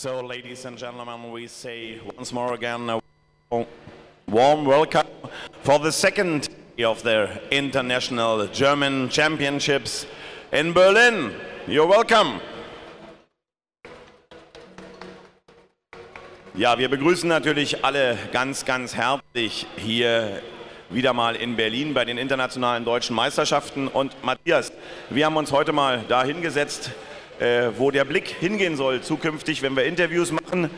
So, ladies and gentlemen, we say once more again a warm welcome for the second day of the International German Championships in Berlin. You're welcome. Ja, wir begrüßen natürlich alle ganz herzlich hier wieder mal in Berlin bei den internationalen deutschen Meisterschaften. Und Matthias, wir haben uns heute mal da hingesetzt, wo der Blick hingehen soll zukünftig, wenn wir Interviews machen.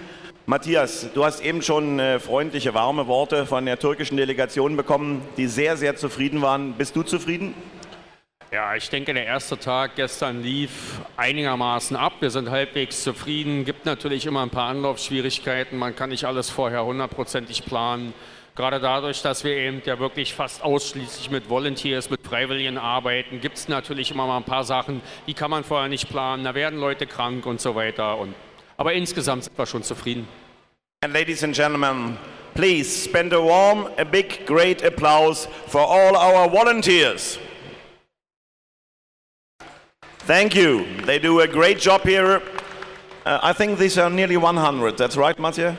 Matthias, du hast eben schon freundliche, warme Worte von der türkischen Delegation bekommen, die sehr zufrieden waren. Bist du zufrieden? Ja, ich denke, der erste Tag gestern lief einigermaßen ab. Wir sind halbwegs zufrieden. Gibt natürlich immer ein paar Anlaufschwierigkeiten. Man kann nicht alles vorher hundertprozentig planen. Gerade dadurch, dass wir eben ja wirklich fast ausschließlich mit Volunteers, mit Freiwilligen arbeiten, gibt es natürlich immer mal ein paar Sachen, die kann man vorher nicht planen. Da werden Leute krank und so weiter. Aber insgesamt sind wir schon zufrieden. And ladies and gentlemen, please spend a warm, a big, great applause for all our volunteers. Thank you. They do a great job here. I think these are nearly 100. That's right, Mathieu?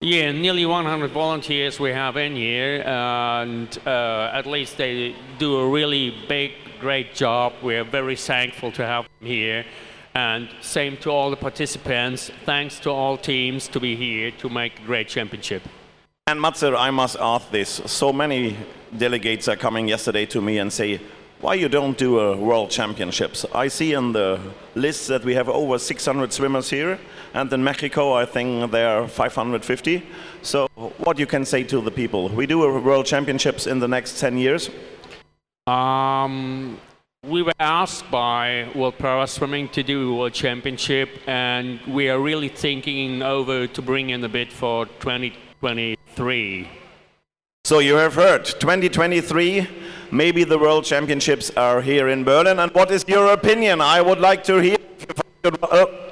Yeah, nearly 100 volunteers we have in here, and at least they do a really big, great job. We're very thankful to have them here. And same to all the participants. Thanks to all teams to be here to make a great championship. And Matze, I must ask this. So many delegates are coming yesterday to me and say, why you don't do a World Championships? I see in the list that we have over 600 swimmers here, and in Mexico I think there are 550. So what you can say to the people? We do a World Championships in the next 10 years? We were asked by World Para Swimming to do a World Championship, and we are really thinking over to bring in a bid for 2023. So you have heard, 2023, maybe the World Championships are here in Berlin. And what is your opinion? I would like to hear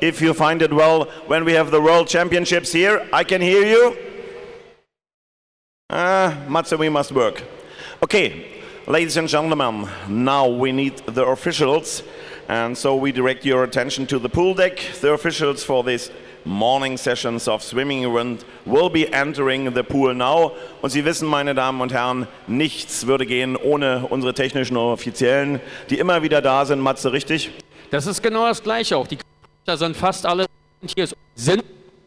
if you find it well when we have the World Championships here. I can hear you. Matze, we must work. Okay, ladies and gentlemen, now we need the officials. And so we direct your attention to the pool deck. The officials for this morning sessions of swimming event will be entering the pool now. Und Sie wissen, meine Damen und Herren, nichts würde gehen ohne unsere technischen Offiziellen, die immer wieder da sind. Matze, richtig? Das ist genau das Gleiche auch. Die Kampfrichter sind fast alle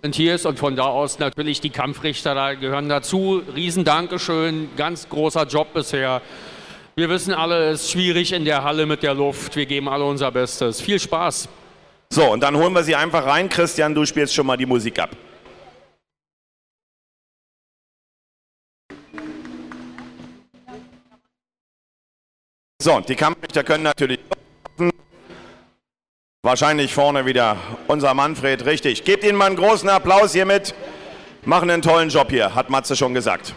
Volunteers und von da aus natürlich die Kampfrichter da gehören dazu. Riesen Dankeschön, ganz großer Job bisher. Wir wissen alle, es ist schwierig in der Halle mit der Luft. Wir geben alle unser Bestes. Viel Spaß! So, und dann holen wir sie einfach rein. Christian, du spielst schon mal die Musik ab. So, und die Kampfrichter können natürlich wahrscheinlich vorne wieder unser Manfred, richtig. Gebt ihnen mal einen großen Applaus hiermit. Machen einen tollen Job hier, hat Matze schon gesagt.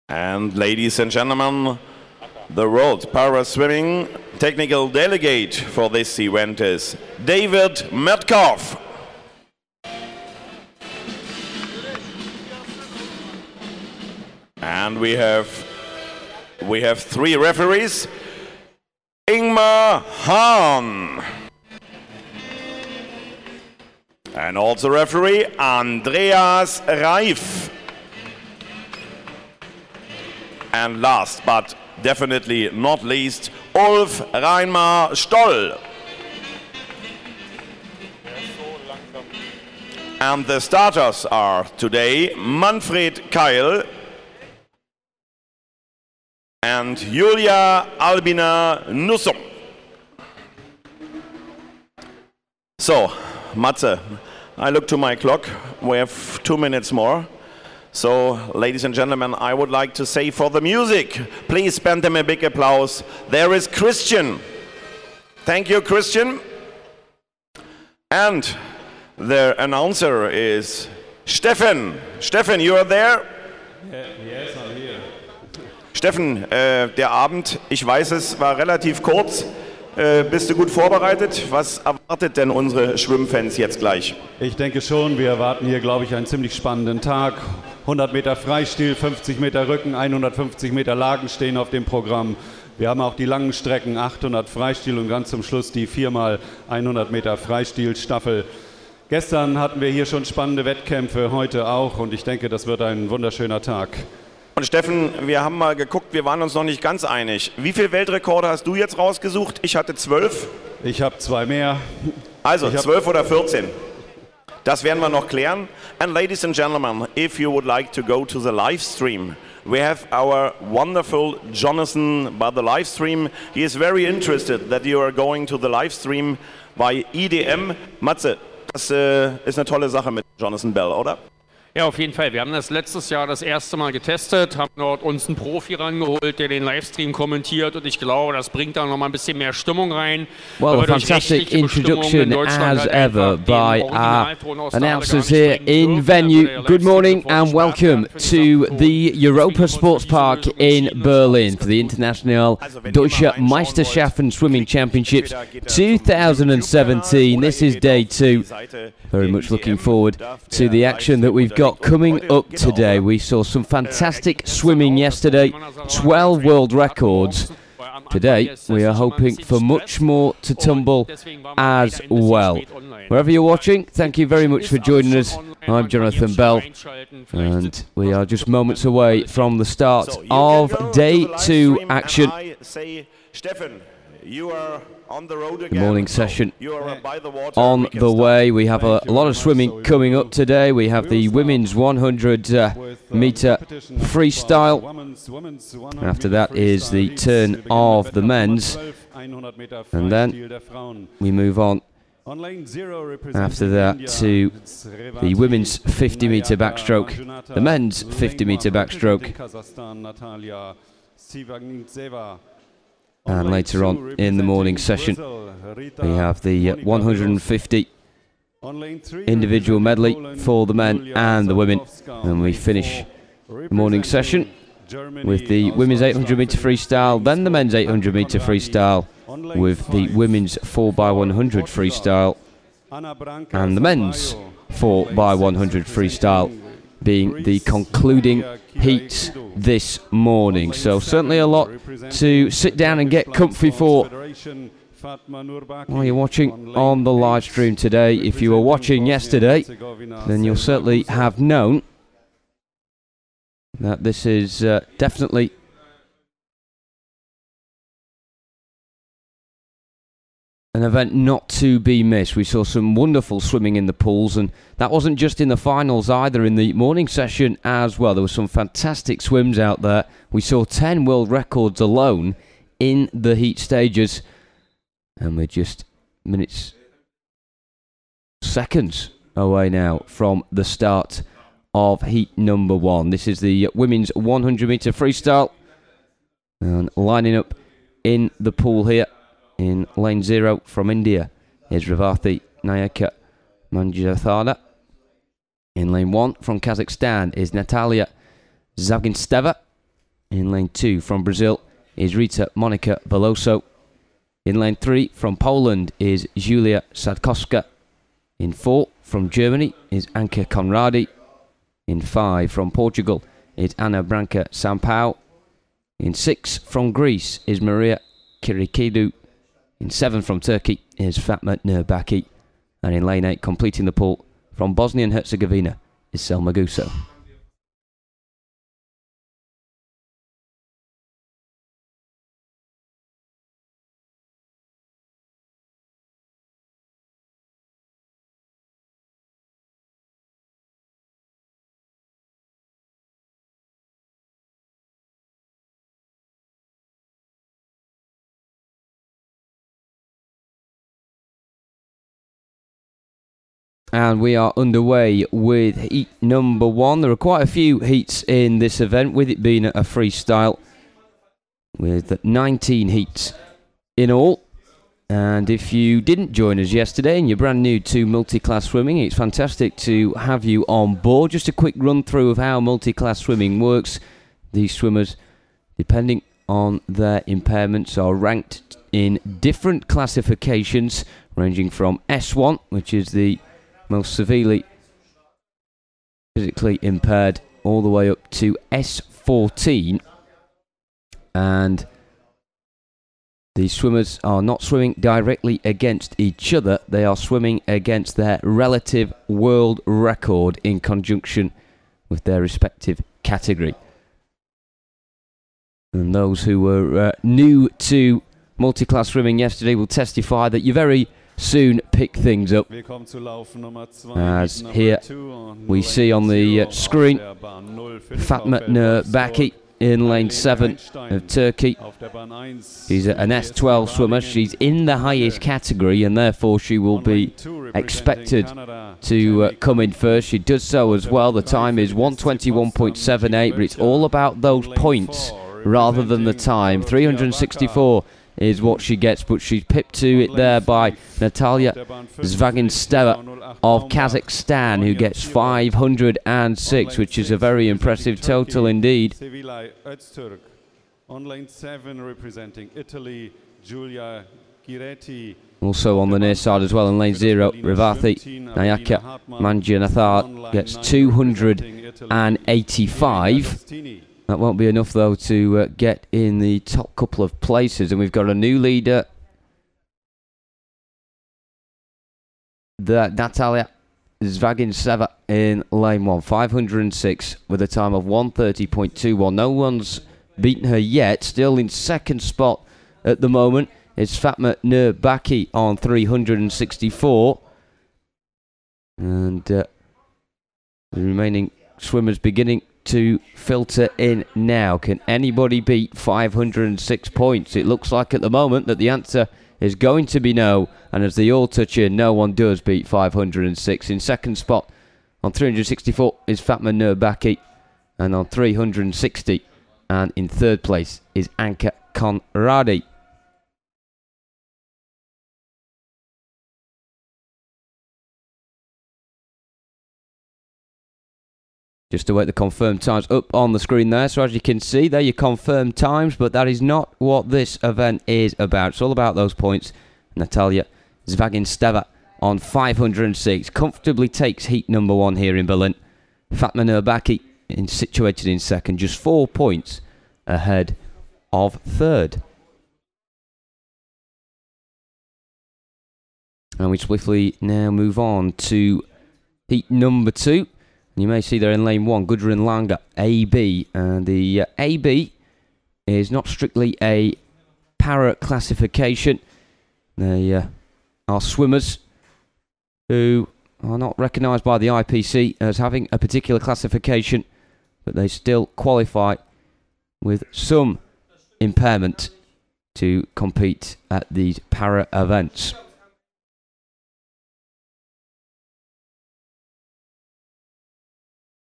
And ladies and gentlemen, the World Para Swimming technical delegate for this event is David Metcalf. And we have three referees. Ingmar Hahn. And also referee Andreas Reif. And last but definitely not least, Ulf Reinmar Stoll. And the starters are today Manfred Keil and Julia Albina Nussum. So, Matze, I look to my clock. We have 2 minutes more. So, ladies and gentlemen, I would like to say for the music, please spend them a big applause. There is Christian. Thank you, Christian. And the announcer is Steffen. Steffen, you are there? Yes, I'm here. Steffen, der Abend, ich weiß, es war relativ kurz. Bist du gut vorbereitet? Was erwartet denn unsere Schwimmfans jetzt gleich? Ich denke schon, wir erwarten hier, glaube ich, einen ziemlich spannenden Tag. 100 Meter Freistil, 50 Meter Rücken, 150 Meter Lagen stehen auf dem Programm. Wir haben auch die langen Strecken, 800 Freistil und ganz zum Schluss die 4x100 Meter Freistil-Staffel. Gestern hatten wir hier schon spannende Wettkämpfe, heute auch, und ich denke, das wird ein wunderschöner Tag. Und Steffen, wir haben mal geguckt, wir waren uns noch nicht ganz einig. Wie viele Weltrekorde hast du jetzt rausgesucht? Ich hatte 12. Ich habe 2 mehr. Also 12 oder 14. Das werden wir noch klären. And ladies and gentlemen, if you would like to go to the live stream, we have our wonderful Jonathan by the live stream. He is very interested that you are going to the live stream by IDM. Matze, das ist eine tolle Sache mit Jonathan Bell, oder? Ja, auf jeden Fall. Wir haben das letztes Jahr das erste Mal getestet, haben dort uns einen Profi rangeholt, der den Livestream kommentiert, und ich glaube, das bringt da noch mal ein bisschen mehr Stimmung rein. Well, a fantastic introduction as ever by our announcers here in venue. Good morning and welcome to the Europa Sports Park in Berlin for the International Deutsche Meisterschaften Swimming Championships 2017. This is day 2. Very much looking forward to the action that we've got coming up today. We saw some fantastic swimming yesterday, 12 world records. Today we are hoping for much more to tumble as well. Wherever you're watching, thank you very much for joining us. I'm Jonathan Bell, and we are just moments away from the start of day 2 action. The morning session on the way. We have a lot of swimming coming up today. We have the women's 100 meter freestyle. After that is the turn of the men's, and then we move on after that to the women's 50 meter backstroke, the men's 50 meter backstroke, and later on in the morning session we have the 150 individual medley for the men and the women, and we finish the morning session with the women's 800 meter freestyle, then the men's 800 meter freestyle with the women's 4x100 freestyle and the men's 4x100 freestyle being the concluding heats this morning. So certainly a lot to sit down and get comfy for while you're watching on the live stream today. If you were watching yesterday, then you'll certainly have known that this is definitely an event not to be missed. We saw some wonderful swimming in the pools, and that wasn't just in the finals either, in the morning session as well. There were some fantastic swims out there. We saw 10 world records alone in the heat stages, and we're just seconds away now from the start of heat number 1. This is the women's 100 meter freestyle, and lining up in the pool here in lane 0 from India is Revathi Nayaka Manjathana. In lane 1 from Kazakhstan is Natalia Zaginsteva. In lane 2 from Brazil is Rita Monica Veloso. In lane 3 from Poland is Julia Sadkowska. In 4 from Germany is Anke Conradi. In 5 from Portugal is Anna Branca Sampau. In 6 from Greece is Maria Kirikidou. In 7 from Turkey is Fatma Nurbaki. And in lane 8, completing the pool from Bosnia and Herzegovina, is Selma Guso. And we are underway with heat number 1. There are quite a few heats in this event, with it being a freestyle, with 19 heats in all. And if you didn't join us yesterday and you're brand new to multi-class swimming, it's fantastic to have you on board. Just a quick run through of how multi-class swimming works. These swimmers, depending on their impairments, are ranked in different classifications, ranging from S1, which is the most severely physically impaired, all the way up to S14. And the swimmers are not swimming directly against each other. They are swimming against their relative world record in conjunction with their respective category. And those who were new to multi-class swimming yesterday will testify that you very soon pick things up. As here we see on the screen, Fatma Nurbaki in lane 7 of Turkey. She's an S12 swimmer. She's in the highest category, and therefore she will be expected to come in first. She does so as well. The time is 1:21.78, but it's all about those points rather than the time. 364 is what she gets, but she's pipped to it there by Natalia Zvaginsteva of Kazakhstan, who gets 506, which is a very impressive total indeed. Also on the near side as well in lane 0, Revathi Nayaka Manjanathar gets 285. That won't be enough, though, to get in the top couple of places. And we've got a new leader, Natalia Zvagintseva in lane 1, 506 with a time of 1:30.21. No one's beaten her yet. Still in second spot at the moment is Fatma Nurbaki on 364. And the remaining swimmers beginning to filter in now. Can anybody beat 506 points? It looks like at the moment that the answer is going to be no, and as they all touch in, no one does beat 506. In second spot on 364 is Fatma Nurbaki, and on 360 and in third place is Anka Conradi. Just to wait the confirmed times up on the screen there. So as you can see, they're your confirmed times, but that is not what this event is about. It's all about those points. Natalia Zvaginsteva on 506 comfortably takes heat number 1 here in Berlin. Fatma Nurbaki situated in second, just 4 points ahead of third. And we swiftly now move on to heat number 2. You may see there in lane 1, Gudrun Langer, AB. And the AB is not strictly a para classification. They are swimmers who are not recognised by the IPC as having a particular classification, but they still qualify with some impairment to compete at these para events.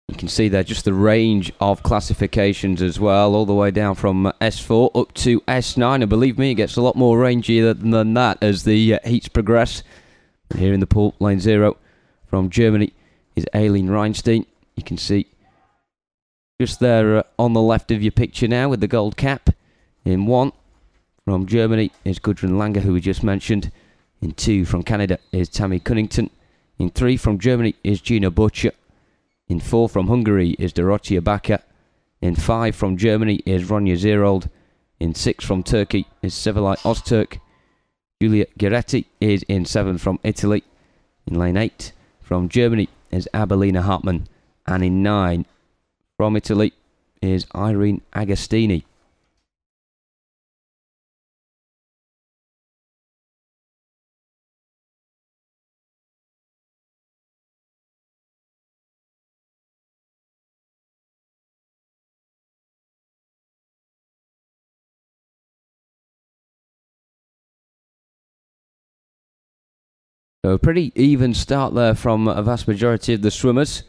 You can see there just the range of classifications as well, all the way down from S4 up to S9. And believe me, it gets a lot more rangier than that as the heats progress. And here in the pool, lane 0 from Germany is Aileen Reinstein. You can see just there on the left of your picture now with the gold cap. In 1 from Germany is Gudrun Langer, who we just mentioned. In 2 from Canada is Tammy Cunnington. In 3 from Germany is Gina Butcher. In 4 from Hungary is Dorothea Bakker. In 5 from Germany is Ronja Zerold. In 6 from Turkey is Sevilay Ozturk. Julia Giretti is in 7 from Italy. In lane 8 from Germany is Abelina Hartmann. And in 9 from Italy is Irene Agostini. So a pretty even start there from a vast majority of the swimmers.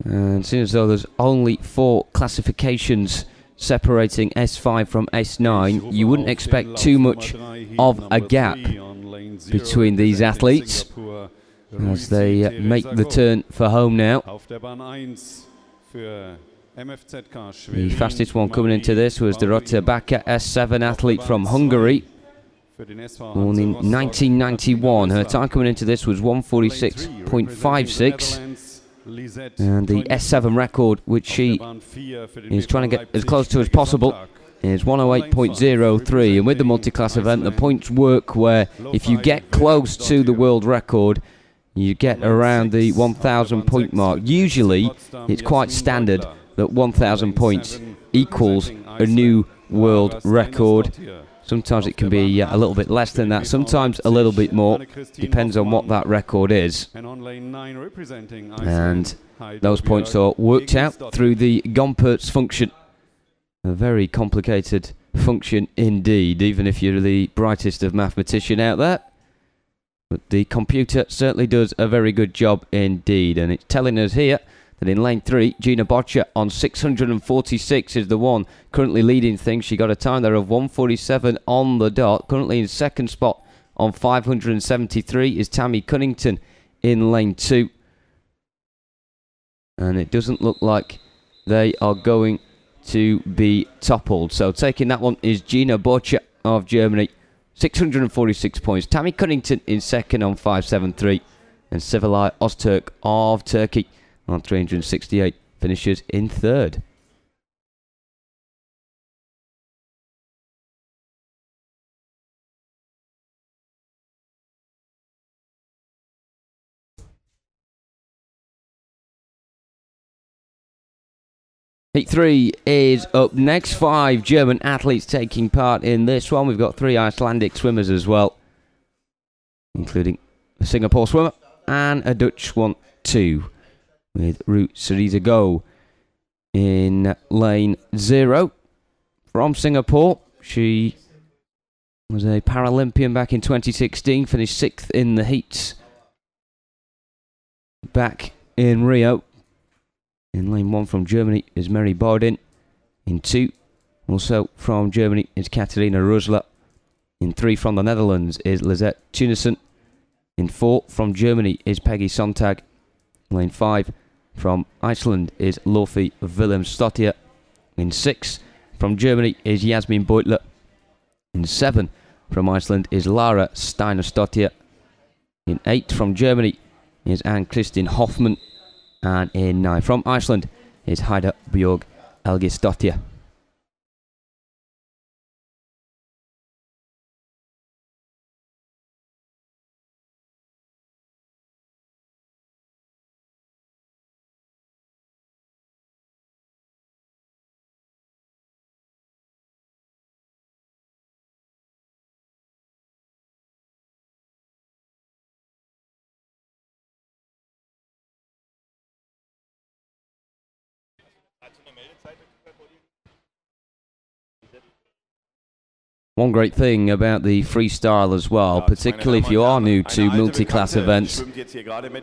And it seems as though there's only 4 classifications separating S5 from S9. You wouldn't expect too much of a gap between these athletes as they make the turn for home now. The fastest one coming into this was Dorothea Bakker, S7 athlete from Hungary, born in 1991. Her time coming into this was 1:46.56. And the S7 record, which she is trying to get as close to as possible, is 1:08.03. And with the multi-class event, the points work where if you get close to the world record, you get around the 1,000 point mark. Usually, it's quite standard that 1,000 points equals a new world record. Sometimes it can be a little bit less than that, sometimes a little bit more. Depends on what that record is. And those points are worked out through the Gompertz function. A very complicated function indeed, even if you're the brightest of mathematician out there. But the computer certainly does a very good job indeed. And it's telling us here that in lane 3, Gina Boccia on 646 is the one currently leading things. She got a time there of 1:47 on the dot. Currently in second spot on 573 is Tammy Cunnington in lane 2. And it doesn't look like they are going to be toppled. So taking that one is Gina Boccia of Germany, 646 points. Tammy Cunnington in second on 573. And Sevilay Öztürk of Turkey on 368 finishes in third. Heat 3 is up next. 5 German athletes taking part in this one. We've got 3 Icelandic swimmers as well, including a Singapore swimmer and a Dutch one too, with Ruth Cerisa Go in lane 0 from Singapore. She was a Paralympian back in 2016, finished 6th in the heats back in Rio. In lane 1 from Germany is Mary Bardin. In 2, also from Germany, is Katarina Rösler. In 3 from the Netherlands is Lisette Tunissen. In 4 from Germany is Peggy Sontag. Lane 5 from Iceland is Lofi Wilhelmsdottir. In 6 from Germany is Jasmin Beutler. In 7 from Iceland is Lara Steinersdottir. In 8 from Germany is Ann-Kristin Hoffmann. And in 9 from Iceland is Heida Björg Elgisdottir. One great thing about the freestyle as well, particularly if you are new to multi-class events,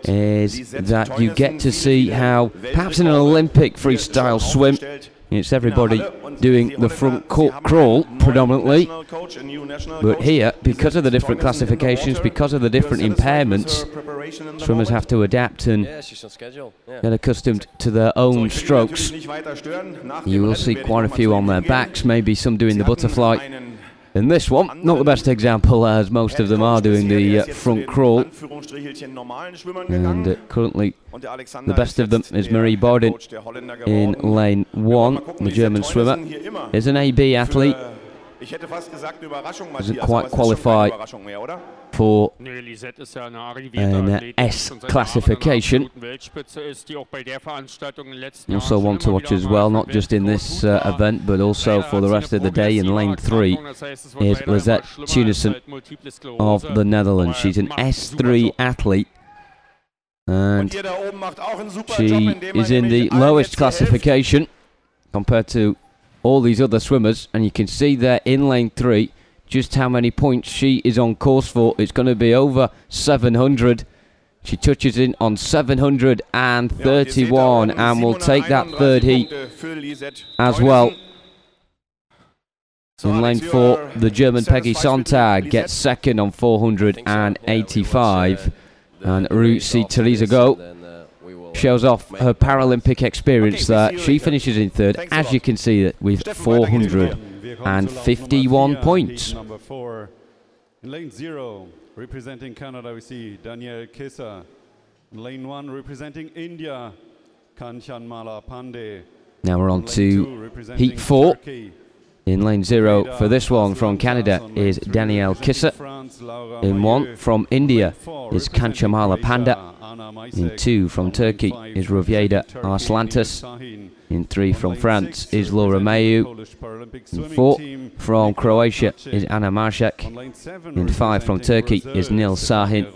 is that you get to see how, perhaps in an Olympic freestyle swim, it's everybody doing the front crawl predominantly, but here, because of the different classifications, because of the different impairments, swimmers have to adapt and get accustomed to their own strokes. You will see quite a few on their backs, maybe some doing the butterfly. In this one, not the best example, as most of them are doing the front crawl. And currently, the best of them is Marie Bardin in lane 1. The German swimmer is an AB athlete. Doesn't quite qualify for an S classification. Also want to watch as well, not just in this event, but also for the rest of the day. In lane 3 is Lisette Tunissen of the Netherlands. She's an S3 athlete, and she is in the lowest classification compared to all these other swimmers. And you can see there in lane 3, just how many points she is on course for. It's going to be over 700. She touches in on 731 and will take that third heat as well. In lane 4, the German Peggy Sontag gets second on 485. And Ruzi Theresa Go shows off her Paralympic experience there. She finishes in third, as you can see, with 451 points. Number 4. In lane 0, representing Canada, we see Danielle Kisser. In lane 1, representing India, Kanchanmala Pandey. Now we're on to heat 4. In lane 0 for this one from Canada is Danielle Kisser. In 1 from India is Kanchanmala Pandey. In 2 from Turkey is Rovieda Arslantis. In 3 from France is Laura Mayu. In 4 from Croatia is Anna Marszak. In 5 from Turkey is Nil Sahin.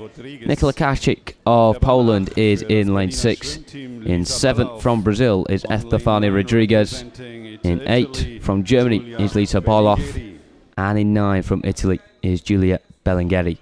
Nikola Kasich of Poland is in lane 6. In 7 from Brazil is Estefania Rodriguez. In 8 from Germany is Lisa Borloff. And in 9 from Italy is Giulia Bellinghetti.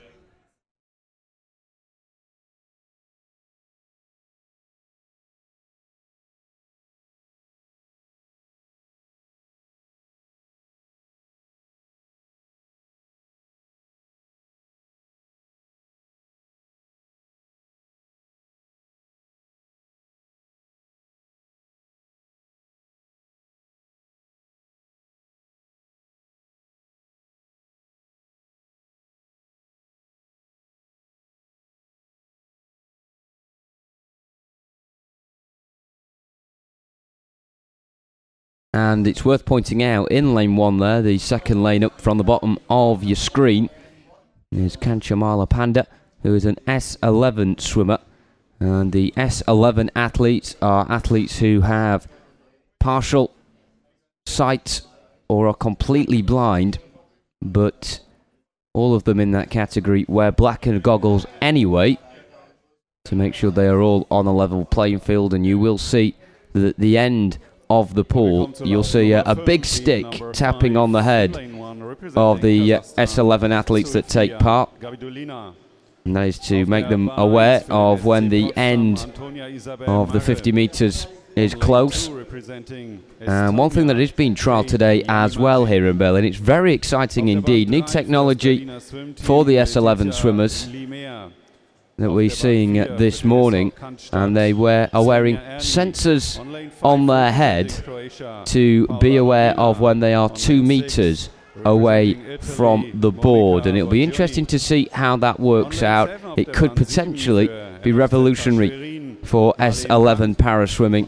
And it's worth pointing out, in lane 1 there, the second lane up from the bottom of your screen, is Kanchanmala Pandey, who is an S11 swimmer. And the S11 athletes are athletes who have partial sight or are completely blind, but all of them in that category wear black goggles anyway, to make sure they are all on a level playing field. And you will see that at the end of the pool, you'll see a big stick tapping on the head of the S11 athletes that take part, and that is to make them aware of when the end of the 50 metres is close. And one thing that is being trialled today as well here in Berlin, it's very exciting indeed, new technology for the S11 swimmers that we're seeing this morning, and they are wearing sensors on their head to be aware of when they are 2 metres away from the board. And it'll be interesting to see how that works out. It could potentially be revolutionary for S11 para swimming.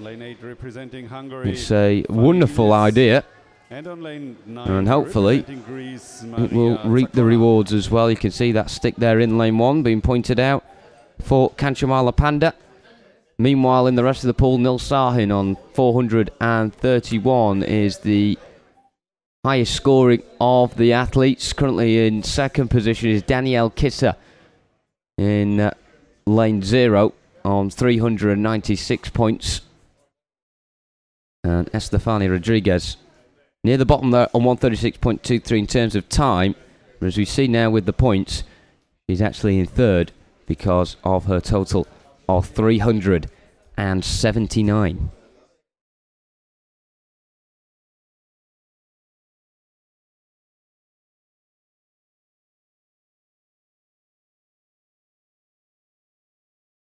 It's a wonderful idea, and hopefully it will reap the rewards as well. You can see that stick there in lane 1 being pointed out for Kanchanmala Pandey. Meanwhile, in the rest of the pool, Nil Sahin on 431 is the highest scoring of the athletes. Currently in second position is Danielle Kisser in lane 0 on 396 points. And Estefania Rodriguez near the bottom there on 136.23 in terms of time. But as we see now with the points, she's actually in third because of her total of 379.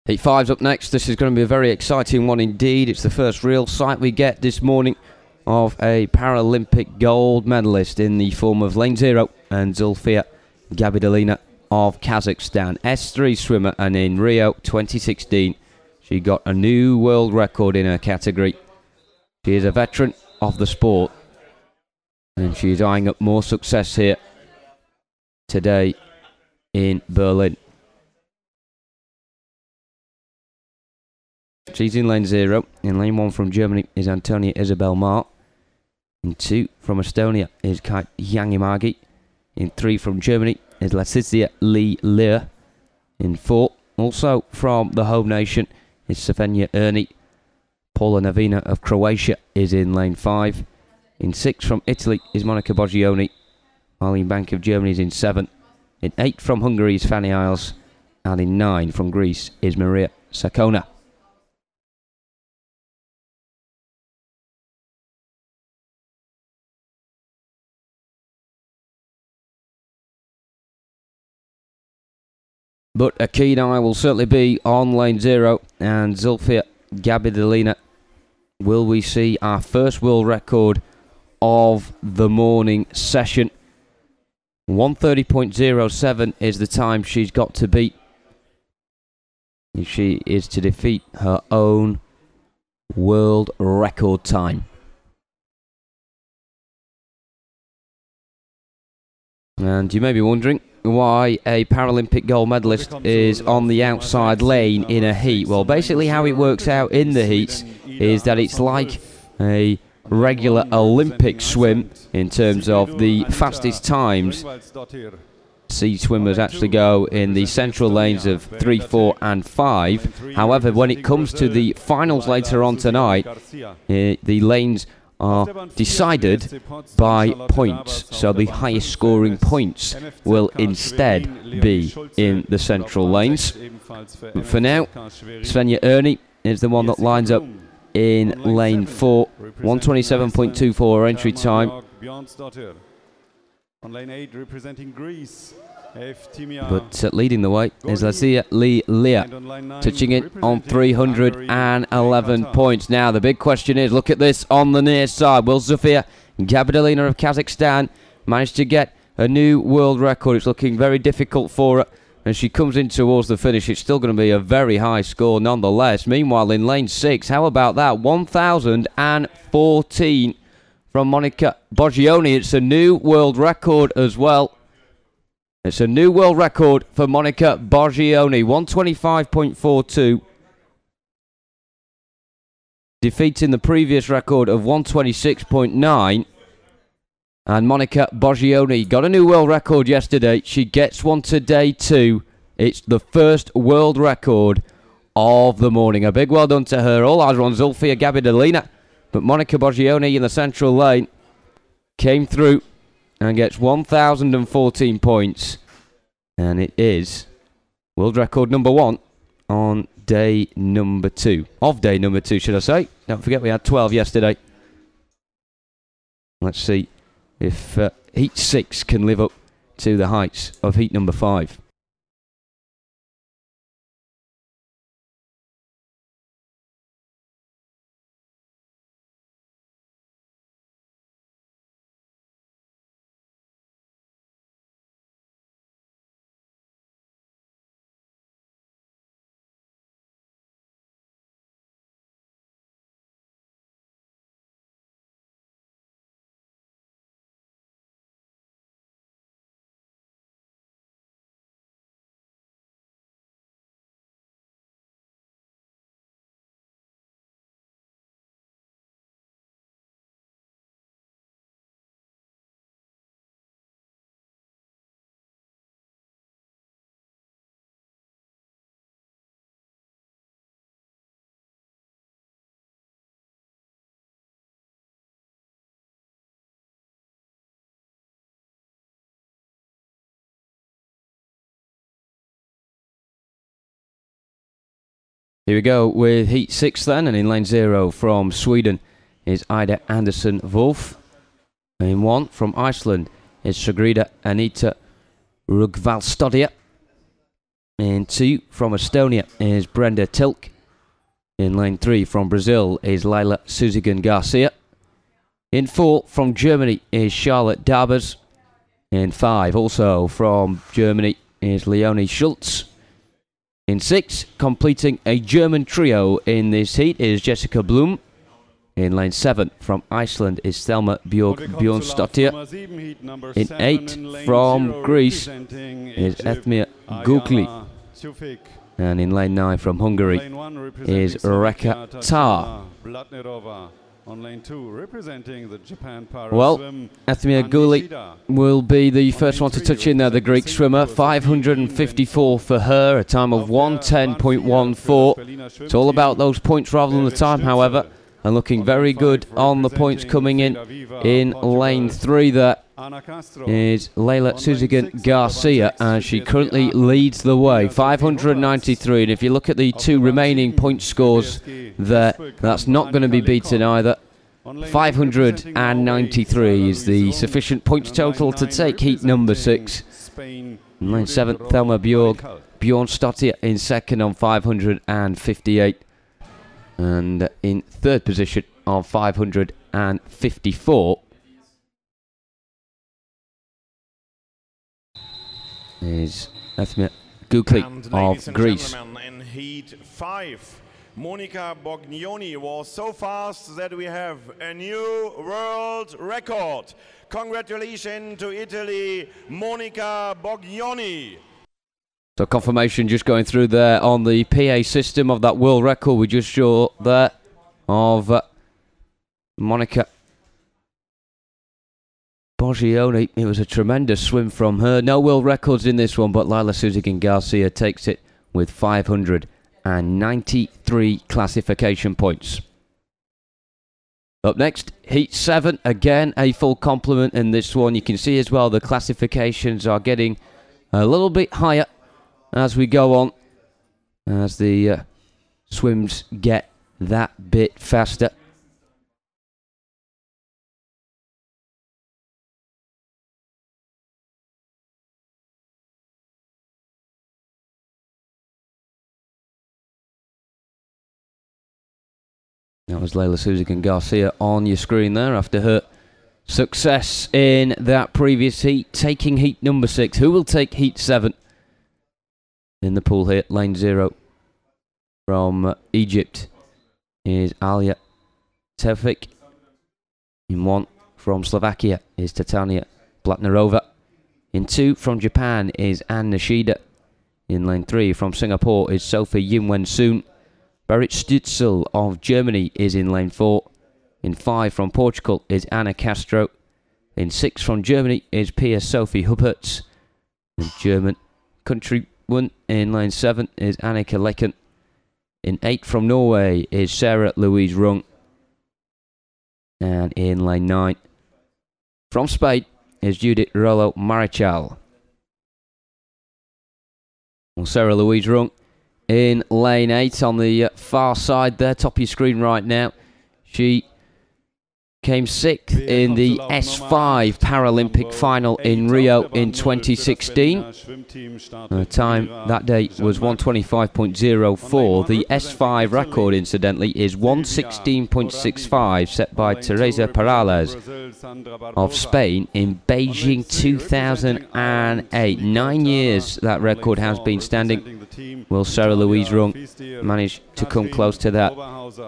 Heat 5's up next. This is going to be a very exciting one indeed. It's the first real sight we get this morning of a Paralympic gold medalist in the form of lane 0 and Zulfia Gabidalina of Kazakhstan, S3 swimmer, and in Rio 2016 she got a new world record in her category. She is a veteran of the sport, and she is eyeing up more success here today in Berlin. She's in lane 0. In lane 1 from Germany is Antonia Isabel Mark. In 2 from Estonia is Kate Yangimargi. In 3 from Germany is Letizia Lee Lear. In 4, also from the home nation, is Sofenia Erni. Paula Navina of Croatia is in lane 5. In 6 from Italy is Monica Boggioni Arlene Bank of Germany is in 7th. In 8th from Hungary is Fanny Isles. And in 9 from Greece is Maria Sakona. But a keen eye will certainly be on lane 0 and Zulfia Gabidalina. Will we see our first world record of the morning session? 1:30.07 is the time she's got to beat if she is to defeat her own world record time. And you may be wondering why a Paralympic gold medalist is on the outside lane in a heat. Well, basically how it works out in the heats is that it's like a regular Olympic swim in terms of the fastest times. See swimmers actually go in the central lanes of 3, 4 and 5. However, when it comes to the finals later on tonight, the lanes are decided by points. So the highest scoring points will instead be in the central lanes. But for now, Svenja Erni is the one that lines up in lane 4. 1:27.24 entry time. On lane 8 representing Greece. But leading the way is Lazia Leah, touching it on 311 points. Now the big question is, look at this on the near side. Will Zofia Gabidalina of Kazakhstan manage to get a new world record? It's looking very difficult for her as she comes in towards the finish. It's still going to be a very high score nonetheless. Meanwhile, in lane 6, how about that? 1,014 from Monica Boggioni. It's a new world record as well. It's a new world record for Monica Boggioni, 1:25.42, defeating the previous record of 1:26.9. And Monica Boggioni got a new world record yesterday. She gets one today too. It's the first world record of the morning. A big well done to her. All eyes are on Zulfia Gabidalina, but Monica Boggioni in the central lane came through and gets 1,014 points. And it is world record number 1 on day number 2. Of day number 2, should I say. Don't forget we had 12 yesterday. Let's see if heat 6 can live up to the heights of heat number 5. Here we go with heat 6 then, and in lane 0 from Sweden is Ida Andersson Wolf. In 1 from Iceland is Sagrida Anita Rugvalstadja. In 2 from Estonia is Brenda Tilk. In lane 3 from Brazil is Laila Suzigan Garcia. In 4 from Germany is Charlotte Darbers. In 5 also from Germany is Leonie Schultz. In 6, completing a German trio in this heat is Jessica Blum. In lane 7 from Iceland is Thelma Bjornsdottir. In 8 from Greece is Ethmir Gugli. And in lane 9 from Hungary is Reka Tar. On lane 2, representing the Japan well, Ethmir Gugli will be the first one to touch in there, the Greek swimmer. 554 for her, a time of 1:10.14. It's all about those points rather than the time, however, and looking very good on the points coming in lane 3 there. is Leila Suzigan Garcia, and she currently leads the way, 593. And if you look at the two remaining point scores there, that's not going to be beaten either. 593 is the sufficient points total to take heat number 6. In lane 7, Thelma Bjorg, Bjorn Stottier in second on 558. And in third position on 554 is Ethmia Gukli of Greece. In heat 5, Monica Bognoni was so fast that we have a new world record. Congratulations to Italy, Monica Bognoni. So confirmation just going through there on the PA system of that world record we just saw there of Monica Bogioni. It was a tremendous swim from her. No world records in this one, but Leila Suzigan Garcia takes it with 593 classification points. Up next, heat 7. Again, a full complement in this one. You can see as well the classifications are getting a little bit higher as we go on, as the swims get that bit faster. That was Leila Suzigan Garcia on your screen there after her success in that previous heat, taking heat number 6. Who will take heat 7? In the pool here, lane 0 from Egypt is Alia Tevfik. In 1 from Slovakia is Tatiana Blatnerova. In 2 from Japan is Ann Nishida. In lane 3 from Singapore is Sophie Yimwen Soon. Berit Stützle of Germany is in lane 4. In 5 from Portugal is Anna Castro. In 6 from Germany is Pia Sophie Huppertz. And German country in lane 7 is Annika Lecken. In 8 from Norway is Sarah Louise Rung. And in lane 9 from Spain is Judith Rolo Marichal. Well, Sarah Louise Rung in lane 8 on the far side there, top of your screen right now. She came 6th in the S5 Paralympic final in Rio in 2016. Her time that day was 1:25.04. The S5 record, incidentally, is 1:16.65, set by Teresa Perales of Spain in Beijing 2008. 9 years that record has been standing. Will Sarah Louise Rung manage to come close to that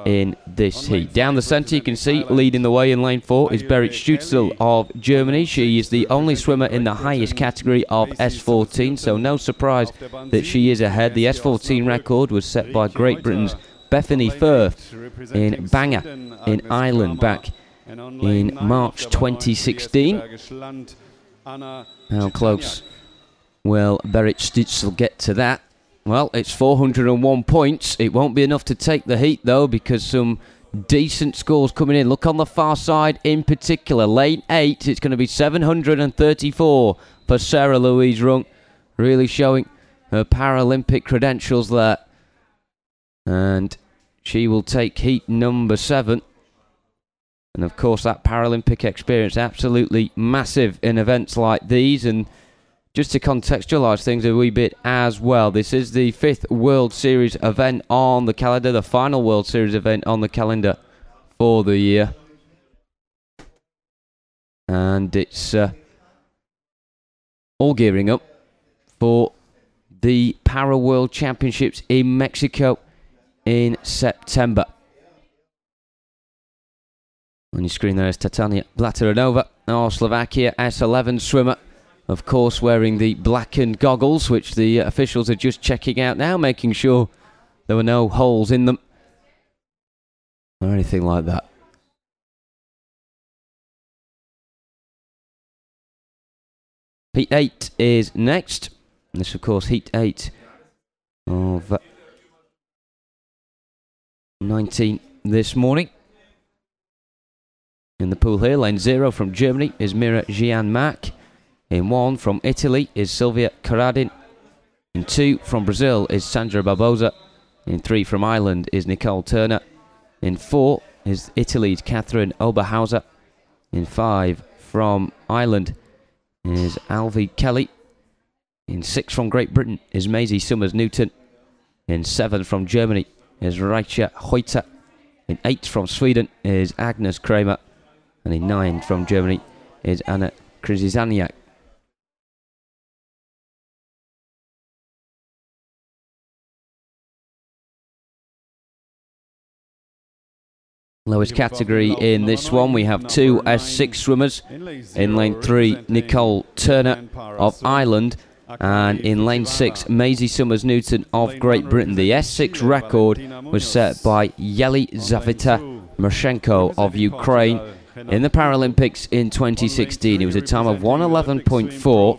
in this heat? Down the centre, you can see, leading the way in lane 4 is Berit Stützle of Germany. She is the only swimmer in the highest category of S14, so no surprise that she is ahead. The S14 record was set by Great Britain's Bethany Firth in Bangor in Ireland back in March 2016. How close will Berit Stützle get to that? Well, it's 401 points. It won't be enough to take the heat, though, because some decent scores coming in. Look on the far side in particular. Lane 8, it's going to be 734 for Sarah Louise Rung. Really showing her Paralympic credentials there. And she will take heat number 7. And, of course, that Paralympic experience absolutely massive in events like these. And just to contextualise things a wee bit as well, this is the 5th World Series event on the calendar, the final World Series event on the calendar for the year. And it's all gearing up for the Para World Championships in Mexico in September. On your screen there is Tatiana Blatnerova of Slovakia, S11 swimmer. Of course, wearing the blackened goggles, which the officials are just checking out now, making sure there were no holes in them or anything like that. Heat 8 is next. And this, of course, Heat 8 of 19 this morning. In the pool here, lane 0 from Germany is Mira Gianmark. In 1 from Italy is Silvia Corradin. In 2 from Brazil is Sandra Barbosa. In 3 from Ireland is Nicole Turner. In 4 is Italy's Catherine Oberhauser. In 5 from Ireland is Alvi Kelly. In 6 from Great Britain is Maisie Summers-Newton. In 7 from Germany is Reicha Hoyter. In 8 from Sweden is Agnes Kramer. And in 9 from Germany is Anna Krzyzaniak. Lowest category in this one, we have 2 S6 swimmers. In lane 3, Nicole Turner of Ireland. And in lane 6, Maisie Summers-Newton of Great Britain. The S6 record was set by Yelizaveta Mershenko of Ukraine in the Paralympics in 2016. It was a time of 1:11.4,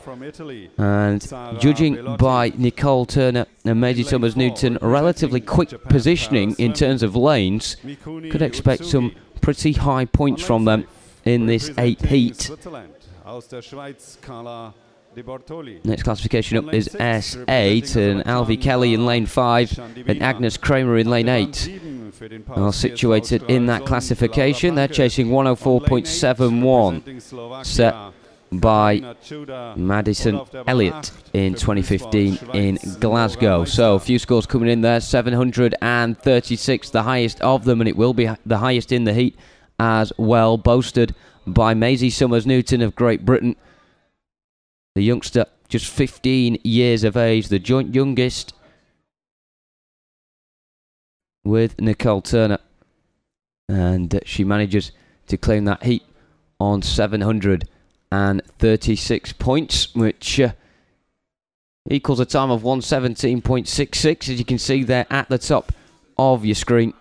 and judging by Nicole Turner and Maisie Summers-Newton, relatively quick positioning in terms of lanes, could expect some pretty high points from them in this 8th heat. Next classification up is S8, and Alvi Kelly in lane 5 and Agnes Kramer in lane 8 are situated in that classification. They're chasing 104.71, set by Madison Elliott in 2015 in Glasgow. So a few scores coming in there. 736, the highest of them, and it will be the highest in the heat as well, boasted by Maisie Summers-Newton of Great Britain. The youngster, just 15 years of age, the joint youngest with Nicole Turner. And she manages to claim that heat on 736 points, which equals a time of 1:17.66, as you can see there at the top of your screen.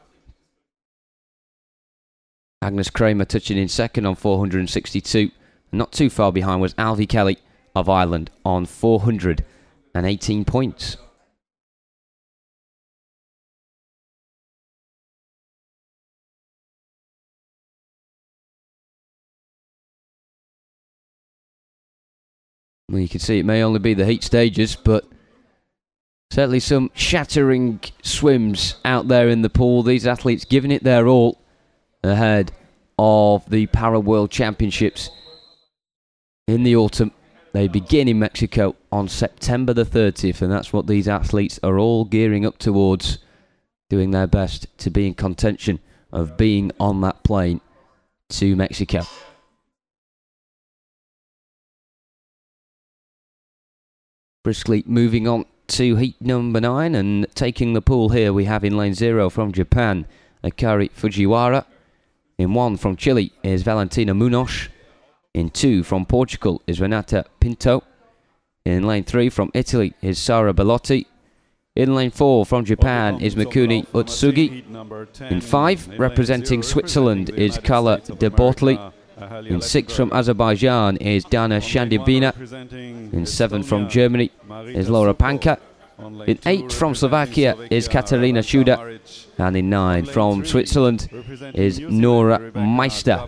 Agnes Kramer touching in second on 462. Not too far behind was Alvi Kelly of Ireland on 418 points. Well, you can see it may only be the heat stages, but certainly some shattering swims out there in the pool. These athletes giving it their all ahead of the Para World Championships in the autumn. They begin in Mexico on September the 30th, and that's what these athletes are all gearing up towards, doing their best to be in contention of being on that plane to Mexico. Briskly moving on to heat number 9, and taking the pool here we have in lane 0 from Japan, Akari Fujiwara. In 1 from Chile is Valentina Munoz. In 2 from Portugal is Renata Pinto. In lane 3 from Italy is Sara Bellotti. In lane 4 from Japan is Mikuni Utsugi. In 5 representing Switzerland is Carla De Bortoli. In 6 from Azerbaijan is Dana Shandibina. In 7 from Germany is Laura Panka. In 8 from Slovakia is Katarina Schuder. And in 9 from Switzerland is Nora Meister.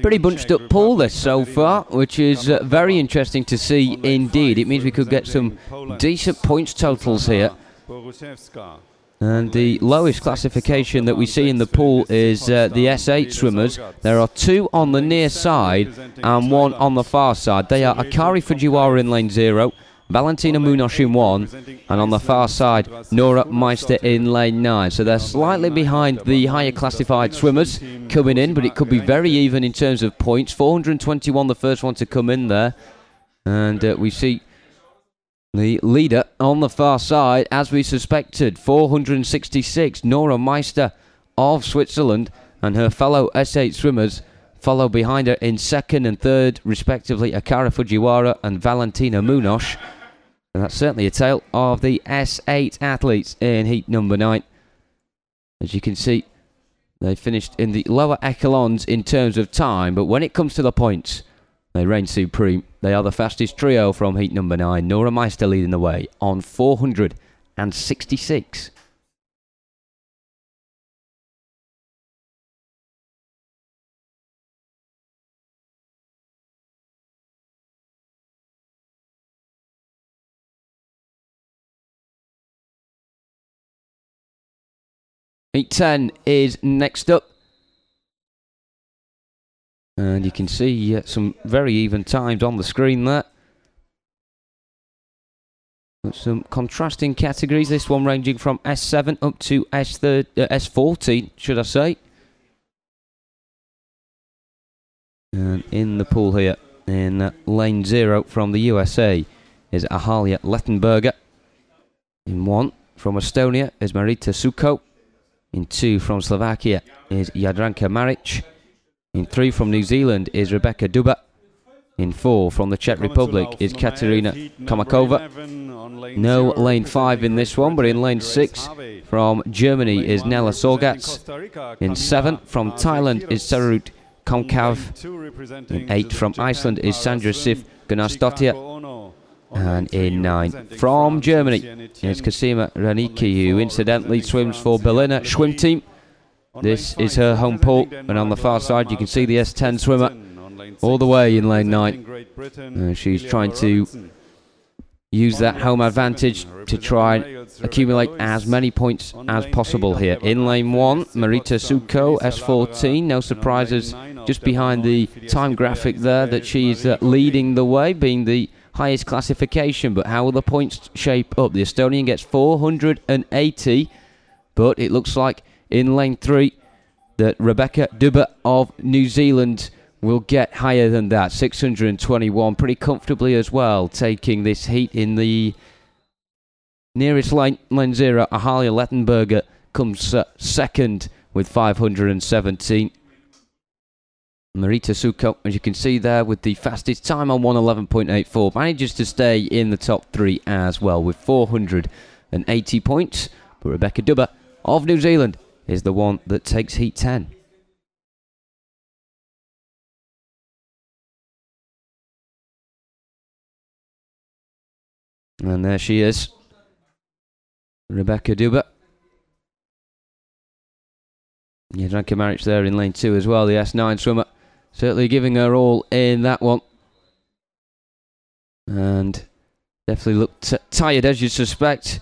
Pretty bunched up pool this so far, which is very interesting to see indeed. It means we could get some decent points totals here. And the lowest classification that we see in the pool is the S8 swimmers. There are 2 on the near side and 1 on the far side. They are Akari Fujiwara in lane 0, Valentina Munoz in 1, and on the far side, Nora Meister in lane 9. So they're slightly behind the higher classified swimmers coming in, but it could be very even in terms of points. 421, the first one to come in there. And we see the leader on the far side, as we suspected, 466, Nora Meister of Switzerland, and her fellow S8 swimmers follow behind her in 2nd and 3rd, respectively, Akari Fujiwara and Valentina Munoz. And that's certainly a tale of the S8 athletes in heat number 9. As you can see, they finished in the lower echelons in terms of time, but when it comes to the points, they reign supreme. They are the fastest trio from heat number 9. Nora Meister leading the way on 466. Heat 10 is next up. And you can see some very even times on the screen there. Some contrasting categories. This one ranging from S7 up to S14, should I say. And in the pool here, in lane 0 from the USA, is Ahalia Lettenberger. In 1 from Estonia is Marita Suko. In 2 from Slovakia is Jadranka Maric. In 3 from New Zealand is Rebecca Duba. In 4 from the Czech Republic is Katerina Komakova. No lane 5 in this one, but in lane 6 from Germany is Nella Sorgatz. In 7 from Thailand is Sarut Komkav. In 8 from Iceland is Sandra Sif Gunnarsdottir. And in 9 from Germany is Kasima Raniki, who incidentally swims for Berliner Schwim Team. This is her home pool, and on the far side you can see the S10 swimmer all the way in lane 9. She's trying to use that home advantage to try and accumulate as many points as possible here. In lane 1, Marita Suko, S14. No surprises just behind the time graphic there that she's leading the way, being the highest classification. But how will the points shape up? The Estonian gets 480, but it looks like in lane 3 that Rebecca Duba of New Zealand will get higher than that, 621, pretty comfortably as well, taking this heat in the nearest lane, lane 0. Ahalia Lettenberger comes second with 517. Marita Suko, as you can see there, with the fastest time on 1:11.84, manages to stay in the top 3 as well with 480 points. But Rebecca Duba of New Zealand is the one that takes heat 10. And there she is, Rebecca Duba. Jadranka Maric there in lane 2 as well, the S9 swimmer. Certainly giving her all in that one. And definitely looked tired, as you'd suspect,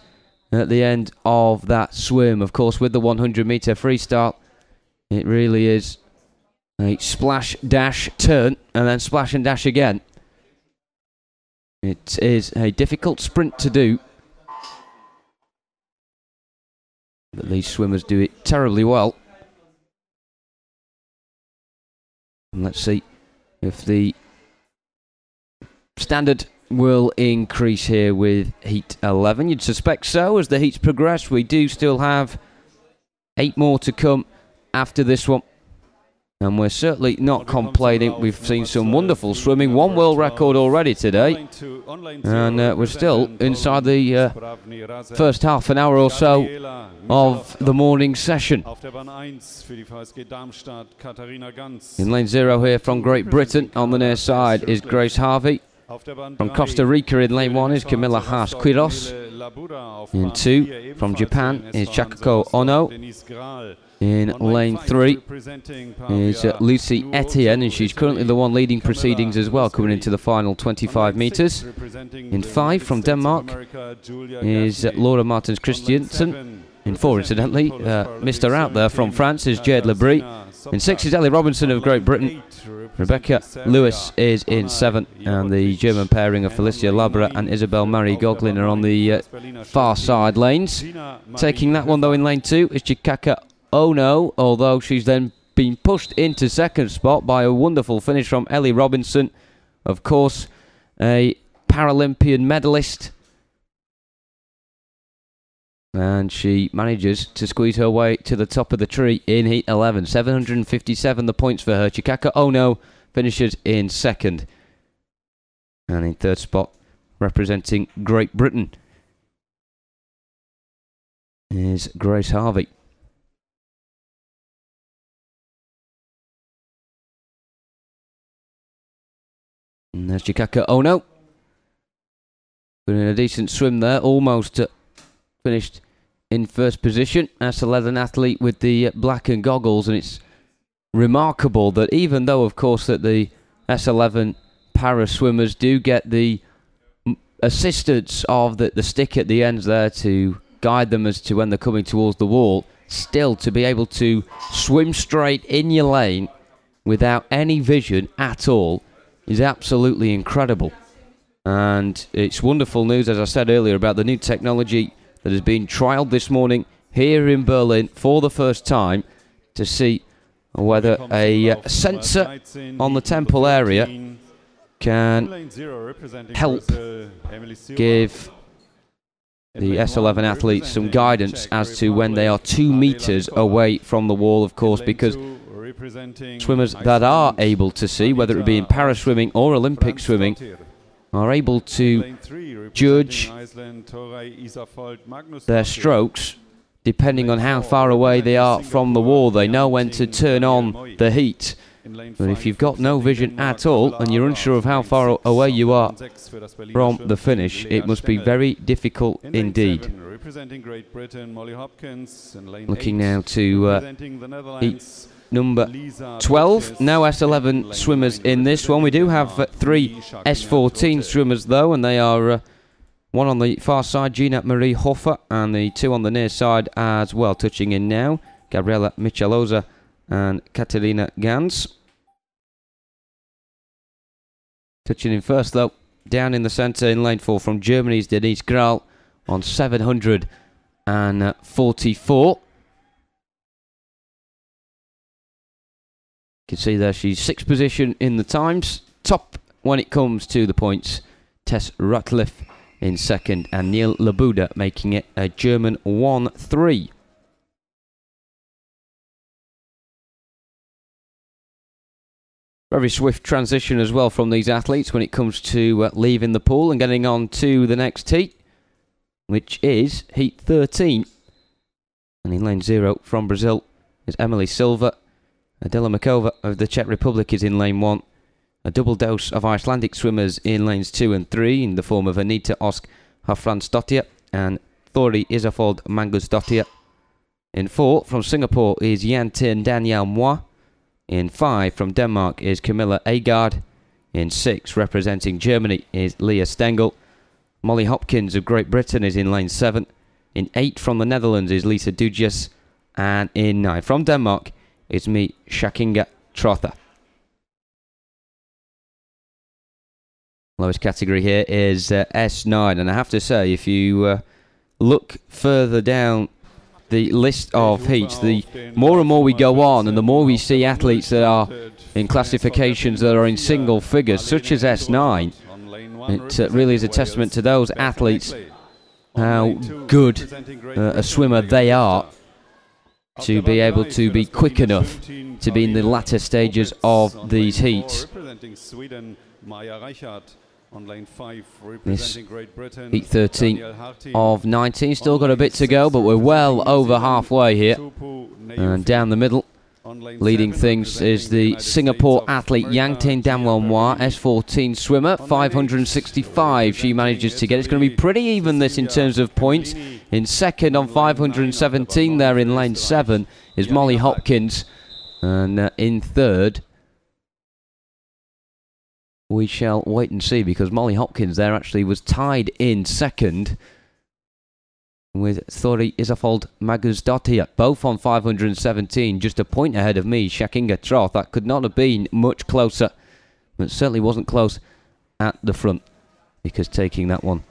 at the end of that swim. Of course, with the 100-metre freestyle, it really is a splash, dash, turn, and then splash and dash again. It is a difficult sprint to do, but these swimmers do it terribly well. And let's see if the standard will increase here with heat 11. You'd suspect so as the heats progress. We do still have 8 more to come after this one. And we're certainly not complaining. We've seen some wonderful swimming. 1 world record already today. And we're still inside the first half an hour or so of the morning session. In lane 0 here from Great Britain, on the near side is Grace Harvey. From Costa Rica in lane 1 is Camilla Haas-Quiros. In 2 from Japan is Chakako Ono. In lane 3 is Lucy Etienne, and she's currently the one leading proceedings as well, coming into the final 25 metres. In 5 from Denmark is Laura Martens Christiansen. In 4, incidentally, Mr. Out there from France is Jade Lebris. In 6 is Ellie Robinson of Great Britain. Rebecca Lewis is in 7, and the German pairing of Felicia Labra and Isabel Marie Goglin are on the far side lanes. Taking that one though in lane 2 is Chikaka Ono, although she's then been pushed into second spot by a wonderful finish from Ellie Robinson, of course a Paralympian medalist, and she manages to squeeze her way to the top of the tree in heat 11. 757 the points for her. Chikaka Ono finishes in second, and in third spot, representing Great Britain, is Grace Harvey. And there's Chikaka Ono. Put in a decent swim there, almost finished in first position. That's a leathern athlete with the black and goggles, and it's remarkable that even though, of course, that the S11 para swimmers do get the assistance of the stick at the ends there to guide them as to when they're coming towards the wall, still to be able to swim straight in your lane without any vision at all is absolutely incredible. And it's wonderful news, as I said earlier, about the new technology that has been trialled this morning here in Berlin for the first time, to see whether a sensor on the temple area can help give the S11 athletes some guidance as to when they are 2 meters away from the wall, of course, because swimmers that are able to see, whether it be in para-swimming or Olympic swimming, are able to judge their strokes depending on how far away they are from the wall. They know when to turn on the heat. But if you've got no vision at all and you're unsure of how far away you are from the finish, it must be very difficult indeed. Looking now to heat number 12. No S11 swimmers in this one. We do have 3 S14 swimmers though, and they are one on the far side, Gina Marie Hofer, and the 2 on the near side as well. Touching in now, Gabriela Micheloza and Katerina Gans. Touching in first though, down in the centre in lane 4 from Germany's Denise Graal on 744. You can see there she's 6th position in the times. Top when it comes to the points, Tess Ratliff in 2nd, and Neil Labuda making it a German 1-3. Very swift transition as well from these athletes when it comes to leaving the pool and getting on to the next heat, which is heat 13. And in lane 0 from Brazil is Emily Silva. Adela Makova of the Czech Republic is in lane 1. A double dose of Icelandic swimmers in lanes 2 and 3 in the form of Anita Osk Hafransdottir and Thori Isafold Mangusdottir. In 4 from Singapore is Yantin Danielle Moi. In 5 from Denmark is Camilla Agard. In 6 representing Germany is Leah Stengel. Molly Hopkins of Great Britain is in lane 7. In 8 from the Netherlands is Lisa Dujas. And in 9 from Denmark is me Shakinga Trotha. Lowest category here is S9, and I have to say, if you look further down the list of heats, the more and more we go on and the more we see athletes that are in classifications that are in single figures, such as S9, it really is a testament to those athletes how good a swimmer they are to be able to be quick enough to be in the latter stages of these heats. This heat 13 of 19, still got a bit to go, but we're well over halfway here. And down the middle, leading things is the Singapore athlete Yang Tin Damwell Moi, S14 swimmer, 565 she manages to get. It's going to be pretty even this in terms of points. In 2nd on 517 there in lane 7 is Molly Hopkins, and in 3rd we shall wait and see, because Molly Hopkins there actually was tied in 2nd with Thori Isafold Magusdottir, both on 517, just a point ahead of me, Shakinga Troth. That could not have been much closer, but certainly wasn't close at the front, because taking that one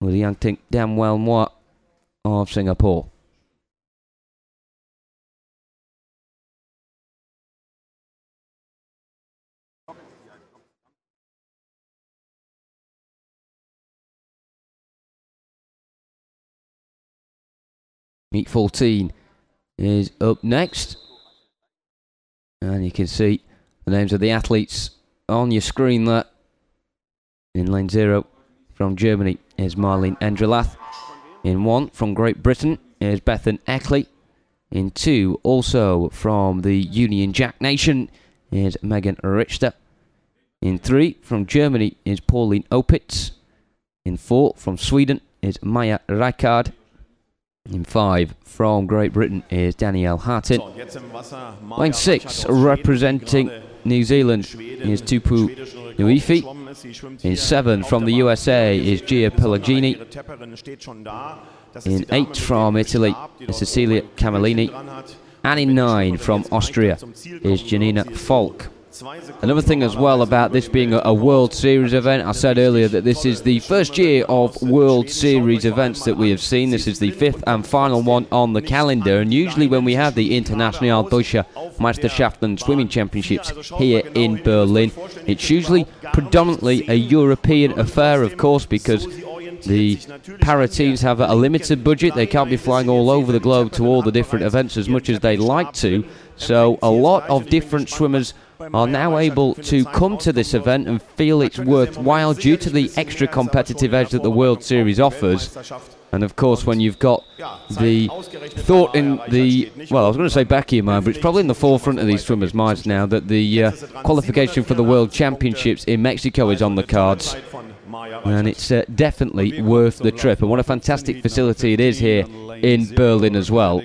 with Yang Tin Damwell Moi of Singapore. Heat 14 is up next, and you can see the names of the athletes on your screen there. In lane 0 from Germany is Marlene Endralath. In 1 from Great Britain is Bethan Eckley. In 2 also from the Union Jack Nation is Megan Richter. In 3 from Germany is Pauline Opitz. In 4 from Sweden is Maja Rijkaard. In 5 from Great Britain is Danielle Hartin. Lane 6 representing New Zealand is Tupu Nuifi. In 7 from the USA is Gia Pellegrini. In 8 from Italy is Cecilia Camellini. And in 9 from Austria is Janina Falk. Another thing as well about this being a World Series event, I said earlier that this is the first year of World Series events that we have seen. This is the 5th and final one on the calendar, and usually when we have the International Deutsche Meisterschaften Swimming Championships here in Berlin, it's usually predominantly a European affair, of course, because the para teams have a limited budget. They can't be flying all over the globe to all the different events as much as they'd like to, so a lot of different swimmers are now able to come to this event and feel it's worthwhile due to the extra competitive edge that the World Series offers. And of course, when you've got the thought in the, well, I was going to say back of your mind, but it's probably in the forefront of these swimmers' minds now that the qualification for the World Championships in Mexico is on the cards. And it's definitely worth the trip. And what a fantastic facility it is here in Berlin as well.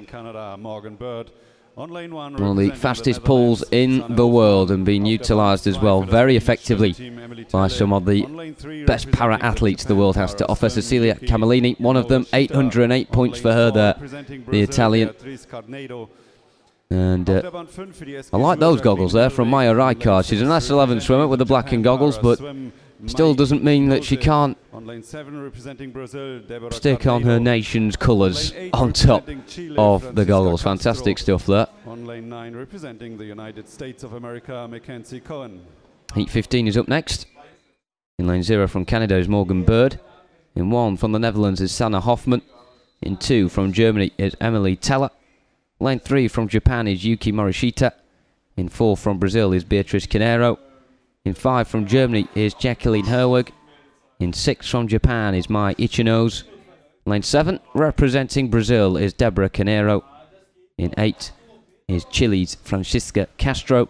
One of the fastest pools in the world and being utilised as well very effectively by some of the best para-athletes the world has to offer. Cecilia Camellini, one of them, 808 points for her there, the Italian. And I like those goggles there from Maya Rijkaard. She's an S11 swimmer with the black and goggles, but still doesn't mean that she can't stick on her nation's colours on top of the goggles. Fantastic stuff there. On lane 9 representing the United States of America, Mackenzie Cohen. Heat 15 is up next. In lane 0 from Canada is Morgan Bird. In 1 from the Netherlands is Sanna Hoffman. In 2 from Germany is Emily Teller. Lane 3 from Japan is Yuki Morishita. In 4 from Brazil is Beatriz Quinero. In 5 from Germany is Jacqueline Herwig. In 6 from Japan is Mai Ichinos. Lane 7 representing Brazil is Deborah Quinero. In 8 is Chile's Francisca Castro.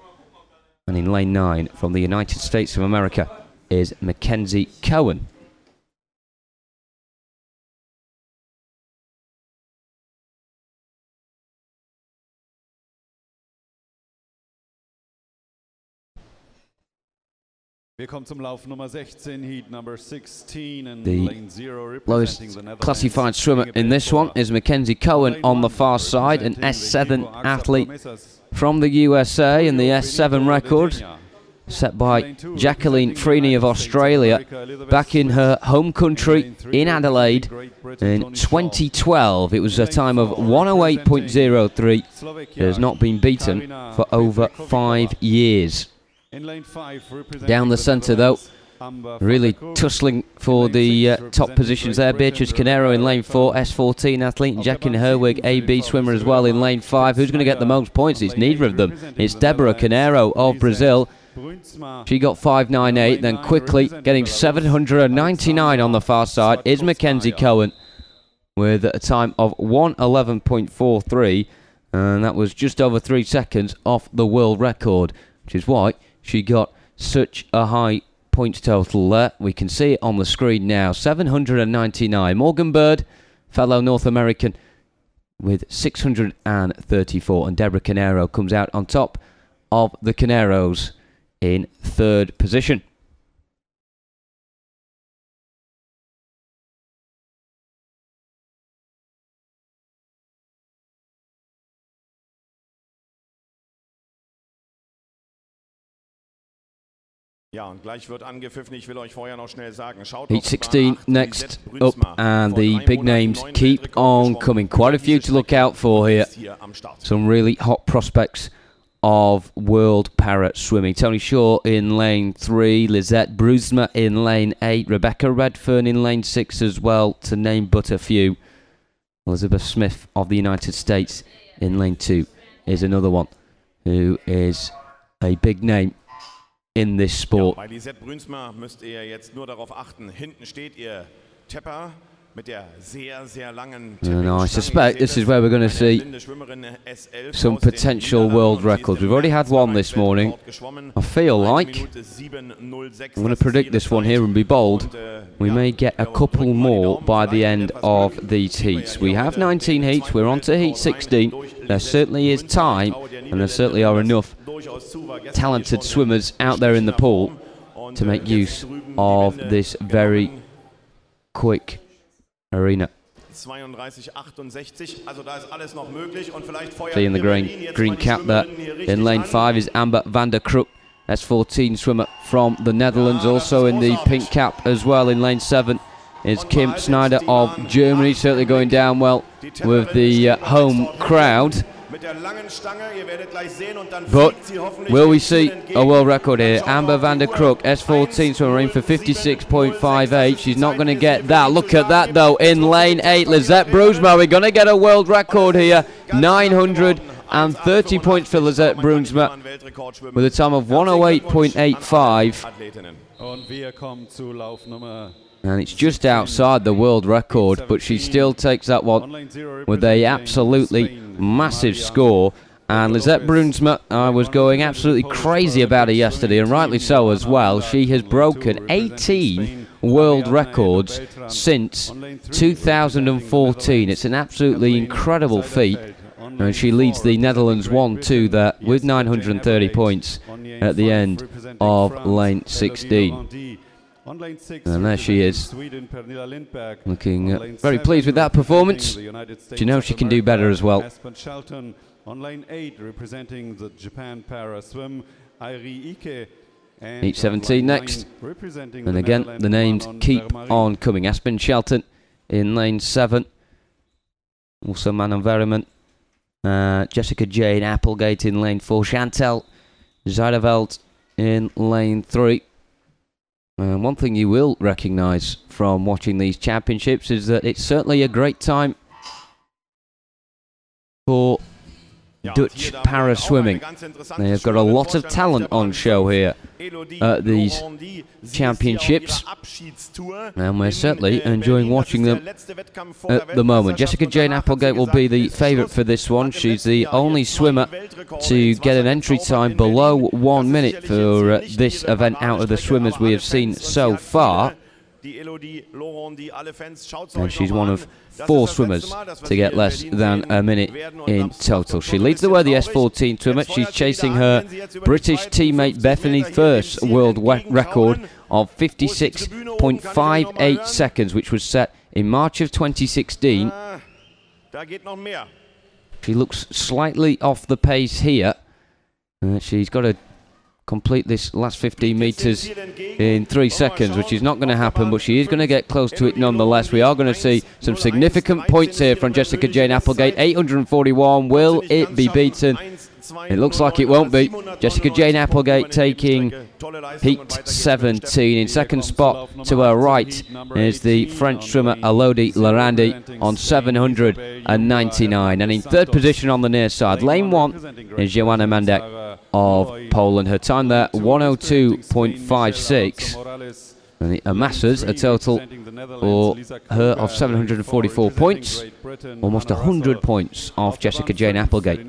And in lane 9 from the United States of America is Mackenzie Cohen. Wir kommen zum Lauf Nummer 16, Heat number 16, and the lane 0 lowest representing the Netherlands. classified swimmer in this one is Mackenzie Cohen on the far side, an S7 athlete from the USA, and the S7 record set by Jacqueline Freeney of Australia back in her home country in Adelaide in 2012. It was a time of 108.03. It has not been beaten for over 5 years. Down the centre though, really tussling for the top positions there. Beatriz Quinero in lane 4, S14 athlete, and Jacqueline Herwig, AB swimmer as well in lane 5. Who's going to get the most points? It's neither of them. It's Deborah Quinero of Brazil. She got 598, then quickly getting 799 on the far side is Mackenzie Cohen with a time of 111.43, and that was just over 3 seconds off the world record, which is why she got such a high points total there. We can see it on the screen now, 799. Morgan Bird, fellow North American, with 634. And Deborah Quinero comes out on top of the Quineros in 3rd position. Ja, und gleich wird angepfiffen. Ich will euch vorher noch schnell sagen. Schaut Heat 16 next up, and the big names keep on coming. Quite a few to look out for here. Some really hot prospects of world para swimming. Tony Shaw in lane 3, Lisette Brusma in lane 8, Rebecca Redfern in lane 6 as well, to name but a few. Elizabeth Smith of the United States in lane 2 is another one who is a big name in this sport. Bei Lisette Brünsma müsst ihr jetzt nur darauf achten. Hinten steht ihr Tepper mit der sehr, sehr langen. And I suspect this is where we're going to see some potential world records. We've already had one this morning. I feel like I'm going to predict this one here and be bold. We may get a couple more by the end of these heats. We have 19 heats. We're on to heat 16. There certainly is time, and there certainly are enough talented swimmers out there in the pool to make use of this very quick arena. Seeing the green cap there. In lane 5 is Amber van der Kroek, S14 swimmer from the Netherlands. Also in the pink cap as well in lane 7 is Kim Snyder of Germany, certainly going down well with the home crowd. But will we see a world record here? Amber van der Kroek, S14 swimmer, in for 56.58. She's not going to get that. Look at that though. In lane 8, Lisette Broensma. We're going to get a world record here. 930 points for Lisette Broensma with a time of 108.85. And it's just outside the world record, but she still takes that one with a absolutely massive score. And Lisette Broensma, I was going absolutely crazy about her yesterday, and rightly so as well. She has broken 18 world records since 2014. It's an absolutely incredible feat. And she leads the Netherlands 1-2 there with 930 points at the end of lane 16. And there she is, looking very pleased with that performance. She knows she can do better as well. On lane 8, representing the Japan Para Swim, Airi Ike. Heat 17 next. And again, the names keep on coming. Aspen Shelton in lane 7. Also Manon Verriman. Jessica Jane Applegate in lane 4. Chantel Zuiderveld in lane 3. One thing you will recognise from watching these championships is that it's certainly a great time for Dutch para swimming. They have got a lot of talent on show here at these championships, and we're certainly enjoying watching them at the moment. Jessica Jane Applegate will be the favourite for this one. She's the only swimmer to get an entry time below 1 minute for this event out of the swimmers we have seen so far. And she's one of 4 swimmers to get less than a minute in total. She leads the way, the S14 swimmer. She's chasing her British teammate Bethany Firth's world record of 56.58 seconds, which was set in March of 2016. She looks slightly off the pace here. She's got to complete this last 15 metres in 3 seconds, which is not going to happen, but she is going to get close to it nonetheless. We are going to see some significant points here from Jessica Jane Applegate. 841. Will it be beaten? It looks like it won't be. Jessica Jane Applegate taking heat 17. In second spot to her right is the French swimmer Elodie Larandi on 799. And in third position on the near side, lane 1, is Joanna Mandek of Poland. Her time there, 102.56. And it amasses a total for her of 744 points, almost 100 points off Jessica Jane Applegate.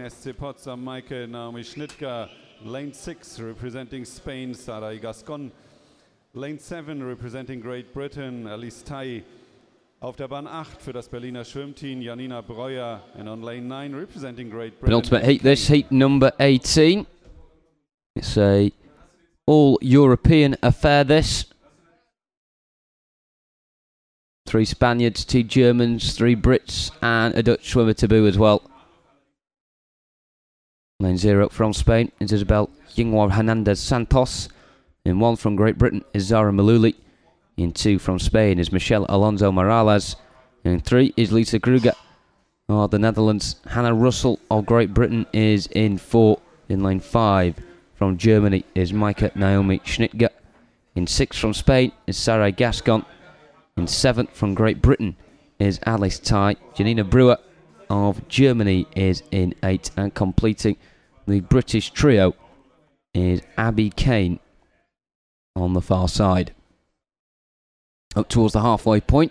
Lane 6 representing Spain, Sarai Gascon. Lane 7 representing Great Britain, Alice Tai. Auf der Bahn 8 für das Berliner Schwimmteam, Janina Breuer. And on lane 9 representing Great Britain. Penultimate heat, this heat number 18. It's a all-European affair, this. 3 Spaniards, 2 Germans, 3 Brits, and a Dutch swimmer to boot as well. Lane 0 from Spain is Isabel Yingwa Hernandez Santos. In 1 from Great Britain is Zara Maluli. In 2 from Spain is Michelle Alonso Morales. In 3 is Lisa Kruger of the Netherlands. Hannah Russell of Great Britain is in 4. In lane 5 from Germany is Maika Naomi Schnittger. In 6 from Spain is Sarai Gascon. In 7th from Great Britain is Alice Tai. Janina Brewer of Germany is in 8, and completing the British trio is Abby Kane on the far side. Up towards the halfway point,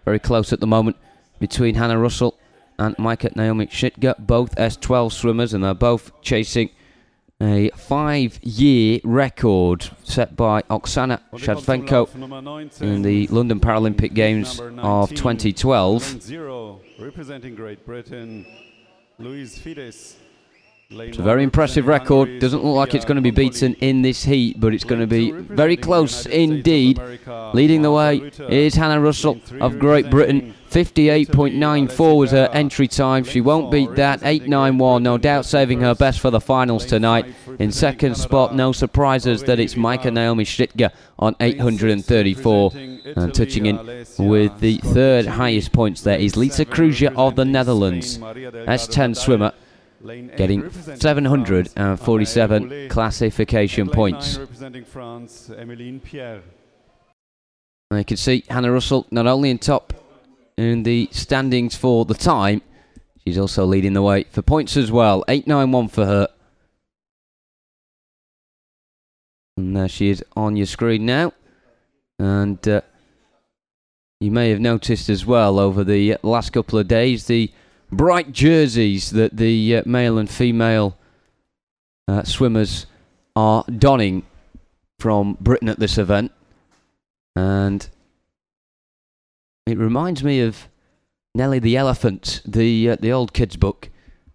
very close at the moment between Hannah Russell and Maika Naomi Schnittger, both S12 swimmers, and they're both chasing a 5-year record set by Oksana Shadvenko in the London Paralympic Games of 2012. Representing Great Britain, Louise Fides. It's a very impressive record. Doesn't look like it's going to be beaten in this heat, but it's going to be very close indeed. Leading the way is Hannah Russell of Great Britain. 58.94 was her entry time. She won't beat that. 8.91, no doubt saving her best for the finals tonight. In second spot, no surprises that it's Micah Naomi Schrittger on 834. And touching in with the third highest points there is Lisa Kruger of the Netherlands. S10 swimmer, getting 747 classification points. And you can see Hannah Russell not only in top in the standings for the time, she's also leading the way for points as well. 8.91 for her. And there she is on your screen now. And you may have noticed as well over the last couple of days the bright jerseys that the male and female swimmers are donning from Britain at this event. And it reminds me of Nellie the Elephant, the old kids' book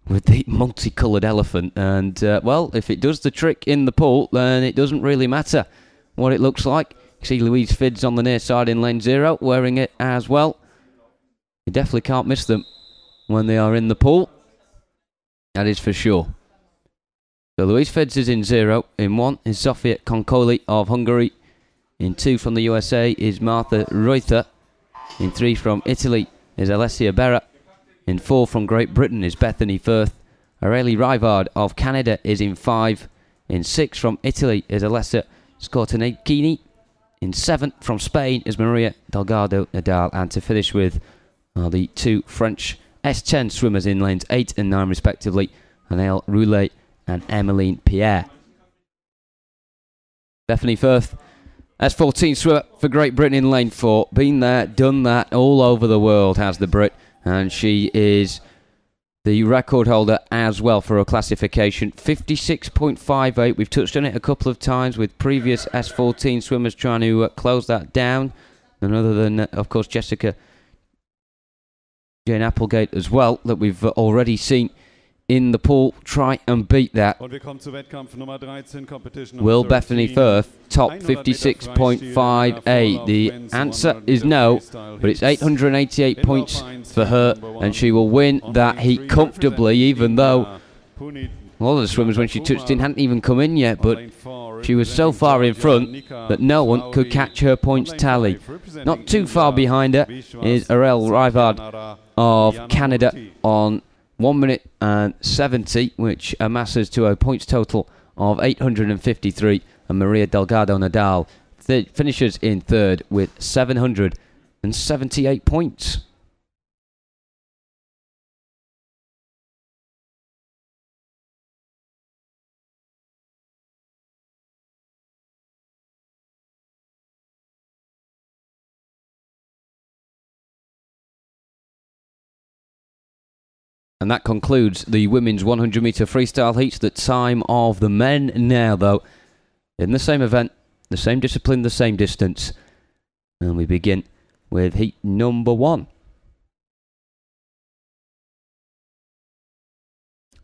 with the multicoloured elephant. And, well, if it does the trick in the pool, then it doesn't really matter what it looks like. You see Louise Fidds on the near side in lane 0, wearing it as well. You definitely can't miss them when they are in the pool. That is for sure. So Louise Fidds is in 0. In 1 is Sofia Konkoli of Hungary. In 2 from the USA is Martha Reuter. In 3 from Italy is Alessia Berra. In 4 from Great Britain is Bethany Firth. Aurelie Rivard of Canada is in 5. In 6 from Italy is Alessa Scortanechini. In 7 from Spain is Maria Delgado Nadal. And to finish with the 2 French S10 swimmers in lanes 8 and 9 respectively, Anaëlle Roulet and Emmeline Pierre. Bethany Firth, S14 swimmer for Great Britain in lane 4. Been there, done that, all over the world has the Brit. And she is the record holder as well for her classification. 56.58. We've touched on it a couple of times with previous S14 swimmers trying to close that down. None other than, of course, Jessica Jane Applegate as well, that we've already seen in the pool try and beat that. Will Bethany Firth top 56.58? The answer is no, but it's 888 points for her, and she will win that heat comfortably, even though a lot of the swimmers when she touched in hadn't even come in yet, but she was so far in front that no one could catch her points tally. Not too far behind her is Aurelie Rivard of Canada on 1 minute and 70, which amasses to a points total of 853, and Maria Delgado Nadal finishes in third with 778 points. And that concludes the women's 100 metre freestyle heats. The time of the men now, though, in the same event, the same discipline, the same distance. And we begin with heat number 1.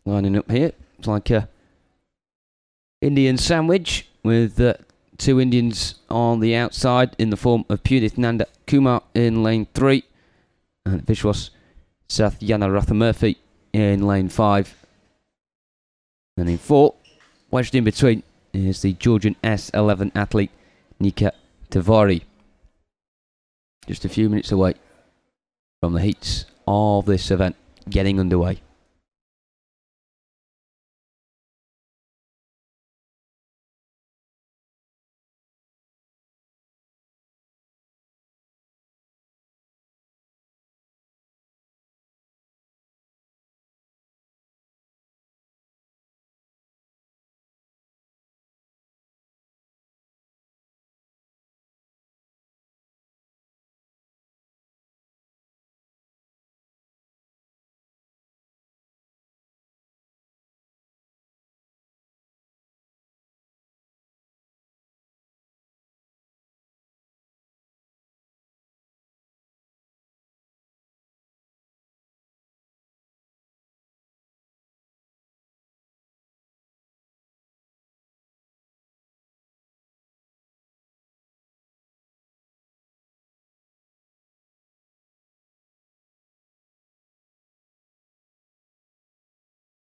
Lining up here, it's like a Indian sandwich with 2 Indians on the outside in the form of Punith Nanda Kumar in lane 3 and Vishwas Sathyana Rathamurthy in lane 5. And in 4, wedged in between, is the Georgian S11 athlete Nika Tavory. Just a few minutes away from the heats of this event getting underway.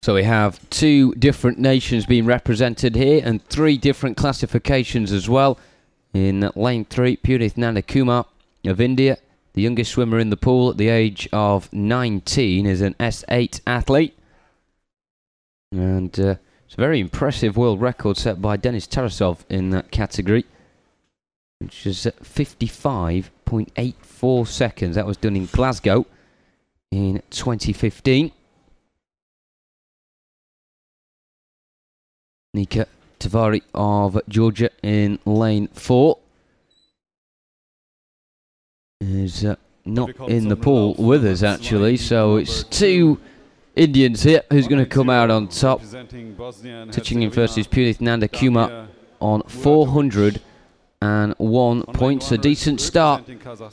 So we have 2 different nations being represented here and 3 different classifications as well. In lane 3, Purith Nandakumar of India, the youngest swimmer in the pool at the age of 19, is an S8 athlete. And it's a very impressive world record set by Denis Tarasov in that category, which is 55.84 seconds. That was done in Glasgow in 2015. Nika Tavari of Georgia in lane 4 is not in the pool with us actually, so it's 2 Indians here who's going to come out on top. Touching in first is Purith Nandakumar on 401 points. A decent start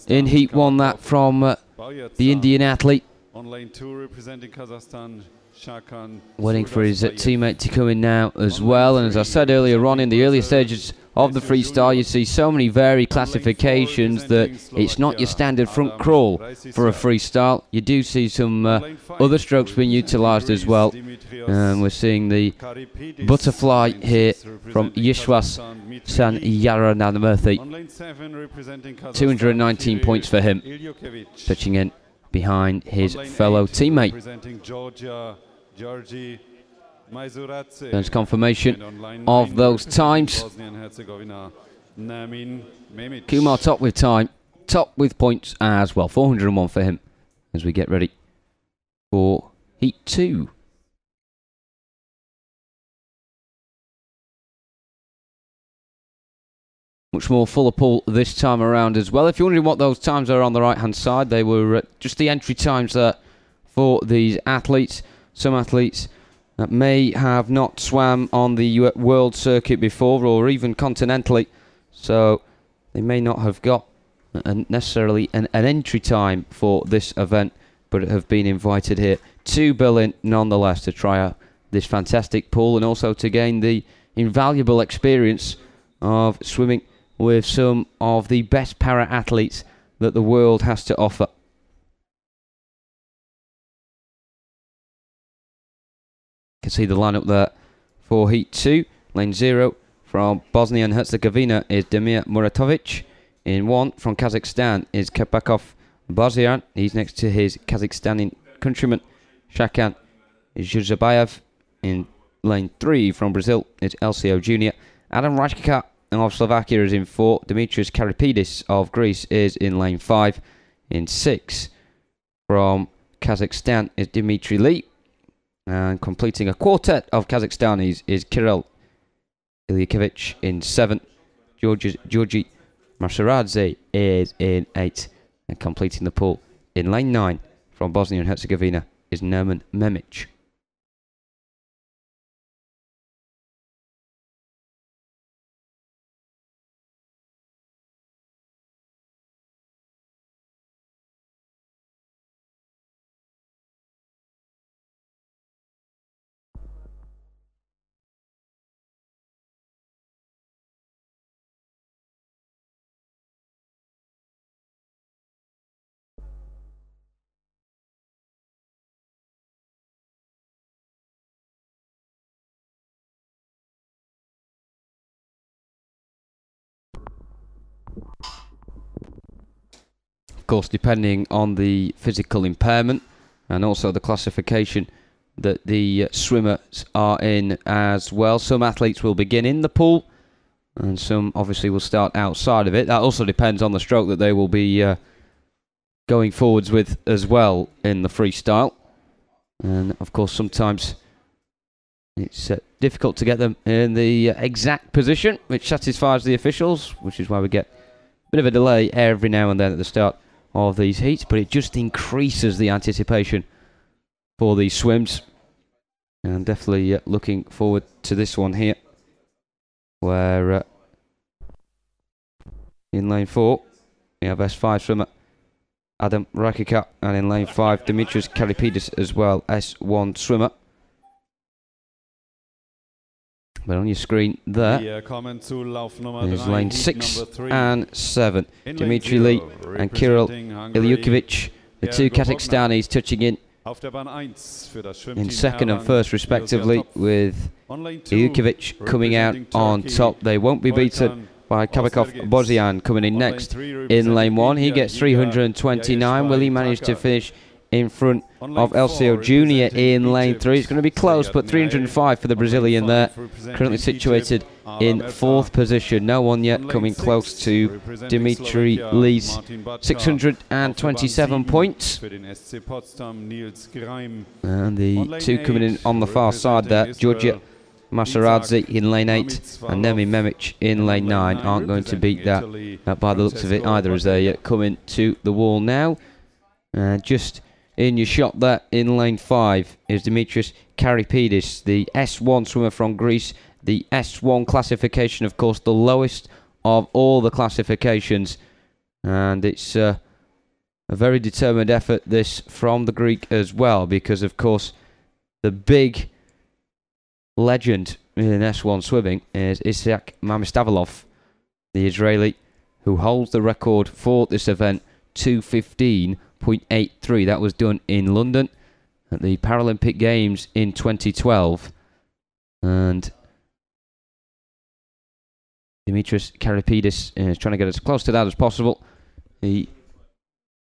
in Heat 1 that from the Indian athlete. On lane 2 representing Kazakhstan, Shakan. Waiting for his teammate to come in now as well. And as I said earlier on, in the earlier stages of the freestyle, you see so many varied classifications that it's not your standard front crawl for a freestyle. You do see some other strokes being utilised as well. And we're seeing the butterfly here from Yishwas Sanyaranamurthy. 219 points for him, pitching in behind his fellow teammate. There's confirmation of those times. Kumar top with time, top with points as well. 401 for him as we get ready for Heat 2. Much more fuller pool this time around as well. If you're wondering what those times are on the right hand side, they were just the entry times there for these athletes. Some athletes that may have not swam on the world circuit before or even continentally, so they may not have got necessarily an entry time for this event, but have been invited here to Berlin nonetheless to try out this fantastic pool and also to gain the invaluable experience of swimming with some of the best para-athletes that the world has to offer. You can see the lineup there for Heat 2. Lane 0 from Bosnia and Herzegovina is Demir Muratovic. In 1 from Kazakhstan is Kapakov Bazian. He's next to his Kazakhstani countryman Shakan Zhuzabayev. In lane 3 from Brazil is LCO Jr. Adam Rajkika of Slovakia is in 4. Dimitris Karipidis of Greece is in lane 5. In 6 from Kazakhstan is Dimitri Lee. And completing a quartet of Kazakhstanis is Kirill Ilyakevich in 7. Georgi Marsaradze is in 8. And completing the pool in lane 9 from Bosnia and Herzegovina is Nerman Memic. Of course, depending on the physical impairment and also the classification that the swimmers are in as well. Some athletes will begin in the pool and some obviously will start outside of it. That also depends on the stroke that they will be going forwards with as well in the freestyle. And of course, sometimes it's difficult to get them in the exact position which satisfies the officials, which is why we get a bit of a delay every now and then at the start of these heats, but it just increases the anticipation for these swims. And definitely looking forward to this one here, where in lane 4 we have S5 swimmer Adam Rakika, and in lane 5 Dimitris Karipidis as well, S1 swimmer. But on your screen there is lane 6 and 7. Dimitri Lee and Kirill Ilyukevich, the 2 Kazakhstanis touching in In second and first respectively, with Ijukjevic coming out on top. They won't be beaten by Kabakov Bozian coming in next in lane 1. He gets 329. Will he manage to finish in front of LCO Jr. in lane 3? It's going to be close, but 305 for the Brazilian there. Currently situated in 4th position. No one yet coming close to Dimitri Lee's 627 points. And the two coming in on the far side there, Georgia Masaradze in lane 8 and Nemi Memic in lane 9 aren't going to beat that by the looks of it either, as they come into the wall now. Just in your shot there in lane 5 is Dimitris Karipidis, the S1 swimmer from Greece. The S1 classification, of course, the lowest of all the classifications. And it's a very determined effort, this, from the Greek as well, because, of course, the big legend in S1 swimming is Isaac Mamistavalov, the Israeli, who holds the record for this event, 2:15.83. That was done in London at the Paralympic Games in 2012. And Dimitris Karipidis is trying to get as close to that as possible. He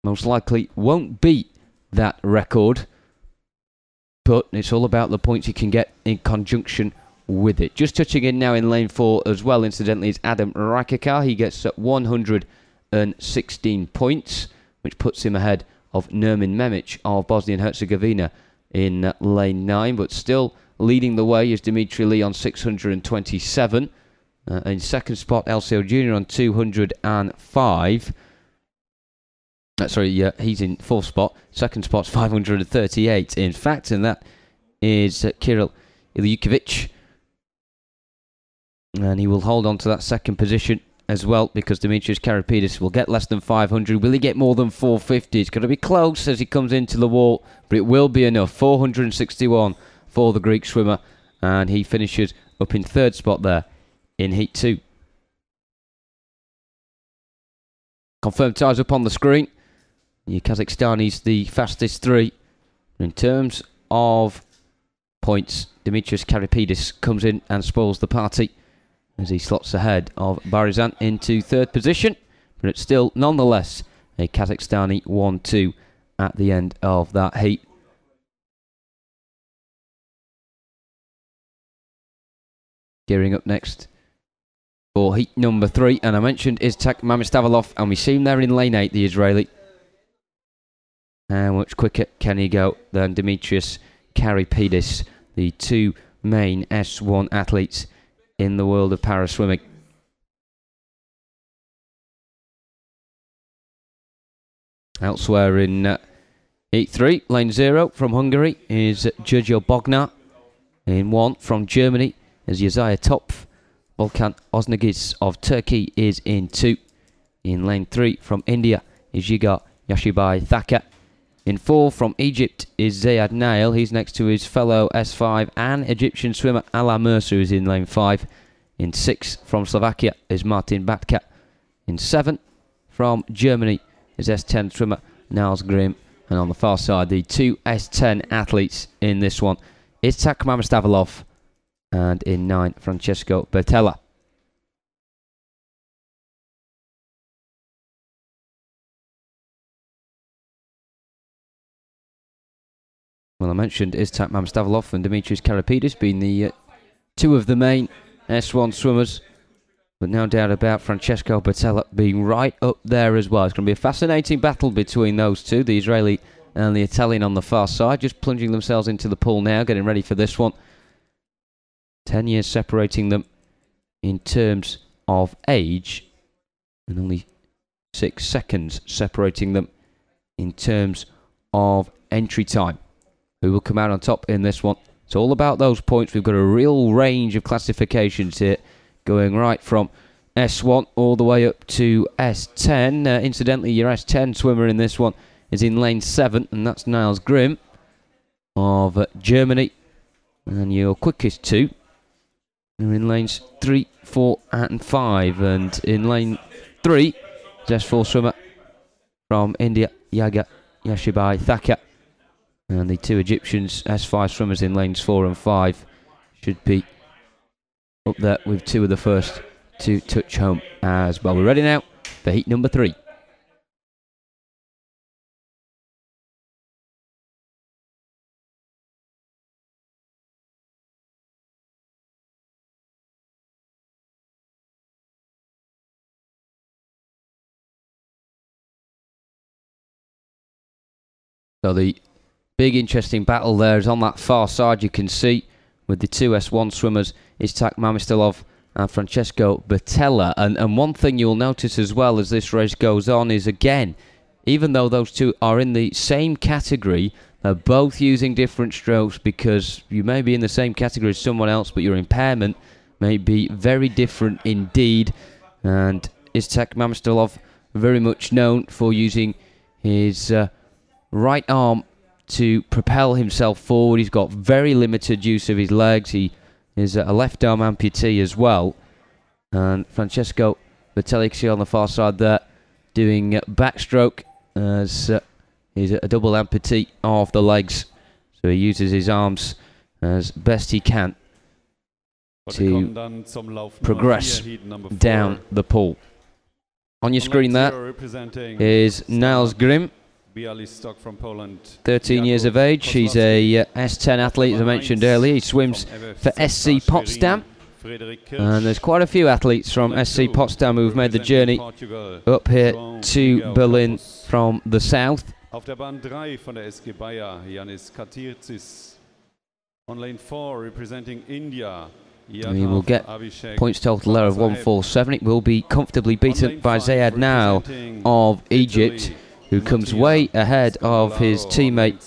most likely won't beat that record, but it's all about the points he can get in conjunction with it. Just touching in now in lane 4 as well, incidentally, is Adam Rakikar. He gets 116 points, which puts him ahead of Nermin Memic of Bosnia and Herzegovina in lane 9, but still leading the way is Dimitri Lee on 627. In second spot, LCO Jr. on 205. He's in 4th spot. Second spot's 538, in fact, and that is Kirill Ijukjevic. And he will hold on to that second position as well, because Dimitris Karipidis will get less than 500. Will he get more than 450? It's going to be close as he comes into the wall, but it will be enough. 461 for the Greek swimmer, and he finishes up in 3rd spot there in Heat 2. Confirmed ties up on the screen. The Kazakhstani's the fastest 3. In terms of points, Dimitris Karipidis comes in and spoils the party as he slots ahead of Barizan into 3rd position. But it's still, nonetheless, a Kazakhstani 1-2 at the end of that heat. Gearing up next for heat number 3, and I mentioned Isaac Mamistavalov, and we see him there in lane 8, the Israeli. How much quicker can he go than Dimitris Karipidis, the two main S1 athletes in the world of paraswimming? Elsewhere in heat 3, lane 0 from Hungary is Giorgio Bognar. In 1 from Germany is Josiah Topf. Volkan Osnagiz of Turkey is in 2. In lane 3 from India is Jigar Yashibai Thaka. In 4 from Egypt is Zayad Nail. He's next to his fellow S5 and Egyptian swimmer Ala Mercer, who's in lane 5. In 6 from Slovakia is Martin Batka. In 7 from Germany is S10 swimmer Niels Grimm. And on the far side, the two S10 athletes in this one is Isaac Mamistavalov, and in 9, Francesco Bertella. Well, I mentioned Isaac Mamistavalov and Dimitris Karipidis being the two of the main S1 swimmers, but no doubt about Francesco Bertella being right up there as well. It's going to be a fascinating battle between those two, the Israeli and the Italian on the far side, just plunging themselves into the pool now, getting ready for this one. 10 years separating them in terms of age, and only 6 seconds separating them in terms of entry time. Who will come out on top in this one? It's all about those points. We've got a real range of classifications here, going right from S1 all the way up to S10. Incidentally, your S10 swimmer in this one is in lane 7, and that's Niels Grimm of Germany. And your quickest two are in lanes 3, 4 and 5. And in lane 3 is S4 swimmer from India, Yaga Yashibai Thaka. And the two Egyptians, S5 swimmers in lanes 4 and 5, should be up there with two of the first to touch home as well. We're ready now for heat number 3. So the big interesting battle there is on that far side, you can see, with the two S1 swimmers, Iztak Mamistylov and Francesco Bertella. And one thing you'll notice as well as this race goes on is, again, even though those two are in the same category, they're both using different strokes, because you may be in the same category as someone else, but your impairment may be very different indeed. And Iztak Mamistylov, very much known for using his right arm to propel himself forward. He's got very limited use of his legs. He is a left arm amputee as well. And Francesco Bertella, you can see on the far side there, doing backstroke, as he's a double amputee of the legs. So he uses his arms as best he can to progress down the pool. On your screen there is Niels Grim, 13 years of age. He's a S10 athlete, as I mentioned earlier. He swims for SC Potsdam. And there's quite a few athletes from SC Potsdam who've made the journey up here to Berlin from the south. Auf der Bahn 3 von der SG Bayer, Yannis Katirtsis. On lane 4, representing India. He will get points total there of 147. It will be comfortably beaten by Zayed Now of Egypt, who comes way ahead of his teammate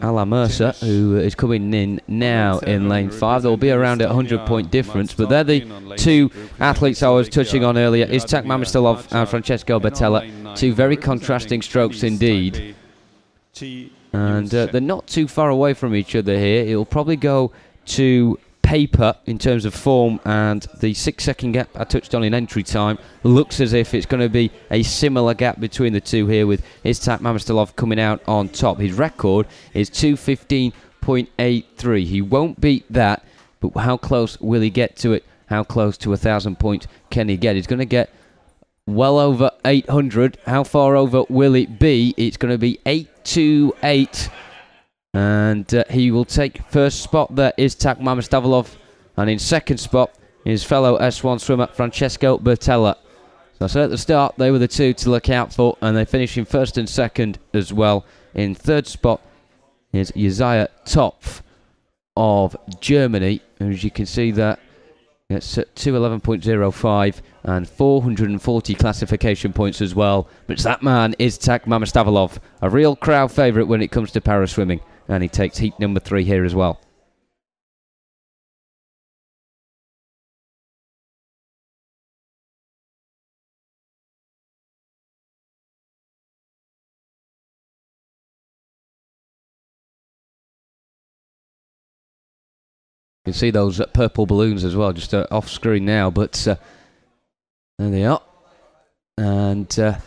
Ala Mercer, who is coming in now in lane 5. There will be around a 100-point difference, but they're the two athletes I was touching on earlier. Iztak Mamistylov and Francesco Bertella, two very contrasting strokes indeed. And they're not too far away from each other here. It'll probably go to paper in terms of form, and the 6-second gap I touched on in entry time looks as if it's going to be a similar gap between the two here, with Iztak Mamistylov coming out on top. His record is 2:15.83. He won't beat that, but how close will he get to it? How close to 1,000 points can he get? He's going to get well over 800. How far over will it be? It's going to be 828. And he will take first spot there, Iztak Mamistylov. And in second spot, his fellow S1 swimmer, Francesco Bertella. So I said at the start, they were the two to look out for, and they finish in first and second as well. In third spot is Josiah Topf of Germany. And as you can see there, it's at 211.05 and 440 classification points as well. But that man is Iztak Mamistylov, a real crowd favourite when it comes to para swimming. And he takes heat number 3 here as well. You can see those purple balloons as well, just off screen now, but there they are. And they're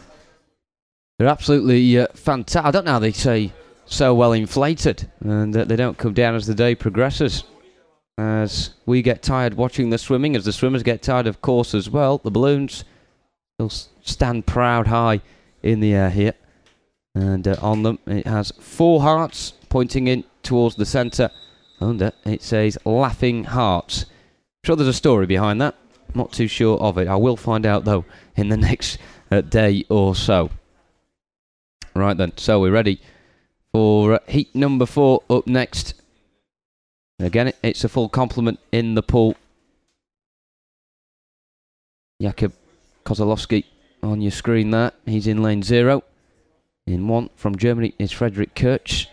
absolutely fantastic. I don't know how they say so well inflated, and they don't come down as the day progresses. As we get tired watching the swimming, as the swimmers get tired, of course, as well. The balloons still stand proud high in the air here. And on them, it has 4 hearts pointing in towards the centre. Under it says Laughing Hearts. I'm sure there's a story behind that. I'm not too sure of it. I will find out, though, in the next day or so. Right then, so we're ready for heat number 4 up next. Again, it's a full complement in the pool. Jakub Kozłowski on your screen there. He's in lane 0. In 1 from Germany is Frederick Kirch.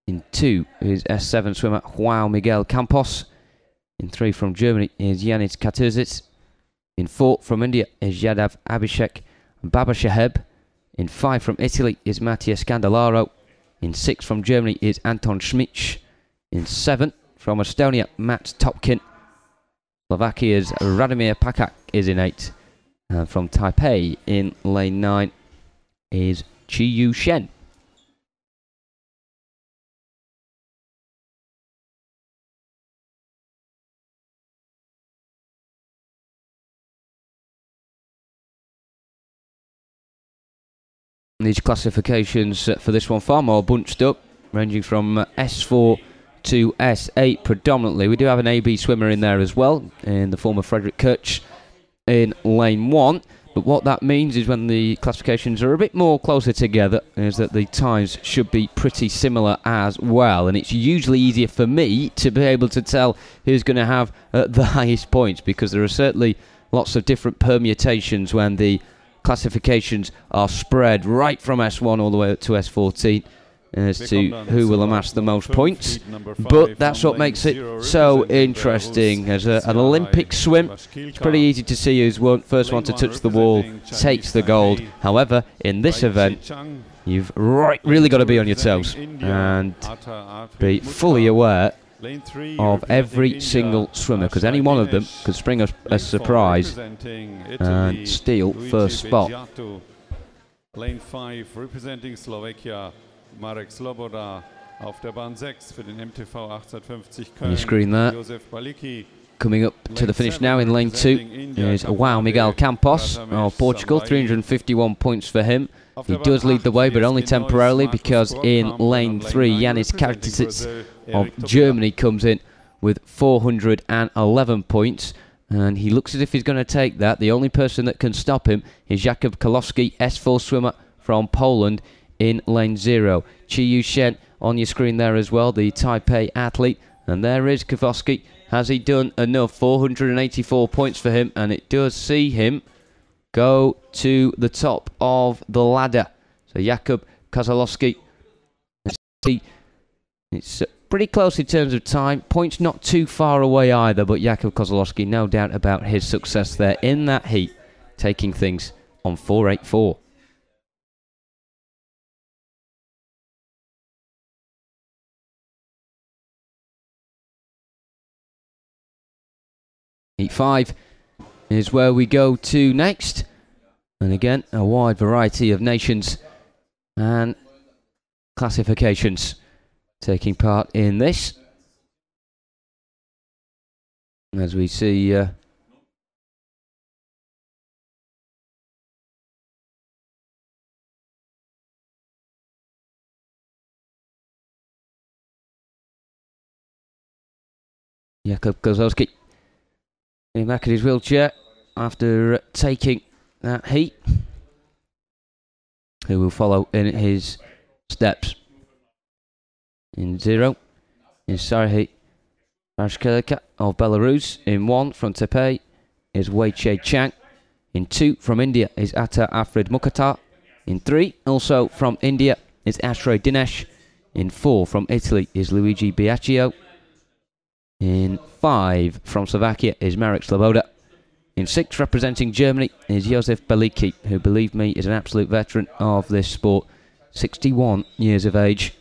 In 2 is S7 swimmer João Miguel Campos. In 3 from Germany is Yannis Katirtsis. In 4 from India is Yadav Abhishek Babashaheb. In 5 from Italy is Mattia Scandalaro. In 6 from Germany is Anton Schmitz. In 7 from Estonia, Matt Topkin. Slovakia's Radomir Pakak is in 8. And from Taipei in lane 9 is Chi Yu Shen. these classifications for this one far more bunched up, ranging from S4 to S8 predominantly. We do have an AB swimmer in there as well, in the form of Frederick Kirch in lane 1. But what that means is when the classifications are a bit more closer together is that the times should be pretty similar as well. And it's usually easier for me to be able to tell who's going to have the highest points, because there are certainly lots of different permutations when the classifications are spread right from S1 all the way up to S14 as to who will amass the most points. But that's what makes it so interesting. As an Olympic swim, it's pretty easy to see who's first one to touch the wall takes the gold. However, in this event, you've really got to be on your toes and be fully aware of every single swimmer, because any one of them could spring a surprise and steal first spot. Lane 5 representing Slovakia, Marek Sloboda auf der Bahn 6 für den MTV 1850 Köln. On your screen there. Coming up to the finish now in lane 2 is João Miguel Campos of Portugal, 351 points for him. He does lead the way, but only temporarily, because in lane 3 Yanis Kartisits of Germany comes in with 411 points, and he looks as if he's going to take that. The only person that can stop him is Jakub Kolowski, S4 swimmer from Poland, in lane 0. Chiyu Shen on your screen there as well, the Taipei athlete. And there is Kowalski. Has he done enough? 484 points for him, and it does see him go to the top of the ladder. So Jakub Kozłowski, it's pretty close in terms of time. Points not too far away either, but Jakub Kozłowski, no doubt about his success there in that heat, taking things on 4.84. Heat 5 is where we go to next. And again, a wide variety of nations and classifications taking part in this. As we see Jakub Kozłowski back in his wheelchair after taking that heat, who will follow in his steps. In 0 is Sarhi Rashkelka of Belarus. In 1 from Taipei is Wei Che Chang. In 2 from India is Atta Afrid Mukhtar. In 3 also from India is Ashray Dinesh. In 4 from Italy is Luigi Biagio. In 5 from Slovakia is Marek Sloboda. In 6 representing Germany is Josef Beliki, who, believe me, is an absolute veteran of this sport, 61 years of age.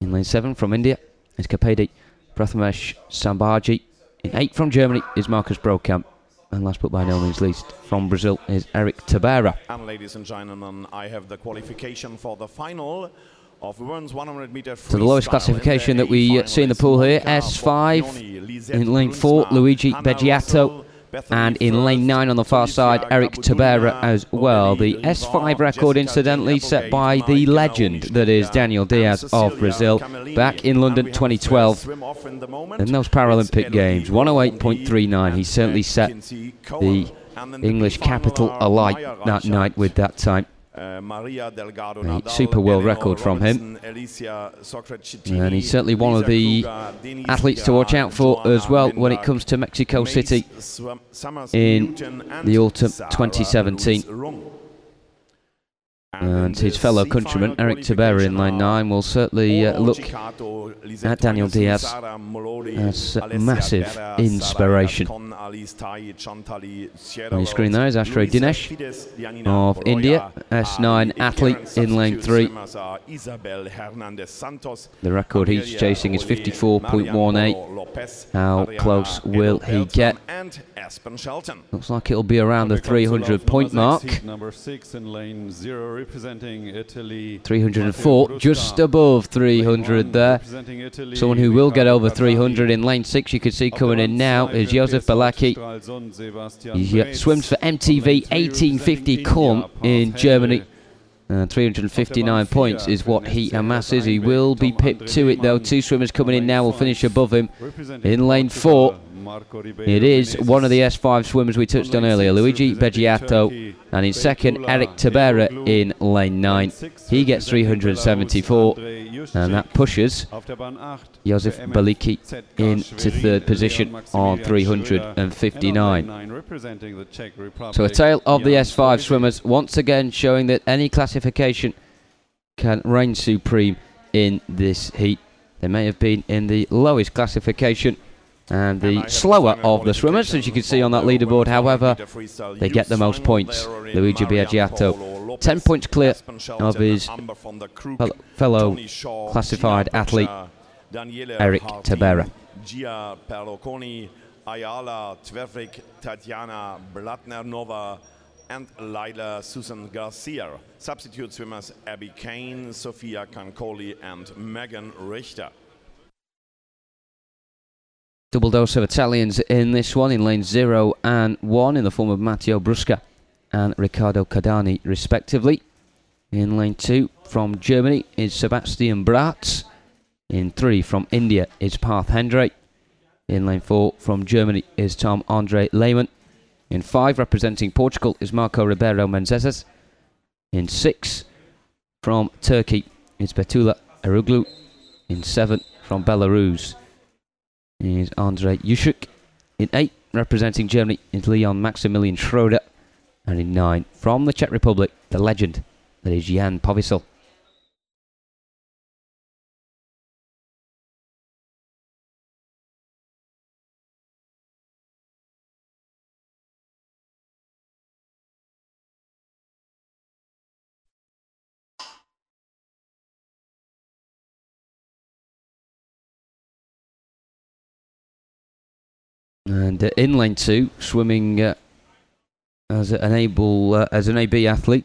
In lane 7 from India is Kapedi Prathamesh Sambaji. In 8 from Germany is Marcus Brokamp. And last but by no means least, from Brazil is Eric Tabera. And ladies and gentlemen, I have the qualification for the final of women's 100 meter freestyle. So the lowest classification that we see in the pool here, S5. In lane 4, Luigi Beggiato. And in lane 9 on the far side, Eric Tabera as well. The S5 record, incidentally, set by the legend that is Daniel Diaz of Brazil back in London 2012 in those Paralympic Games. 108.39. He certainly set the English capital alight that night with that time. A super world record from him, and he's certainly one of the athletes to watch out for as well when it comes to Mexico City in the autumn 2017. And his fellow countryman Eric Tabera in line 9 will certainly look at Daniel Diaz as massive inspiration. On your screen there is Ashray Dinesh of India, S9 athlete in lane 3. The record he's chasing is 54.18. How close will he get? Looks like it'll be around the 300 point mark. 304, just above 300 there. Someone who will get over 300 in lane 6, you can see coming in now, is Josef Balaki. He swims for MTV 1850 Köln in Germany. 359 points is what he amasses. He will be pipped to it though. Two swimmers coming in now will finish above him. In lane 4, it is one of the S5 swimmers we touched on earlier, Luigi Beggiato. And in second, Eric Tabera in lane 9. He gets 374. And that pushes Josef Baliki into third position on 359. So a tale of the S5 swimmers, once again showing that any classification can reign supreme in this heat. They may have been in the lowest classification and the slower of the swimmers, as you can see on that leaderboard. However, they get the most points. Luigi Beggiato, 10 points clear of his fellow classified athlete, Eric Tabera. Gia Perloconi, Ayala Tvervik, Tatiana Blatner-Nova, and Lila Susan Garcia. Substitute swimmers Abby Kane, Sofia Cancoli, and Megan Richter. Double dose of Italians in this one, in lanes 0 and 1, in the form of Matteo Brusca and Riccardo Cardani, respectively. In lane 2, from Germany, is Sebastian Bratz. In 3, from India, is Parth Hendre. In lane 4, from Germany, is Tom Andre Lehmann. In 5, representing Portugal, is Marco Ribeiro Menezes. In 6, from Turkey, is Betula Eruglu. In 7, from Belarus, is Andrei Yushuk. In 8, representing Germany, is Leon Maximilian Schroeder. And in 9, from the Czech Republic, the legend, that is Jan Povisel. And in lane 2, swimming as an AB athlete,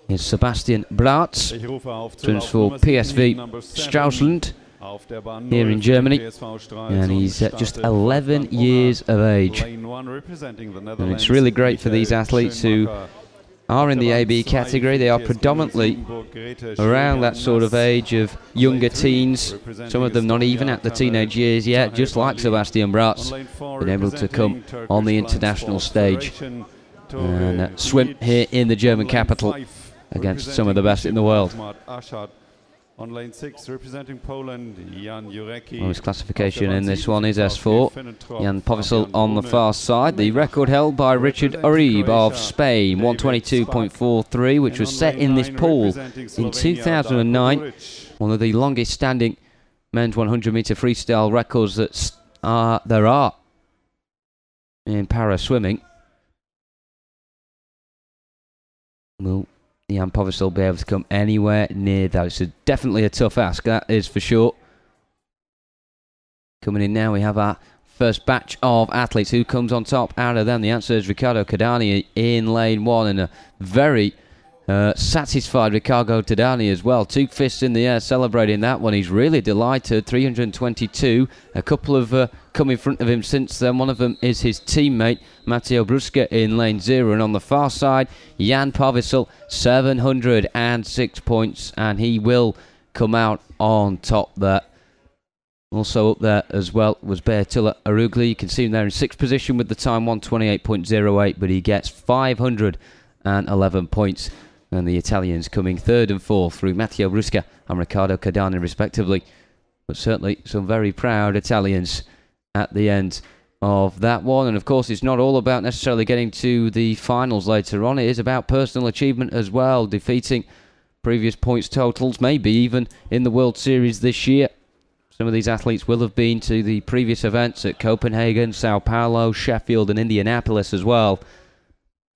is Sebastian Bratz. Swims for PSV Straussland here in Germany, and he's just 11 years of age. And it's really great for these athletes who are in the AB category. They are predominantly around that sort of age of younger teens, some of them not even at the teenage years yet, just like Sebastian Bratz, been able to come on the international stage and swim here in the German capital against some of the best in the world. On lane 6, representing Poland, Jan Jurecki. His classification in this one is S4. Jan Povisel on the far side. The record held by Richard Uribe of Spain, 122.43, which was set in this pool in 2009. One of the longest standing men's 100-meter freestyle records that there are in para swimming. Well, Jan Povisel will be able to come anywhere near that. It's definitely a tough ask, that is for sure. Coming in now, we have our first batch of athletes. Who comes on top out of them? The answer is Riccardo Cardani in lane 1, and a very satisfied Riccardo Cardani as well. 2 fists in the air celebrating that one. He's really delighted. 322. A couple of come in front of him since then. One of them is his teammate Matteo Brusca in lane 0, and on the far side, Jan Povisel, 706 points, and he will come out on top there. Also up there as well was Beatilla Arugli. You can see him there in 6th position with the time 128.08, but he gets 511 points. And the Italians coming 3rd and 4th through Matteo Brusca and Riccardo Cardani respectively. But certainly some very proud Italians at the end of that one. And of course, it's not all about necessarily getting to the finals later on. It is about personal achievement as well, defeating previous points totals, maybe even in the World Series this year. Some of these athletes will have been to the previous events at Copenhagen, Sao Paulo, Sheffield and Indianapolis as well.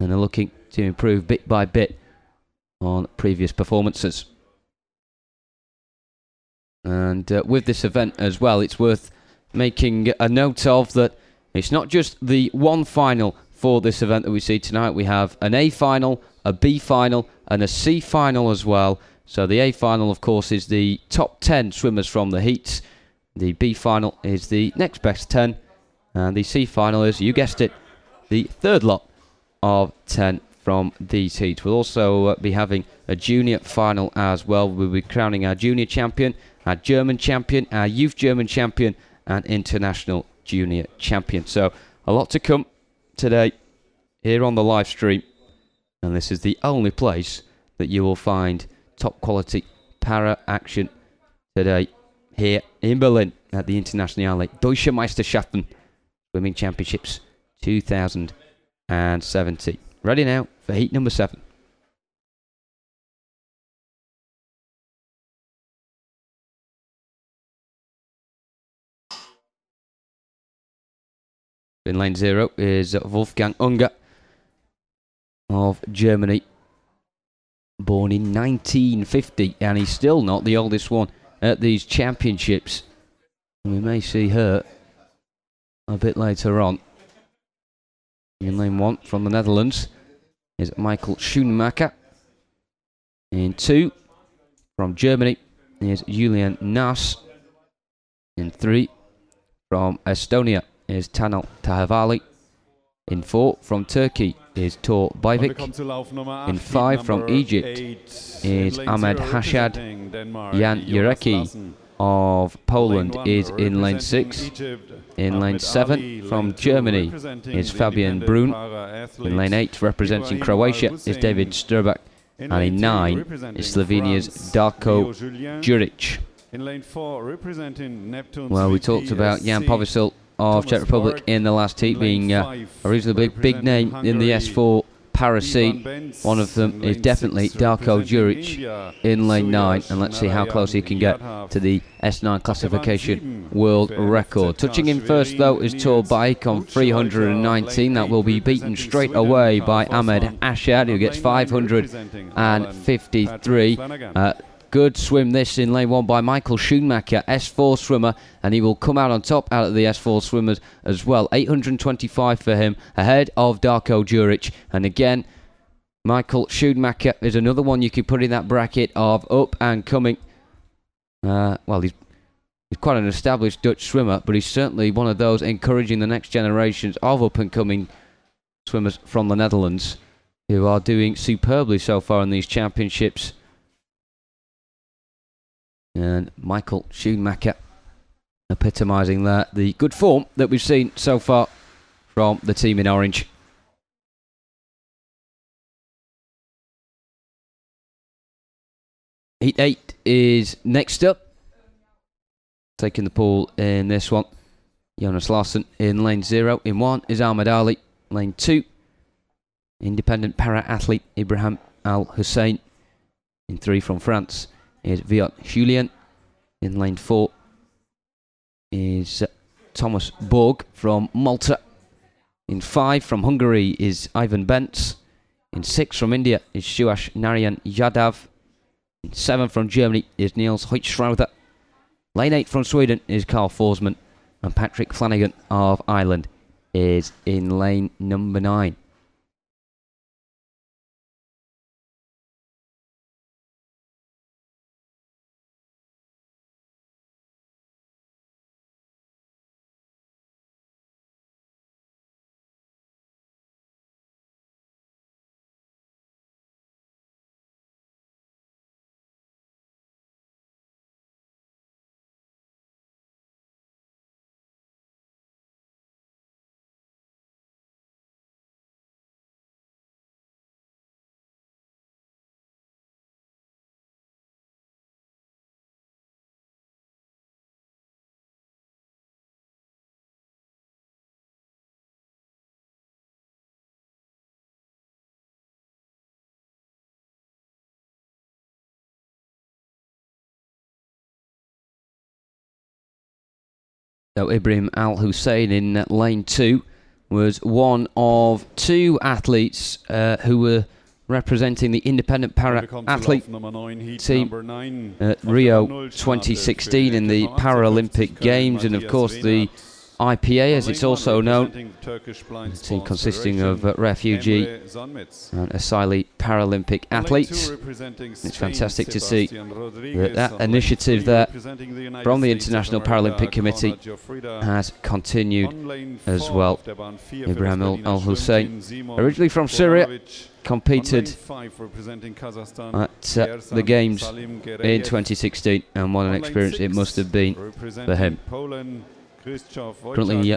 And are looking to improve bit by bit on previous performances. And with this event as well, it's worth making a note of that it's not just the one final for this event that we see tonight. We have an A final, a B final and a C final as well. So the A final, of course, is the top 10 swimmers from the heats. The B final is the next best 10. And the C final is, you guessed it, the third lot of 10 from these heats. We'll also be having a junior final as well. We'll be crowning our junior champion, our German champion, our youth German champion, and international junior champion. So a lot to come today here on the live stream, and this is the only place that you will find top quality para action today here in Berlin at the Internationale Deutsche Meisterschaften Swimming Championships 2070. Ready now for heat number 7. In lane 0 is Wolfgang Unger of Germany, born in 1950, and he's still not the oldest one at these championships. We may see her a bit later on. In lane 1 from the Netherlands is Michael Schoenmaker. In 2 from Germany is Julian Naas. In 3 from Estonia is Tanel Tahavali. In 4 from Turkey is Tor Bajvik. In 5 from Egypt is Ahmed Hashad. Jan Jurecki of Poland is in lane 6. In lane 7 from Germany is Fabian Brun. In lane 8 representing Croatia is David Sturbak. And in 9 is Slovenia's Darko Juric. Well, we talked about Jan Povisil of Czech Republic in the last heat being a reasonably big name in the S4 para scene. One of them is definitely Darko Juric in lane 9, and let's see how close he can get to the S9 classification world record. Touching in first though is Tor Bajvik on 319. That will be beaten straight away by Ahmed Hashad, who gets 553. Good swim this in lane 1 by Michael Schoenmaker, S4 swimmer, and he will come out on top out of the S4 swimmers as well. 825 for him, ahead of Darko Juric. And again, Michael Schoenmaker is another one you could put in that bracket of up and coming. Well, he's quite an established Dutch swimmer, but he's certainly one of those encouraging the next generations of up and coming swimmers from the Netherlands who are doing superbly so far in these championships. And Michael Schoenmaker epitomising that, the good form that we've seen so far from the team in orange. Heat 8 is next up. Taking the pool in this one, Jonas Larsson in lane 0. In 1 is Ahmed Ali. Lane 2, independent para-athlete Ibrahim Al-Hussein. In 3 from France is Viot Julien. In lane 4 is Thomas Borg from Malta. In 5 from Hungary is Ivan Bentz. In 6 from India is Suyash Narayan Yadav. In 7 from Germany is Niels Hoytschrauder. Lane 8 from Sweden is Carl Forsman. And Patrick Flanagan of Ireland is in lane number 9. So Ibrahim Al-Hussein in lane 2 was one of 2 athletes who were representing the independent para-athlete team at Rio 2016 in the Paralympic Games, and of course the IPA, as it's also known, a team consisting of refugee and asylee Paralympic athletes. It's fantastic to see that initiative there from the International Paralympic Committee has continued as well. Ibrahim Al-Hussein, originally from Syria, competed at the Games in 2016, and what an experience it must have been for him. Currently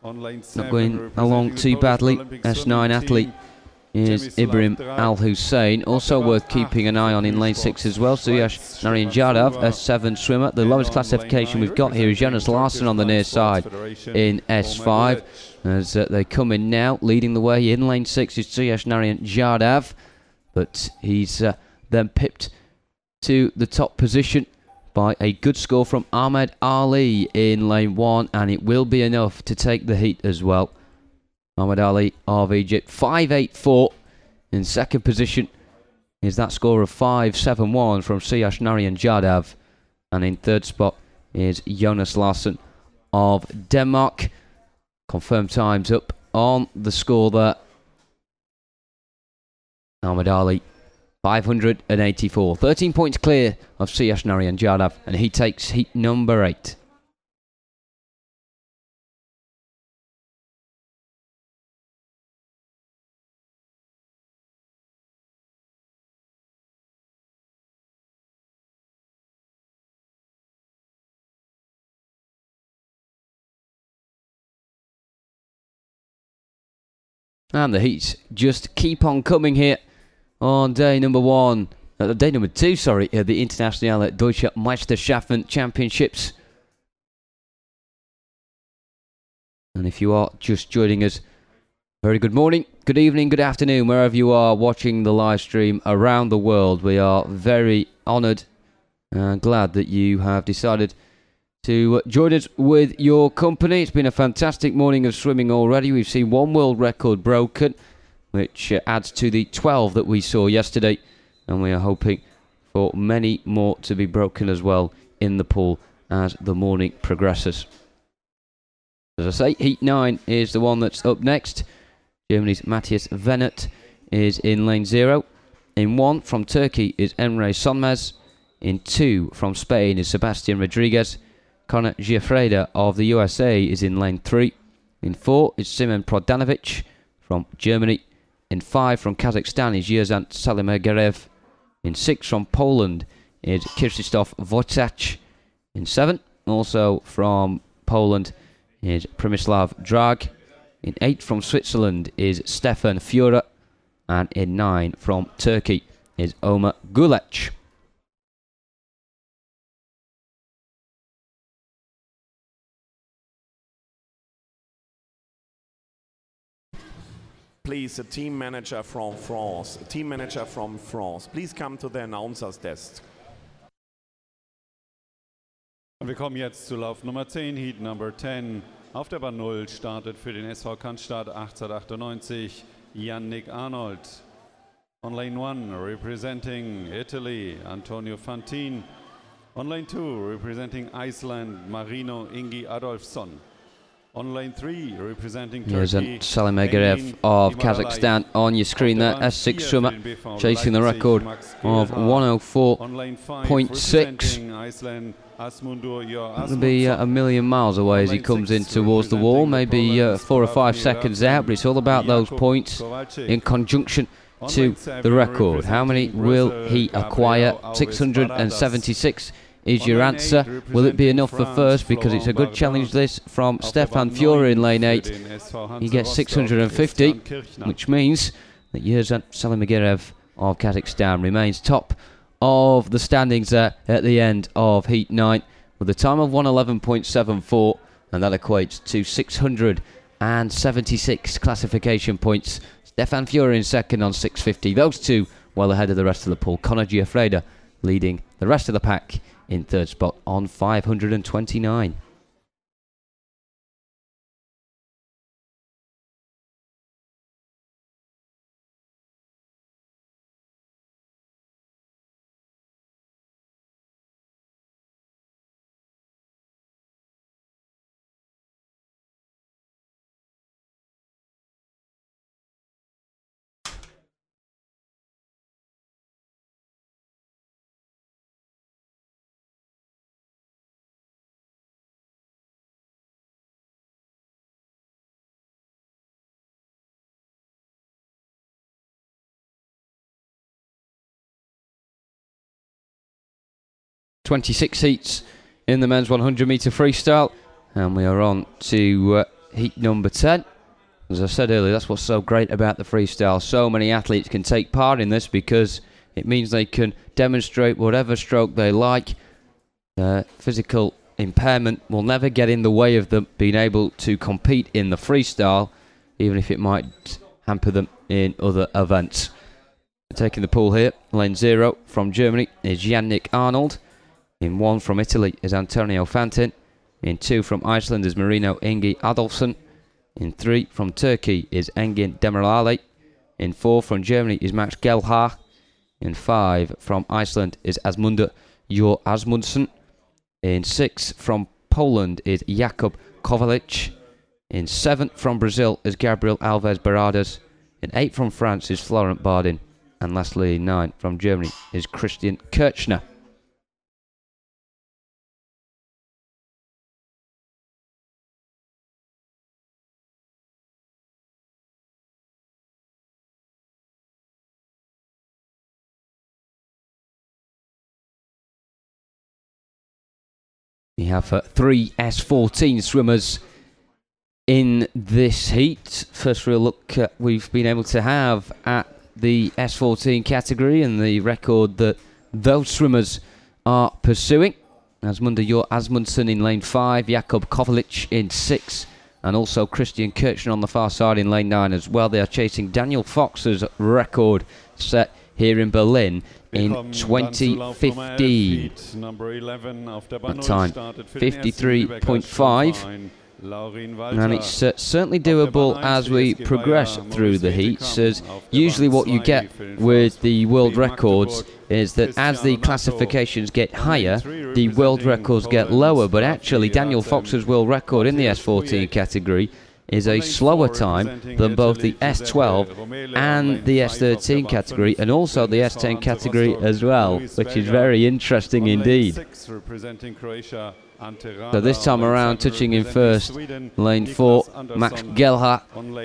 not going along too badly. S9 athlete is Ibrahim Al-Hussein. Also worth keeping an eye on in lane 6 as well, Suyash Narayan Jadhav, S7 swimmer. The lowest classification we've got here is Jonas Larsson on the near side in S5. As they come in now, leading the way in lane 6 is Suyash Narayan Jadhav, but he's then pipped to the top position by a good score from Ahmed Ali in lane 1, and it will be enough to take the heat as well. Ahmed Ali of Egypt, 5.84 in second position is that score of 5.71 from Suyash Narayan Jadhav, and in third spot is Jonas Larsson of Denmark. Confirmed times up on the score there. Ahmed Ali 584, 13 points clear of Suyash Narayan Jadhav, and he takes heat number 8. And the heats just keep on coming here on day number 2, sorry, the Internationale Deutsche Meisterschaften Championships. And if you are just joining us, very good morning, good evening, good afternoon, wherever you are watching the live stream around the world. We are very honoured and glad that you have decided to join us with your company. It's been a fantastic morning of swimming already. We've seen one world record broken, which adds to the 12 that we saw yesterday, and we are hoping for many more to be broken as well in the pool as the morning progresses. As I say, Heat 9 is the one that's up next. Germany's Matthias Venert is in lane 0. In 1 from Turkey is Emre Sonmez. In 2 from Spain is Sebastian Rodriguez. Conor Giafreda of the USA is in lane 3. In 4 is Simen Prodanovic from Germany. In 5 from Kazakhstan is Yerzhan Salimegarev. In 6 from Poland is Krzysztof Wojtacz. In 7, also from Poland, is Przemysław Drag. In 8 from Switzerland is Stefan Führer. And in 9 from Turkey is Ömer Gülec. Please, a team manager from France, please come to the announcer's desk. Wir kommen jetzt zu Lauf Nummer 10, Heat Number 10. Auf der Bahn 0 startet für den SV Cannstatt 1898 Yannick Arnold. On lane 1, representing Italy, Antonio Fantin. On lane 2, representing Iceland, Marino Ingi Adolfsson. On lane 3, representing Turkey, Salimegarev of Kazakhstan on your screen there, S6 swimmer, chasing the record of 104.6. It'll be a million miles away as he comes in towards the wall, maybe 4 or 5 seconds out, but it's all about those points in conjunction to the record. How many will he acquire? 676 is your answer. Will it be enough for first? Because it's a good challenge this from Stefan Führer in lane 8. He gets 650, which means that Yerzhan Salimegarev of Kazakhstan remains top of the standings there at the end of Heat 9 with a time of 111.74, and that equates to 676 classification points. Stefan Führer in second on 650. Those two well ahead of the rest of the pool. Conor Giafreda leading the rest of the pack in third spot on 529. 26 heats in the men's 100 metre freestyle, and we are on to heat number 10. As I said earlier, that's what's so great about the freestyle. So many athletes can take part in this because it means they can demonstrate whatever stroke they like. Physical impairment will never get in the way of them being able to compete in the freestyle, even if it might hamper them in other events. Taking the pool here, lane 0 from Germany is Yannick Arnold. In 1 from Italy is Antonio Fantin. In 2 from Iceland is Marino Ingi Adolfsson. In 3 from Turkey is Engin Demirali. In 4 from Germany is Max Gelhar. In 5 from Iceland is Asmunda Jor Asmundsson. In 6 from Poland is Jakub Kowalic. In 7 from Brazil is Gabriel Alves Baradas. In 8 from France is Florent Bardin. And lastly, in 9 from Germany is Christian Kirchner. We have 3 S14 swimmers in this heat. First real look we've been able to have at the S14 category and the record that those swimmers are pursuing. Asmunda Jor Asmundsson in lane 5, Jakub Kowalic in 6, and also Christian Kirchner on the far side in lane 9 as well. They are chasing Daniel Fox's record set here in Berlin in 2015. That time, 53.5. And it's certainly doable as we progress through the heats, as usually what you get with the world records is that as the classifications get higher, the world records get lower. But actually Daniel Fox's world record in the S14 category is a slower time than both the S12 and the S13 category, and also the S10 category as well, which is very interesting indeed. So this time around, touching in first, lane 4, Max Gelhar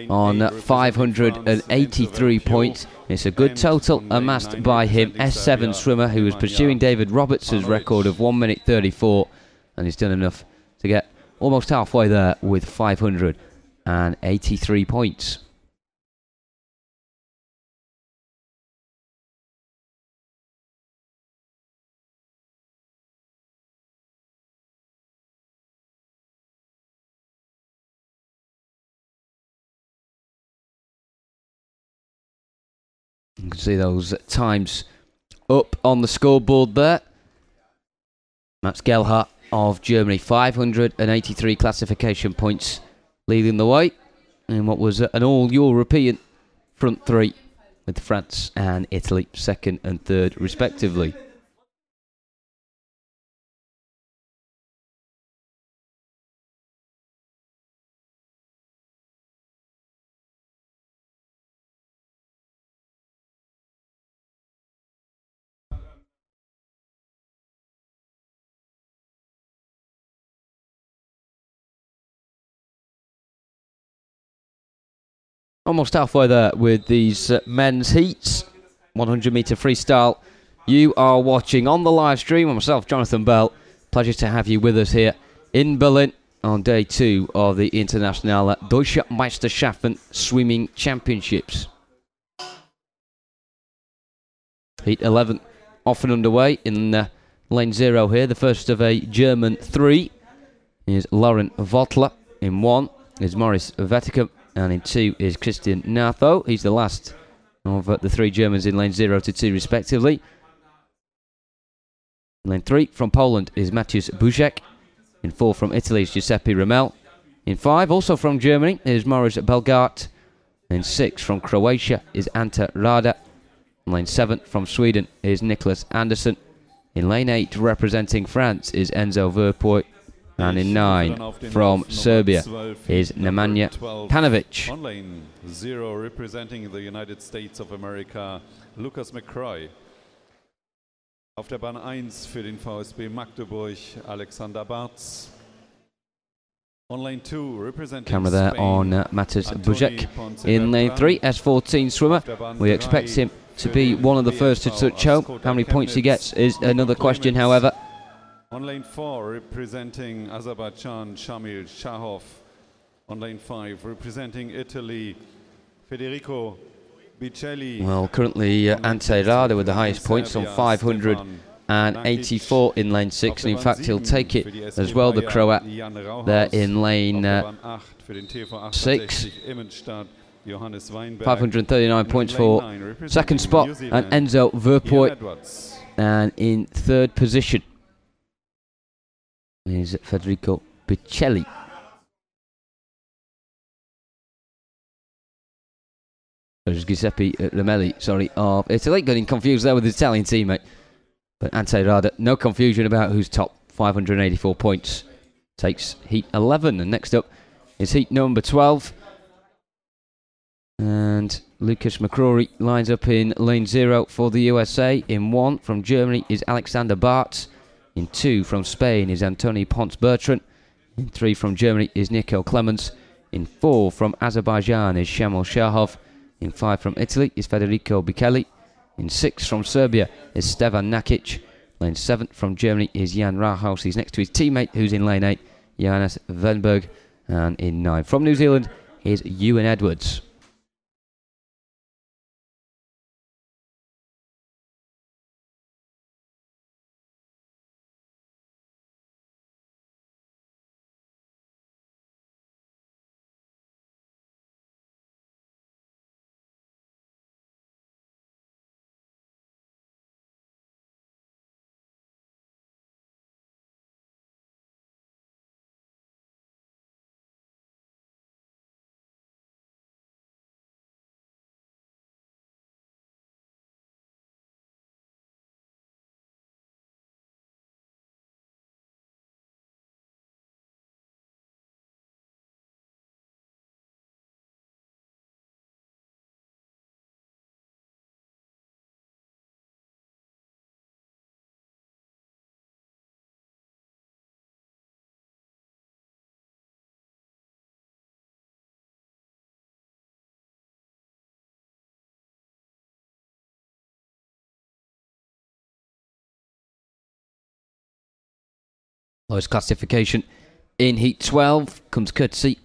on 583 points. It's a good total amassed by him. S7 swimmer who was pursuing David Roberts' record of 1 minute 34, and he's done enough to get almost halfway there with 583 points. You can see those times up on the scoreboard there. Max Gelhar of Germany, 583 classification points, leading the way in what was an all-European front 3, with France and Italy second and third respectively. Almost halfway there with these men's heats, 100 metre freestyle. You are watching on the live stream. Myself, Jonathan Bell. Pleasure to have you with us here in Berlin on day 2 of the Internationale Deutsche Meisterschaften Swimming Championships. Heat 11 off and underway in lane 0 here. The first of a German 3 is Lauren Vottler. In 1 is Morris Vettigum. And in 2 is Christian Natho. He's the last of the 3 Germans in lane 0 to 2 respectively. In lane 3 from Poland is Maciej Buzek. In 4 from Italy is Giuseppe Ramel. In 5 also from Germany is Maurice Belgart. In 6 from Croatia is Ante Rada. In lane 7 from Sweden is Nicholas Andersson. In lane 8 representing France is Enzo Verpoy. And in 9 from Serbia is Nemanja Panovic. On lane 0 representing the United States of America, Lucas McCroy. Auf der Bahn 1 für den VSB Magdeburg, Alexander Bartz. On lane 2 representing camera there Spain, on Maciej Buzek. In lane 3, S14 swimmer. We expect him to be one of the first to touch home. How many points he gets is another question, however. On lane 4, representing Azerbaijan, Shamil Shahov. On lane 5, representing Italy, Federico Bicelli. Well, currently Ante Rada with the highest points on 584 in lane 6, and in fact he'll take it as well, the Croat, there in lane 6. 539 points for second spot, and Enzo Verpoy, and in third position is Federico Bicelli. There's Giuseppe Ramelli, sorry, of Italy, getting confused there with his Italian teammate. But Ante Rada, no confusion about who's top. 584 points, takes heat 11, and next up is heat number 12. And Lucas McCrory lines up in lane 0 for the USA. In 1 from Germany is Alexander Bartz. In 2 from Spain is Antoni Pons-Bertrand. In 3 from Germany is Nico Clemens. In 4 from Azerbaijan is Shamil Shahov. In 5 from Italy is Federico Bicelli. In 6 from Serbia is Stevan Nakic. Lane 7 from Germany is Jan Rahaus. He's next to his teammate, who's in lane 8, Johannes Venberg. And in 9 from New Zealand is Ewan Edwards. Lowest classification in Heat 12 comes courtesy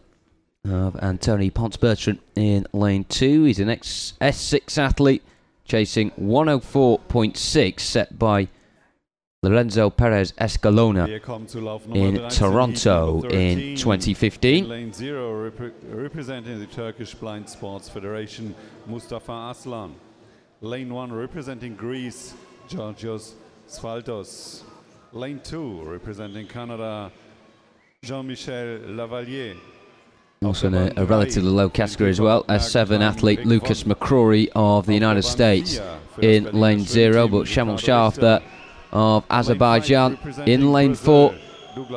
of Antoni Pons-Bertrand in lane 2. He's an S6 athlete chasing 104.6 set by Lorenzo Perez Escalona in Toronto in 2015. Lane 0 representing the Turkish Blind Sports Federation, Mustafa Aslan. Lane 1 representing Greece, Georgios Svaltos. Lane 2 representing Canada, Jean-Michel Lavalier. Also in a relatively low category as well, S7 athlete Lucas McCrory of the United States in lane 0, but Shamil Shahov there of Azerbaijan in lane 4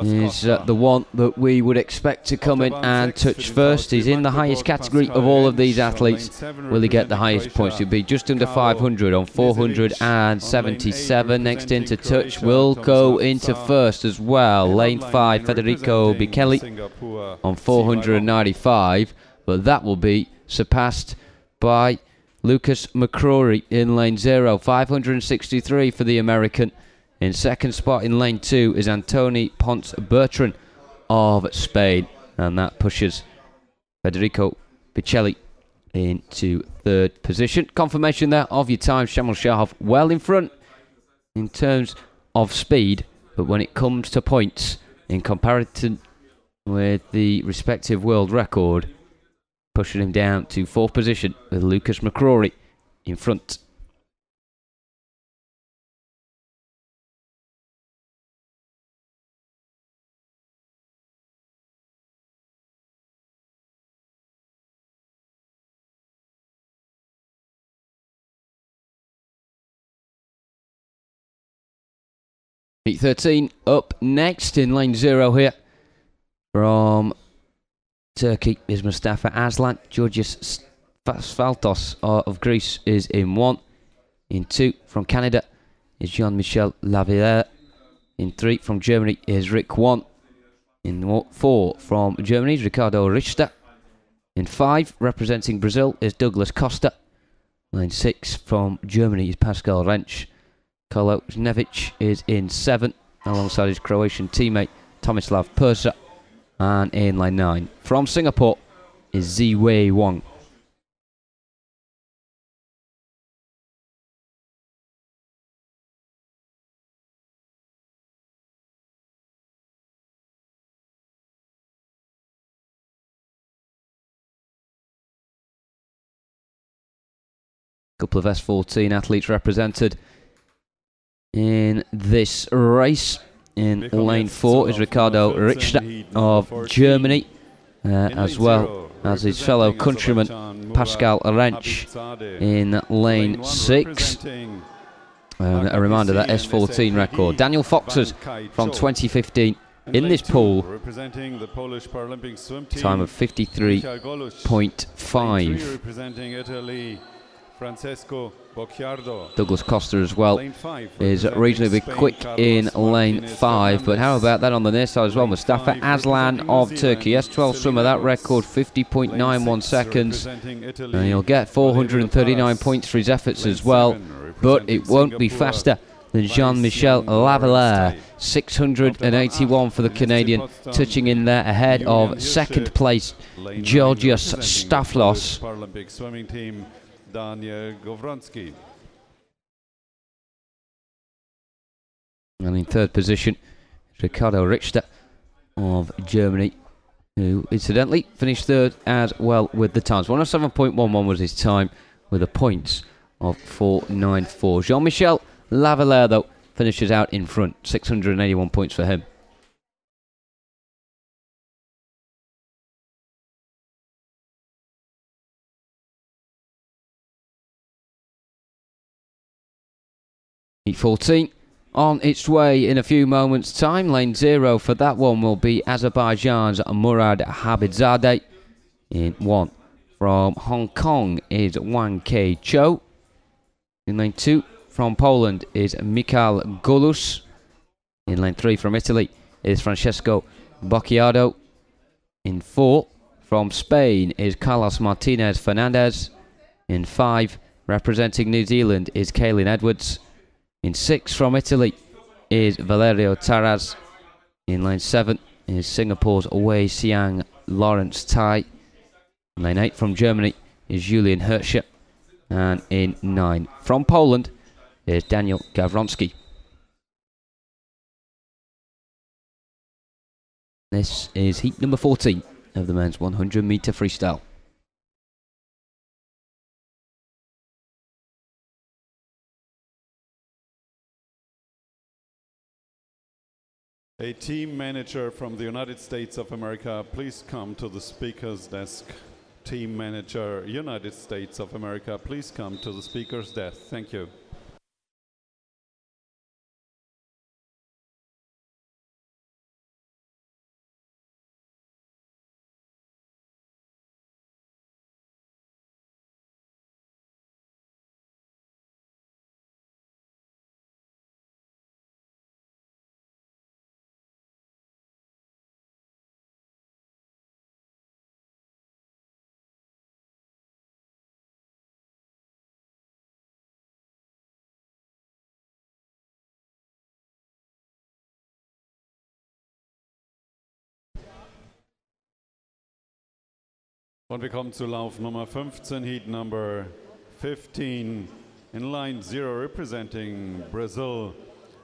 is the one that we would expect to come in and touch first. He's in the highest category of all of these athletes. Will he get the highest points? He'll be just under 500 on 477. Next in to touch will go into first as well. Lane 5, Federico Bicelli on 495, but that will be surpassed by Lucas McCrory in lane 0, 563 for the American. In second spot in lane 2 is Antoni Pons-Bertrand of Spain, and that pushes Federico Bicelli into third position. Confirmation there of your time. Shamil Shahov well in front in terms of speed, but when it comes to points, in comparison with the respective world record, pushing him down to fourth position with Lucas McCrory in front. Heat 13 up next in lane 0 here. From Turkey is Mustafa Aslan. Georgios Svaltos of Greece is in 1. In 2 from Canada is Jean-Michel Lavalier. In 3 from Germany is Rick 1. In 4 from Germany is Ricardo Richter. In 5 representing Brazil is Douglas Costa. Lane 6 from Germany is Pascal Rensch. Kolo Znevic is in 7. alongside his Croatian teammate Tomislav Persa. And in line 9 from Singapore is Ziwei Wang. Couple of S14 athletes represented in this race. In lane 4 is Ricardo Richter of Germany, as well as his fellow countryman Pascal Rensch in lane 6. A reminder, that S14 record. Daniel Foxes from 2015 in this pool, time of 53.5. Douglas Costa as well is reasonably quick in lane 5, but how about that on the near side as well? Mustafa Aslan of Turkey, S12 swimmer, that record 50.91 seconds, and he'll get 439 points for his efforts as well, but it won't be faster than Jean-Michel Lavelaire. 681 for the Canadian, touching in there ahead of second place Georgios Stavlos. And in third position, Ricardo Richter of Germany, who incidentally finished third as well with the times. 107.11 was his time, with the points of 494. Jean-Michel Lavelaire, though, finishes out in front. 681 points for him. Heat 14 on its way in a few moments' time. Lane 0 for that one will be Azerbaijan's Murad Habidzadeh. In 1 from Hong Kong is Wang Kei Cho. In lane 2 from Poland is Mikhail Golus. In lane 3 from Italy is Francesco Bocciardo. In 4 from Spain is Carlos Martinez Fernandez. In 5 representing New Zealand is Kaylin Edwards. In 6 from Italy is Valerio Taraz. In lane 7 is Singapore's Wei Xiang Lawrence Tai. In lane 8 from Germany is Julian Hirscher. And in 9 from Poland is Daniel Gawronski. This is heat number 14 of the men's 100 metre freestyle. A team manager from the United States of America, please come to the speaker's desk. Team manager, United States of America, please come to the speaker's desk. Thank you. Und wir kommen zu Lauf Nummer 15, Heat number 15. In line 0, representing Brazil,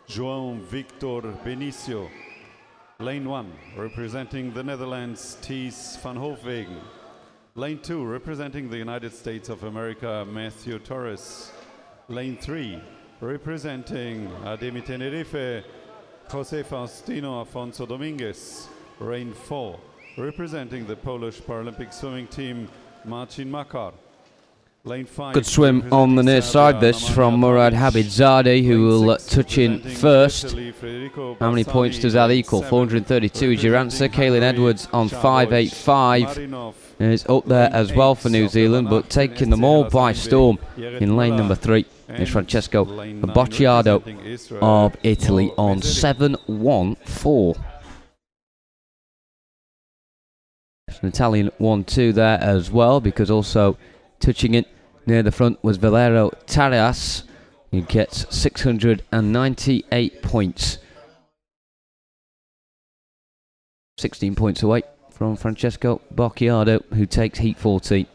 João Victor Benicio. Lane 1, representing the Netherlands, Thies van Hofwegen. Lane 2, representing the United States of America, Matthew Torres. Lane 3, representing Ademi Tenerife, José Faustino Afonso Dominguez. Lane 4, representing the Polish Paralympic swimming team, Marcin Makar. Lane 5. Good swim on the near side, this from Murad Habidzadeh, who will touch in first. How many points does that equal? 432 is your answer. Kaylin Edwards on 5.85 is up there as well for New Zealand, but taking them all by storm in lane number 3 is Francesco Bocciardo of Italy on 7.14. An Italian 1-2 there as well, because also touching in near the front was Valerio Taras, who gets 698 points 16 points away from Francesco Bocchiardo, who takes heat 14.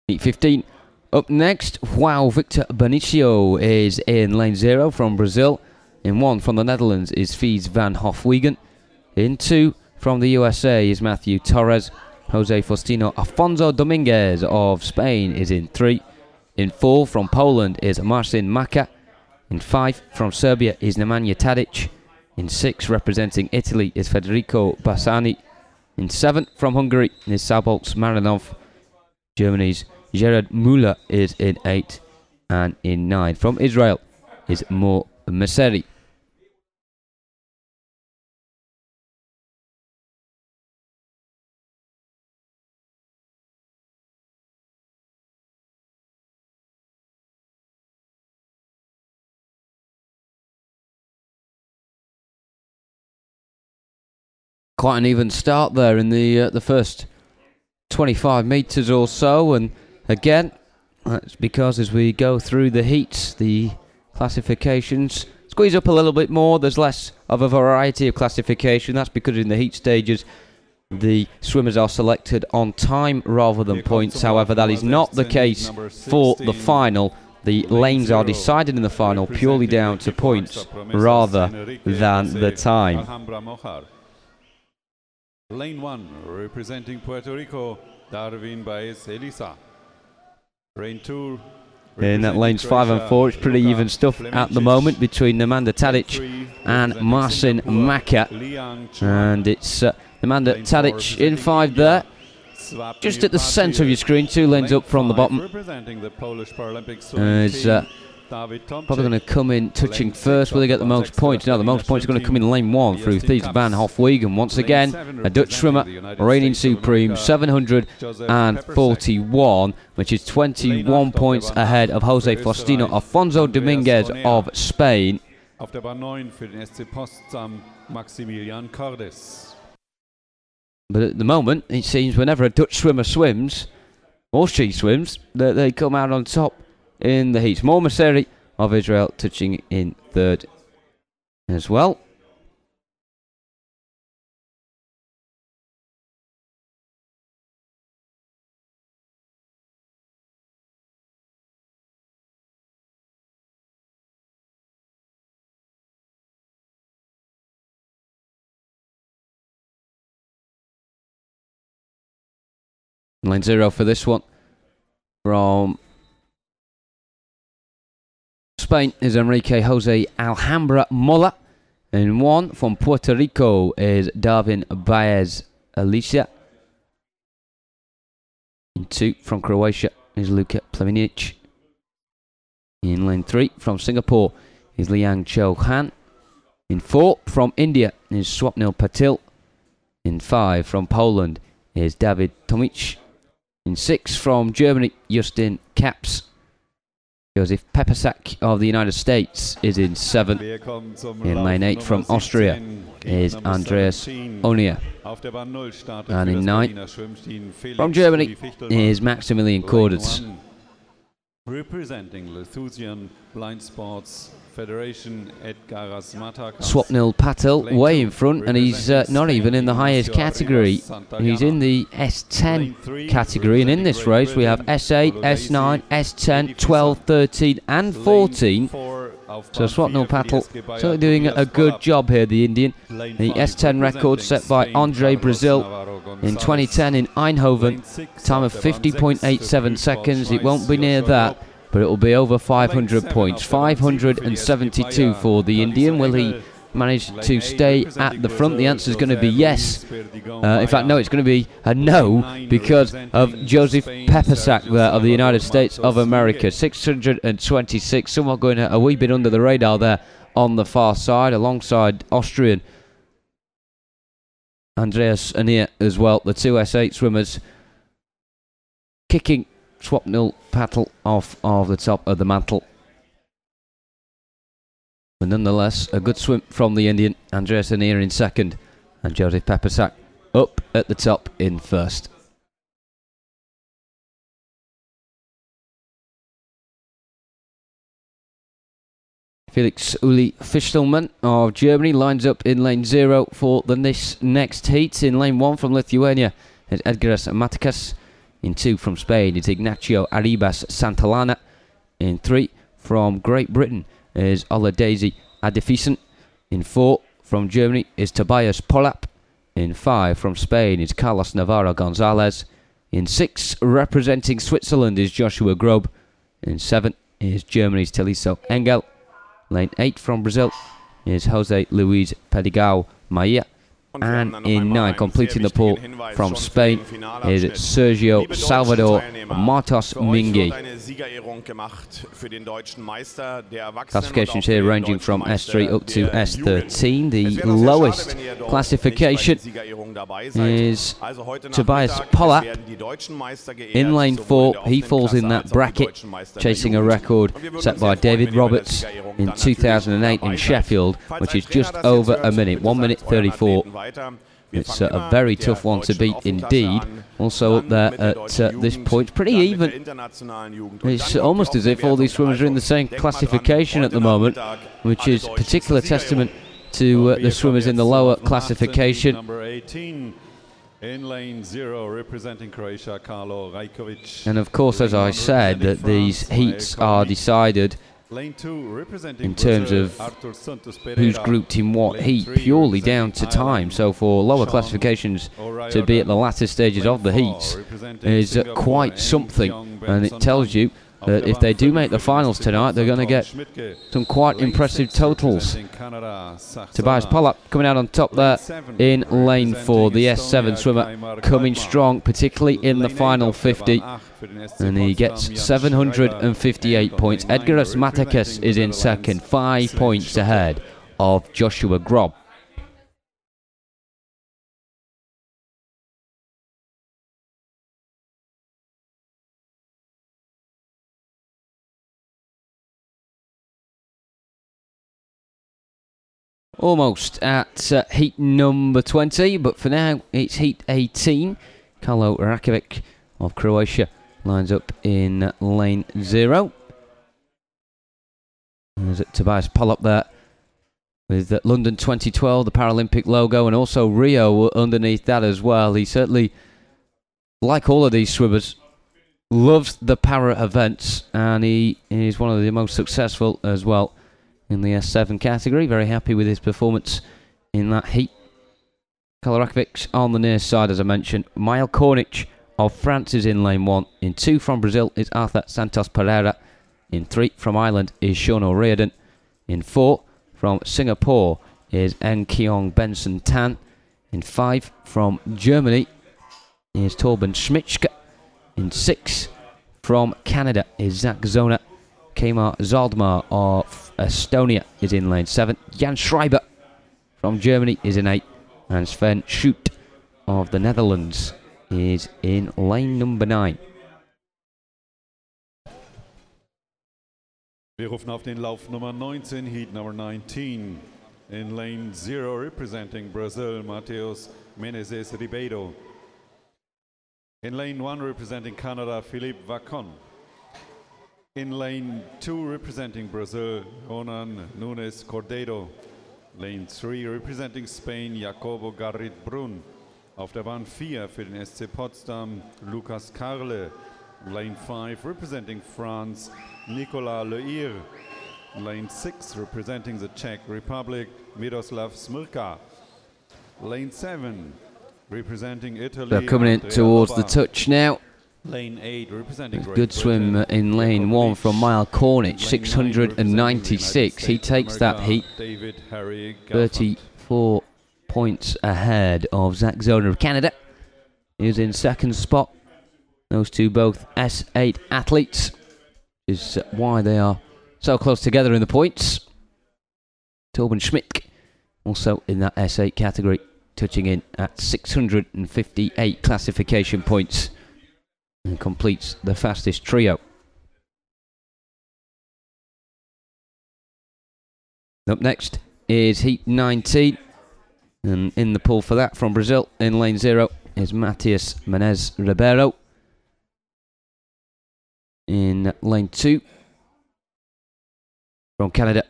Heat 15. Up next, wow, Victor Benicio is in lane 0 from Brazil. In 1 from the Netherlands is Fies van Hofwegen. In 2 from the USA is Matthew Torres. Jose Faustino Afonso Dominguez of Spain is in 3. In 4 from Poland is Marcin Maka. In 5 from Serbia is Nemanja Tadic. In 6 representing Italy is Federico Bassani. In 7 from Hungary is Szabolcs Marinov. Germany's Gerard Müller is in 8. And in 9 from Israel is Mo Messeri. Quite an even start there in the first 25 metres or so, and again, that's because as we go through the heats, the classifications squeeze up a little bit more. There's less of a variety of classification. That's because in the heat stages, the swimmers are selected on time rather than points. However, that is not the case for the final. The lanes are decided in the final purely down to points rather than the time. Lane 1, representing Puerto Rico, Darwin Baez Elisa. Lane 2, in that lanes 5 and 4, it's pretty even stuff at the moment between Nemanja Tadic and Marcin Maka. And it's Nemanja Tadic in 5 there. Just at the centre of your screen, 2 lanes up from the bottom. Is probably going to come in touching first. Will they get the most points? No, the most points are going to come in lane 1 through Fies van Hofwegen. Once again, a Dutch swimmer, reigning supreme, 741, which is 21 points ahead of Jose Faustino Afonso Dominguez of Spain. But at the moment, it seems whenever a Dutch swimmer swims, or she swims, that they come out on top in the heats. Mo Messeri of Israel touching in 3rd as well. Lane 0 for this one from Spain is Enrique Jose Alhambra Mola. In 1 from Puerto Rico is Darwin Baez Alicia. In 2 from Croatia is Luka Pleminic. In lane 3 from Singapore is Liang Cho Han. In 4 from India is Swapnil Patil. In 5 from Poland is David Tomic. In 6 from Germany, Justin Kaps. Josef Pepersak of the United States is in 7. In lane 8 from Austria is Andreas Onia. And in 9 from Germany is Maximilian Corders. Representing Lithuanian Blind Sports Federation, Swapnil Patil way in front, and he's not even in the highest category. He's in the S10 category, and in this race we have S8, S9, S10, 12, 13 and 14. So Swapnil Patil certainly doing a good job here, the Indian. The S10 record set by Andre Brazil in 2010 in Eindhoven. Time of 50.87 seconds. It won't be near that, but it will be over 500 points. 572 for the Indian. Will he manage to stay at the front? The answer is going to be yes. In fact, no, it's going to be a no because of Josef Pepersak there of the United States of America. 626, somewhat going a wee bit under the radar there on the far side, alongside Austrian Andreas Anier as well. The 2 S8 swimmers kicking Swapnil Patil off of the top of the mantle. But nonetheless, a good swim from the Indian. Andreas Anier in 2nd and Josef Pepersak up at the top in 1st. Felix Uli Fichtelmann of Germany lines up in lane 0 for the next heat. In lane 1 from Lithuania is Edgaras Matikas. In 2 from Spain is Ignacio Arribas Santillana. In 3 from Great Britain is Oladesi Adefisen. In 4 from Germany is Tobias Polap. In 5 from Spain is Carlos Navarro Gonzalez. In 6 representing Switzerland is Joshua Grob. In 7 is Germany's Teliso Engel. Lane 8 from Brazil is Jose Luis Pedigao Maia. And in 9, completing the pool from Spain, is Sergio Salvador Martos Mingi. Classifications here ranging from S3 up to S13. The lowest classification is Tobias Polap in lane 4. He falls in that bracket, chasing a record set by David Roberts in 2008 in Sheffield, which is just over a minute, 1 minute 34. It's a very tough one to beat indeed. Also up there at this point, pretty even. It's almost as if all these swimmers are in the same classification at the moment, which is particular testament to the swimmers in the lower classification. Number 18 in lane 0, representing Croatia, Karlo Rajkovic. And of course, as I said, that these heats are decided in terms of who's grouped in what heat, purely down to time. So for lower classifications to be at the latter stages of the heats is quite something, and it tells you that if they do make the finals tonight, they're going to get some quite impressive totals. Tobias Polap coming out on top there in lane 4, the S7 swimmer coming strong, particularly in the final 50, and he gets 758 points. Edgaras Matikas is in second, 5 points ahead of Joshua Grob. Almost at heat number 20, but for now it's heat 18. Karlo Rajkovic of Croatia lines up in lane 0. There's Tobias Polap there with London 2012, the Paralympic logo, and also Rio underneath that as well. He certainly, like all of these swimmers, loves the para events, and he is one of the most successful as well in the S7 category. Very happy with his performance in that heat. Karlo Rajkovic on the near side, as I mentioned. Mile Cornic of France is in lane 1. In 2 from Brazil is Arthur Santos Pereira. In 3 from Ireland is Sean O'Riordan. In 4 from Singapore is Ng Keong Benson Tan. In 5 from Germany is Torben Schmitschke. In 6 from Canada is Zach Zona. Kemar Zaldmar of Estonia is in lane 7. Jan Schreiber from Germany is in 8. And Sven Schutt of the Netherlands is in lane number 9. Wir rufen auf den Lauf Nummer 19, Heat number 19. In lane 0, representing Brazil, Mateus Menezes Ribeiro. In lane 1, representing Canada, Philippe Vacon. In lane 2, representing Brazil, Ronan Nunes Cordeiro. Lane 3, representing Spain, Jacobo Garrit Brun. Auf der Bahn 4 für den SC Potsdam, Lucas Carle. Lane 5, representing France, Nicolas Leir. Lane 6, representing the Czech Republic, Miroslav Smrka. Lane 7, representing Italy. They're coming in towards the touch now. Lane 8, representing good swim in lane 1 from Mile Cornic, 696. He takes that heat, 34 points ahead of Zach Zona of Canada. He's in second spot. Those two both S8 athletes, is why they are so close together in the points. Torben Schmidt also in that S8 category, touching in at 658 classification points, and completes the fastest trio. Up next is Heat 19, and in the pool for that from Brazil in lane 0 is Matias Menezes Ribeiro. In lane 2 from Canada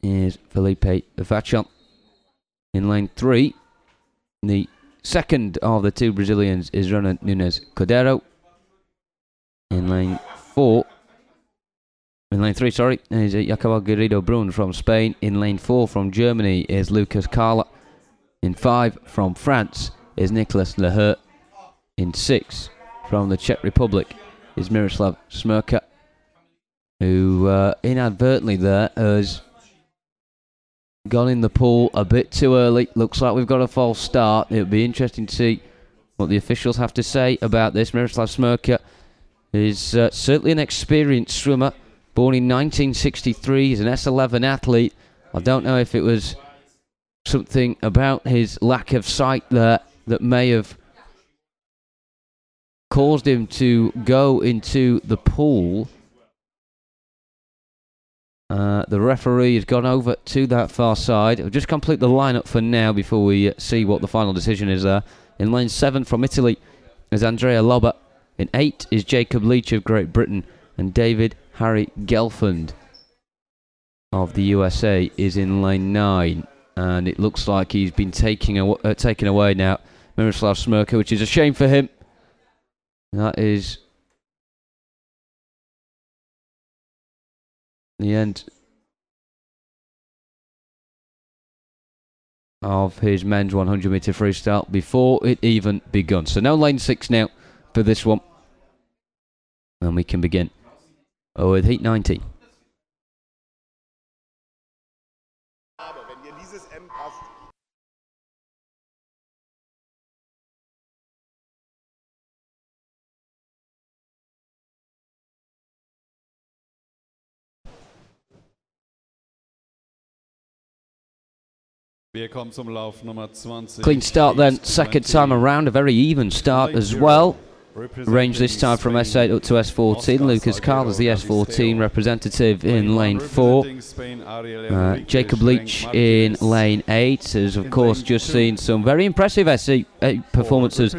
is Felipe Vachon. In lane 3, the second of the two Brazilians is Ronan Nunes Cordeiro. In lane 3, sorry, is Jacobo Garrido Brun from Spain. In lane 4 from Germany is Lucas Carla. In 5 from France is Nicolas Lehert. In 6 from the Czech Republic is Miroslav Smirka, who inadvertently there has gone in the pool a bit too early. Looks like we've got a false start. It'll be interesting to see what the officials have to say about this. Miroslav Smirka is certainly an experienced swimmer. Born in 1963, he's an S11 athlete. I don't know if it was something about his lack of sight there that may have caused him to go into the pool. The referee has gone over to that far side. We'll just complete the lineup for now before we see what the final decision is there. In lane 7 from Italy is Andrea Lobba. In 8 is Jacob Leach of Great Britain. And David Harry Gelfand of the USA is in lane 9. And it looks like he's been taken away now, Miroslav Smirka, which is a shame for him. That is the end of his men's 100 metre freestyle before it even begun. So no lane 6 now for this one. And we can begin with heat 19. Clean start then, second time around, a very even start as well. Range this time from S8 up to S14. Lucas Carl is the S14 representative in lane 4. Jacob Leach in lane 8 has of course just seen some very impressive S8 performances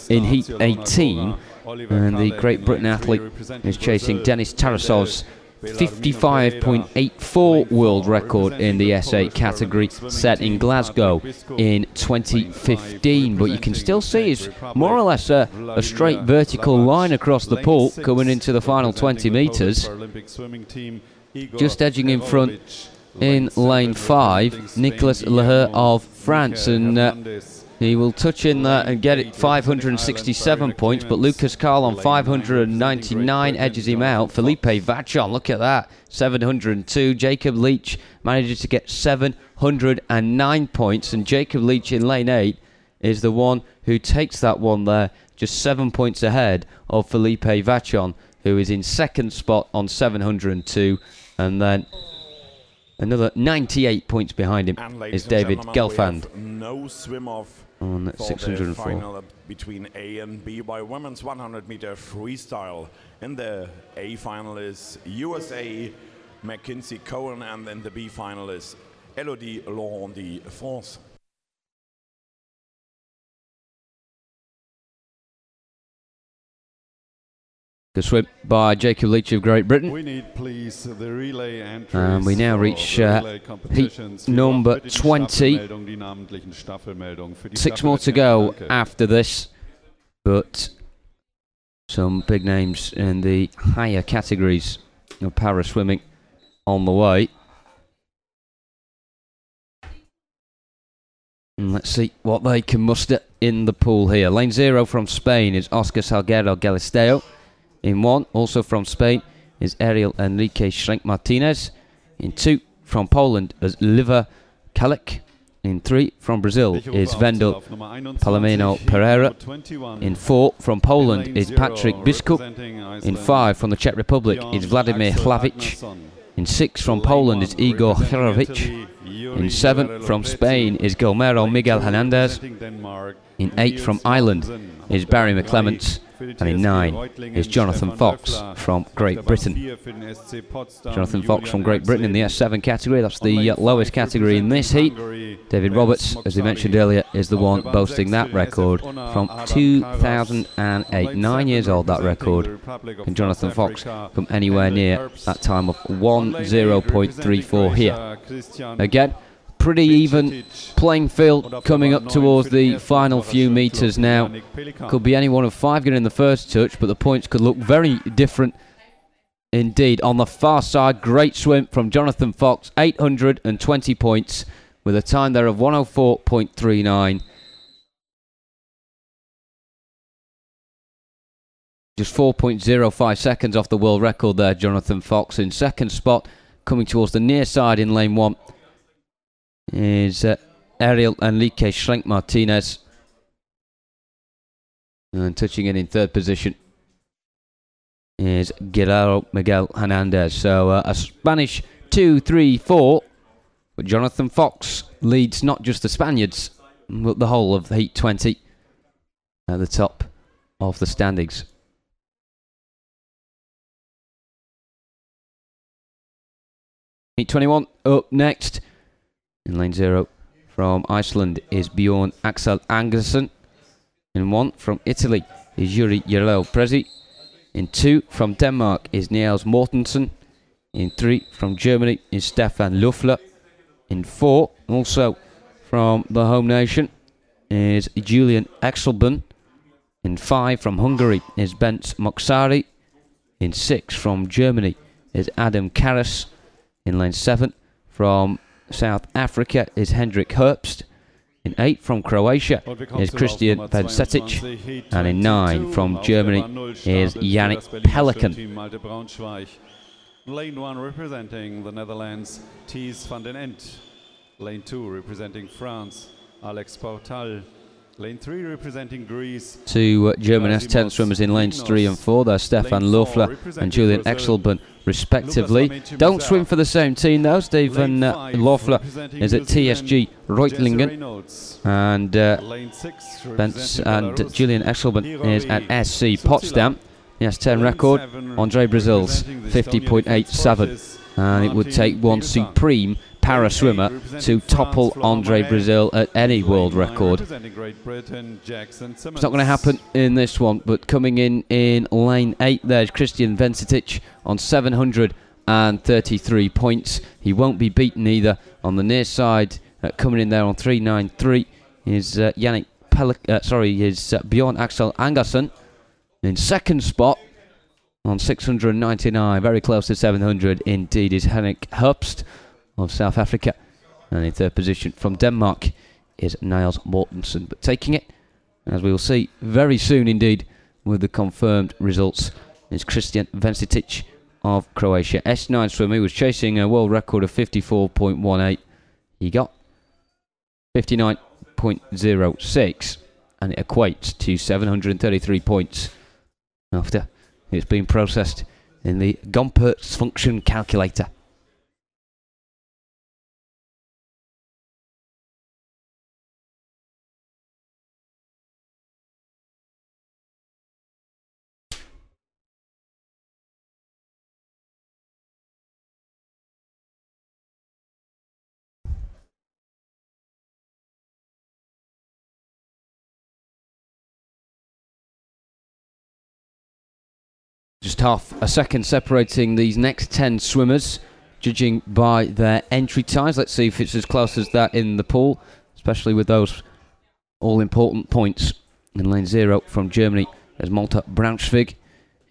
in heat 18. And the Great Britain athlete is chasing Denis Tarasov's 55.84 world record in the S8 category, set in Glasgow in 2015. But you can still see it's more or less a straight vertical line across the pool coming into the final 20 metres. Just edging in front in lane 5, Nicolas Lehert of France, and he will touch in there and get it 567 points, but Lucas Carl on 599 edges him out. Felipe Vachon, look at that, 702. Jacob Leach manages to get 709 points, and Jacob Leach in lane 8 is the one who takes that one there, just 7 points ahead of Felipe Vachon, who is in second spot on 702, and then another 98 points behind him is David Gelfand. No swim off on 604. Final between A and B by women's 100 meter freestyle. In the A final is USA Mackenzie Cohen, and then the B final is Elodie Laurent de France. Good swim by Jacob Leach of Great Britain. We need, please, the relay entries. And we now reach heat number 20. 6 more to go after this, but some big names in the higher categories of para swimming on the way. And let's see what they can muster in the pool here. Lane 0 from Spain is Oscar Salguero Galisteo. In 1, also from Spain, is Ariel Enrique Schrenk Martinez. In 2, from Poland, is Liva Kalek. In 3, from Brazil, is Vendel Palomino Pereira. In 4, from Poland, is Patrick Biskup. In 5, from the Czech Republic, is Vladimir Hlavic. In 6, from Poland, is Igor Hrovic. In 7, from Spain, is Gomero Miguel Hernandez. In 8, from Ireland, is Barry McClements. And in 9 is Jonathan Fox from Great Britain. Jonathan Fox from Great Britain in the S7 category. That's the lowest category in this heat. David Roberts, as we mentioned earlier, is the one boasting that record from 2008. 9 years old, that record. Can Jonathan Fox come anywhere near that time of 1:0.34 here? Again, pretty even playing field coming up towards the final few meters now. Could be any one of 5 getting the first touch, but the points could look very different indeed. On the far side, great swim from Jonathan Fox, 820 points with a time there of 1:04.39. Just 4.05 seconds off the world record there, Jonathan Fox. In second spot, coming towards the near side in lane 1, is Ariel Enrique Schlenk-Martinez. And touching in third position is Guerrero Miguel Hernandez. So a Spanish 2-3-4. But Jonathan Fox leads not just the Spaniards, but the whole of Heat 20 at the top of the standings. Heat 21 up next. In lane 0 from Iceland is Bjorn Axel Angersen. In 1 from Italy is Yuri Yerel Prezi. In 2 from Denmark is Niels Mortensen. In 3 from Germany is Stefan Löffler. In 4 also from the home nation is Julian Exelben. In 5 from Hungary is Bence Moksari. In 6 from Germany is Adam Karas. In lane 7 from South Africa is Hendrik Herbst. In 8 from Croatia is Christian Vencetic. And in 9 from Germany is Yannick Pelikan. Lane 1 representing the Netherlands, Thies van den Ent. Lane 2 representing France, Alex Portal. Lane 3 representing Greece. 2 German S10 swimmers in lanes 3 and 4. There's Stefan Löffler and Julian Exelben respectively. Don't swim for the same team though. Stefan Löffler is at TSG Reutlingen, and Bence and Julian Exelben is at SC Potsdam. The S10 record, Andre Brazil's 50.87, and it would take one supreme para swimmer to topple Andre Brazil at any world record. It's not going to happen in this one, but coming in lane 8 there's Christian Vencetic on 733 points. He won't be beaten either. On the near side, coming in there on 393 is Yannick Bjorn Axel Angersen. In second spot on 699, very close to 700 indeed, is Henrik Herbst of South Africa. And in third position from Denmark is Niels Mortensen. But taking it, as we will see very soon indeed with the confirmed results, is Christian Vencetic of Croatia. S9 swimmer, he was chasing a world record of 54.18. He got 59.06, and it equates to 733 points after it's been processed in the Gompertz function calculator. Just half a second separating these next 10 swimmers, judging by their entry times. Let's see if it's as close as that in the pool, especially with those all-important points. In lane 0 from Germany is Malte Braunschweig.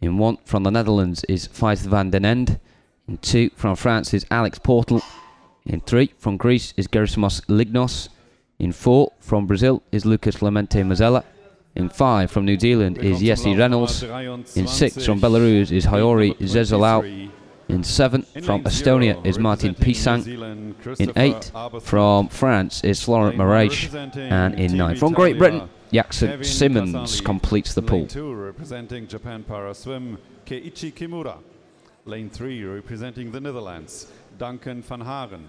In 1 from the Netherlands is Thijs van den Ende. In 2 from France is Alex Portal. In 3 from Greece is Gerasimos Lignos. In 4 from Brazil is Lucas Clemente Mazzella. In 5 from New Zealand is Jesse Reynolds. In 6 from Belarus is Hayori Zezolau. In 7 from Estonia is Martin Pisang. In 8 from France is Florent Moraes. And in 9 from Great Britain, Jackson Simmons completes the pool. Lane 2 representing Japan Para Swim, Keiichi Kimura. Lane 3 representing the Netherlands, Duncan van Haren.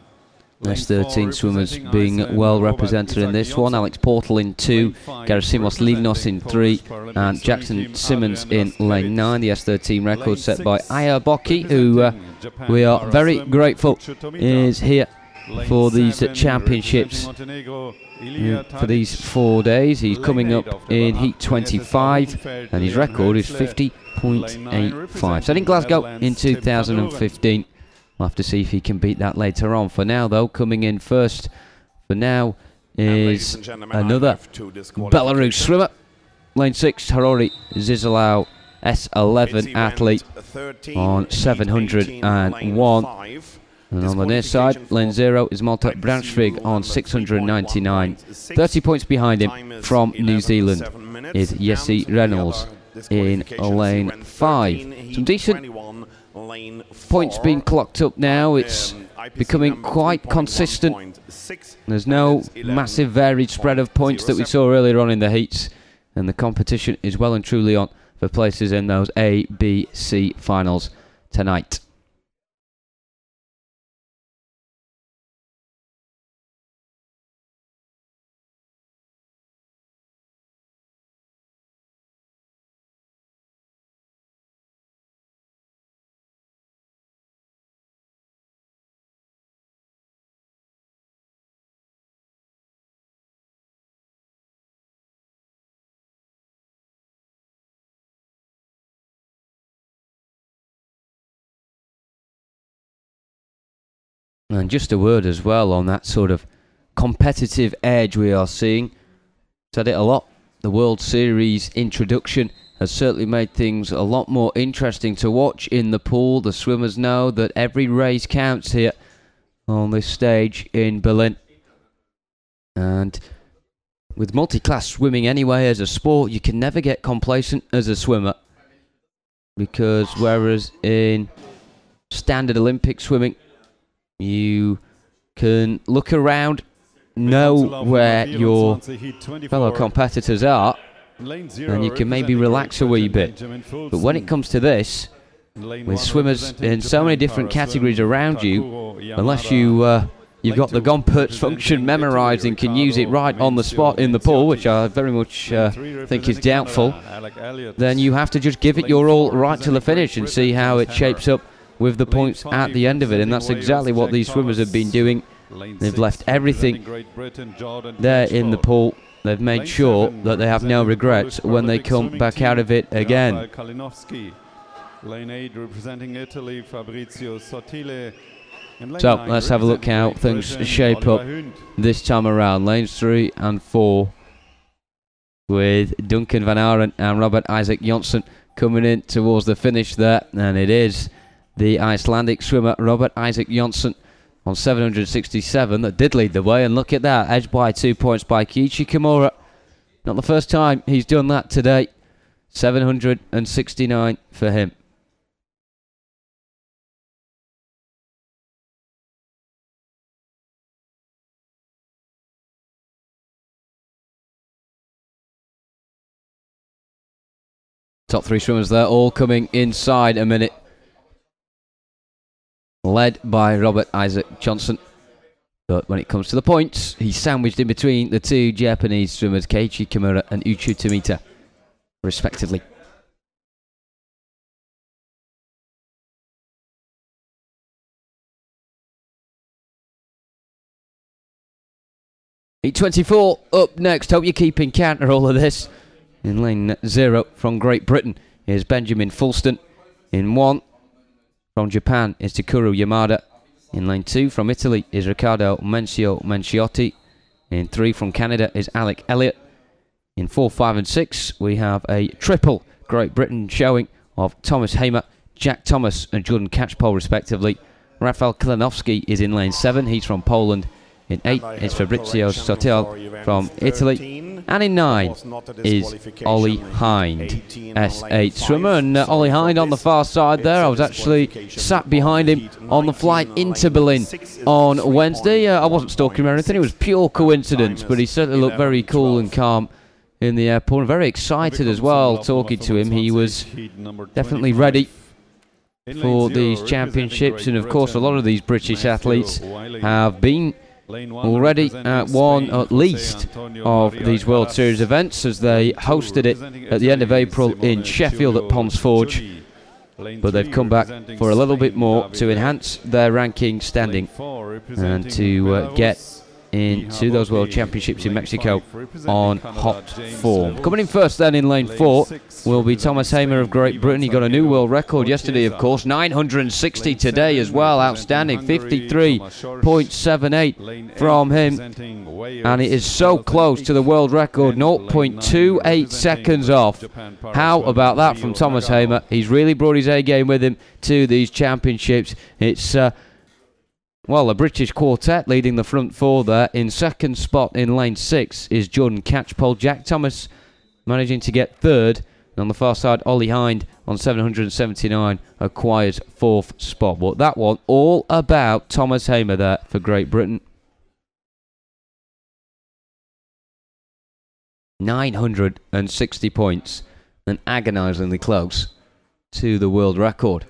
S13 swimmers being well represented in this one. Alex Portal in 2, Gerasimos Linos in 3, and Jackson Simmons in lane 9. The S13 record set by Aya Boki, who we are very grateful is here for these championships for these 4 days. He's coming up in heat 25, and his record is 50.85. Set in Glasgow in 2015. We'll have to see if he can beat that later on. For now, though, coming in first for now is another Belarus swimmer. Lane 6, Harori Zizalau, S11 athlete on 701. And on the near side, lane 0 is Malta Braunschweig on 699. 30 points behind him from New Zealand is Jesse Reynolds in lane 5. Some decent points being clocked up now. It's becoming quite consistent. There's no massive varied spread of points that we saw earlier on in the heats, and the competition is well and truly on for places in those A, B, C finals tonight. And just a word as well on that sort of competitive edge we are seeing. Said it a lot. The World Series introduction has certainly made things a lot more interesting to watch in the pool. The swimmers know that every race counts here on this stage in Berlin. And with multi-class swimming anyway as a sport, you can never get complacent as a swimmer. Because whereas in standard Olympic swimming, you can look around, know where your fellow competitors are, and you can maybe relax a wee bit. But when it comes to this, with swimmers in so many different categories around you, unless you've got the Gompertz function memorised and can use it right on the spot in the pool, which I very much think is doubtful, then you have to just give it your all right to the finish and see how it shapes up with the points at the end of it. And that's exactly what these swimmers have been doing. They've left everything there in the pool. They've made sure that they have no regrets when they come back out of it again. So let's have a look how things shape up this time around. Lanes 3 and 4 with Duncan Van Aren and Robert Isaac Jonsson coming in towards the finish there. And it is the Icelandic swimmer Robert Isaac Jonsson on 767 that did lead the way, and look at that, edged by 2 points by Keiichi Kimura. Not the first time he's done that today. 769 for him. Top 3 swimmers there, all coming inside a minute. Led by Robert Isaac Jonsson. But when it comes to the points, he's sandwiched in between the 2 Japanese swimmers, Keiichi Kimura and Uchu Tomita, respectively. Heat 24 up next. Hope you're keeping count of all of this. In lane 0 from Great Britain is Benjamin Fulston. In 1 from Japan is Takuru Yamada. In lane 2 from Italy is Riccardo Menciotti. In 3 from Canada is Alec Elliott. In 4, 5 and 6 we have a triple Great Britain showing of Thomas Hamer, Jack Thomas and Jordan Catchpole respectively. Rafał Klanowski is in lane 7, he's from Poland. In 8 is Fabrizio Sotil from Italy. And in 9 is Ollie Hind, S8 swimmer. And Ollie Hind on the far side there. I was actually sat behind him on the flight into Berlin on Wednesday. I wasn't stalking him or anything, it was pure coincidence, but he certainly looked very cool and calm in the airport, and very excited as well talking to him. He was definitely ready for these championships, and of course a lot of these British athletes have been already at one at least of these World Series events, as they hosted it at the end of April in Sheffield at Ponds Forge, but they've come back for a little bit more to enhance their ranking standing and to get into those World Championships in Mexico on hot form. Coming in first then in lane 4 will be Thomas Hamer of Great Britain. He got a new world record yesterday, of course, 960 today as well, outstanding, 53.78 from him, and it is so close to the world record, 0.28 seconds off. How about that from Thomas Hamer? He's really brought his A game with him to these championships. It's well, a British quartet leading the front 4 there. In second spot in lane 6 is Jordan Catchpole. Jack Thomas managing to get third. And on the far side, Ollie Hind on 779 acquires 4th spot. But that one all about Thomas Hamer there for Great Britain. 960 points and agonisingly close to the world record.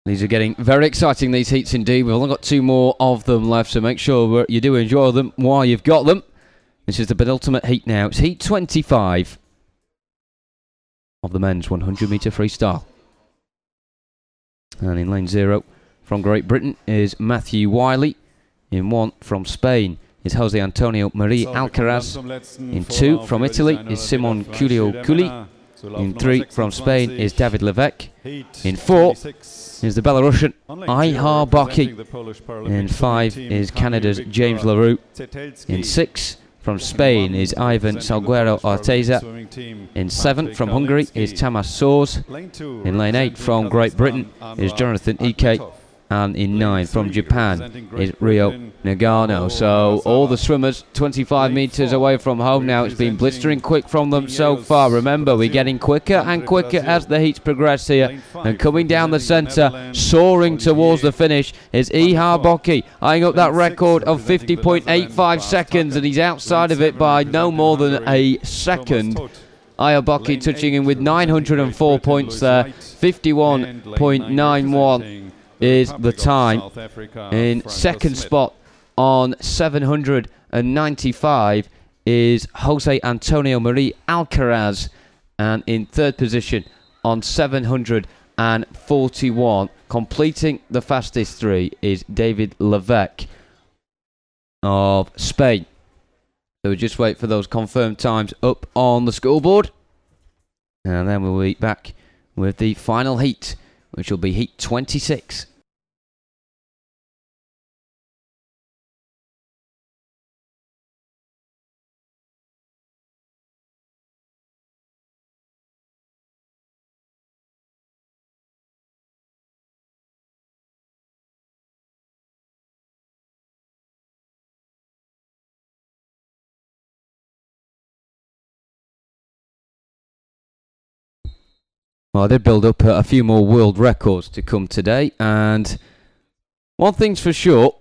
These are getting very exciting, these heats indeed. We've only got 2 more of them left, so make sure you do enjoy them while you've got them. This is the penultimate heat now. It's heat 25 of the men's 100-metre freestyle. And in lane 0 from Great Britain is Matthew Wiley. In 1 from Spain is Jose Antonio Maria Alcaraz. In 2 from Italy is Simon Culioculi. In 3 from Spain is David Levesque. In 4 is the Belarusian Ihar Boki. In 5 is Canada's James LaRue. In 6 from Spain is Ivan Salguero Arteza. In 7 from Hungary is Tamas Soors. In lane 8 from Great Britain is Jonathan Ike. And in 9 from Japan is Rio Nagano. So all the swimmers 25 metres away from home now. It's been blistering quick from them so far. Remember, we're getting quicker and quicker as the heats progress here. And coming down the centre, soaring towards the finish, is Ihar Boki, eyeing up that record of 50.85 seconds, and he's outside of it by no more than a second. Ihar Boki touching in with 904 points there, 51.91. is the time. In second spot on 795 is Jose Antonio Maria Alcaraz, and in third position on 741, completing the fastest 3, is David Levesque of Spain. So we just wait for those confirmed times up on the scoreboard, and then we'll be back with the final heat, which will be heat 26. Well, I did build up a few more world records to come today, and one thing's for sure,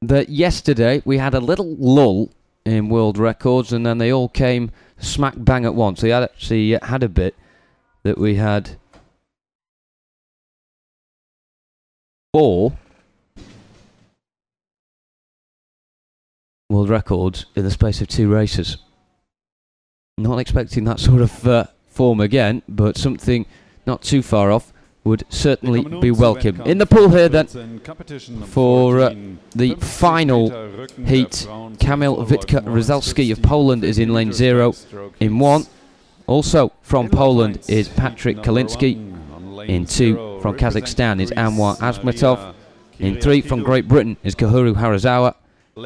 that yesterday we had a little lull in world records, and then they all came smack bang at once. We actually had a bit that we had 4 world records in the space of 2 races. Not expecting that sort of form again, but something not too far off would certainly be welcome. In the pool here then, for the final heat, Kamil Witka-Ryszalski of Poland is in lane 0. In 1, also from Poland, is Patrick Kalinski. In 2, from Kazakhstan, is Anwar Azmatov. In 3, from Great Britain, is Kahuru Harazawa.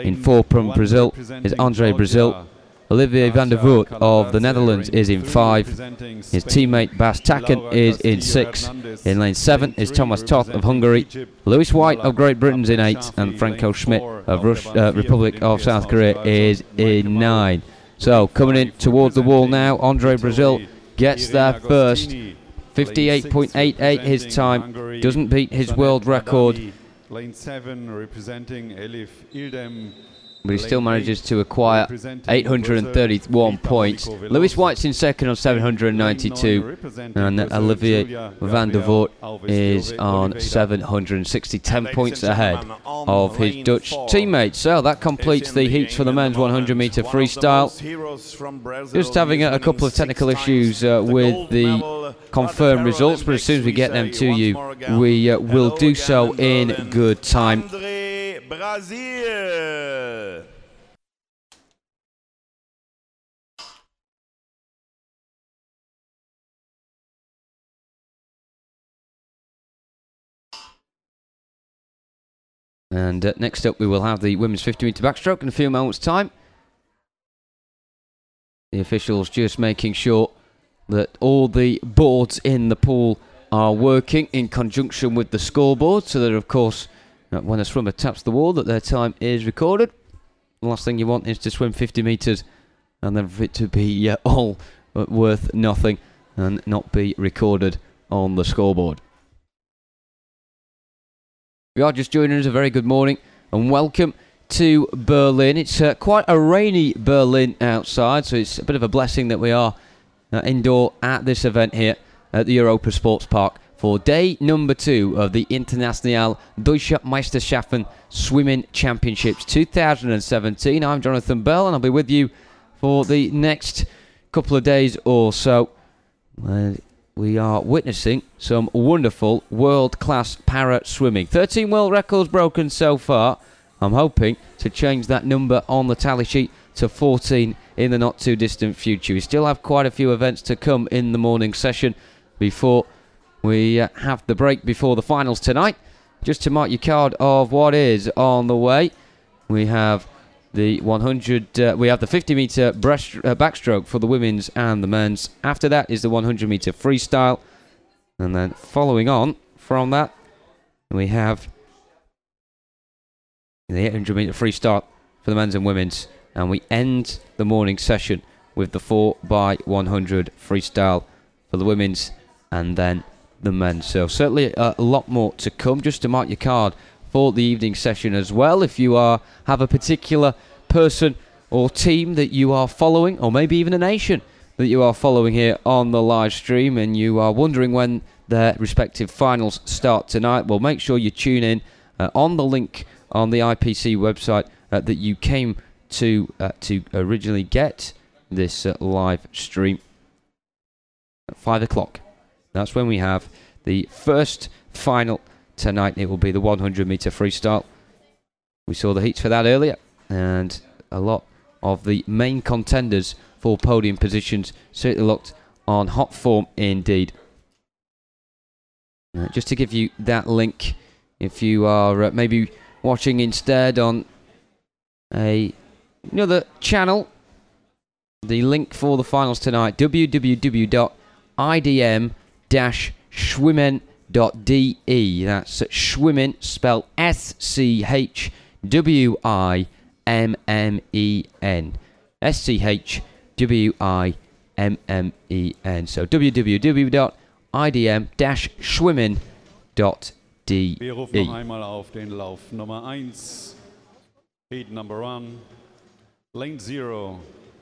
In 4, from Brazil, is Andre Brazil. Olivier van der Voort of the Netherlands is in 5. His teammate Bas Takken is in 6. In lane 7 is Thomas Toth of Hungary. Lewis White of Great Britain's in 8. And Franco Schmidt of Republic of South Korea is in 9. So coming in towards the wall now, Andre Brazil gets there first. 58.88 his time, doesn't beat his world record. Lane 7 representing Elif Ildem. But he still manages to acquire 831 points. Lewis White's in second on 792, and Olivier van der Voort is on 760, 10 points ahead of his Dutch teammates. So that completes the heats for the men's 100-meter freestyle. Just having a couple of technical issues with the confirmed results, but as soon as we get them to you, we will do so in good time. And next up we will have the women's 50-meter backstroke in a few moments' time. The officials just making sure that all the boards in the pool are working in conjunction with the scoreboard, so that of course when a swimmer taps the wall that their time is recorded. The last thing you want is to swim 50 metres and then for it to be all worth nothing and not be recorded on the scoreboard. If you are just joining us, a very good morning and welcome to Berlin. It's quite a rainy Berlin outside, so it's a bit of a blessing that we are indoor at this event here at the Europa Sports Park for day number 2 of the International Deutsche Meisterschaften Schwimmen Championships 2017. I'm Jonathan Bell and I'll be with you for the next couple of days or so. We are witnessing some wonderful world-class para-swimming. 13 world records broken so far. I'm hoping to change that number on the tally sheet to 14 in the not-too-distant future. We still have quite a few events to come in the morning session before we have the break before the finals tonight. Just to mark your card of what is on the way, we have the 50-meter backstroke for the women's and the men's. After that is the 100-meter freestyle. And then following on from that, we have the 800-meter freestyle for the men's and women's. And we end the morning session with the 4x100 freestyle for the women's and then the men's. So certainly a lot more to come. Just to mark your card for the evening session as well. If you have a particular person or team that you are following, or maybe even a nation that you are following here on the live stream, and you are wondering when their respective finals start tonight, well, make sure you tune in on the link on the IPC website that you came to originally get this live stream at 5 o'clock. That's when we have the first final tonight. It will be the 100-meter freestyle. We saw the heats for that earlier, and a lot of the main contenders for podium positions certainly looked on hot form indeed. Just to give you that link, if you are maybe watching instead on another channel, the link for the finals tonight, www.idm-schwimmen.de. That's Schwimmen, spelled S-C-H-W-I-M-M-E-N. S-C-H-W-I-M-M-E-N. So www.idm-schwimmen.de. Wir rufen noch einmal auf den Lauf Nummer 1. Heat number 1. Lane 0.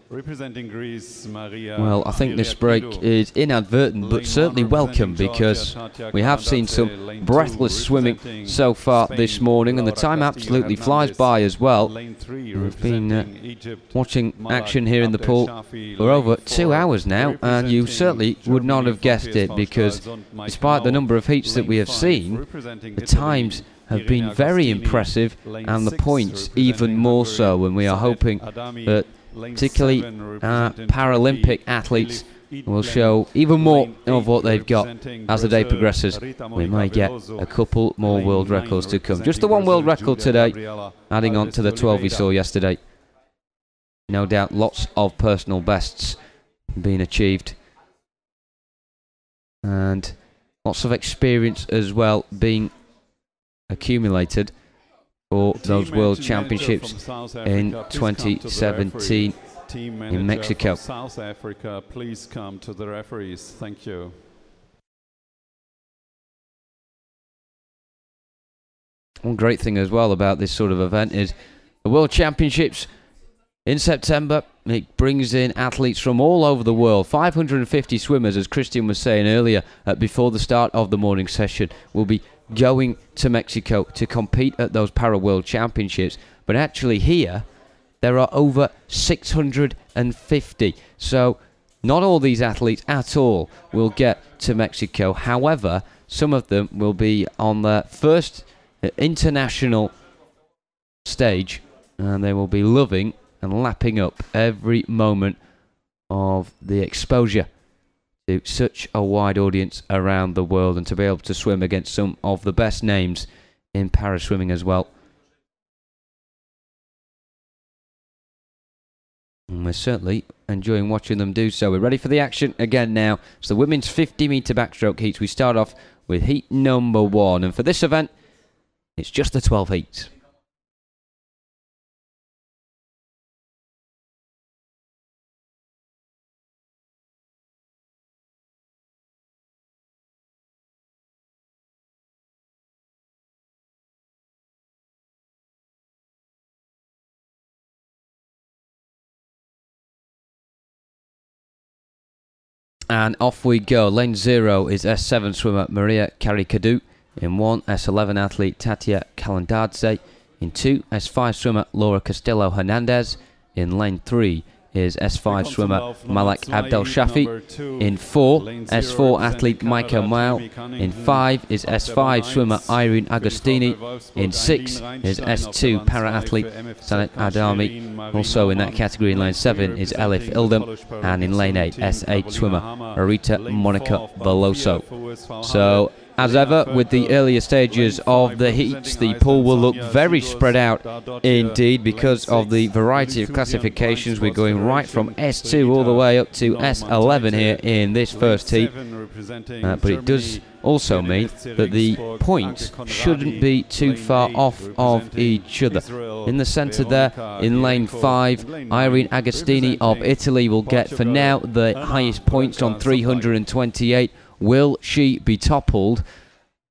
Representing Greece, Maria. Well, I think this break is inadvertent, but certainly welcome, because we have seen some breathless swimming so far this morning, and the time absolutely flies by as well. We've been watching action here in the pool for over 2 hours now, and you certainly would not have guessed it, because despite the number of heats that we have seen, the times have been very impressive, and the points even more so, and we are hoping that particularly Paralympic athletes will show even more of what they've got as the day progresses. We may get a couple more world records to come. Just the one world record today, adding on to the 12 we saw yesterday. No doubt lots of personal bests being achieved, and lots of experience as well being accumulated for those World Championships in 2017. in Mexico. South Africa, please come to the referees. Thank you. One great thing as well about this sort of event is the World Championships in September. It brings in athletes from all over the world. 550 swimmers, as Christian was saying earlier, before the start of the morning session, will be going to Mexico to compete at those Para World Championships. But actually here, there are over 650. So not all these athletes at all will get to Mexico. However, some of them will be on their first international stage, and they will be loving and lapping up every moment of the exposure to such a wide audience around the world, and to be able to swim against some of the best names in para swimming as well. And we're certainly enjoying watching them do so. We're ready for the action again now. It's the women's 50-metre backstroke heats. We start off with heat number 1, and for this event, it's just the 12 heats. And off we go. Lane 0 is S7 swimmer Maria Caricadu. In 1, S11 athlete Tatia Kalandadze. In 2, S5 swimmer Laura Castillo Hernandez. In lane 3 is S5 swimmer Malak Abdel Shafi. In 4, S4 athlete Michael Mao. In 5 is S5 swimmer Irene Agostini. In 6 is S2 para-athlete Sanat Adami. Also in that category in lane 7 is Elif Ildam. And in lane 8, S8 swimmer Arita Monica Veloso. So, as ever, with the earlier stages of the heats, the pool will look very spread out indeed because of the variety of classifications. We're going right from S2 all the way up to S11 here in this first heat. But it does also mean that the points shouldn't be too far off of each other. In the centre there, in lane 5, Irene Agostini of Italy will get, for now, the highest points on 328. Will she be toppled?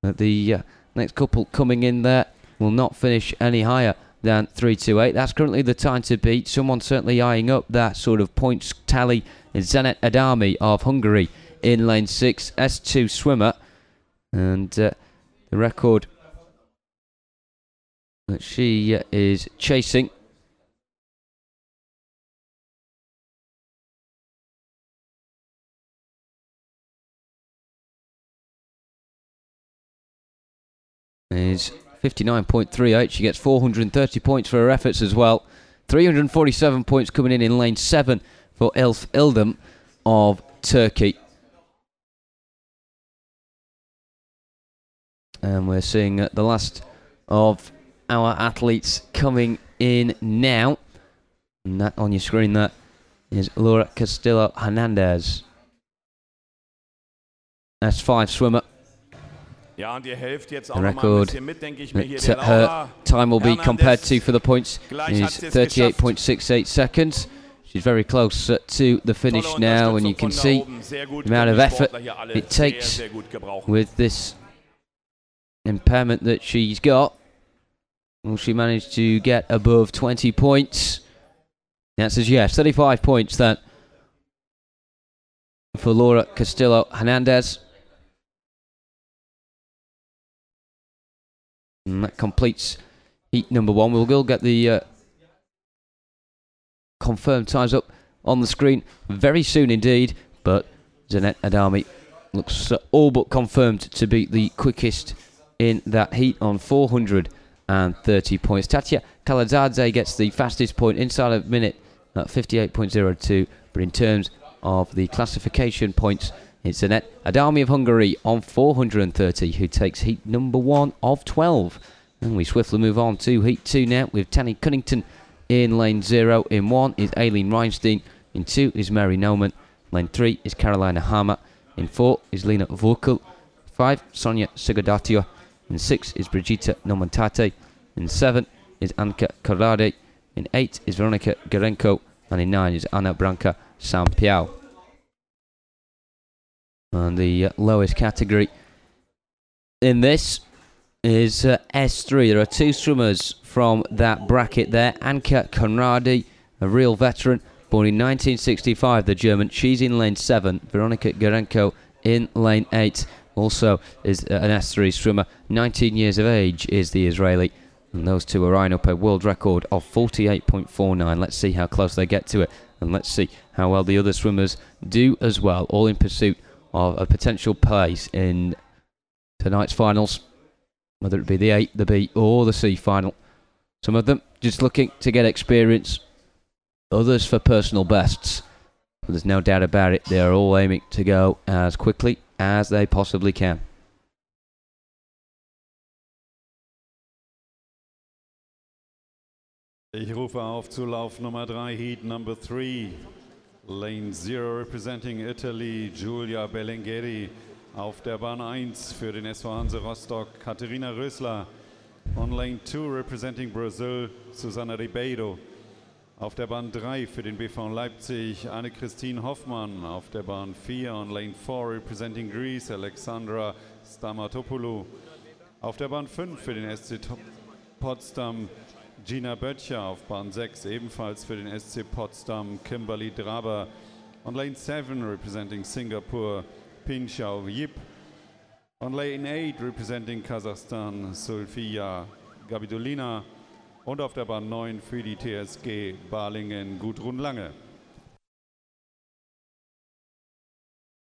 The next couple coming in there will not finish any higher than 328. That's currently the time to beat. Someone certainly eyeing up that sort of points tally is Zenet Adami of Hungary in lane 6, S2 swimmer. And the record that she is chasing is 59.38. She gets 430 points for her efforts as well. 347 points coming in lane 7 for Elif Ildam of Turkey. And we're seeing the last of our athletes coming in now. And that on your screen there is Laura Castillo Hernandez, S5 swimmer. The record that her time will be compared to for the points is 38.68 seconds. She's very close to the finish now, and you can see the amount of effort it takes with this impairment that she's got. Will she manage to get above 20 points? The answer is yes. 35 points then for Laura Castillo Hernandez. And that completes heat number 1. We'll get the confirmed times up on the screen very soon indeed. But Zenet Adami looks all but confirmed to be the quickest in that heat on 430 points. Tatia Kaladzadze gets the fastest point inside a minute at 58.02. But in terms of the classification points, it's Zenet Adami of Hungary on 430, who takes heat number 1 of 12. And we swiftly move on to heat 2 now with Tanny Cunnington in lane 0. In 1 is Aileen Reinstein. In 2 is Mary Nauman. Lane 3 is Carolina Hama. In 4 is Lena Vurkel. 5, Sonia Sigodatio. In 6 is Brigitte Nomontate. In 7 is Anka Korade. In 8 is Veronica Garenko. And in 9 is Ana Branca Sampiao. And the lowest category in this is S3. There are 2 swimmers from that bracket there. Anka Conradi, a real veteran, born in 1965, the German. She's in lane 7. Veronika Gerenko in lane 8. Also is an S3 swimmer. 19 years of age is the Israeli. And those two are eyeing up a world record of 48.49. Let's see how close they get to it. And let's see how well the other swimmers do as well. All in pursuit of a potential place in tonight's finals. Whether it be the A, the B or the C final. Some of them just looking to get experience. Others for personal bests. But there's no doubt about it. They are all aiming to go as quickly as they possibly can. Ich rufe auf zu Lauf Nummer 3, Heat Number 3. Lane 0 representing Italy, Giulia Bellingheri. Auf der Bahn 1 für den SV Hanse Rostock, Katerina Rösler. On Lane 2 representing Brazil, Susana Ribeiro. Auf der Bahn 3 für den BV Leipzig, Anne-Christine Hoffmann. Auf der Bahn 4 on Lane 4 representing Greece, Alexandra Stamatopoulou. Auf der Bahn 5 für den SC Potsdam, Gina Böttcher. Auf Bahn 6 ebenfalls für den SC Potsdam, Kimberly Draber. On Lane 7 representing Singapore, Ping Xiao Yip. On Lane 8 representing Kazakhstan, Sulfia Gabidulina. Und auf der Bahn 9 für die TSG Balingen, Gudrun Lange.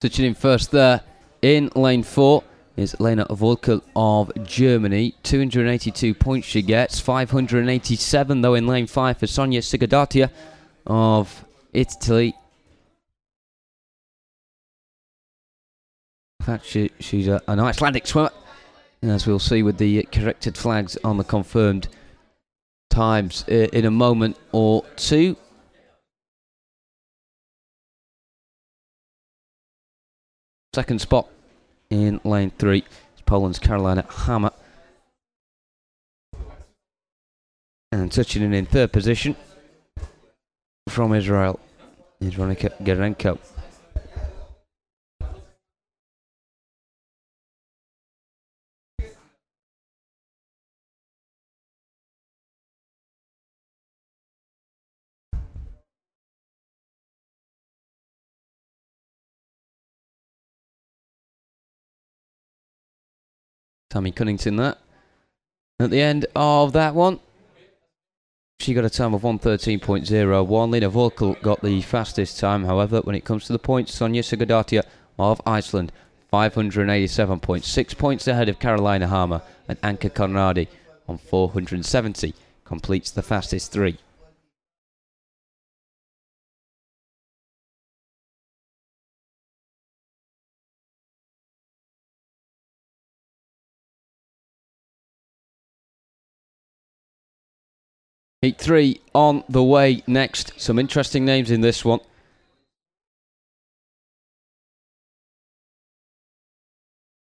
Touching in first there in lane 4 is Lena Volkel of Germany. 282 points she gets. 587 though in lane 5 for Sonia Sigadatia of Italy. In fact, she's an Icelandic swimmer, as we'll see with the corrected flags on the confirmed times in a moment or two. Second spot in lane 3 is Poland's Karolina Hammer. And touching in third position from Israel is Veronika Gerenko. Tammy Cunnington that. At the end of that one, she got a time of 1:13.01. Lena Volkel got the fastest time. However, when it comes to the points, Sonia Sigadatia of Iceland, 587 points. 6 points ahead of Carolina Hammer, and Anka Conradi on 470. Completes the fastest 3. Heat 3 on the way next. Some interesting names in this one.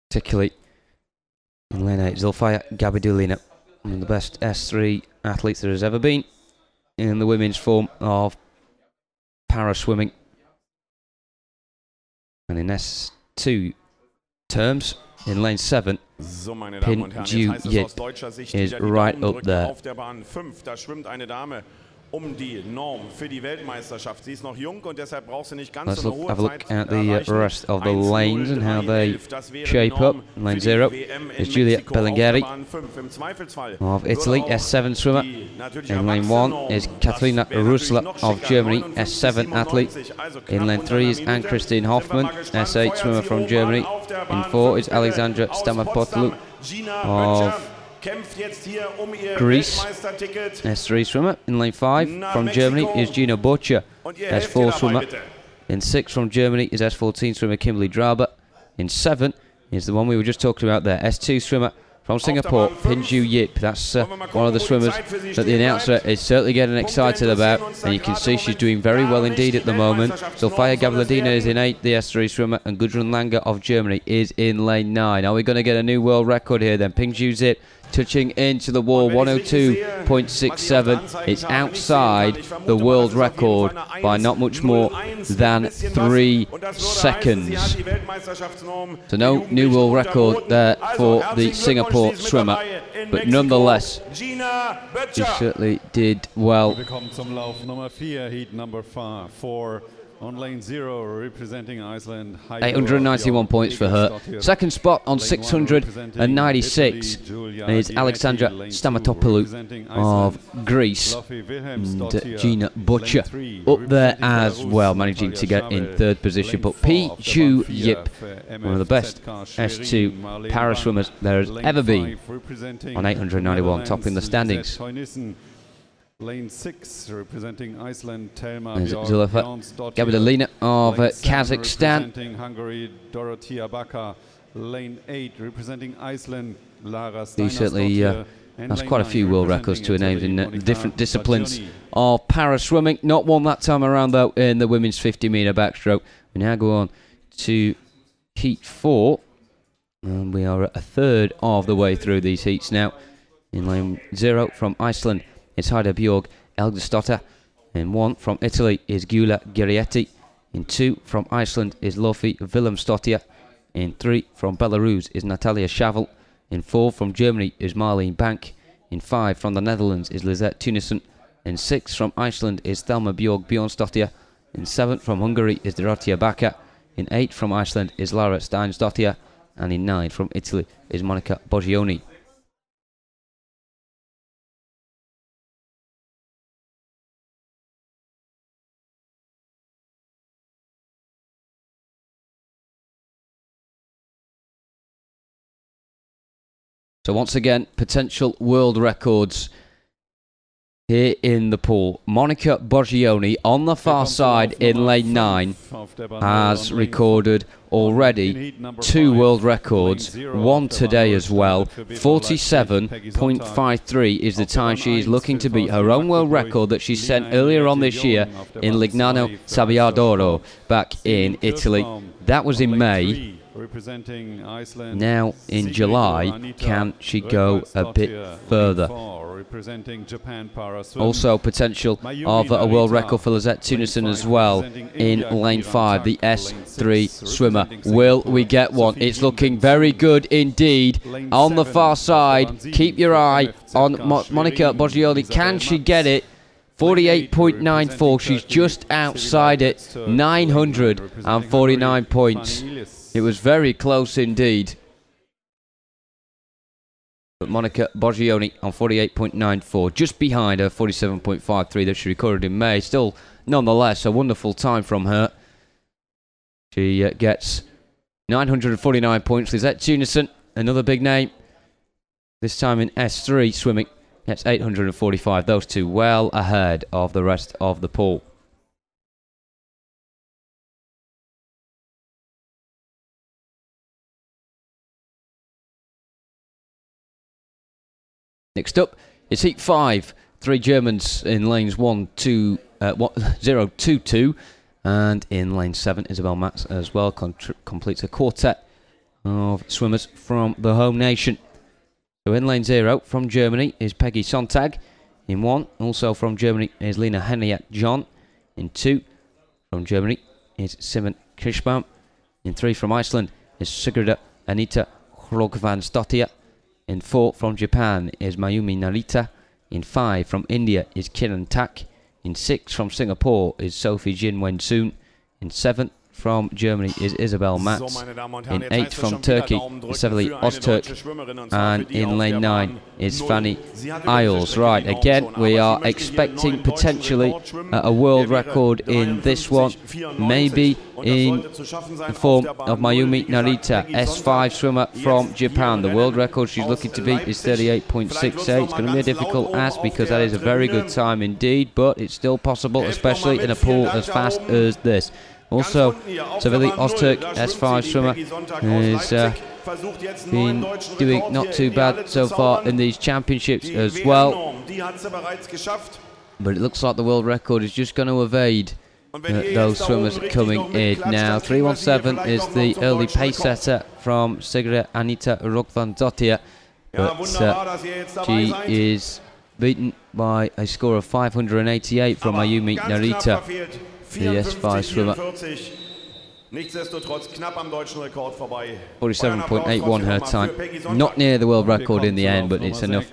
Particularly in lane 8, Zulfaya Gabidulina, one of the best S3 athletes there has ever been in the women's form of para-swimming. And in S2 terms, in lane 7, So, meine Damen und Herren, jetzt heißt es aus deutscher Sicht is wieder die right Daumen up drücken there. auf der Bahn 5. Da schwimmt eine Dame um die Norm für die Weltmeisterschaft. Sie ist noch jung und deshalb braucht sie nicht ganz Let's so eine hohe have a look Zeit at the erreichen. rest of the lanes and how they shape up. Lane 0 is Giulia Bellingheri of Italy, S7 swimmer. In lane 1 is Katarina Rösler of Germany, S7 athlete. In lane 3 is Anne-Christine Hoffmann, S8 swimmer from Germany. In 4 is Alexandra Stamatopoulou of Greece, S3 swimmer. In lane 5 from Germany is Gina Böttcher, S4 swimmer. In 6 from Germany is S14 swimmer Kimberly Draber. In 7 is the one we were just talking about there, S2 swimmer from Singapore, Pinju Yip. That's one of the swimmers that the announcer is certainly getting excited about, and you can see she's doing very well indeed at the moment. Zulfaya Gabidulina is in 8, the S3 swimmer, and Gudrun Lange of Germany is in lane 9. Are we going to get a new world record here then? Pinju Yip touching into the wall, 102.67. It's outside the world record by not much more than 3 seconds. So no new world record there for the Singapore swimmer, but nonetheless, she certainly did well. 891 points for her. Second spot on 696 is Alexandra Stamatopoulou of Greece, and Gina Butcher up there as well, managing to get in third position. But Pi Chu Yip, one of the best S2 para swimmers there has ever been, on 891, topping the standings. Lane 6 representing Iceland, Telma Gabidalina of Kazakhstan. Hungary, Dorothea Baka. Lane 8 representing Iceland, Lara He certainly has quite a few world records to her name in different disciplines of para swimming. Not one that time around though in the women's 50-metre backstroke. We now go on to heat 4, and we are at a third of the way through these heats now. In lane 0 from Iceland, it's Heida Bjorg Elgdesdotter. In 1 from Italy is Gyula Gerietti. In 2 from Iceland is Lofi Willemsdottir. In 3 from Belarus is Natalia Shavel. In 4 from Germany is Marlene Bank. In 5 from the Netherlands is Lisette Tunissen. In 6 from Iceland is Thelma Bjorg Bjornsdottir. In 7 from Hungary is Dorothea Baka. In 8 from Iceland is Lara Steinsdottir. And in 9 from Italy is Monica Boggioni. So once again, potential world records here in the pool. Monica Boggioni on the far side in lane 9 has recorded already 2 world records, one today as well. 47.53 is the time she is looking to beat her own world record that she set earlier on this year in Lignano Sabbiadoro back in Italy. That was in May. Now in July, can she go a bit further? Also potential of a world record for Lisette Tunissen as well in lane 5, the S3 swimmer. Will we get one? It's looking very good indeed on the far side. Keep your eye on Monica Boggioni. Can she get it? 48.94, she's just outside it, 949 points. It was very close indeed. But Monica Boggioni on 48.94, just behind her 47.53 that she recorded in May. Still, nonetheless, a wonderful time from her. She gets 949 points. Lisette Tunissen, another big name, this time in S3 swimming, gets 845. Those two well ahead of the rest of the pool. Next up is heat 5. 3 Germans in lanes 0, 2, 2, and in lane 7 Isabel Matz as well completes a quartet of swimmers from the home nation. So in lane 0 from Germany is Peggy Sontag. In 1 also from Germany is Lena Henriette John. In 2 from Germany is Simon Kirschbaum. In 3 from Iceland is Sigurda Anita Hrogvansdottir. In 4 from Japan is Mayumi Narita. In 5 from India is Kiran Tak. In 6 from Singapore is Sophie Jin Wensoon. In 7 from Germany is Isabel Matz. In 8 from Turkey is Seveli Ozturk. And in lane 9 is Fanny Isles. Right, again, we are expecting potentially a world record in this one. Maybe in the form of Mayumi Narita, S5 swimmer from Japan. The world record she's looking to beat is 38.68. It's going to be a difficult ask because that is a very good time indeed, but it's still possible, especially in a pool as fast as this. Also, Seveli Ozturk, S5 swimmer, has been doing not too bad so far in these championships as well. But it looks like the world record is just going to evade those swimmers coming in now. 3:17 is the early pace setter from Sigurda Anita Hrogvansdottir. Ja, wunderbar, dass ihr jetzt dabei she seid. is beaten by a score of 588 from Mayumi Narita, the S5 swimmer. Nichtsdestotrotz knapp am deutschen Rekord vorbei. 47.81 her time. Not near the world record in the end, but it's enough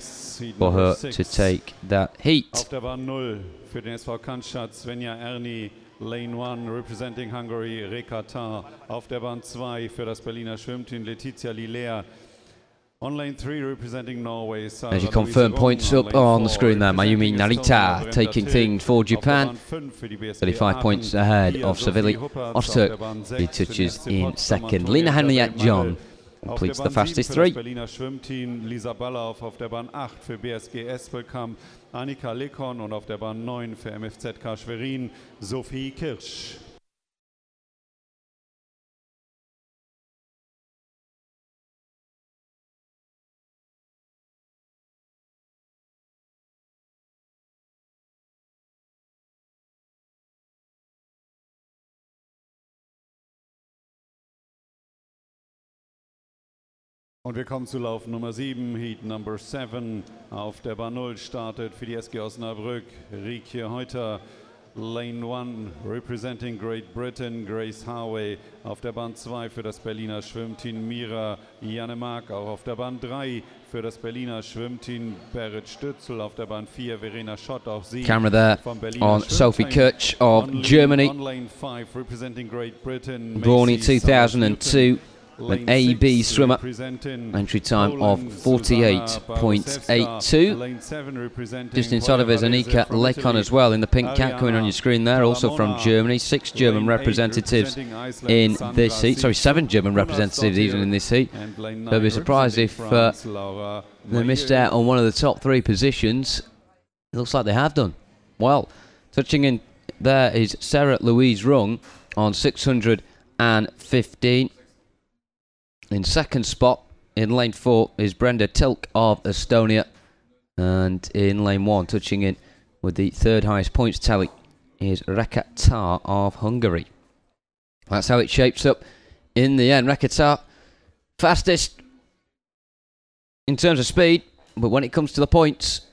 for her to take that heat. Auf der Bahn 0 für den SV Cannstatt Svenja Erni, Lane 1 representing Hungary, Reka Tar. Auf der Bahn 2 für das Berliner Schwimmteam Letizia Lilea. On lane 3 representing Norway. As you confirm points up on the screen there, Mayumi Narita taking things for Japan. 35 points ahead of Savili Öztürk, who touches in second. Lena Henriette-John completes the fastest three. Berliner Schwimmteam Lisa Ballauf auf der Bahn 8 für BSG Espelkamp, Annika Lekon und auf der Bahn 9 für MFZK Schwerin Sophie Kirsch. Und wir kommen zu Lauf Nummer 7, Heat Number 7. Auf der Bahn 0 startet für die SG Osnabrück Riekje Heuter. Lane 1 representing Great Britain Grace Harway. Auf der Bahn 2 für das Berliner Schwimmteam Mira Janemark. Auch auf der Bahn 3 für das Berliner Schwimmteam Berit Stützel. Auf der Bahn 4 Verena Schott. Auch sie Camera there on Sophie Kirch of Germany. On lane 5 representing Great Britain. Born in 2002. An AB swimmer, entry time of 48.82. Just inside of us, Anika Lekon as well in the pink cap coming on your screen there, also from Germany. 6 German representatives in this heat, sorry, 7 German representatives even in this heat. So I'd be surprised if they missed out on one of the top 3 positions. It looks like they have done. Well, touching in there is Sarah Louise Rung on 615. In second spot, in lane 4, is Brenda Tilk of Estonia. And in lane 1, touching in with the 3rd highest points tally, is Reka Tar of Hungary. That's how it shapes up in the end. Reka Tar, fastest in terms of speed, but when it comes to the points,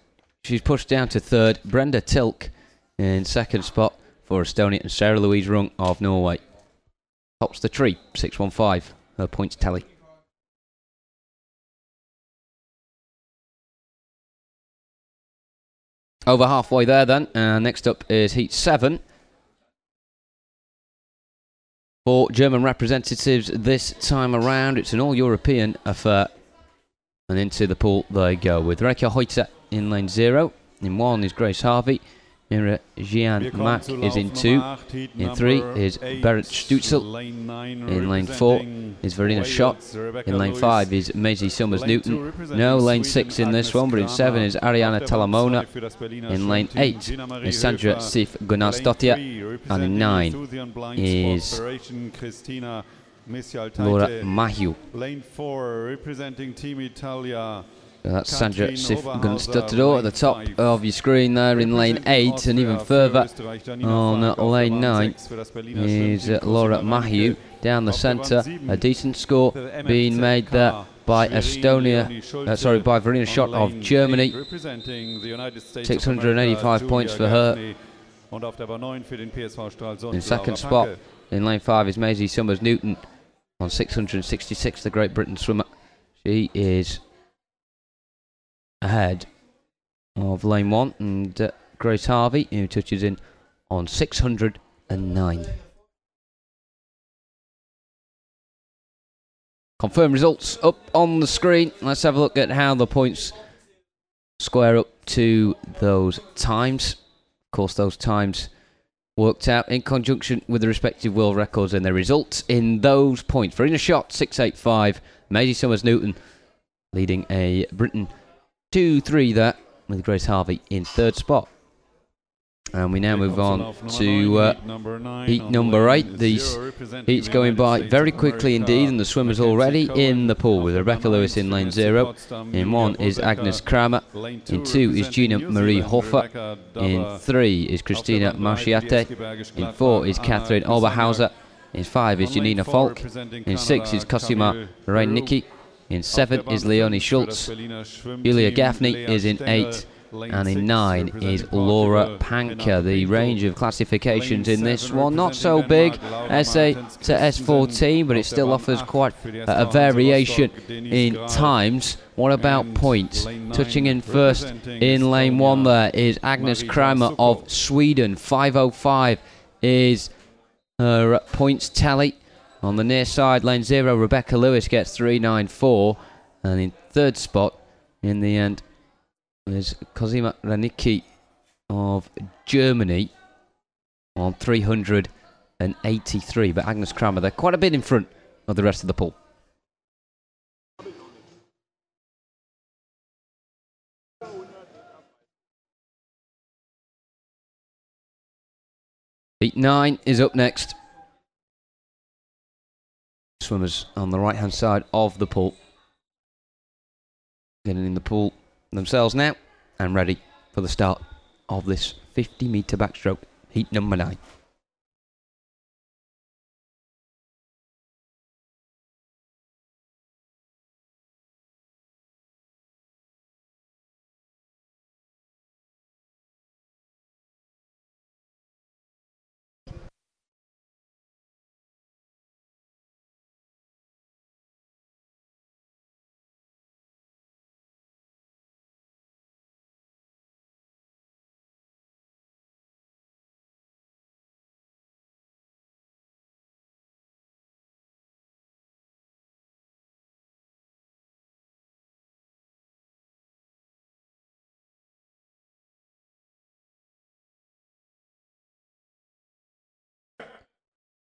she's pushed down to 3rd. Brenda Tilk in second spot for Estonia, and Sarah Louise Rung of Norway tops the tree, 615. Her points tally. Over halfway there then. Next up is Heat 7. 4 German representatives this time around. It's an all-European affair. And into the pool they go with Reka Heuter in lane 0. In 1 is Grace Harvey. Mira Jean Mack is in 2. In 3 is Berit Stutzel. In lane 4 is Verena Schott. In lane 5 is Maisie Summers-Newton. No lane 6 in this one, but in 7 is Ariana Talamona. In lane 8 is Sandra Sif Gunnarsdottir. And in 9 is Laura Mahiu. Lane 4 representing Team Italia. That's Sandra Sif Gunnarsdottir at the top of your screen there in lane 8, and even further on lane 9 is Laura Mahiu down the centre. A decent score being made there by Estonia, by Verena Schott of Germany. 685 points for her. In second spot in lane 5 is Maisie Summers-Newton on 666, the Great Britain swimmer. She is ahead of lane 1 and Grace Harvey, who touches in on 609. Confirmed results up on the screen. Let's have a look at how the points square up to those times. Of course, those times worked out in conjunction with the respective world records, and the results in those points. Verena Schott 685, Maisie Summers-Newton leading a Britain 2-3 there, with Grace Harvey in 3rd spot. And we now move on to heat number 8. These heats going by very quickly indeed, and the swimmers already in the pool, with Rebecca Lewis in lane 0. In 1 is Agnes Kramer. In 2 is Gina Marie Hofer. In 3 is Christina Marchiate. In 4 is Catherine Oberhauser. In 5 is Janina Falk. In 6 is Cosima Reinicki. In 7th is Leonie Schultz. Julia Gaffney is in 8th. And in 9 is Laura Panker. The range of classifications in this one, not so big, S8 to S14, but it still offers quite a variation in times. What about points? Touching in first in lane 1 there is Agnes Kramer of Sweden. 5:05 is her points tally. On the near side, lane 0, Rebecca Lewis gets 3:94. And in 3rd spot, in the end, there's Cosima Ranicki of Germany on 383. But Agnes Kramer, they're quite a bit in front of the rest of the pool. Heat 9 is up next. Swimmers on the right-hand side of the pool. Getting in the pool themselves now and ready for the start of this 50-metre backstroke, heat number 9.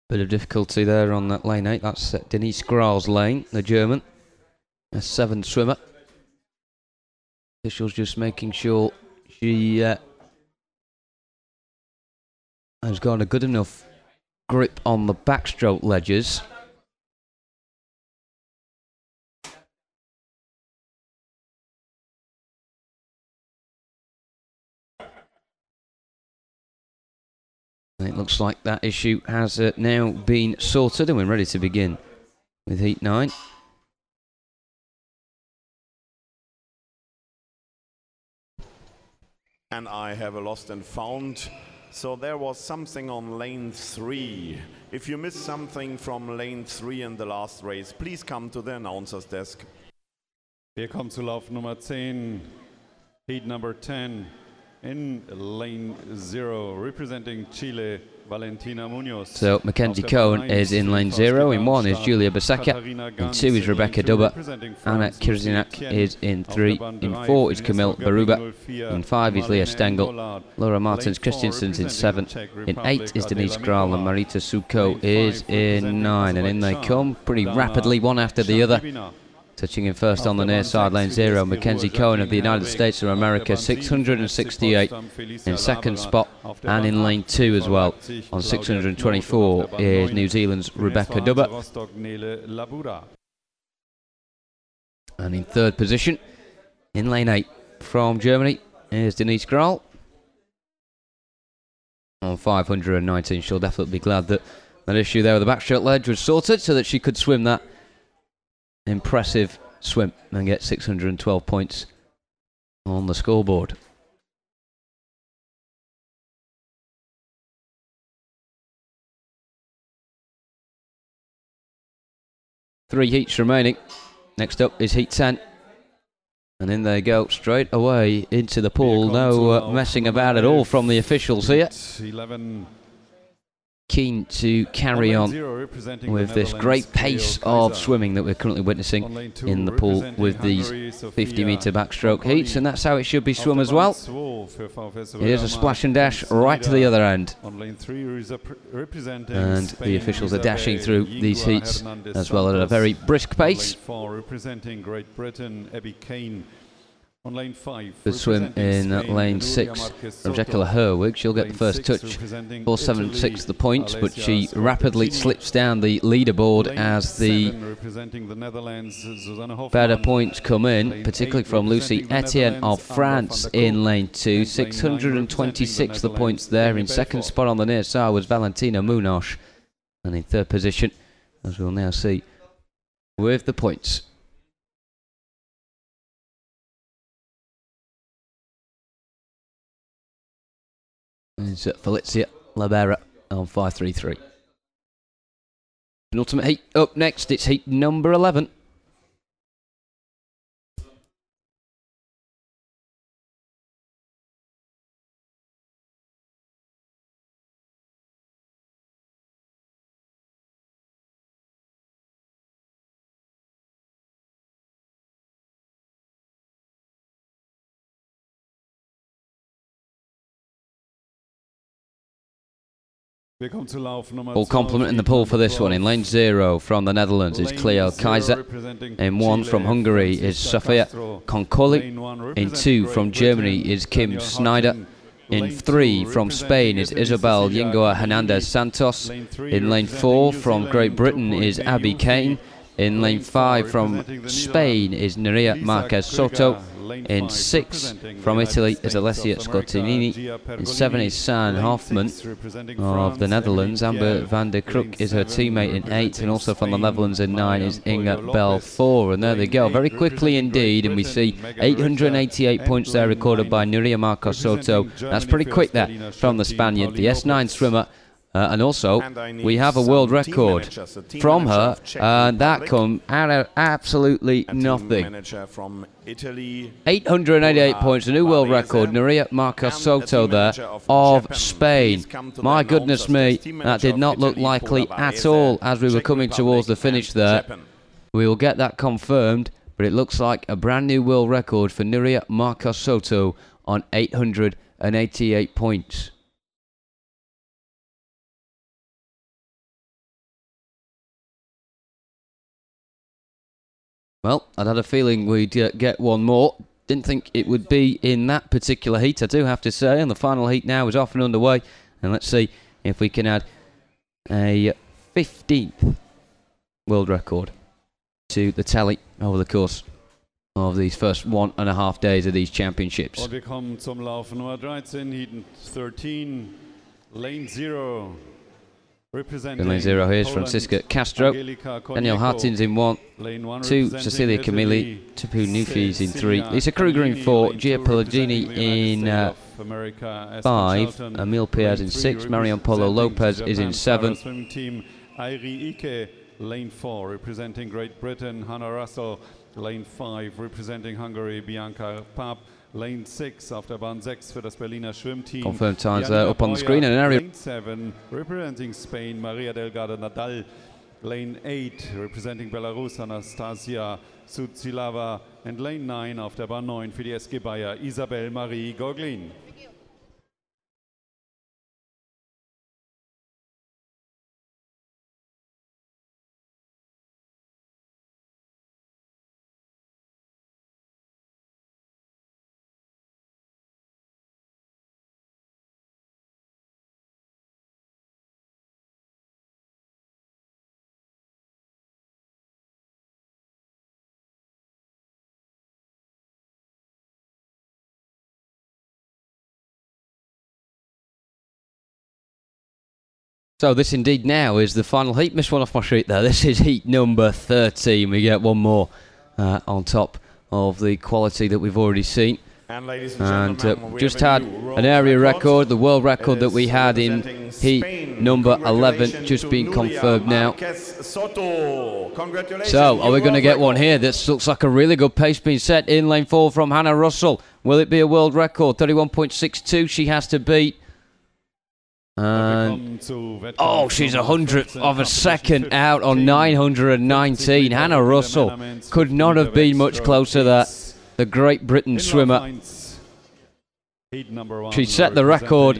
Bit of difficulty there on that lane 8. That's Denise Graal's lane, the German. A 7th swimmer. Officials just making sure she has got a good enough grip on the backstroke ledges. It looks like that issue has now been sorted and we're ready to begin with heat 9. And I have a lost and found. So there was something on lane 3. If you missed something from lane 3 in the last race, please come to the announcer's desk. Wir kommen zu Lauf Nummer 10, Heat number 10. In lane 0, representing Chile, Valentina Munoz. So Mackenzie Cohen is in lane 0. In 1 is Julia Basaka. In 2 is Rebecca Dubber. Anna Kirzinak is in 3. In 4 is Camille Baruba. In 5 is Leah Stengel. Laura Martins Christensen's in 7. In 8 is Denise Graal, and Marita Suko is in 9. And in they come pretty rapidly, one after the other. Touching in first on the near side, lane 0, Mackenzie Cohen of the United States of America, 668 in 2nd spot, and in lane 2 as well, on 624 is New Zealand's Rebecca Dubber. And in 3rd position, in lane 8, from Germany, is Denise Graal. On 519, she'll definitely be glad that that issue there with the backstroke ledge was sorted so that she could swim that impressive swim and get 612 points on the scoreboard. Three heats remaining. Next up is heat 10. And in they go straight away into the pool. No messing about at all from the officials here. 11. Keen to carry on with this great pace of swimming that we're currently witnessing in the pool with these 50-metre backstroke heats, and that's how it should be swum as well. It is a splash and dash right to the other end, and the officials are dashing through these heats as well at a very brisk pace. Representing Great Britain, Abby Kane. On lane 5, good swim in lane 6, Rebecca Herwig. She'll get the first touch, 4.76 the points, but she rapidly slips down the leaderboard as the better points come in, particularly from Lucy Etienne of France in lane 2, 626 the points there. In 2nd spot on the near side was Valentina Munoz, and in 3rd position, as we'll now see, with the points, is Felicia Labera on 5.33. Penultimate heat up next, it's heat number 11. All complement in the pool for this one. In lane 0 from the Netherlands is Cleo Kaiser. In 1 from Hungary is Sofia Konkoli. In 2 from Germany is Kim Snyder. In 3 from Spain is Isabel Yingoa Hernandez Santos. In lane 4 from Great Britain is Abby Kane. In lane 5 from Spain is Nerea Marquez Soto. In 6 from Italy is Alessia Scottinini. In 7 is San Hoffman of the Netherlands. Amber van der Kroek is her teammate in 8, and also from the Netherlands in 9 is Inga Belfour. And there they go, very quickly indeed, and we see 888 points there recorded by Nerea Marquez Soto. That's pretty quick there from the Spaniard, the S9 swimmer. And also, we have a world record from her, and that come out of absolutely nothing. 888 points, a new world record, Nerea Marquez Soto there of Spain. My goodness me, that did not look likely at all as we were coming towards the finish there. We will get that confirmed, but it looks like a brand new world record for Nerea Marquez Soto on 888 points. Well, I'd had a feeling we'd get one more. Didn't think it would be in that particular heat, I do have to say. And the final heat now is off and underway. And let's see if we can add a 15th world record to the tally over the course of these first 1.5 days of these championships. Wir kommen zum Lauf Nummer 13, Heat 13, Lane 0. In lane 0 here is Francisca Castro. Danielle Hartins in 1, 2 Cecilia Camilli, Tapu Nufis in 3, Lisa Kruger in 4, Gia Pellegrini in 5, Emile Pierre in 6, Marion Polo Lopez is in 7. Lane 4 representing Great Britain, Hannah Russell. Lane 5 representing Hungary, Bianca Papp. Lane 6 auf der Bahn 6 für das Berliner Schwimmteam. Confirmed times there up on the screen. And an area. Lane 7 representing Spain, Maria Delgado Nadal. Lane 8 representing Belarus, Anastasia Sutsilava. And Lane 9 auf der Bahn 9 für die SG Bayer, Isabel Marie Goglin. So this indeed now is the final heat. Missed one off my sheet there. This is heat number 13. We get one more on top of the quality that we've already seen. And just had an area record, the world record that we had in heat number 11, just being confirmed now. So are we going to get one here? This looks like a really good pace being set in lane 4 from Hannah Russell. Will it be a world record? 31.62 she has to beat. And oh, she's 100th of a second out on 919. Hannah Russell could not have been much closer there. The Great Britain swimmer. She set the record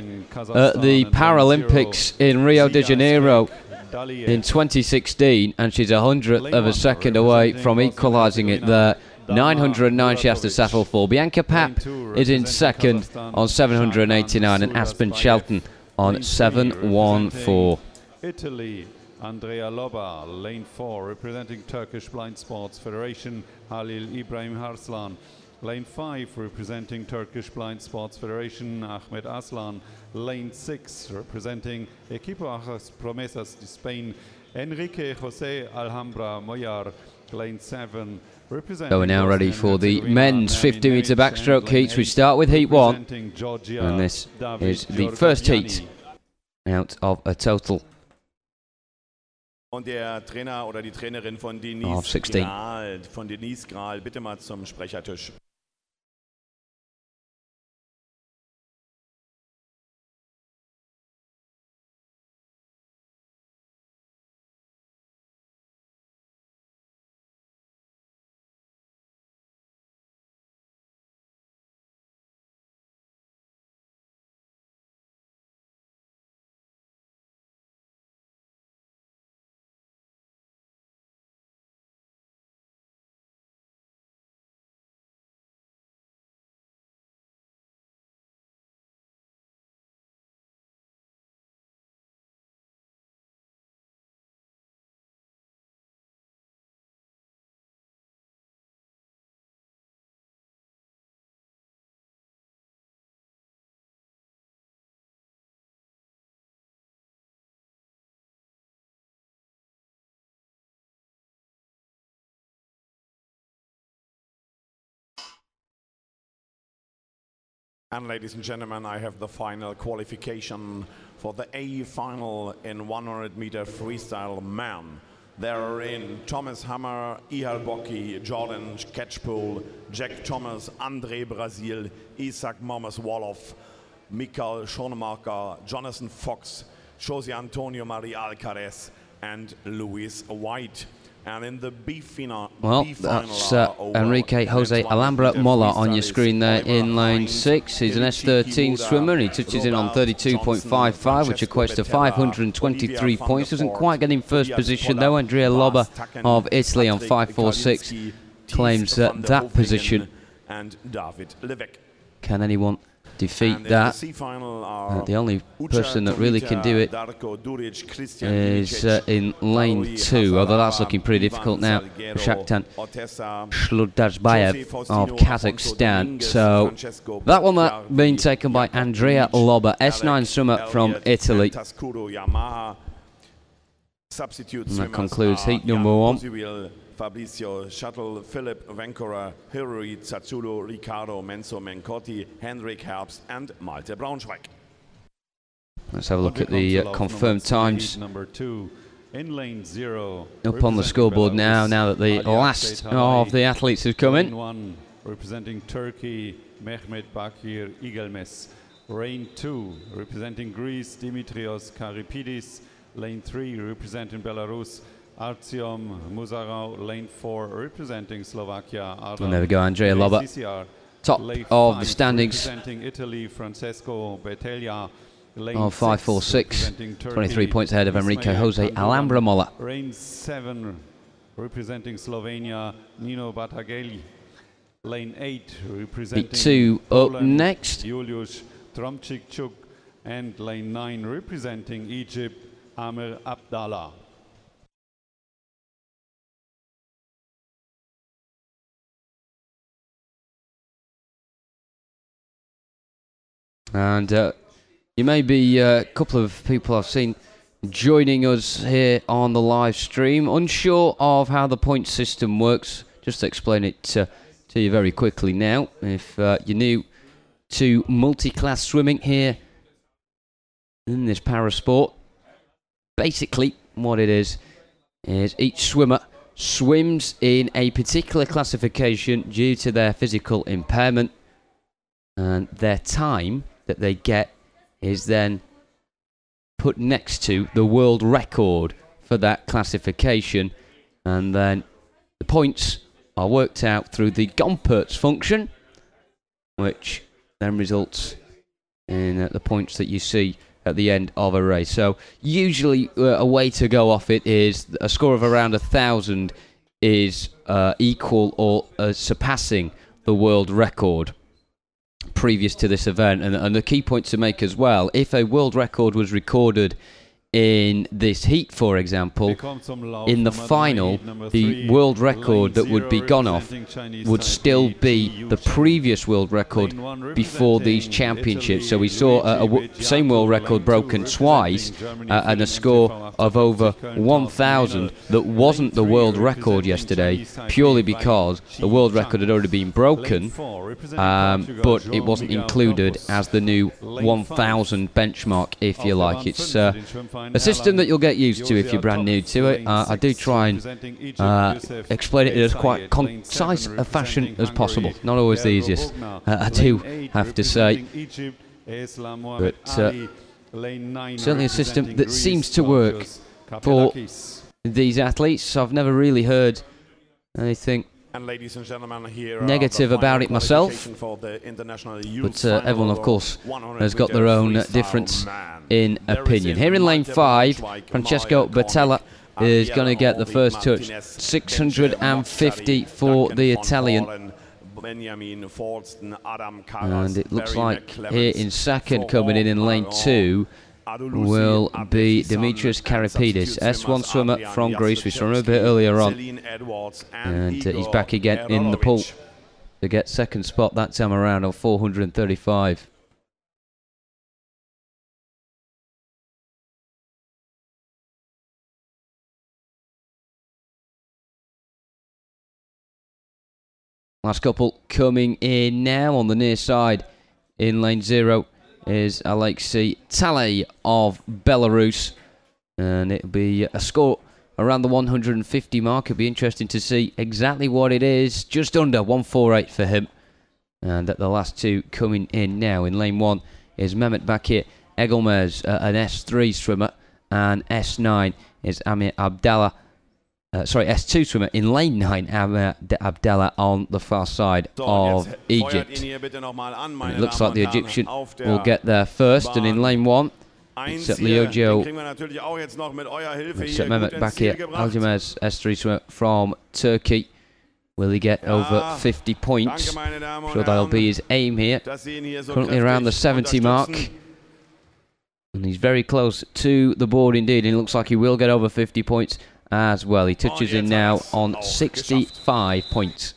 at the Paralympics in Rio de Janeiro in 2016, and she's 100th of a second away from equalising it there. 909 she has to settle for. Bianca Papp is in second on 789, and Aspen Shelton on 714. Italy, Andrea Loba, lane 4, representing Turkish Blind Sports Federation, Halil Ibrahim Harslan. Lane 5, representing Turkish Blind Sports Federation, Ahmed Aslan. Lane 6, representing Equipo Ajas Promesas de Spain, Enrique José Alhambra Moyar. Lane 7, representing... So we're now ready for the men's 50-metre backstroke heats. We start with heat 1, and this is the first heat out of a total Und der Trainer oder die Trainerin von of 16. Denise Grahl, bitte mal zum Sprechertisch. And ladies and gentlemen, I have the final qualification for the A final in 100-meter freestyle man. There are in Thomas Hammer, Ihal Bocki, Jordan Catchpool, Jack Thomas, André Brasil, Isaac Momas Woloff, Mikael Schonemarker, Jonathan Fox, Jose Antonio Maria Alcaraz, and Louis White. And in the B final, that's Enrique Jose Alhambra Mola on your screen there in lane 6. He's an S13 swimmer. He touches in on 32.55, which equates to 523 points. Doesn't quite get in first position though. Andrea Loba of Italy on 5.46 claims that position. Can anyone defeat that? The only person that really can do it is in lane 2, although that's looking pretty difficult now. Shakhtar Shludarzbayev of Kazakhstan. So that one being taken by Andrea Loba, S9 swimmer from Italy. And that concludes heat number 1. Fabricio Shuttle, Philip Vancora, Hilary Zatzulo, Ricardo Menzo Mencotti, Henrik Herbst, and Malte Braunschweig. Let's have a look at the confirmed times number 2 in lane 0 up on the scoreboard now that the last of the athletes has come in. Lane 1 representing Turkey, Mehmet Bakir Igelmes. Lane 2 representing Greece, Dimitrios Karipidis. Lane 3 representing Belarus, Artyom Muzarov. Lane 4 representing Slovakia, And there we go, Andrea Loba, top of the standings representing Italy, Francesco Bettelia. Of 5.46, 23 points ahead of Enrique Jose Alhambra Mola. Lane 7 representing Slovenia, Nino Batageli. Lane 8 representing Heat 2 up next. Julius Tromchikchuk. And lane 9 representing Egypt, Amir Abdallah. And you may be a couple of people I've seen joining us here on the live stream, unsure of how the point system works. Just to explain it to you very quickly now. If you're new to multi-class swimming here in this parasport, basically what it is each swimmer swims in a particular classification due to their physical impairment, and their time that they get is then put next to the world record for that classification, and then the points are worked out through the Gompertz function, which then results in the points that you see at the end of a race. So usually a way to go off it is a score of around 1,000 is equal or surpassing the world record previous to this event. And the key point to make as well, if a world record was recorded in this heat, for example, in the final, the world record that would be gone off would still be the previous world record before these championships. So we saw a same world record broken twice and a score of over 1,000 that wasn't the world record yesterday, purely because the world record had already been broken, but it wasn't included as the new 1,000 benchmark, if you like. It's a system that you'll get used to if you're brand new to it. I do try and explain it in as quite concise a fashion as possible. Not always the easiest, I do have to say. But certainly a system that seems to work for these athletes. I've never really heard anything negative about it myself, but everyone, of course, has got their own difference in opinion. Here in lane 5, Francesco Bertella is going to get the first touch. 650 for the Italian. And it looks like here in second, coming in lane 2, will be Demetrios Karipidis, S1 swimmer from Greece. We saw him a bit earlier on, and he's back again in the pool to get second spot that time around on 435. Last couple coming in now on the near side in lane 0 is Alexei Talay of Belarus, and it'll be a score around the 150 mark. It'll be interesting to see exactly what it is. Just under 148 for him. And at the last two coming in now in lane 1 is Mehmet Bakir Egelmez, an S3 swimmer, and S9 is Amir Abdallah. S2 swimmer in lane 9, Amir Abdallah on the far side of Egypt. And it looks like the Egyptian will get there first, and in lane 1, it's Liogio. It's Mehmet Bakir Egelmez, S3 swimmer from Turkey. Will he get over 50 points? I'm sure that'll be his aim here. Currently around the 70 mark. And he's very close to the board indeed, and it looks like he will get over 50 points as well. He touches in now on 65 points.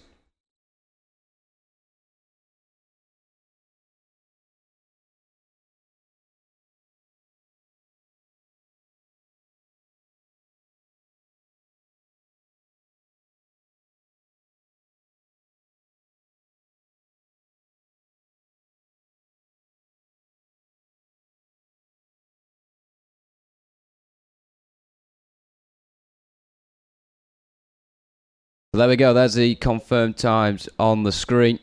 There we go, there's the confirmed times on the screen,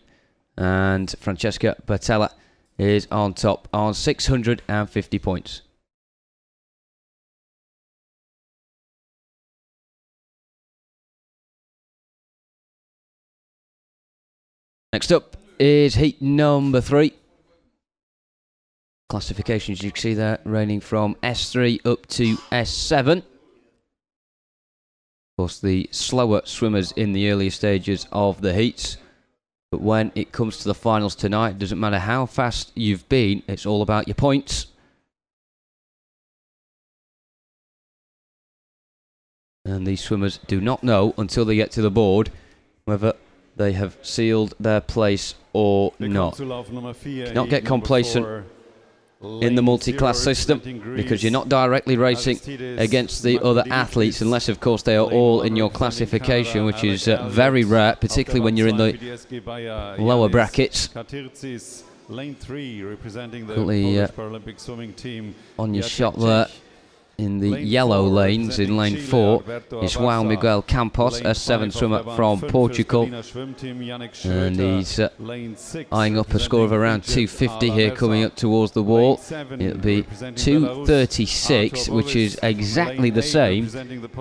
and Francesco Bertella is on top on 650 points. Next up is heat number 3. Classifications you can see there ranging from S3 up to S7. Of course, the slower swimmers in the earlier stages of the heats. But when it comes to the finals tonight, it doesn't matter how fast you've been, it's all about your points. And these swimmers do not know until they get to the board whether they have sealed their place or not. Not get complacent in the multi-class system, because you're not directly racing against the other athletes, unless of course they are all in your classification, which is very rare, particularly when you're in the lower brackets. On your shot there in the yellow lanes in lane 4 is João Miguel Campos, a 7 swimmer from Portugal, and he's eyeing up a score of around 250 here coming up towards the wall. It'll be 236, which is exactly the same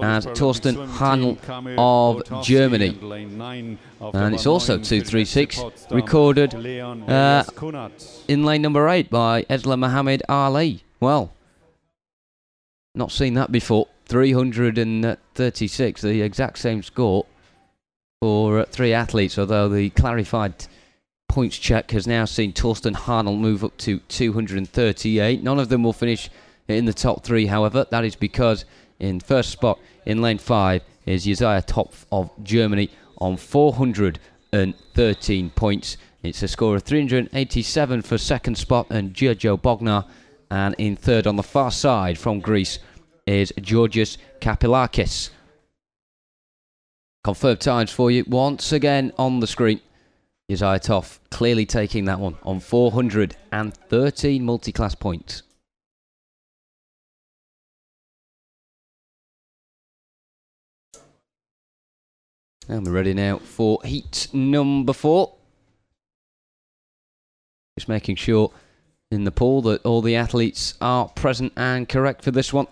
as Thorsten Hanl of Germany, and it's also 236 recorded in lane number 8 by Esla Mohamed Ali. Well, not seen that before. 336, the exact same score for 3 athletes, although the clarified points check has now seen Thorsten Hanl move up to 238. None of them will finish in the top 3, however. That is because in first spot in lane 5 is Josiah Topf of Germany on 413 points. It's a score of 387 for second spot, and Giorgio Bognar. And in third on the far side from Greece is Georgios Kapilakis. Confirmed times for you once again on the screen. Josiah Topf clearly taking that one on 413 multi-class points. And we're ready now for heat number 4. Just making sure in the pool that all the athletes are present and correct for this one.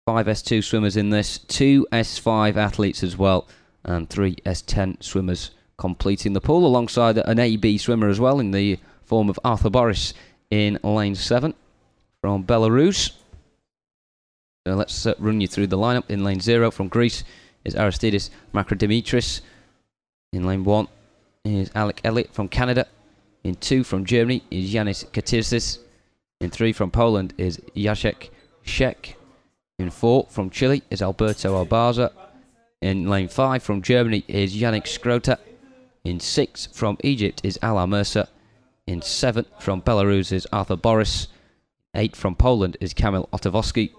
Five S2 swimmers in this, 2 S5 athletes as well, and 3 S10 swimmers completing the pool, alongside an AB swimmer as well in the form of Arthur Boris in lane 7 from Belarus. So let's run you through the lineup. In lane 0 from Greece is Aristidis Makrodimitris. In lane 1 is Alec Elliott from Canada. In 2 from Germany is Yanis Katirsis. In 3 from Poland is Jacek Szek. In 4 from Chile is Alberto Albaza. In lane 5 from Germany is Yannick Schrota. In 6 from Egypt is Ala Mercer. In 7 from Belarus is Arthur Boris. 8 from Poland is Kamil Otavosky.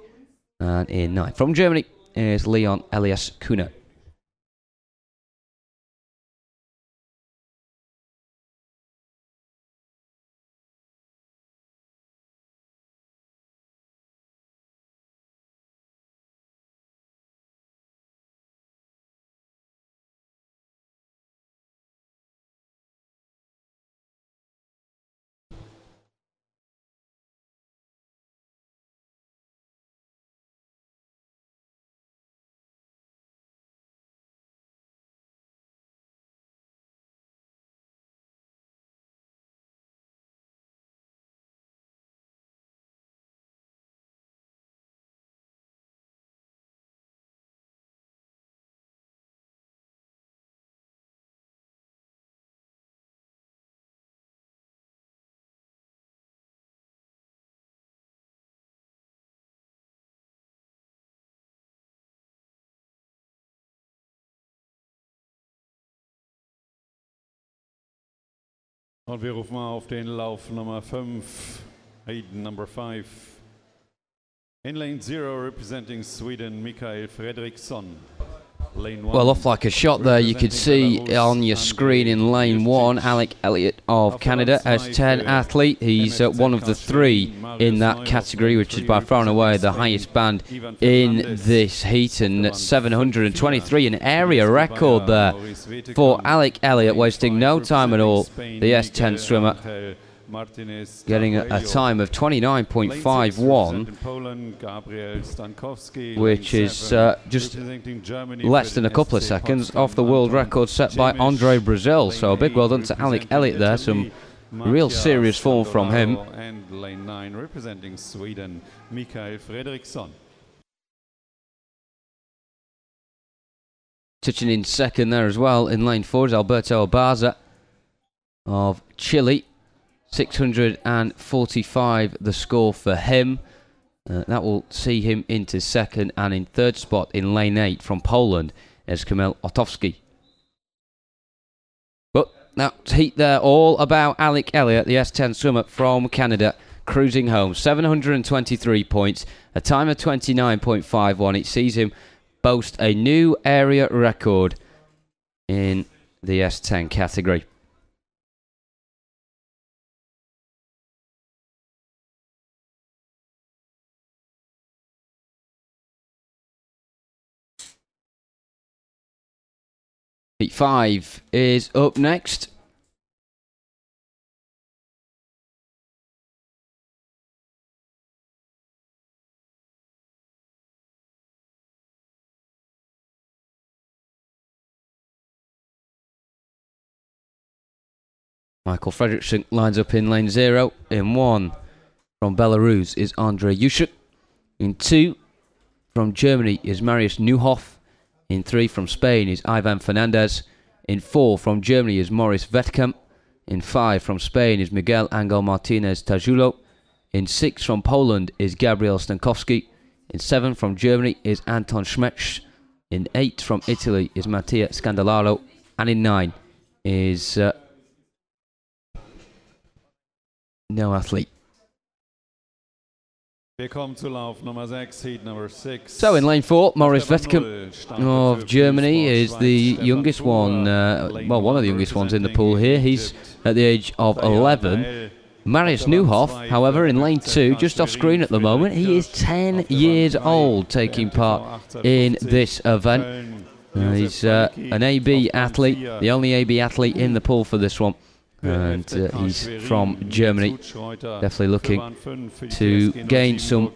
And in 9 from Germany is Leon Elias Kuhner. Und wir rufen mal auf den Lauf Nummer 5, Heat number 5. In lane 0, representing Sweden, Mikael Fredriksson. Well, off like a shot there, you could see on your screen in lane 1, Alec Elliott of Canada, S10 athlete. He's one of the 3 in that category, which is by far and away the highest band in this heat, and 723, an area record there for Alec Elliott, wasting no time at all, the S10 swimmer, getting a time of 29.51, which is just less than a couple of seconds off the world record set by Andre Brazil. So a big well done to Alec Elliott there, some real serious form from him. And lane 9 representing Sweden, Mikael Fredriksson. Touching in second there as well in lane 4 is Alberto Albaza of Chile. 645 the score for him. That will see him into second, and in third spot in lane 8 from Poland is Kamil Otowski. But that heat there all about Alec Elliott, the S10 swimmer from Canada, cruising home. 723 points, a time of 29.51. It sees him boast a new area record in the S10 category. Heat 5 is up next. Michael Fredriksson lines up in lane 0. In 1 from Belarus is Andrei Yushuk. In 2 from Germany is Marius Neuhoff. In 3 from Spain is Ivan Fernandez. In 4 from Germany is Maurice Vetkamp. In 5 from Spain is Miguel Angel Martinez Tajulo. In 6 from Poland is Gabriel Stankowski. In 7 from Germany is Anton Schmetsch. In 8 from Italy is Mattia Scandalaro. And in 9 is no athlete. So in lane 4, Maurice Vetkum of Germany is the youngest one, well, one of the youngest ones in the pool here. He's at the age of 11. Marius Neuhoff, however, in lane 2, just off screen at the moment, he is 10 years old, taking part in this event. He's an AB athlete, the only AB athlete in the pool for this one. And he's from Germany, definitely looking to gain some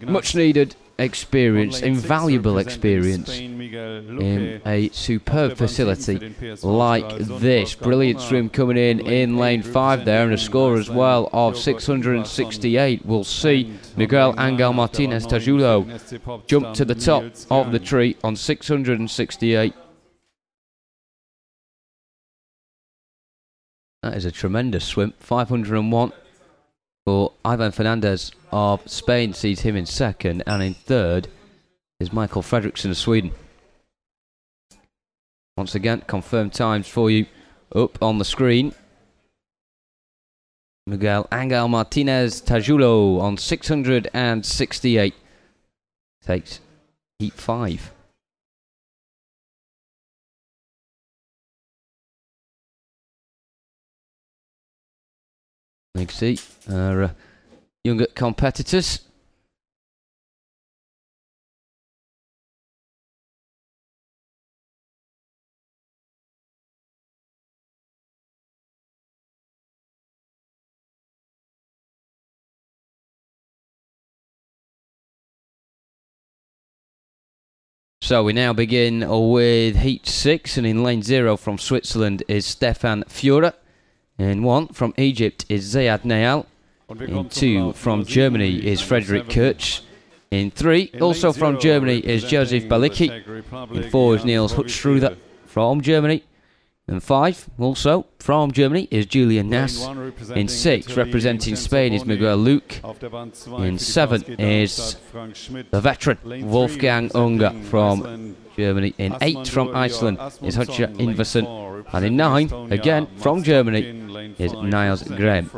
much needed experience, invaluable experience in a superb facility like this. Brilliant swim coming in lane 5 there, and a score as well of 668. We'll see Miguel Angel Martinez Tajulo jump to the top of the tree on 668. That is a tremendous swim. 501 for Ivan Fernandez of Spain, sees him in 2nd, and in 3rd is Michael Fredriksson of Sweden. Once again, confirmed times for you up on the screen. Miguel Angel Martinez Tajulo on 668 takes heat 5. You can see our younger competitors. So we now begin with heat 6, and in lane 0 from Switzerland is Stefan Führer. In 1 from Egypt is Zayad Nayal. In 2 from Germany is Frederik Kurz. In 3, also from Germany, is Josef Balicki. In 4 is Niels Hutstruder from Germany. And 5, also from Germany, is Julian Nass. In 6, representing Spain, is Miguel Luque. In 7 is the veteran Wolfgang Unger from Germany. In 8 from Iceland is Hutja Inverson. And in 9, again from Germany, is Niels Graham.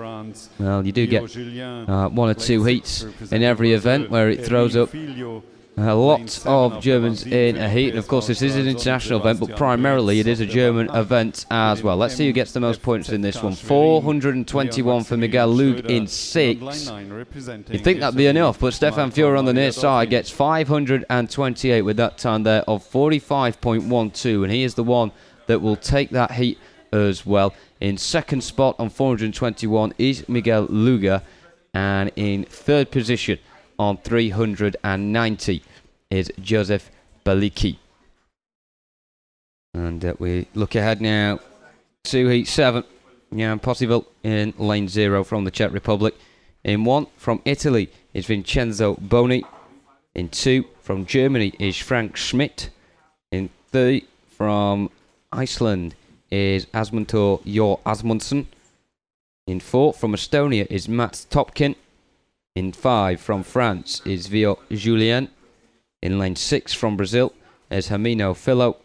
Well, you do get 1 or 2 heats in every event where it throws up a lot of Germans in a heat. And of course, this is an international event, but primarily it is a German event as well. Let's see who gets the most points in this one. 421 for Miguel Luque in 6. You'd think that'd be enough, but Stefan Führer on the near side gets 528 with that time there of 45.12, and he is the one that will take that heat as well. In 2nd spot on 421 is Miguel Luger, and in 3rd position on 390 is Josef Balicki. And we look ahead now to heat 7. Jan Possible in lane 0 from the Czech Republic. In 1 from Italy is Vincenzo Boni. In 2 from Germany is Frank Schmidt. In 3 from Iceland is Asmundur Jor Asmundsson. In 4 from Estonia is Mats Topkin. In 5 from France is Vio Julien. In lane 6 from Brazil is Hermino Filho.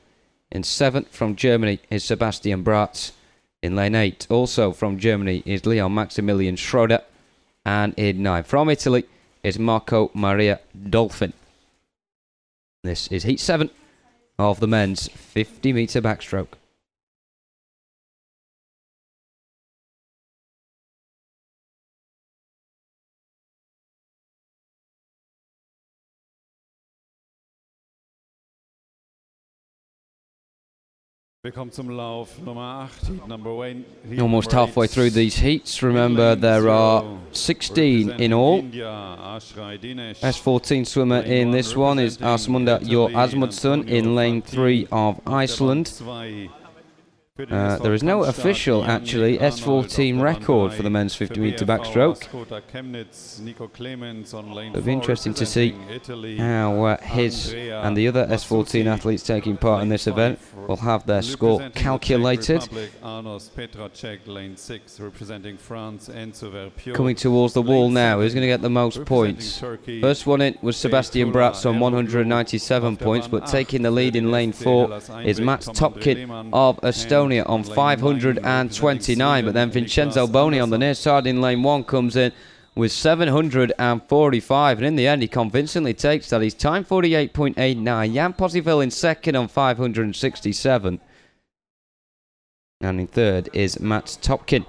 In 7 from Germany is Sebastian Bratz. In lane 8 also from Germany is Leon Maximilian Schroeder. And in 9 from Italy is Marco Maria Dolphin. This is heat 7 of the men's 50-metre backstroke. Almost halfway through these heats. Remember, there are 16 in all. S14 swimmer in this one is Asmundur Jor Asmundsson in lane 3 of Iceland. There is no official, actually, S14 record for the men's 50-meter backstroke. It'll be interesting to see how his and the other S14 athletes taking part in this event will have their score calculated. Coming towards the wall now, who's going to get the most points? First one in was Sebastian Bratz on 197 points, but taking the lead in lane 4 is Mats Topkin of Estonia on 529, but then Vincenzo Boni on the near side in lane 1 comes in with 745, and in the end he convincingly takes that. He's time 48.89. Jan Posivil in second on 567, and in third is Mats Topkin.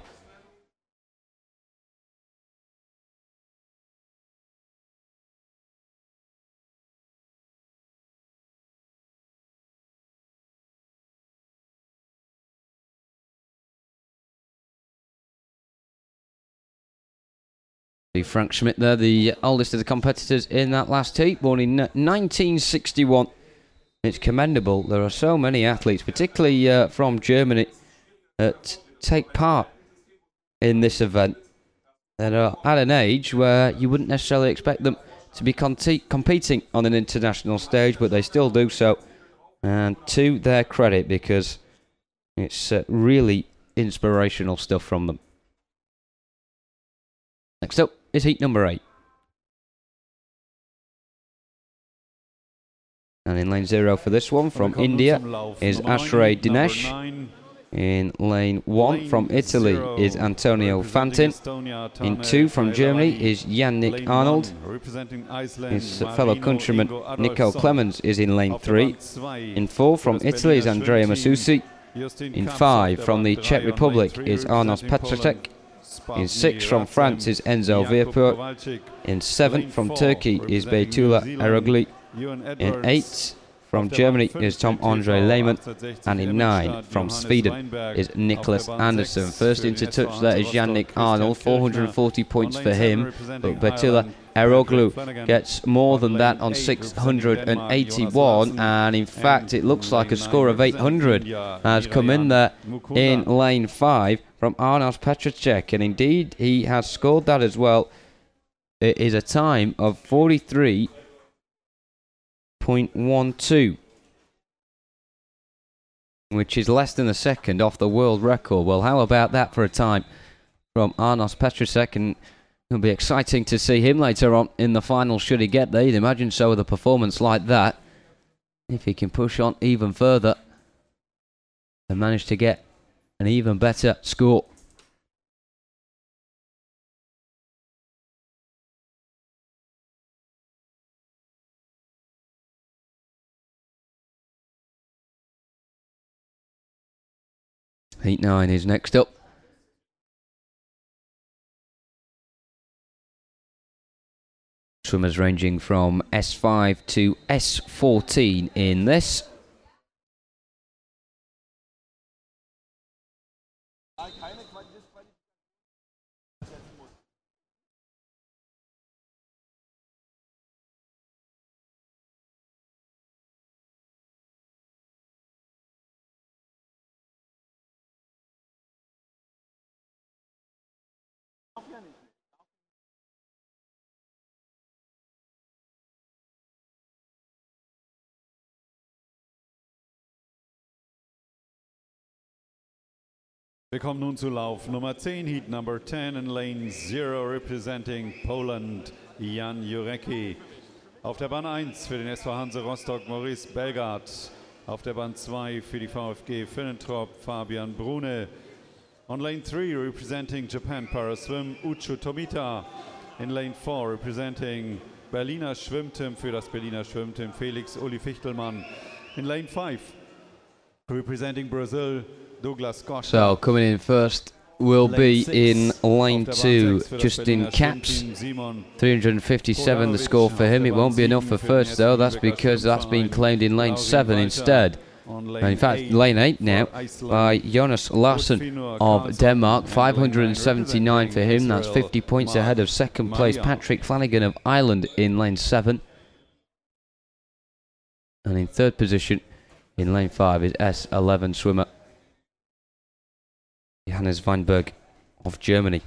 Frank Schmidt there, the oldest of the competitors in that last heat, born in 1961. It's commendable. There are so many athletes, particularly from Germany, that take part in this event that are at an age where you wouldn't necessarily expect them to be competing on an international stage, but they still do so. And to their credit, because it's really inspirational stuff from them. Next up is heat number 8. And in lane 0 for this one from India is Ashray Dinesh. In lane 1 from Italy is Antonio Fantin. In 2 from Germany is Yannick Arnold. His fellow countryman Nico Clemens is in lane 3. In 4 from Italy is Andrea Masusi. In 5 from the Czech Republic is Arnos Petracek. In 6 from France is Enzo Virpur. In 7 from Turkey is Beytullah Erogli. In 8 from Germany is Tom Andre Lehmann. And in 9 from Sweden is Nicholas Andersson. First into touch there is Yannick Arnold, 440 points for him. But Beytullah Eroglu gets more than that on 681, and in fact it looks like a score of 800 has come in there in lane 5 from Arnos Petracek, and indeed he has scored that as well. It is a time of 43.12, which is less than a second off the world record. Well, how about that for a time from Arnos Petracek, and it'll be exciting to see him later on in the final should he get there. You'd imagine so with a performance like that. If he can push on even further and manage to get an even better score. Heat 9 is next up. Swimmers ranging from S5 to S14 in this. Wir kommen nun zu Lauf Nummer 10, Heat number 10 in lane 0, representing Poland, Jan Jurecki. Auf der Bahn 1 für den SV Hanse Rostock, Maurice Belgard. Auf der Bahn 2 für die VfG Finnentrop, Fabian Brune. On lane 3, representing Japan Paraswim, Uchu Tomita. In lane 4, representing Berliner Schwimmteam für das Berliner Schwimmteam, Felix Uli Fichtelmann. In lane 5, representing Brazil, Douglas Costa. So coming in first will be in lane 2, Justin Caps. 357 the score for him. It won't be enough for first though. That's because that's been claimed in lane 7 instead. And in fact, lane 8 now by Jonas Larsson of Denmark. 579 for him. That's 50 points ahead of second place Patrick Flanagan of Ireland in lane 7. And in third position in lane 5 is S11 swimmer Johannes Weinberg of Germany.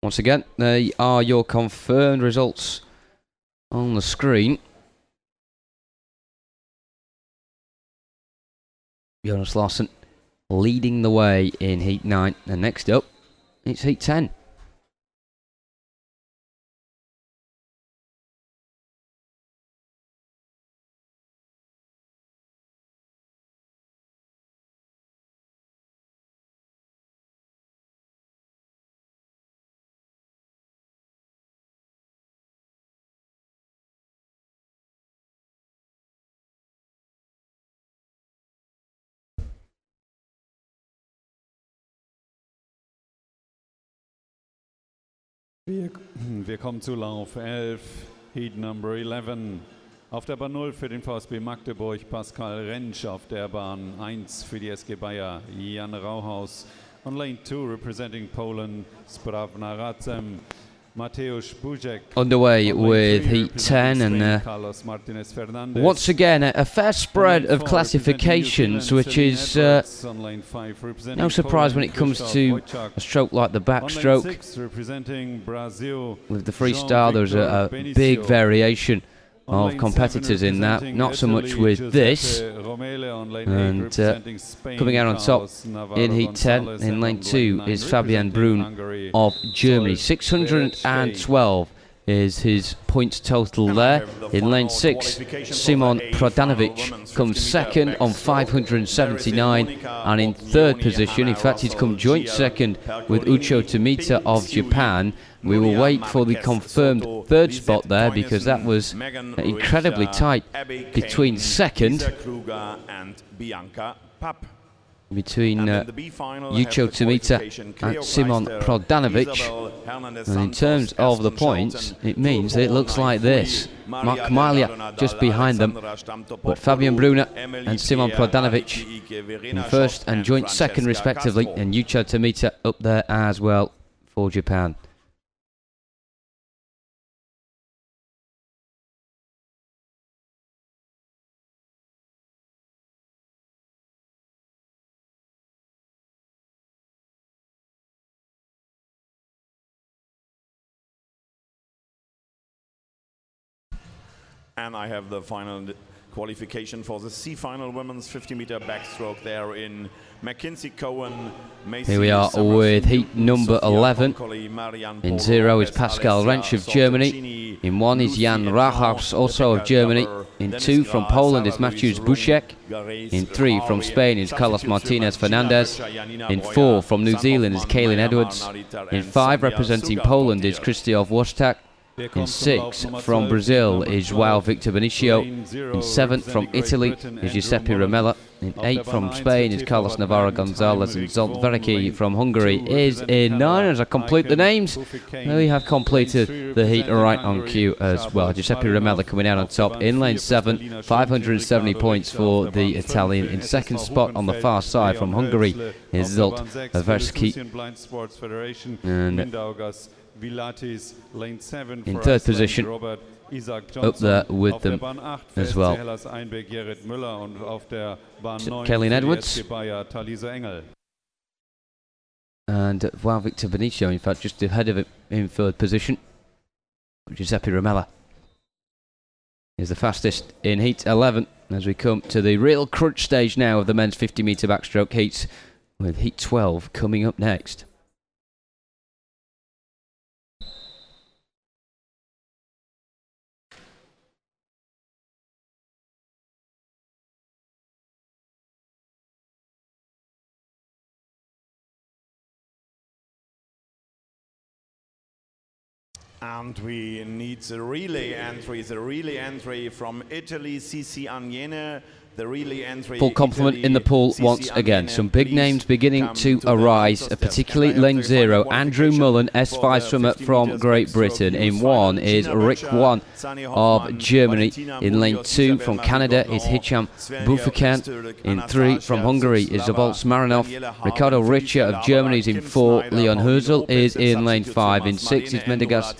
Once again, they are your confirmed results on the screen. Jonas Larsson leading the way in Heat 9. And next up, it's Heat 10. Wir kommen zu Lauf 11, Heat Number 11. Auf der Bahn 0 für den VSB Magdeburg Pascal Rentsch, auf der Bahn 1 für die SG Bayer Jan Rauhaus. On lane 2 representing Poland, Sprawna Racem, Mateusz Buzek. Underway with Heat 10, and once again a fair spread of classifications, which is no surprise when it comes to a stroke like the backstroke. With the freestyle, there's a big variation of competitors in that, not so much with this. And coming out on top in Heat 10 in lane 2 is Fabian Brun of Germany. 612 is his points total there. In lane 6, Simon Prodanovic comes second on 579, and in third position, in fact he's come joint second with Ucho Tomita of Japan. We will wait for the confirmed third spot there, because that was incredibly tight between second, between Ucho Tomita and Simon Prodanovic. And in terms of the points, it means that it looks like this. Mark Kamalia just behind them, but Fabian Brunner and Simon Prodanovic in first and joint second respectively, and Ucho Tomita up there as well for Japan. And I have the final qualification for the C final women's 50-meter backstroke there in McKinsey Cohen. Here we are with heat number 11. In 0 is Pascal Rentsch of Germany. In 1 is Jan Rauhaus, also of Germany. In 2 from Poland is Mateusz Buzek. In 3 from Spain is Carlos Martinez Fernandez. In 4 from New Zealand is Kaylin Edwards. In 5 representing Poland is Krzysztof Wojtak. In 6 from Brazil is João Victor Benicio. In 7 from Italy is Giuseppe Ramella. In 8 from Spain is Carlos Navarro Gonzalez. And Zsolt Vereki from Hungary is in 9. As I complete the names, we have completed the heat right on cue as well. Giuseppe Ramella coming out on top in lane 7, 570 points for the Italian. In second spot on the far side from Hungary is Zsolt Vereki. And in third position, up there with them as well, Kaylin Edwards and João Victor Benicio, in fact, just ahead of him in third position. Giuseppe Ramella is the fastest in heat 11 as we come to the real crunch stage now of the men's 50-meter backstroke heats, with heat 12 coming up next. And we need the relay entry from Italy, Sisi Agnene. The relay entry. Full complement in the pool once again. Some big names beginning to arise, particularly lane 0. Andrew Mullen, S5 swimmer from Great Britain. In 1 is Rick Wan of Germany. In lane 2 from Canada is Hicham Bufakan. In 3 from Hungary is Zsolt Marinov. Ricardo Richa of Germany is in 4. Leon Herzl is in lane 5. In 6 is Mendegas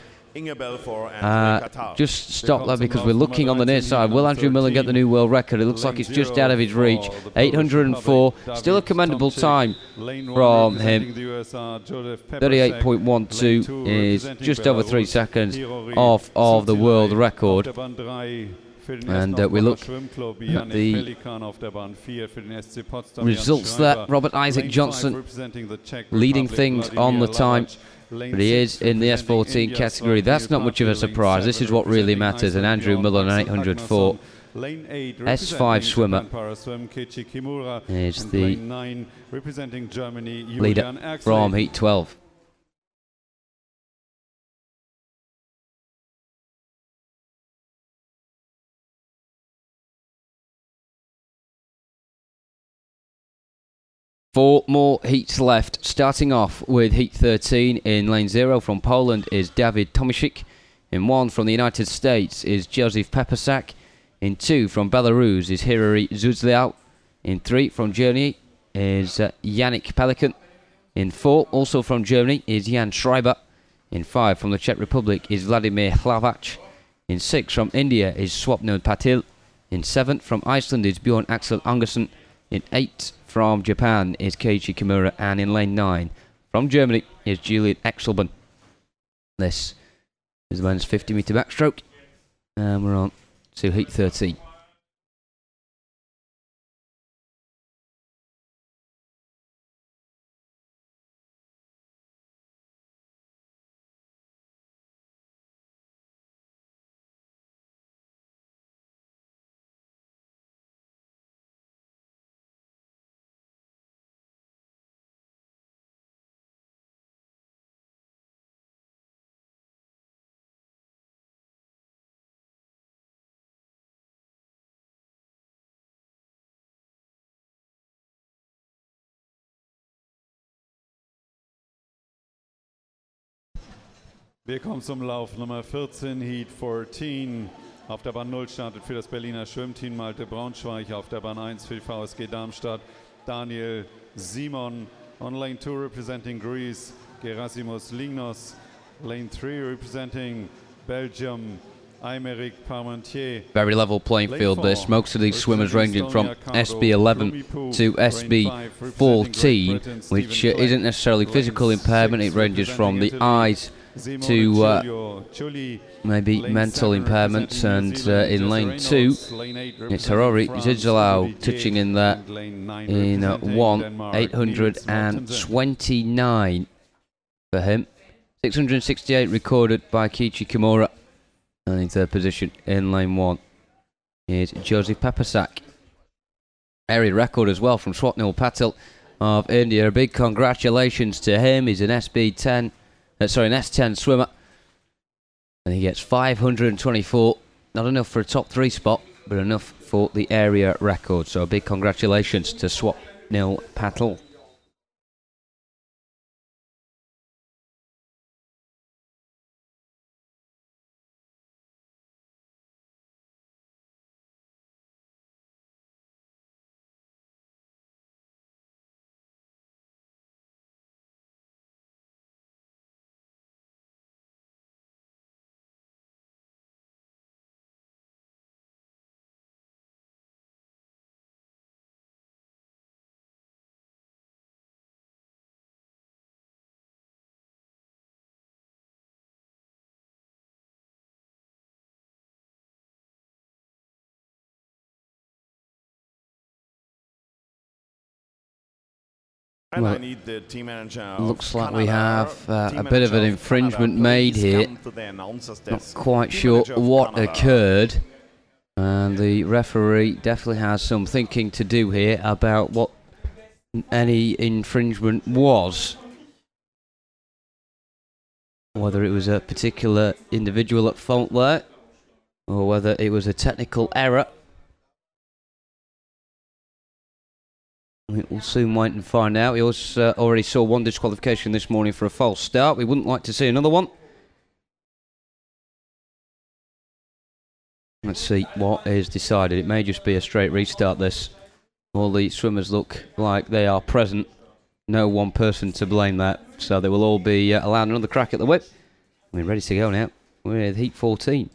Just stop there because we're looking on the near side. Will Andrew Miller get the new world record? It looks like it's just out of his reach. 804, still a commendable time from him. 38.12 is just over 3 seconds off of the world record. And we look at the results there. Robert Isaac Johnson leading things on the time, but he is in the S14 category. That's not much of a surprise. This is what really matters. And Andrew Miller, an 804 S5 swimmer, is the leader from Heat 12. Four more heats left, starting off with Heat 13 in lane 0 from Poland is David Tomaszczyk. In 1 from the United States is Joseph Pepersak. In 2 from Belarus is Hirari Zuzliao. In 3 from Germany is Yannick Pelikan. In 4 also from Germany is Jan Schreiber. In 5 from the Czech Republic is Vladimir Hlavac. In 6 from India is Swapnil Patil. In 7 from Iceland is Bjorn Axel Angersen. In 8 from Japan is Keiichi Kimura, and in lane 9 from Germany is Julian Exelben. This is the men's 50-metre backstroke, and we're on to Heat 13. Wir kommen zum Lauf Nummer 14, Heat 14. Auf der Bahn 0 startet für das Berliner Schwimmteam Malte Braunschweig. Auf der Bahn 1 für die VSG Darmstadt Daniel Simon. On lane 2 representing Greece, Gerasimus Lignos. Lane 3 representing Belgium, Aymeric Parmentier. Very level playing field this. Most of these swimmers ranging from SB11 to SB14, which isn't necessarily physical impairment. It ranges from the eyes to maybe mental impairments. And in lane 2 it's Hirari Zuzliao touching in there in 829 for him. 668 recorded by Keiichi Kimura. And in third position in lane 1 is Joseph Pepersak. Area record as well from Swapnil Patil of India. A big congratulations to him. He's an SB10, an S10 swimmer. And he gets 524. Not enough for a top 3 spot, but enough for the area record. So a big congratulations to Swapnil Patil. And I need the team manager. Looks like we have a bit of an infringement made here. Not quite sure what occurred. And the referee definitely has some thinking to do here about what any infringement was. Whether it was a particular individual at fault there, or whether it was a technical error. We'll soon wait and find out. We also already saw one disqualification this morning for a false start. We wouldn't like to see another one. Let's see what is decided. It may just be a straight restart this. All the swimmers look like they are present. No one person to blame that. So they will all be allowed another crack at the whip. We're ready to go now. with heat 14.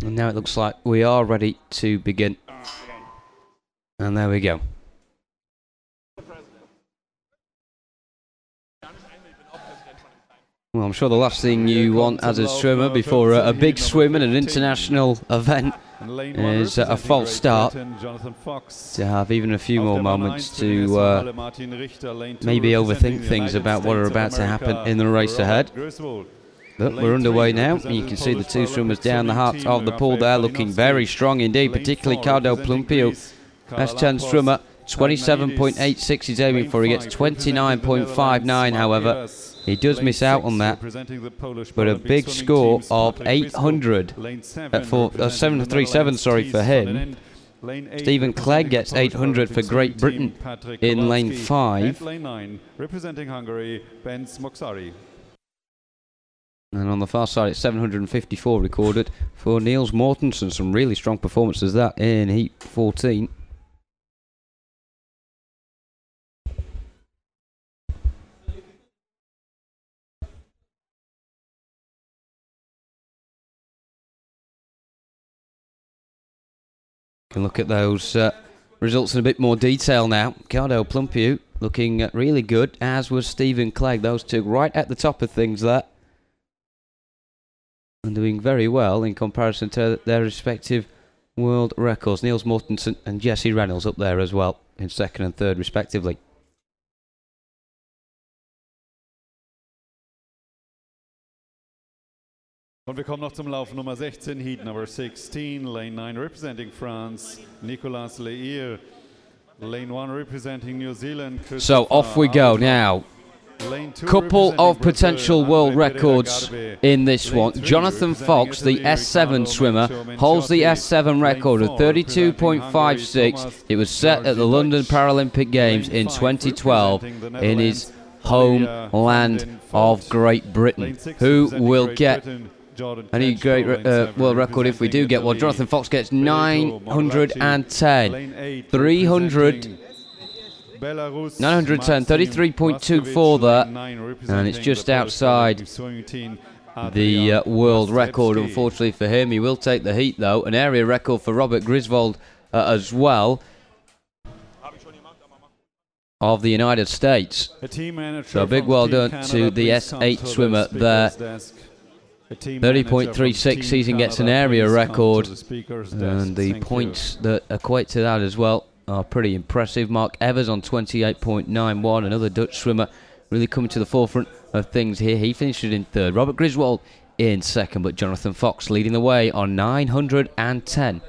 And now it looks like we are ready to begin. And there we go. Well, I'm sure the last thing you want as a swimmer before a big swim in an international event is a false start. To have even a few more moments to maybe overthink things about what are about to happen in the race ahead. But we're underway now, and you can see the two swimmers down the heart of the pool there looking very strong indeed, particularly Cardo Plumpio, S10 swimmer, 27.86 he's aiming for. He gets 29.59, however. He does miss out on that, but a big score of 800 for 737, sorry, for him. Stephen Clegg gets 800 for Great Britain in lane 5. Representing Hungary, Benz Moksari. And on the far side, it's 754 recorded for Niels Mortensen. Some really strong performances that in heat 14. Can look at those results in a bit more detail now. Cardo Plumpio looking really good, as was Stephen Clegg. Those two right at the top of things there. And doing very well in comparison to their respective world records. Niels Mortensen and Jesse Reynolds up there as well in second and third respectively. Und wir kommen noch zum Lauf Nummer 16, Heat number 16, Lane 9 representing France, Nicolas Leir. Lane 1 representing New Zealand. So off we go now. Couple of potential world records in this one. Jonathan Fox, the S7 swimmer, holds the S7 record of 32.56. It was set at the London Paralympic Games in 2012 in his homeland of Great Britain. Who will get any great world record if we do get one? Jonathan Fox gets 910. 300. 910, 33.24 there, and it's just outside the world record, unfortunately for him. He will take the heat though, an area record for Robert Griswold as well, of the United States. So a big well done to the S8 swimmer there. 30.36 season gets an area record, and the points that equate to that as well are pretty impressive. Mark Evers on 28.91, another Dutch swimmer really coming to the forefront of things here. He finished in third. Robert Griswold in second, but Jonathan Fox leading the way on 910.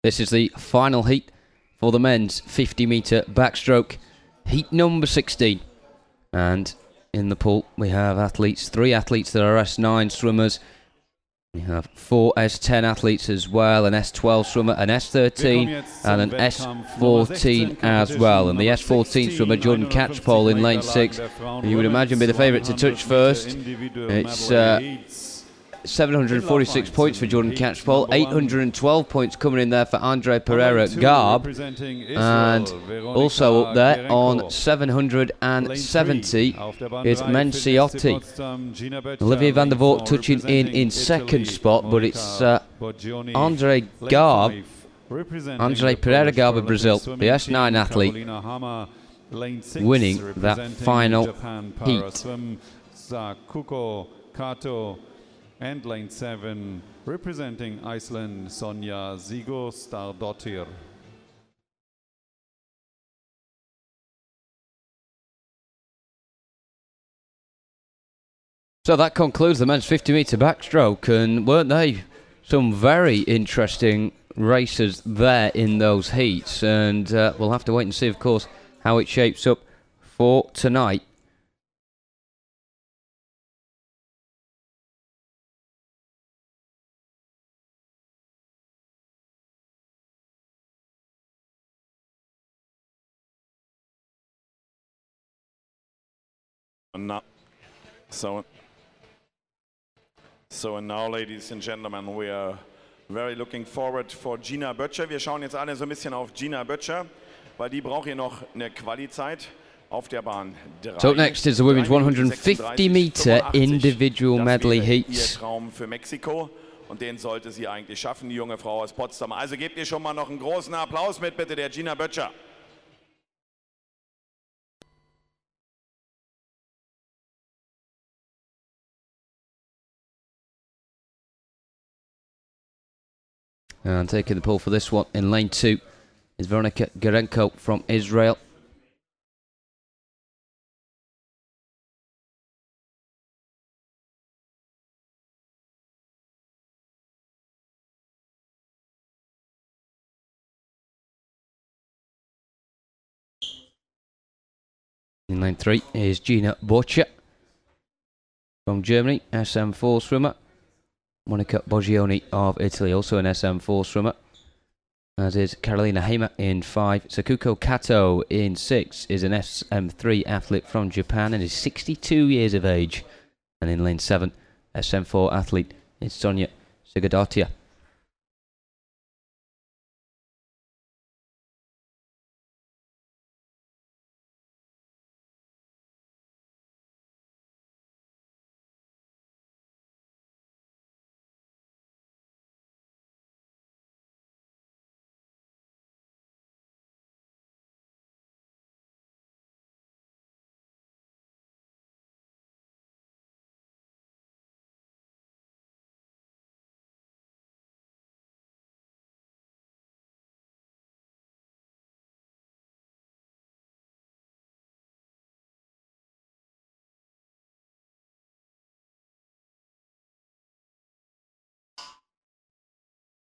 This is the final heat for the men's 50-metre backstroke, heat number 16. And in the pool we have athletes, 3 athletes that are S9 swimmers. We have 4 S10 athletes as well, an S12 swimmer, an S13 and an S14 as well. And the S14 swimmer, Jordan Catchpole in lane 6, you would imagine be the favourite to touch first. It's 746 points for Jordan Catchpole, 812 points coming in there for Andre Pereira Garb, and also up there on 770 is Menciotti. Olivier van der Voort touching in second spot, but it's Andre Garb, Andre Pereira Garb of Brazil, the S9 athlete, winning that final heat. Kato, and lane 7 representing Iceland, Sonja Sigurðardóttir. So that concludes the men's 50-metre backstroke, and weren't they some very interesting races there in those heats? And we'll have to wait and see, of course, how it shapes up for tonight. So now, ladies and gentlemen, we are very looking forward for Gina Böttcher. Wir schauen jetzt alle so ein bisschen auf Gina Böttcher, weil die braucht hier noch eine Quali-Zeit auf der Bahn 3. So up next is the women's 150-metre individual medley heats. Der Traum für Mexiko, und den sollte sie eigentlich schaffen, die junge Frau aus Potsdam. Also gebt ihr schon mal noch einen großen Applaus mit, bitte, der Gina Böttcher. And taking the pole for this one in lane 2 is Veronika Garenko from Israel. In lane 3 is Gina Böttcher from Germany, SM4 swimmer. Monica Boggioni of Italy, also an SM4 swimmer, as is Carolina Heimer in 5. Sakuko Kato in 6 is an SM3 athlete from Japan and is 62 years of age. And in lane 7, SM4 athlete is Sonja Sigurðardóttir.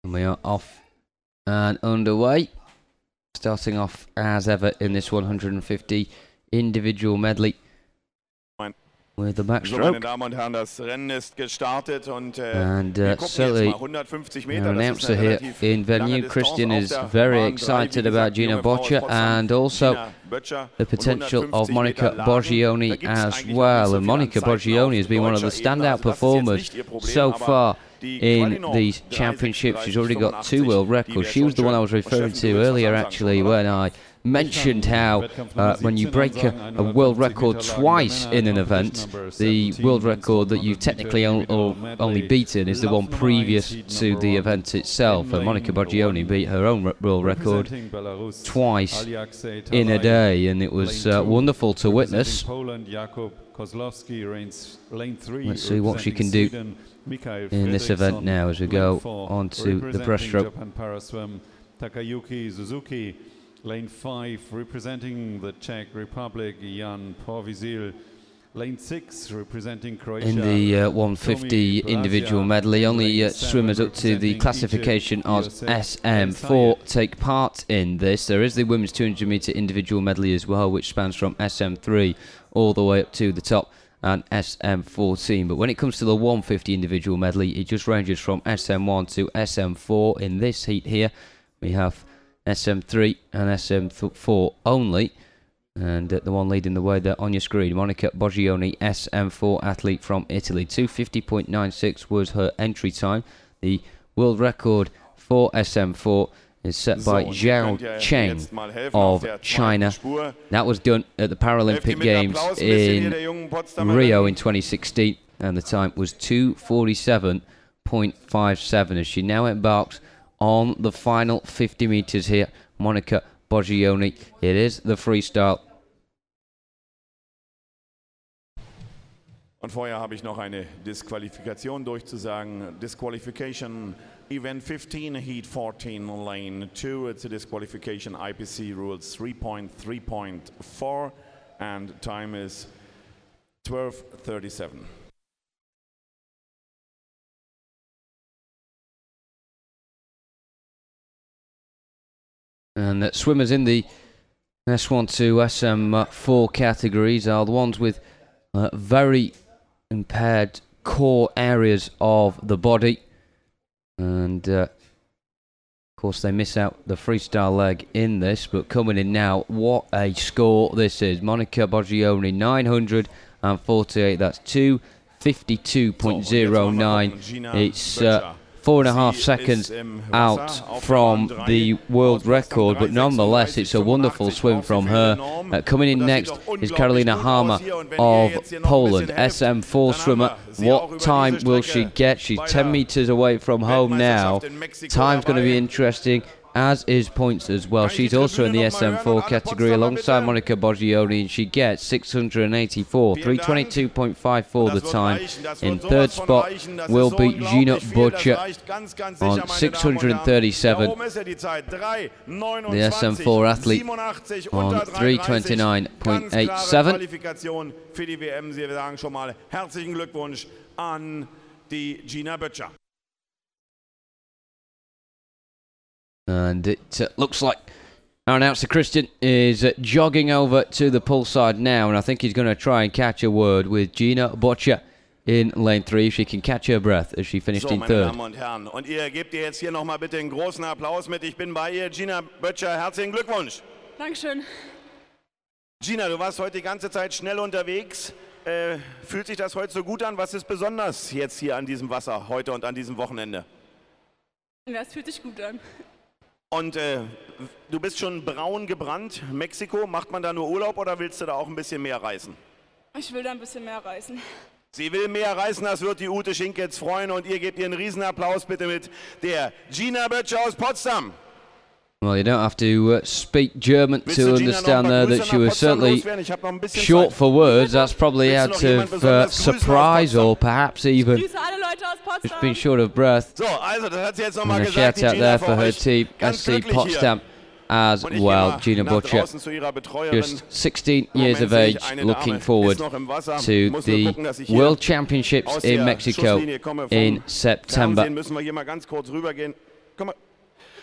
And we are off and underway. Starting off as ever in this 150 individual medley with the backstroke. And certainly our announcer here in venue, Christian, is very excited about Gina Böttcher and also the potential of Monica Boggioni as well. And Monica Boggioni has been one of the standout performers so far in these championships. She's already got 2 world records. She was the one I was referring to earlier, actually, when I mentioned how when you break a world record twice in an event, the world record that you've technically only beaten is the one previous to the event itself. And Monica Boggioni beat her own world record twice in a day, and it was wonderful to witness. Let's see what she can do in this event now as we go on to the breaststroke. Takayuki Suzuki, lane 5, representing the Czech Republic, Jan Povisil. Lane 6, representing Croatia. In the 150 individual medley, only swimmers up to the classification of SM4 take part in this. There is the women's 200-metre individual medley as well, which spans from SM3 all the way up to the top and SM14. But when it comes to the 150 individual medley, it just ranges from SM1 to SM4. In this heat here, we have SM3 and SM4 only. And the one leading the way there on your screen, Monica Boggioni, SM4 athlete from Italy. 2:50.96 was her entry time. The world record for SM4 is set by Zhao Cheng of China. That was done at the Paralympic Games in Rio in 2016, and the time was 2:47.57 as she now embarks on the final 50 meters here. Monica Boggioni. It is the freestyle. Und vorher habe ich noch eine Disqualifikation durchzusagen. Disqualification, Event 15, Heat 14, Lane 2. It's a disqualification, IPC rules 3.3.4, and time is 12:37. And swimmers in the S1 to SM4 categories are the ones with very impaired core areas of the body. And of course they miss out the freestyle leg in this, but coming in now, what a score this is. Monica Boggioni, 948, that's 2:52.09. It's 4.5 seconds out from the world record, but nonetheless it's a wonderful swim from her. Coming in next is Karolina Harmer of Poland, SM4 swimmer. What time will she get? She's 10 meters away from home now. Time's going to be interesting, as is points as well. She's also in the SM4 category alongside Monica Boggioni, and she gets 684, 322.54 the time. In third spot will be Gina Butcher on 637. The SM4 athlete on 329.87. Für die WM, Sie sagen schon mal herzlichen Glückwunsch an die Gina Butcher. And it looks like our announcer Christian is jogging over to the poolside now, and I think he's going to try and catch a word with Gina Butcher in lane 3, if she can catch her breath as she finished in third. Meine Damen und Herren, und ihr gebt ihr jetzt hier nochmal bitte einen großen Applaus mit. Ich bin bei ihr, Gina Butcher, herzlichen Glückwunsch. Dankeschön. Gina, du warst heute die ganze Zeit schnell unterwegs. Fühlt sich das heute so gut an? Was ist besonders jetzt hier an diesem Wasser heute und an diesem Wochenende? Ja, es fühlt sich gut an. Und du bist schon braun gebrannt. Mexiko, macht man da nur Urlaub oder willst du da auch ein bisschen mehr reisen? Ich will da ein bisschen mehr reisen. Sie will mehr reisen, das wird die Ute Schink jetzt freuen, und ihr gebt ihr einen Riesenapplaus bitte mit der Gina Butcher aus Potsdam. Well, you don't have to speak German to understand there that she was certainly short for words. That's probably out of surprise or perhaps even just been short of breath. And a shout out there for her team, SC Potsdam as well. Gina Butcher, just 16 years of age, looking forward to the World Championships in Mexico in September.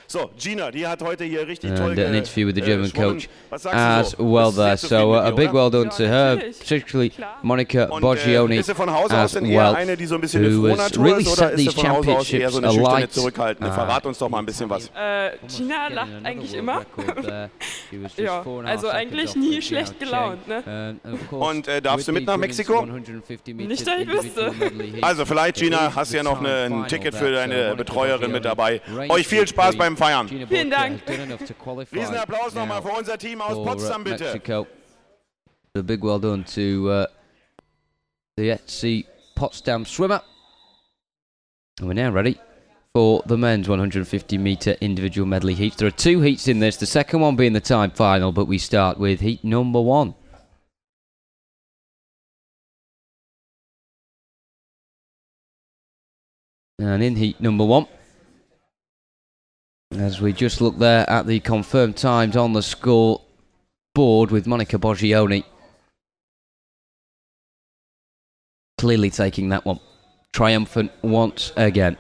So, Gina, die hat heute hier richtig toll an interview with the German coach as well there. So a big well done to her, particularly Monica Boggioni as well, who has really set these championships alight. Verrat uns doch mal ein bisschen was. Gina lacht eigentlich immer. Ja, also eigentlich nie schlecht gelaunt, ne? Und darfst du mit nach Mexiko? Nicht, dass ich wüsste. Also vielleicht, Gina, hast du ja noch ein Ticket für deine Betreuerin mit dabei. Euch viel Spaß beim Feiern. Vielen Dank. Riesenapplaus nochmal für unser Team aus Potsdam, bitte. Mexico. A big well done to the SC Potsdam swimmer. And we're now ready for the men's 150-meter individual medley heats. There are 2 heats in this, the second one being the time final, but we start with heat number 1. And in heat number 1, as we just look there at the confirmed times on the score board, with Monica Boggioni clearly taking that one, triumphant once again.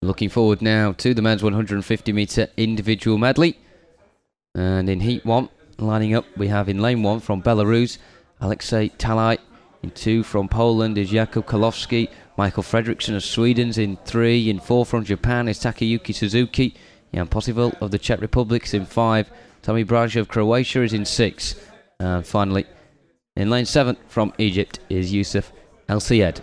Looking forward now to the men's 150-meter individual medley. And in heat 1, lining up, we have in lane 1 from Belarus, Alexei Talai. In 2 from Poland is Jakub Kolowski. Michael Fredriksson of Sweden's in 3. In 4 from Japan is Takayuki Suzuki. Jan Possivel of the Czech Republic is in 5. Tommy Braj of Croatia is in 6th. And finally, in lane 7 from Egypt is Yusuf El Sayed.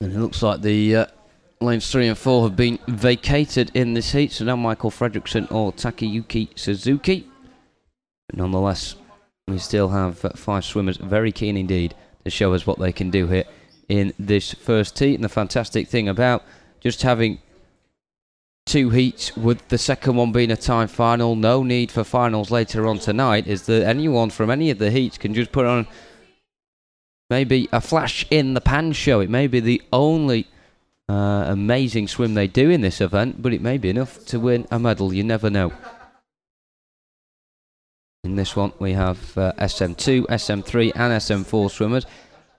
And it looks like the lanes 3 and 4 have been vacated in this heat, so now Michael Fredriksson or Takayuki Suzuki. But nonetheless, we still have 5 swimmers very keen indeed to show us what they can do here in this first heat. And the fantastic thing about just having 2 heats, with the second one being a time final, no need for finals later on tonight, is that anyone from any of the heats can just put on maybe a flash in the pan show. It may be the only amazing swim they do in this event, but it may be enough to win a medal. You never know. In this one, we have SM2, SM3 and SM4 swimmers.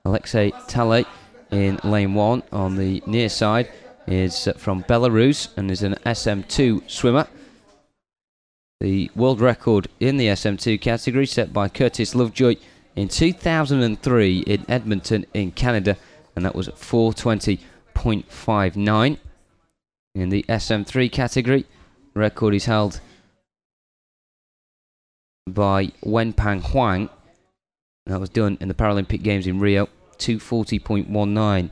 Alexei Tale in lane 1 on the near side is from Belarus and is an SM2 swimmer. The world record in the SM2 category set by Curtis Lovejoy in 2003 in Edmonton in Canada, and that was 4:20.59. In the SM3 category, the record is held by Wenpang Huang. That was done in the Paralympic Games in Rio, 2:40.19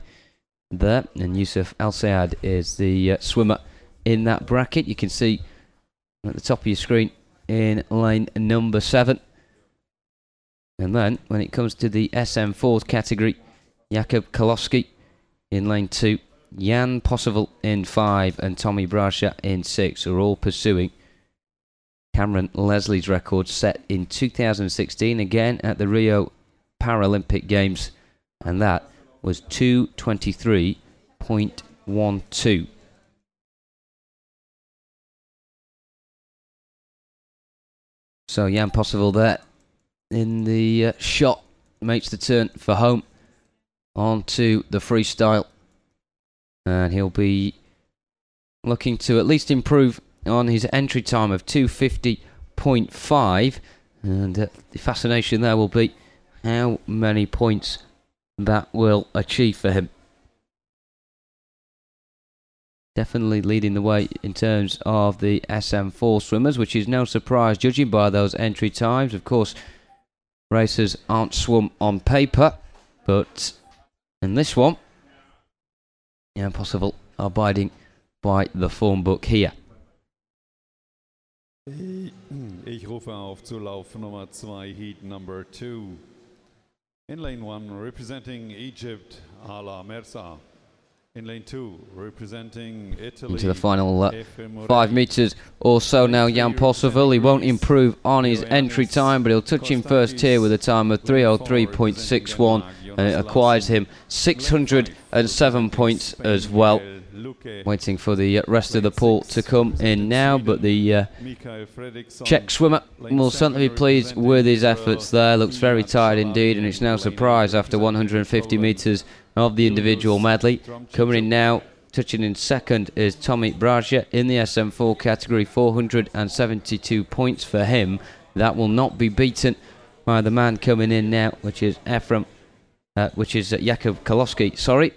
there. And Yusuf El Sayed is the swimmer in that bracket. You can see at the top of your screen in lane number 7. And then, when it comes to the SM4 category, Jakub Kolowski in lane 2, Jan Possible in 5, and Tommy Brasha in 6 are all pursuing Cameron Leslie's record set in 2016, again at the Rio Paralympic Games, and that was 2:23.12. So Jan Possible there in the shot, makes the turn for home onto the freestyle, and he'll be looking to at least improve on his entry time of 2:50.5, and the fascination there will be how many points that will achieve for him. Definitely leading the way in terms of the SM4 swimmers, which is no surprise judging by those entry times. Of course, racers aren't swum on paper, but in this one, yeah, Possible abiding by the form book here. Ich rufe auf zu Lauf Nummer 2, Heat number 2. In lane 1, representing Egypt, Ala Mersa. In lane 2, representing Italy. Into the final 5 metres or so now, Jan Possible. He won't improve on his entry time, but he'll touch him first here with a time of 3:03.61, and it acquires him 607 points as well. Waiting for the rest of the pool to come in now, but the Czech swimmer will certainly be pleased with his efforts there. Looks very tired indeed, and it's no surprise after 150 metres of the individual medley. Coming in now, touching in second, is Tommy Brasha in the SM4 category, 472 points for him. That will not be beaten by the man coming in now, which is Jakub Kolowski, sorry.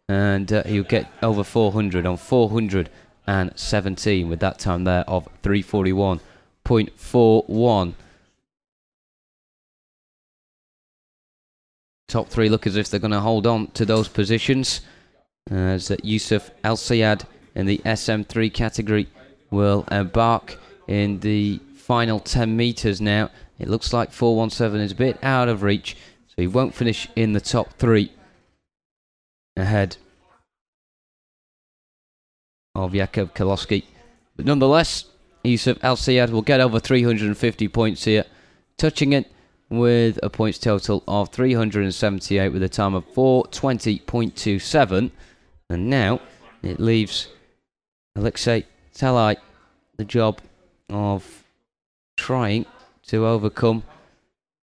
And he'll get over 400 on 417 with that time there of 3:41.41. Top 3 look as if they're going to hold on to those positions, as Yusuf El Sayed in the SM3 category will embark in the final 10 metres now. It looks like 4:17 is a bit out of reach, so he won't finish in the top 3 ahead of Jakub Kolowski. But nonetheless, Yusuf El Sayed will get over 350 points here, touching it with a points total of 378 with a time of 4:20.27. And now it leaves Alexei Talai the job of trying to overcome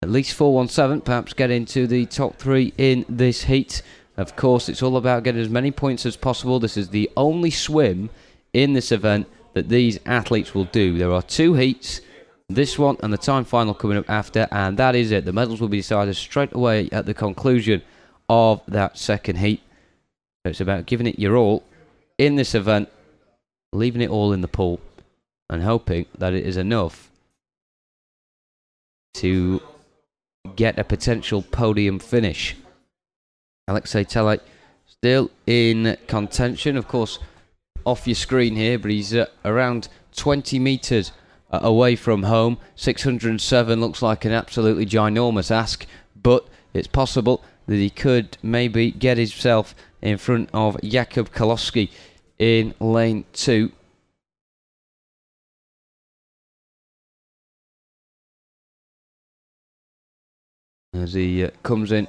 at least 4:17, perhaps get into the top 3 in this heat. Of course, it's all about getting as many points as possible. This is the only swim in this event that these athletes will do. There are 2 heats, this one and the time final coming up after, and that is it. The medals will be decided straight away at the conclusion of that second heat. So it's about giving it your all in this event, leaving it all in the pool, and hoping that it is enough to get a potential podium finish. Alexei Talai still in contention, of course, off your screen here, but he's around 20 metres away from home. 607 looks like an absolutely ginormous ask, but it's possible that he could maybe get himself in front of Jakub Kolowski in lane 2. As he comes in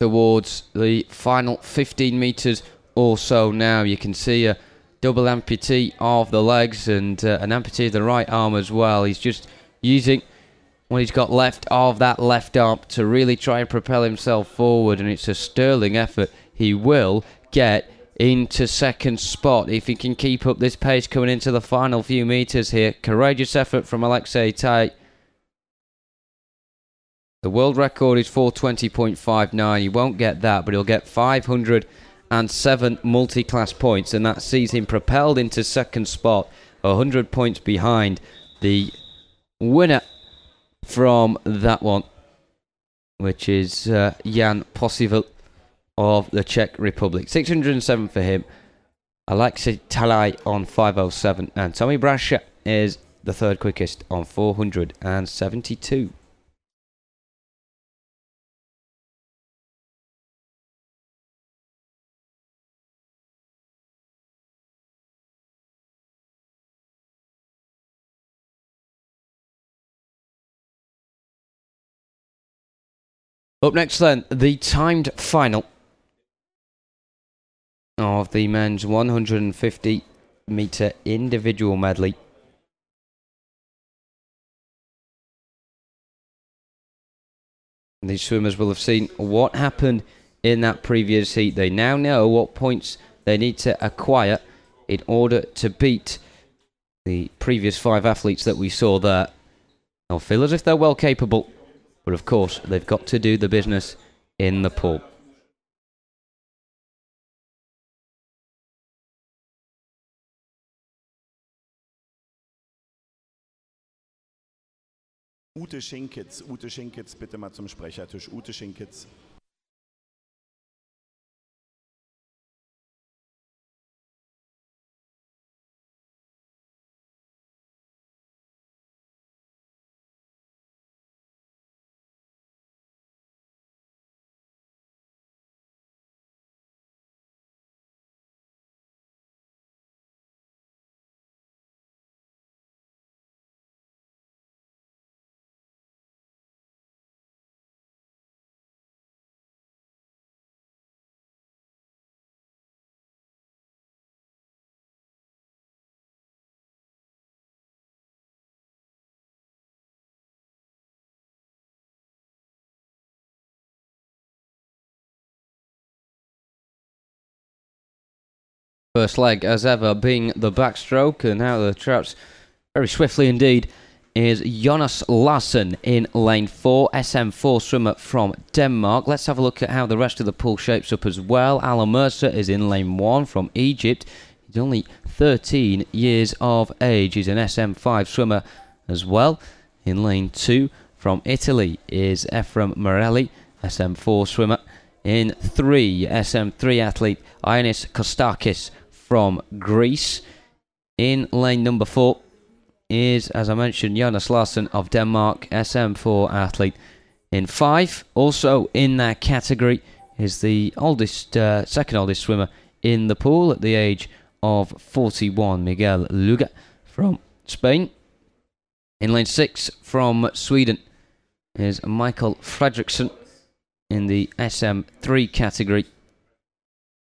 towards the final 15 metres or so now. You can see a double amputee of the legs and an amputee of the right arm as well. He's just using what he's got left of that left arm to really try and propel himself forward, and it's a sterling effort. He will get into second spot if he can keep up this pace coming into the final few metres here. Courageous effort from Alexei Talai. The world record is 420.59. He won't get that, but he'll get 507 multi-class points, and that sees him propelled into second spot, 100 points behind the winner from that one, which is Jan Posivil of the Czech Republic. 607 for him. Alexei Talai on 507, and Tommy Brasher is the third quickest on 472. Up next then, the timed final of the men's 150 metre individual medley. These swimmers will have seen what happened in that previous heat. They now know what points they need to acquire in order to beat the previous 5 athletes that we saw there. They'll feel as if they're well capable, but of course they've got to do the business in the pool. Ute Schinkitz, bitte mal zum Sprechertisch. Ute Schinkitz. First leg, as ever, being the backstroke, and now the trouts very swiftly indeed is Jonas Larsen in lane 4, SM4 swimmer from Denmark. Let's have a look at how the rest of the pool shapes up as well. Alan Mercer is in lane 1 from Egypt. He's only 13 years of age. He's an SM5 swimmer as well. In lane 2 from Italy is Ephraim Morelli, SM4 swimmer. In 3, SM3 athlete Ioannis Kostakis from Greece. In lane number 4 is, as I mentioned, Jonas Larsen of Denmark, SM4 athlete. In 5, also in that category, is the oldest, second oldest swimmer in the pool at the age of 41, Miguel Luga from Spain. In lane 6 from Sweden is Michael Fredriksson in the SM3 category.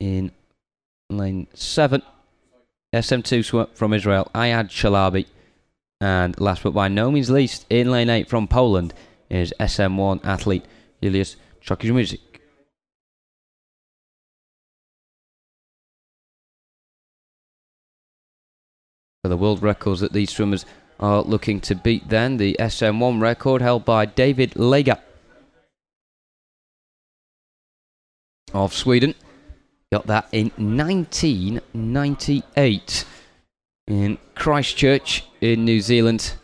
In lane 7 SM2 swimmer from Israel, Ayad Shalabi. And last but by no means least, in lane 8 from Poland is SM1 athlete Juliusz Czokimczyk. For the world records that these swimmers are looking to beat then, the SM1 record held by David Lega of Sweden. Got that in 1998 in Christchurch in New Zealand,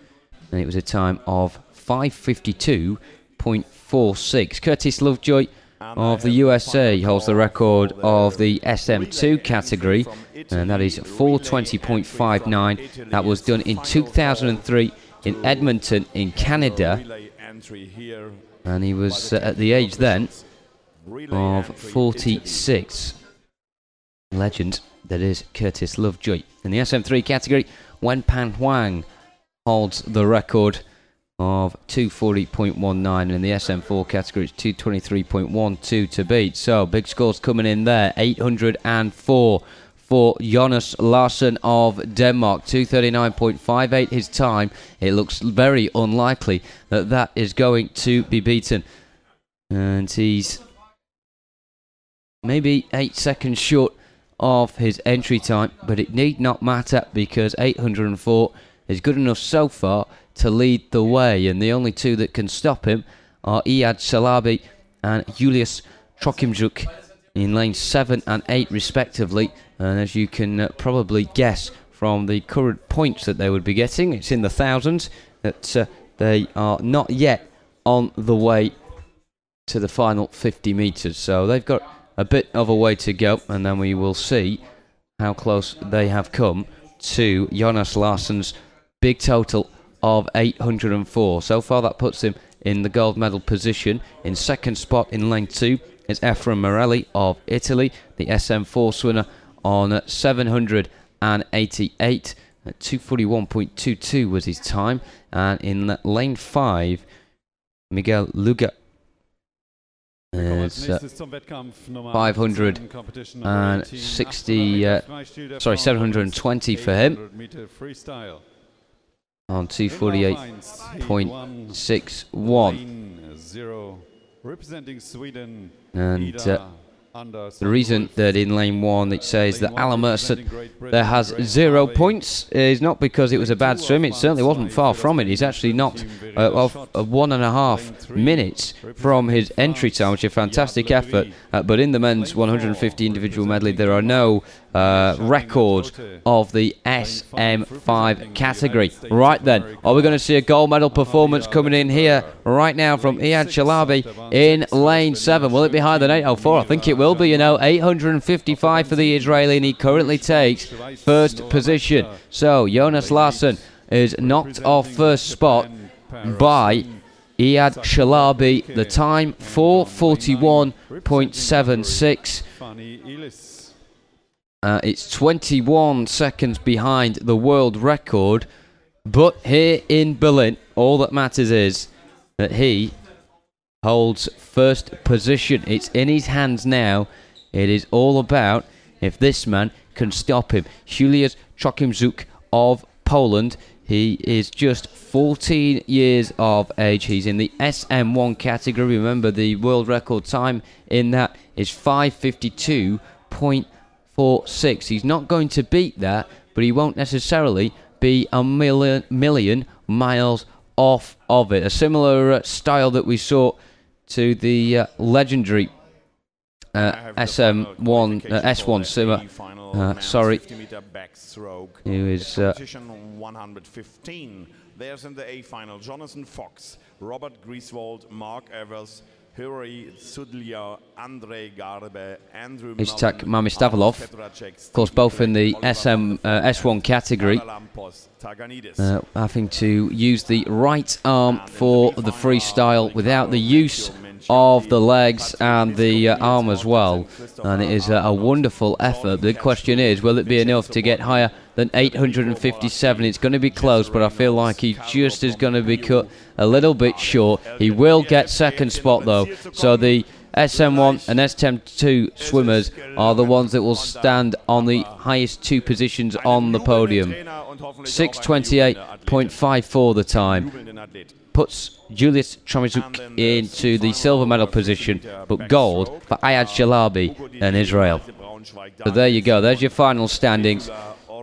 and it was a time of 5:52.46. Curtis Lovejoy of the USA holds the record of the SM2 category, and that is 4:20.59. That was done in 2003 in Edmonton in Canada, and he was at the age then of 46. Legend that is Curtis Lovejoy. In the SM3 category, Wenpan Huang holds the record of 240.19, and in the SM4 category it's 223.12 to beat. So big scores coming in there. 804 for Jonas Larsson of Denmark, 239.58 his time. It looks very unlikely that that is going to be beaten, and he's maybe 8 seconds short of his entry time, but it need not matter because 804 is good enough so far to lead the way, and the only two that can stop him are Ayad Shalabi and Juliusz Czokimczyk in lanes 7 and 8 respectively. And as you can probably guess from the current points that they would be getting, it's in the thousands, that they are not yet on the way to the final 50 metres. So they've got a bit of a way to go, and then we will see how close they have come to Jonas Larsson's big total of 804. So far that puts him in the gold medal position. In second spot in lane 2 is Efrem Morelli of Italy, the SM4 swimmer, on 788. 241.22 was his time. And in lane 5, Miguel Luga is 720 for him on 248.61. And the reason that in lane 1 it says that Alan Merson there has 0 points is not because it was a bad swim. It certainly wasn't far from it. He's actually knocked off 1.5 minutes from his entry time, which is a fantastic effort. But in the men's 150 individual medley, there are no records of the SM5 category. Right then, are we going to see a gold medal performance coming in here right now from Ayad Shalabi in lane 7? Will it be higher than 804? I think it will be, 855 for the Israeli, and he currently takes first position. So Jonas Larsson is knocked off first spot by Ayad Shalabi. The time 4:41.76. It's 21 seconds behind the world record, but here in Berlin, all that matters is that he holds first position. It's in his hands now. It is all about if this man can stop him. Juliusz Czokimczyk of Poland. He is just 14 years of age. He's in the SM1 category. Remember, the world record time in that is 5:52.46. He's not going to beat that, but he won't necessarily be a million miles off of it. A similar style that we saw to the legendary S1 swimmer, who is 115. There's in the A final Jonathan Fox, Robert Grieswald, Mark Evers, Huri Sudlia, Andrei Garbe, Andrew Ishtak Mamistavalov, of course, both in the S1 category, having to use the right arm for the freestyle without the use of the legs and the arm as well, and it is a wonderful effort. The question is, will it be enough to get higher than 857? It's going to be close, but I feel like he just is going to be cut a little bit short. He will get second spot though, so the SM1 and SM2 swimmers are the ones that will stand on the highest 2 positions on the podium. 6:28.54 the time puts Julius Tromizuk into the silver medal position, but gold for Ayad Shalabi and Israel. So there you go, there's your final standings.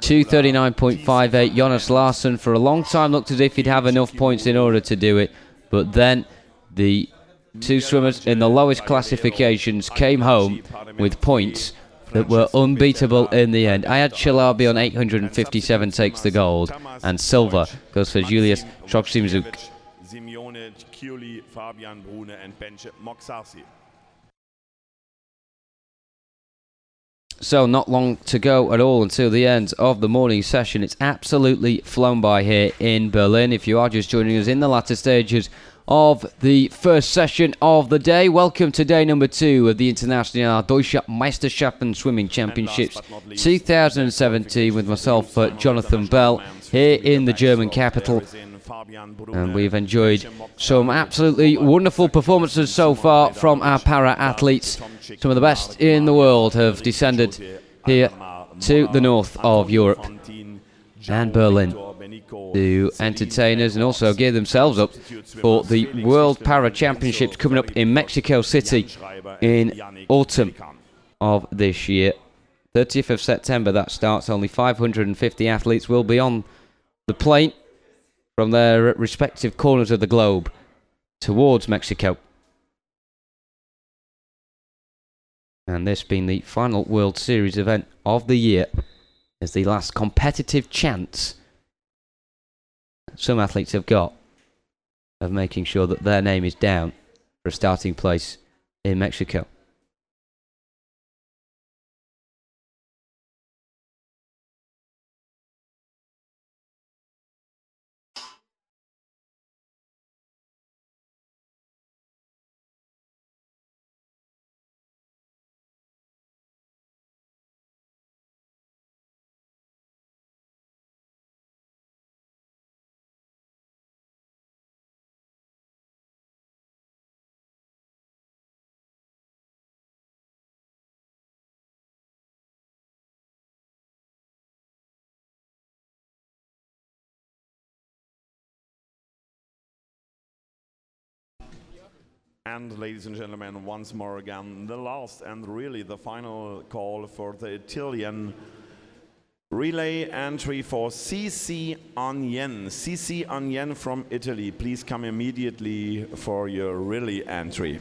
2:39.58. Jonas Larsson for a long time looked as if he'd have enough points in order to do it, but then the 2 swimmers in the lowest classifications came home with points that were unbeatable in the end. Ayad Shalabi on 857 takes the gold, and silver goes for Julius Tromizuk. So not long to go at all until the end of the morning session. It's absolutely flown by here in Berlin. If you are just joining us in the latter stages of the first session of the day, welcome to day number 2 of the International Deutsche Meisterschaften Swimming Championships 2017 with myself, Jonathan Bell, here in the German capital. And we've enjoyed some absolutely wonderful performances so far from our para-athletes. Some of the best in the world have descended here to the north of Europe and Berlin to entertain us and also gear themselves up for the World Para Championships coming up in Mexico City in autumn of this year. 30th of September that starts. Only 550 athletes will be on the plane from their respective corners of the globe towards Mexico. And this being the final World Series event of the year, as the last competitive chance some athletes have got of making sure that their name is down for a starting place in Mexico. And ladies and gentlemen, once more again, the last and really the final call for the Italian relay entry for CC Onion. CC Onion from Italy, please come immediately for your relay entry.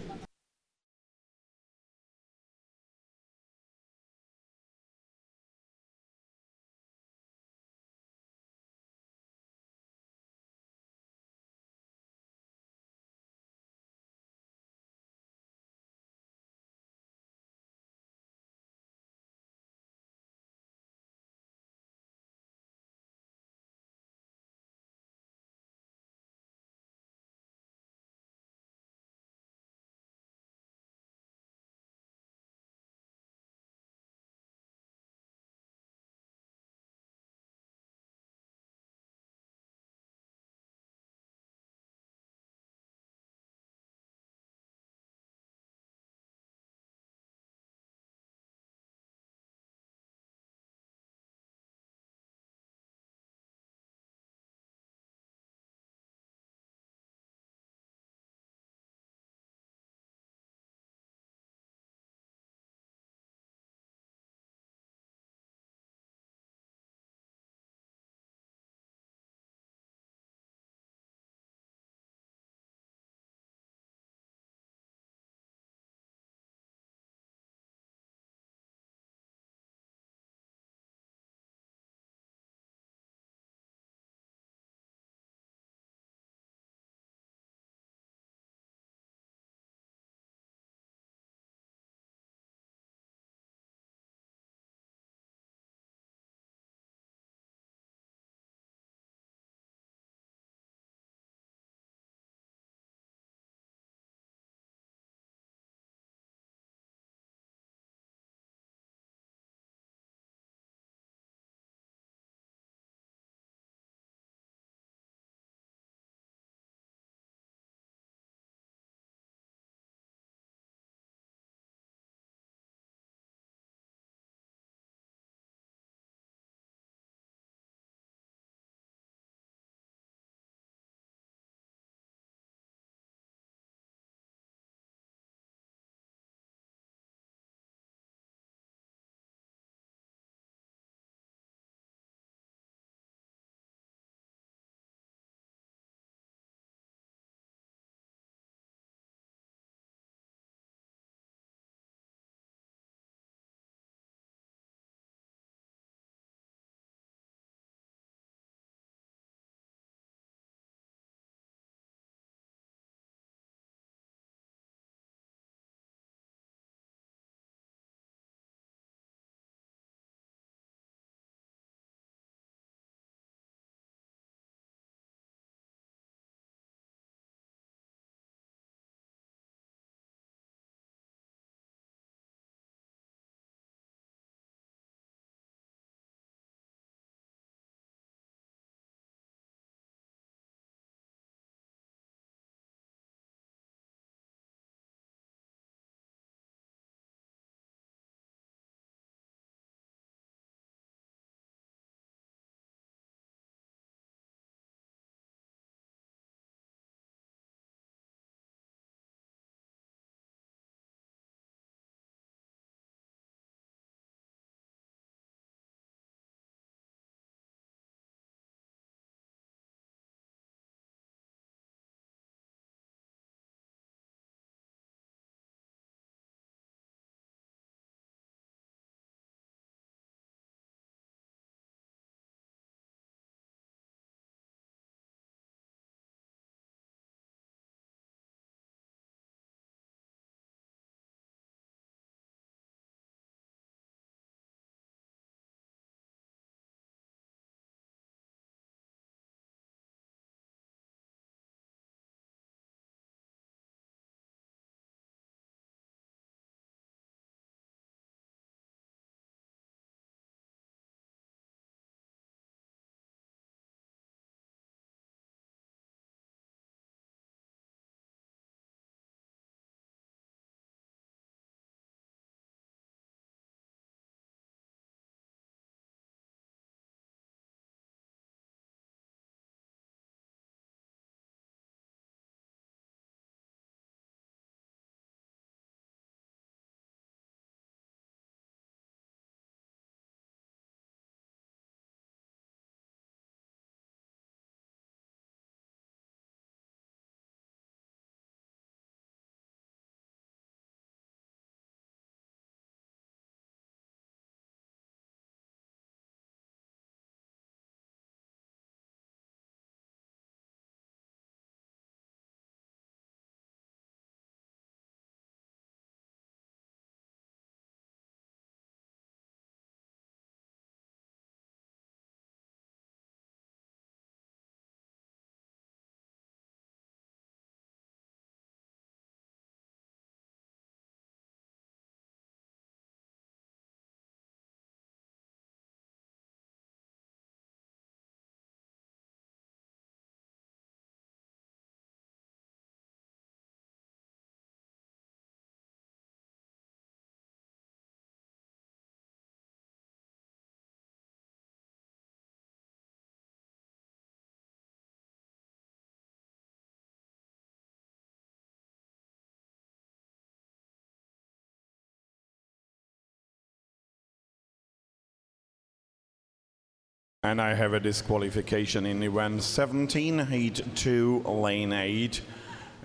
And I have a disqualification in event 17, heat 2, lane 8.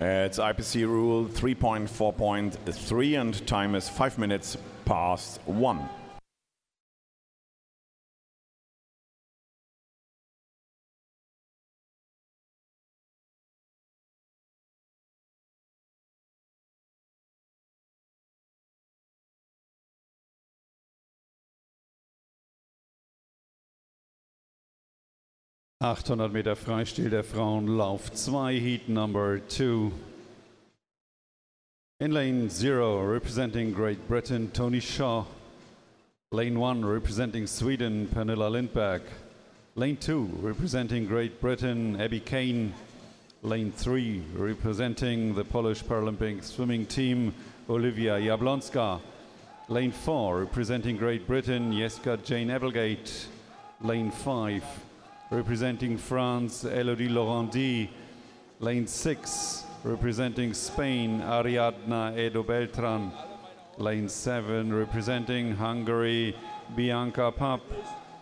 It's IPC rule 3.4.3 and time is 5 minutes past 1. ...800 Meter Freistil der Frauen, Lauf 2, Heat number 2. In lane 0, representing Great Britain, Tony Shaw. Lane 1, representing Sweden, Pernilla Lindberg. Lane 2, representing Great Britain, Abby Kane. Lane 3, representing the Polish Paralympic swimming team, Olivia Jablonska. Lane 4, representing Great Britain, Jeska Jane Applegate. Lane 5, representing France, Elodie Laurenti. Lane 6, representing Spain, Ariadna Edo Beltran. Lane 7, representing Hungary, Bianca Papp.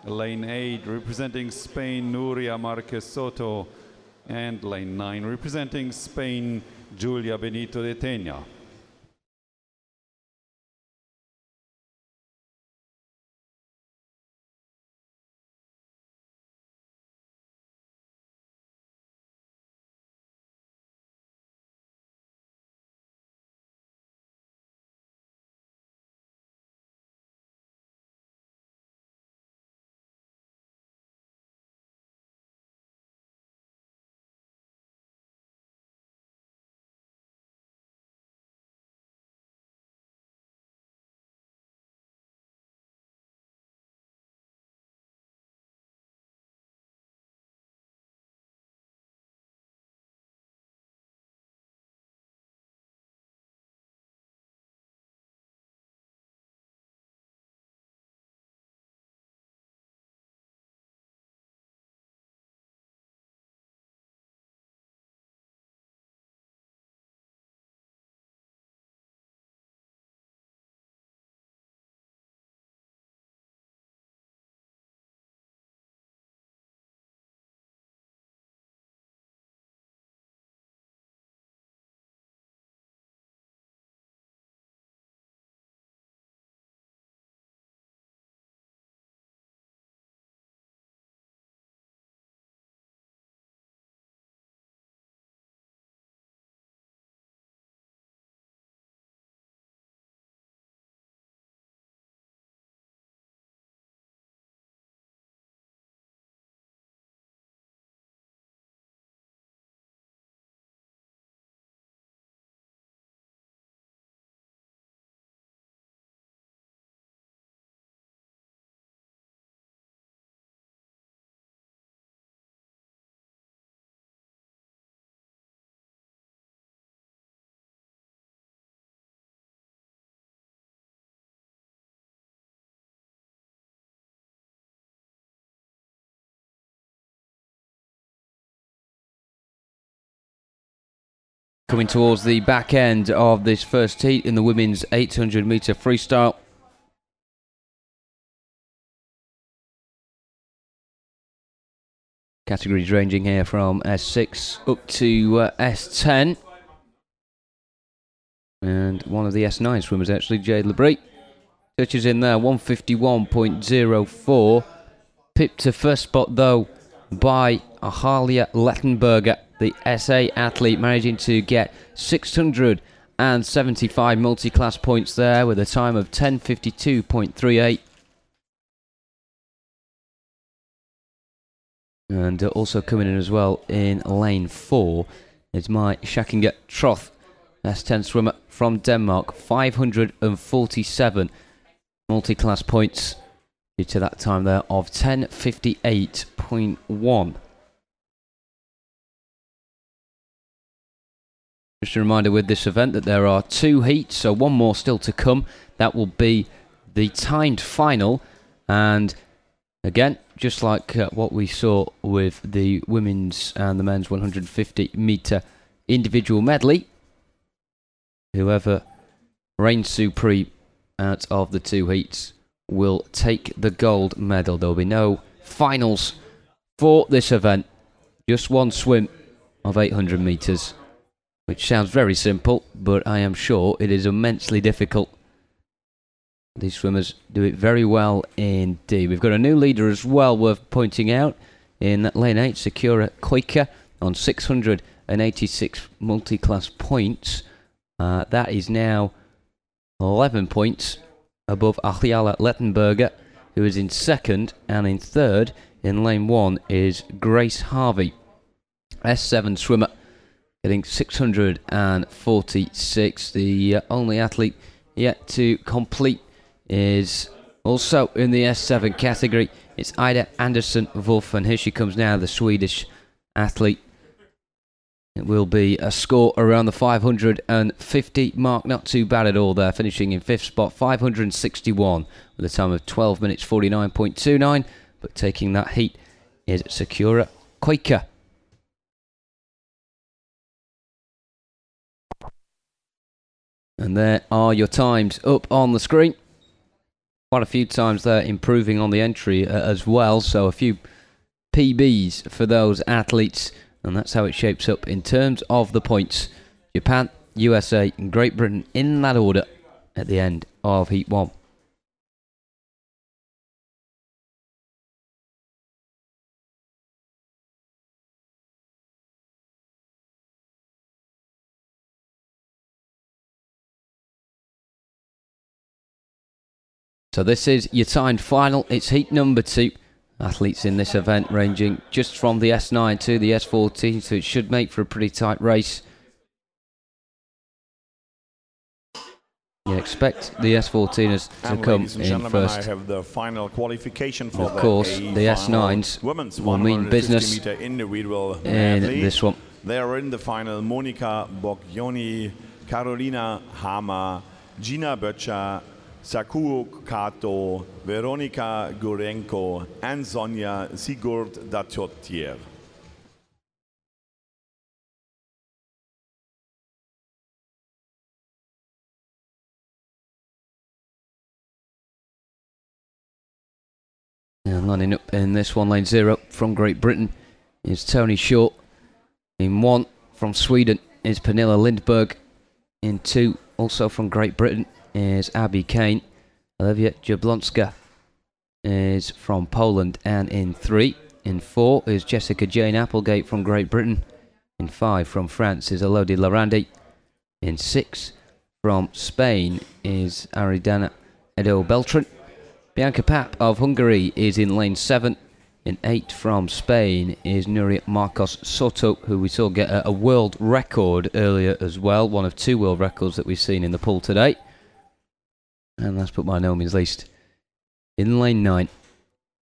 Lane 8, representing Spain, Nuria Marquez Soto. And lane 9, representing Spain, Julia Benito de Tena. Coming towards the back end of this first heat in the women's 800 metre freestyle. Categories ranging here from S6 up to S10. And one of the S9 swimmers actually, Jade Lebris, touches in there, 151.04. Pipped to first spot though by Ahalia Lettenberger, the SA athlete, managing to get 675 multi-class points there with a time of 10:52.38. And also coming in as well in lane 4 is my Shakinga Troth, S10 swimmer from Denmark, 547 multi-class points due to that time there of 10:58.1. Just a reminder with this event that there are 2 heats, so one more still to come. That will be the timed final. And again, just like what we saw with the women's and the men's 150 metre individual medley, whoever reigns supreme out of the 2 heats will take the gold medal. There will be no finals for this event. Just one swim of 800 metres, which sounds very simple, but I am sure it is immensely difficult. These swimmers do it very well indeed. We've got a new leader as well, worth pointing out, in lane 8, Sakura Koike, on 686 multi-class points. That is now 11 points above Achiala Lettenberger, who is in second, and in third in lane 1 is Grace Harvey, S7 swimmer, getting 646. The only athlete yet to complete is also in the S7 category. It's Ida Anderson Wolf, and here she comes now, the Swedish athlete. It will be a score around the 550 mark, not too bad at all there, finishing in 5th spot, 561, with a time of 12 minutes 49.29, but taking that heat is Sakura Koike. And there are your times up on the screen. Quite a few times there, improving on the entry as well, so a few PBs for those athletes, and that's how it shapes up in terms of the points. Japan, USA and Great Britain in that order at the end of Heat 1. So this is your timed final. It's heat number 2. Athletes in this event ranging just from the S9 to the S14, so it should make for a pretty tight race. You expect the S14ers to come in first. I have the final qualification for of course, the S9s will mean business in this one. They are in the final: Monika Boggioni, Carolina Hama, Gina Böttcher, Sakuo Kato, Veronika Gurenko and Sonja Sigurd-Datotier. And lining up in this one, lane 0 from Great Britain is Tony Short. In 1 from Sweden is Pernilla Lindberg. In 2, also from Great Britain, is Abby Kane. Olivia Jablonska is from Poland. And in 3, in 4 is Jessica Jane Applegate from Great Britain. In 5 from France is Elodie Larandi. In 6 from Spain is Aridana Edo Beltran. Bianca Pap of Hungary is in lane 7. In 8 from Spain is Nuria Marcos Soto, who we saw get a world record earlier as well. One of 2 world records that we've seen in the pool today. And last but by no means least, in lane 9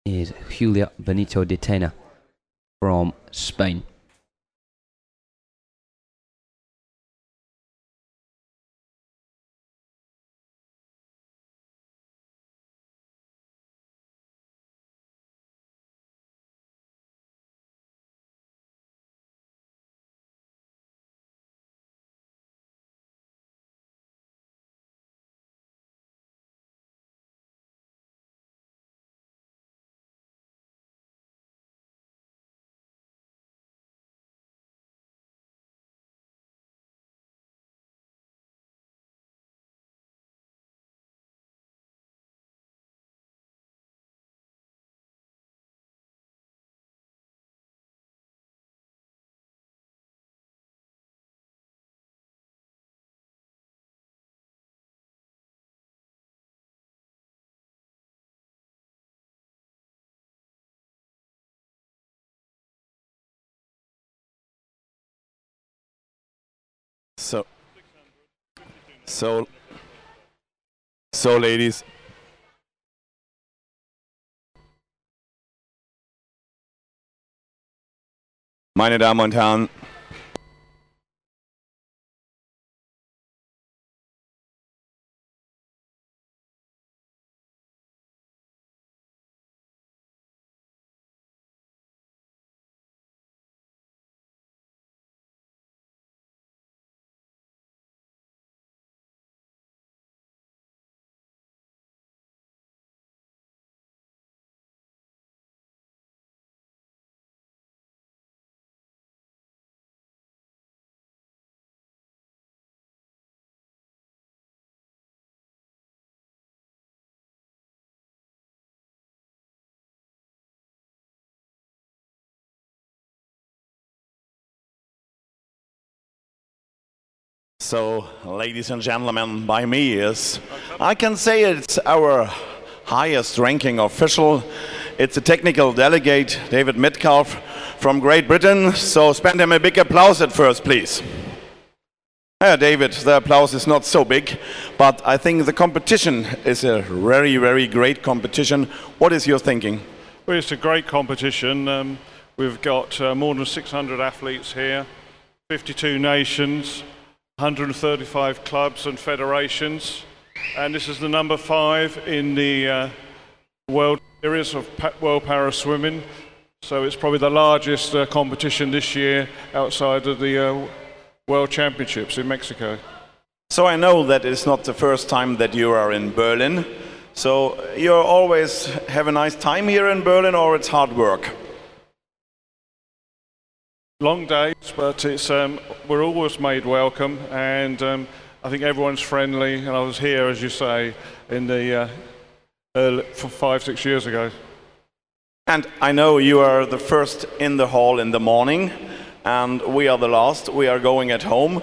is Julia Benito de Tena from Spain. So ladies, meine Damen und Herren, So, ladies and gentlemen, by me is, I can say it's our highest ranking official. It's a technical delegate, David Metcalf from Great Britain. So spend him a big applause at first, please. David, the applause is not so big, but I think the competition is a very, very great competition. What is your thinking? Well, it's a great competition. We've got more than 600 athletes here, 52 nations, 135 clubs and federations, and this is the number 5 in the World Series of World Para Swimming. So it's probably the largest competition this year outside of the World Championships in Mexico. So I know that it's not the first time that you are in Berlin. So you always have a nice time here in Berlin, or it's hard work? Long days, but it's we're always made welcome, and I think everyone's friendly. And I was here, as you say, in the 5-6 years ago. And I know you are the first in the hall in the morning, and we are the last. We are going at home.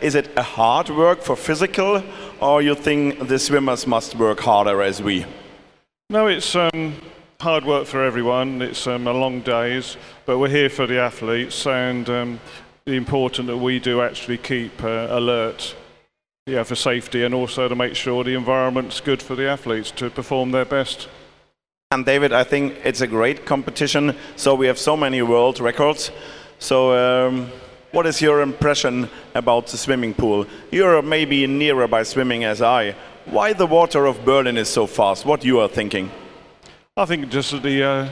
Is it a hard work for physical, or you think the swimmers must work harder as we? No, it's hard work for everyone. It's a long days, but we're here for the athletes, and the important that we do actually keep alert, for safety, and also to make sure the environment's good for the athletes to perform their best. And David, I think it's a great competition. So we have so many world records. So what is your impression about the swimming pool? You're maybe nearer by swimming as I. Why the water of Berlin is so fast? What you are thinking? I think just that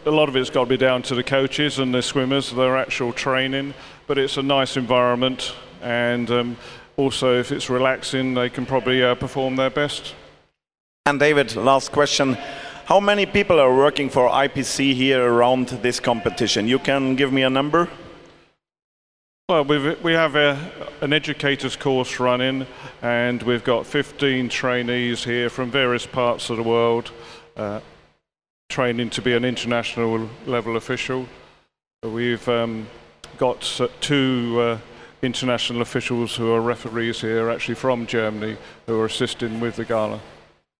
a lot of it's got to be down to the coaches and the swimmers, their actual training. But it's a nice environment, and also if it's relaxing, they can probably perform their best. And David, last question. How many people are working for IPC here around this competition? You can give me a number? Well, we have an educators course running, and we've got 15 trainees here from various parts of the world, training to be an international level official. We've got 2 international officials who are referees here, actually from Germany, who are assisting with the gala.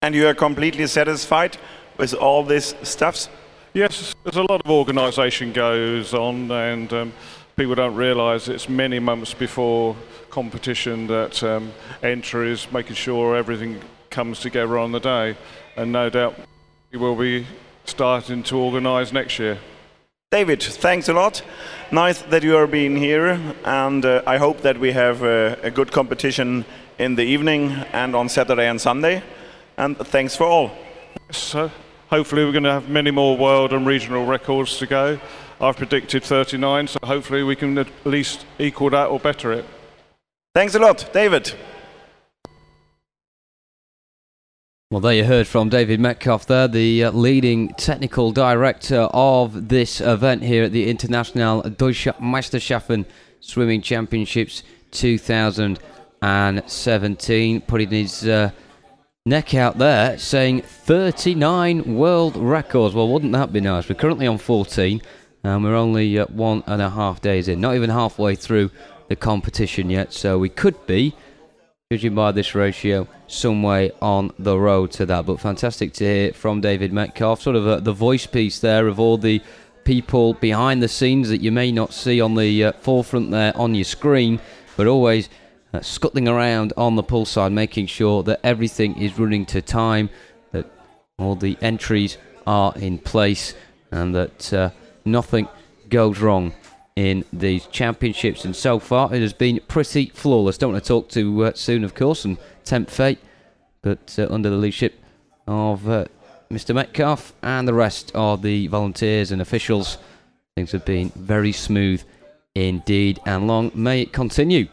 And you are completely satisfied with all this stuff? Yes, there's a lot of organisation goes on, and people don't realise it's many months before competition that entries, making sure everything comes together on the day, and no doubt we will be starting to organise next year. David, thanks a lot. Nice that you are being here, and I hope that we have a good competition in the evening and on Saturday and Sunday. And thanks for all. So hopefully we're going to have many more world and regional records to go. I've predicted 39, so hopefully we can at least equal that or better it. Thanks a lot, David. Well, there you heard from David Metcalf there, the leading technical director of this event here at the International Deutsche Meisterschaften Swimming Championships 2017, putting his neck out there, saying 39 world records. Well, wouldn't that be nice? We're currently on 14, and we're only 1.5 days in, not even halfway through the competition yet, so we could be, judging by this ratio, some way on the road to that. But fantastic to hear from David Metcalf, sort of the voice piece there of all the people behind the scenes that you may not see on the forefront there on your screen, but always scuttling around on the pool side, making sure that everything is running to time, that all the entries are in place, and that nothing goes wrong in these championships. And so far it has been pretty flawless. Don't want to talk too soon, of course, and tempt fate, but under the leadership of Mr. Metcalf and the rest of the volunteers and officials, things have been very smooth indeed, and long may it continue.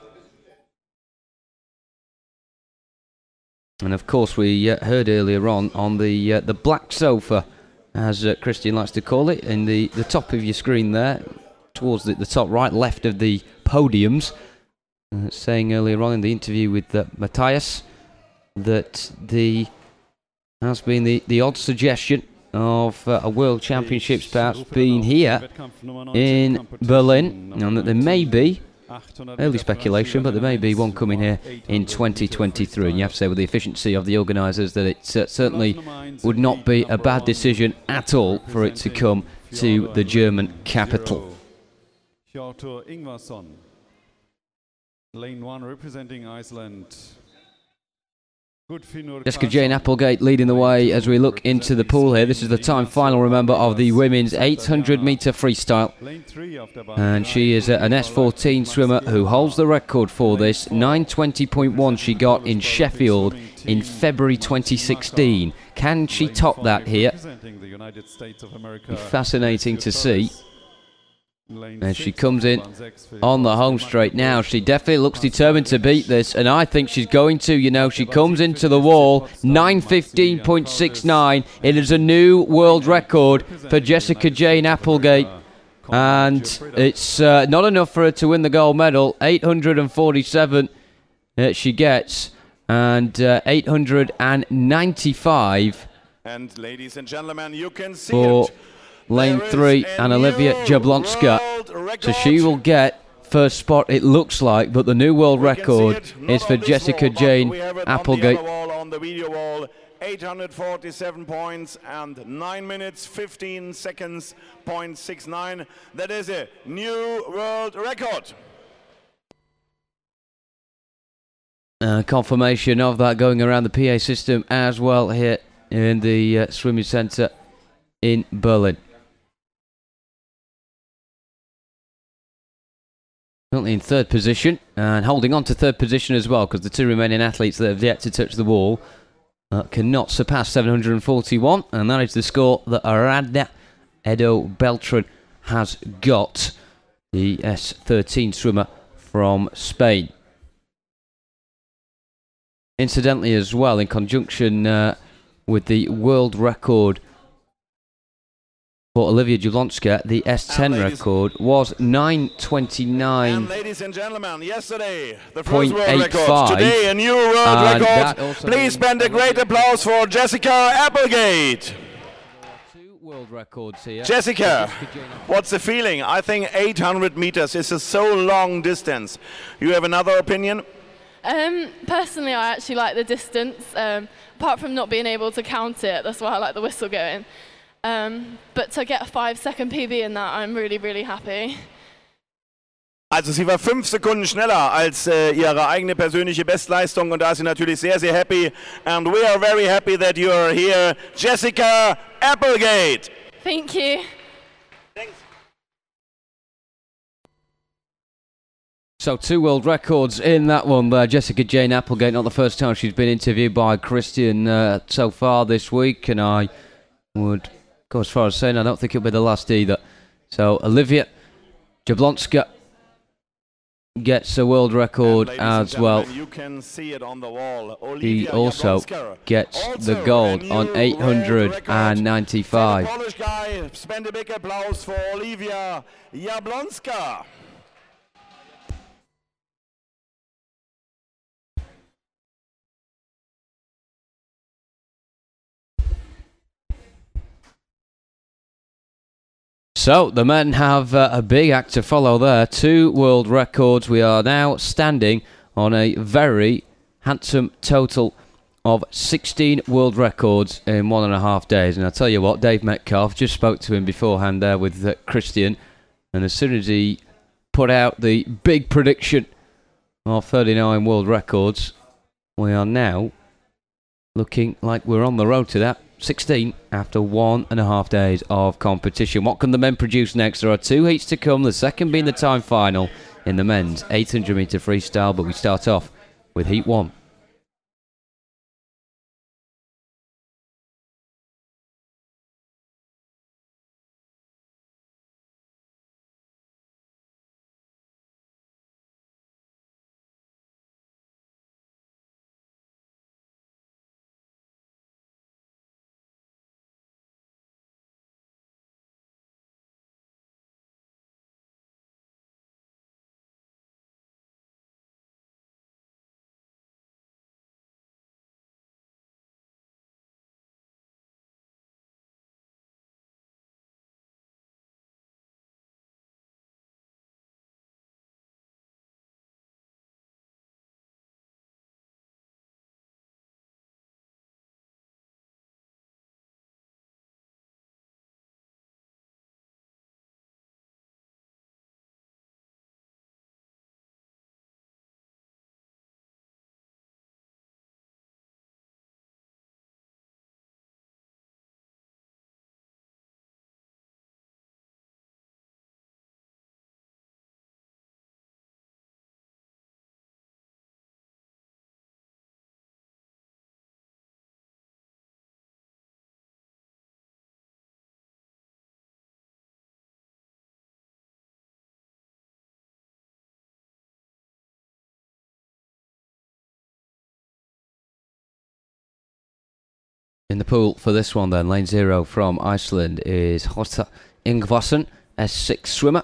And of course we heard earlier on the black sofa, as Christian likes to call it, in the top of your screen there, towards the top right left of the podiums, saying earlier on in the interview with Matthias that has been the odd suggestion of a World Championships perhaps being here in Berlin, and that there may be early speculation, but there may be one coming here in 2023. And you have to say, with the efficiency of the organisers, that it certainly would not be a bad decision at all for it to come to the German capital. Lane 1 representing Iceland. Jessica Jane Applegate leading the way as we look into the pool here. This is the time final, remember, of the women's 800-metre freestyle. And she is an S14 swimmer who holds the record for this. 9:20.1 she got in Sheffield in February 2016. Can she top that here? Fascinating to see. And she comes in on the home straight now. She definitely looks determined to beat this, and I think she's going to. You know, she comes into the wall, 9:15.69. It is a new world record for Jessica Jane Applegate, and it's not enough for her to win the gold medal. 847 she gets, and 895 and ladies and gentlemen, you can see for it. Lane 3 and Olivia Jablonska. So she will get first spot, it looks like, but the new world record is for Jessica Jane Applegate. On the video wall, 847 points and 9 minutes 15 seconds, .69. That is a new world record. Confirmation of that going around the PA system as well here in the swimming centre in Berlin. Currently in third position, and holding on to third position as well, because the two remaining athletes that have yet to touch the wall cannot surpass 741, and that is the score that Arada Edo Beltran has got, the S13 swimmer from Spain. Incidentally as well, in conjunction with the world record for Olivia Jablonska, the S10 record was 9:29. And ladies and gentlemen, yesterday the first world record, today a new world record. Please spend a great applause for Jessica Applegate. Two world records here. Jessica, what's the feeling? I think 800 meters is a so long distance. You have another opinion? Personally, I actually like the distance. Apart from not being able to count it, that's why I like the whistle going. But to get a 5-second PB in that, I'm really, really happy. Also sie war 5 Sekunden schneller als ihre eigene persönliche Bestleistung, und da ist sie natürlich sehr, sehr happy. And we are very happy that you are here, Jessica Applegate. Thank you. Thanks. So 2 world records in that one there. Jessica Jane Applegate, not the first time she's been interviewed by Christian so far this week, and I would go as far as saying I don't think it'll be the last either. So Olivia Jablonska gets a world record as well. You can see it on the wall. He also gets the gold on 895. Polish guy, spend a big applause for Olivia Jablonska. So the men have a big act to follow there. 2 world records. We are now standing on a very handsome total of 16 world records in 1.5 days. And I tell you what, Dave Metcalf, just spoke to him beforehand there with Christian, and as soon as he put out the big prediction of 39 world records, we are now looking like we're on the road to that. 16 after 1.5 days of competition. What can the men produce next? There are 2 heats to come, the second being the time final in the men's 800-metre freestyle, but we start off with heat 1. In the pool for this one then, lane 0 from Iceland is Hotta Ingvarsson, S6 swimmer.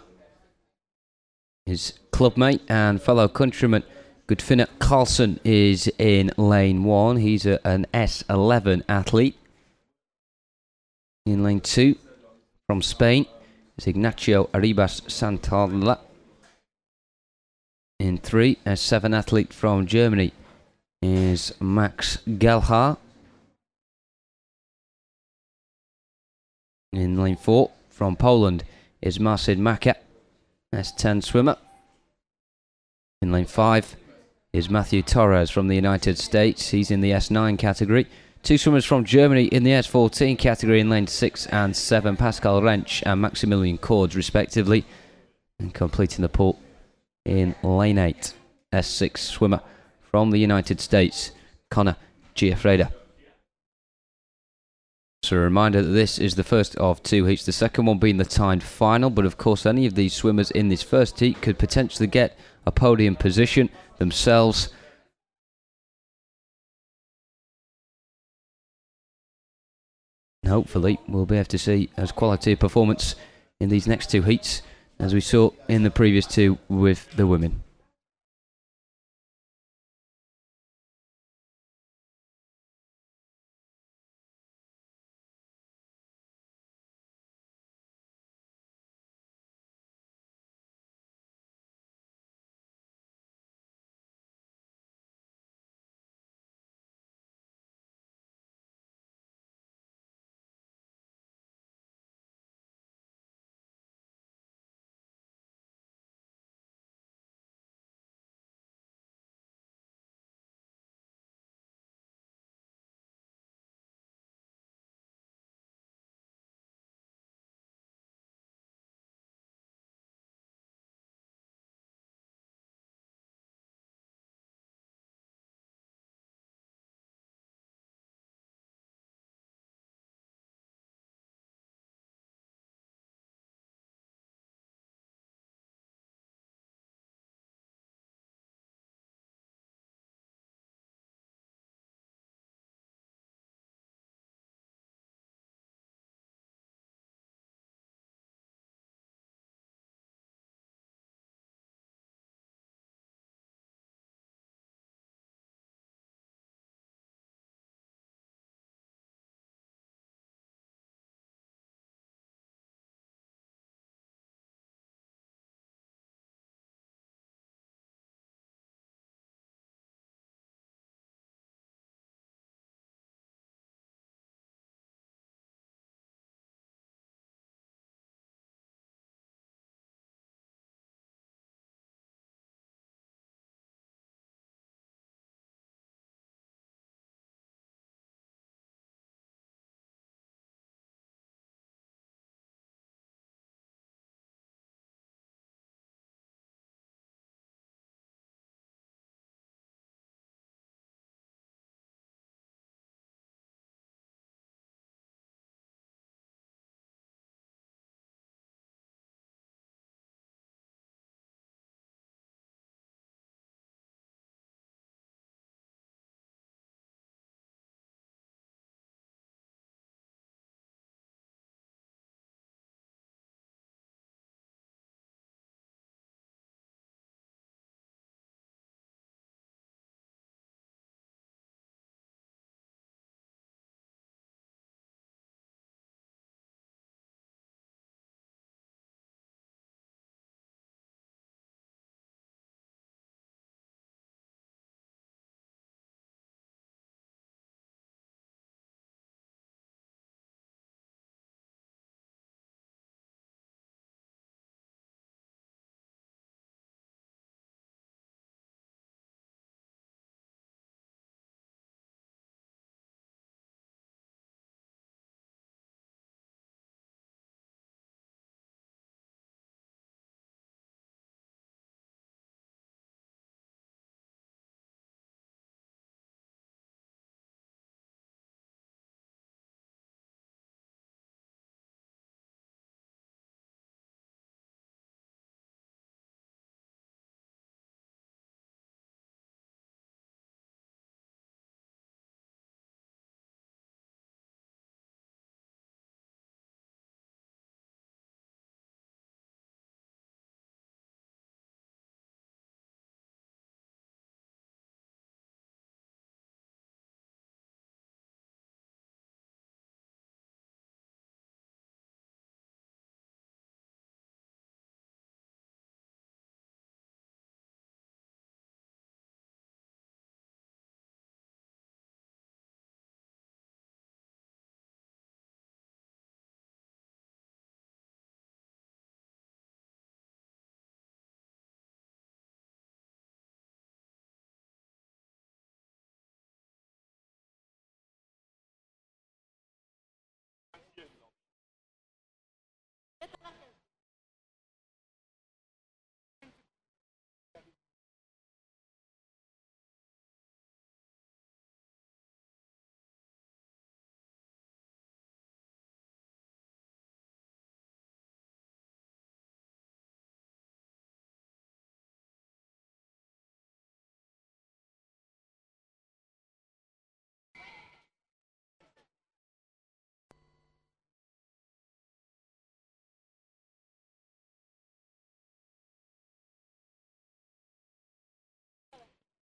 His clubmate and fellow countryman Gudfinna Karlsson is in lane 1. He's an S11 athlete. In lane 2 from Spain is Ignacio Arribas Santalla. In 3, S7 athlete from Germany is Max Gelhar. In lane 4 from Poland is Marcin Maka, S10 swimmer. In lane 5 is Matthew Torres from the United States. He's in the S9 category. 2 swimmers from Germany in the S14 category in lane 6 and 7, Pascal Rensch and Maximilian Cords respectively. And completing the pool in lane 8, S6 swimmer from the United States, Connor Giafreda. So a reminder that this is the first of 2 heats, the second one being the timed final, but of course any of these swimmers in this first heat could potentially get a podium position themselves. And hopefully we'll be able to see as quality a performance in these next 2 heats as we saw in the previous 2 with the women.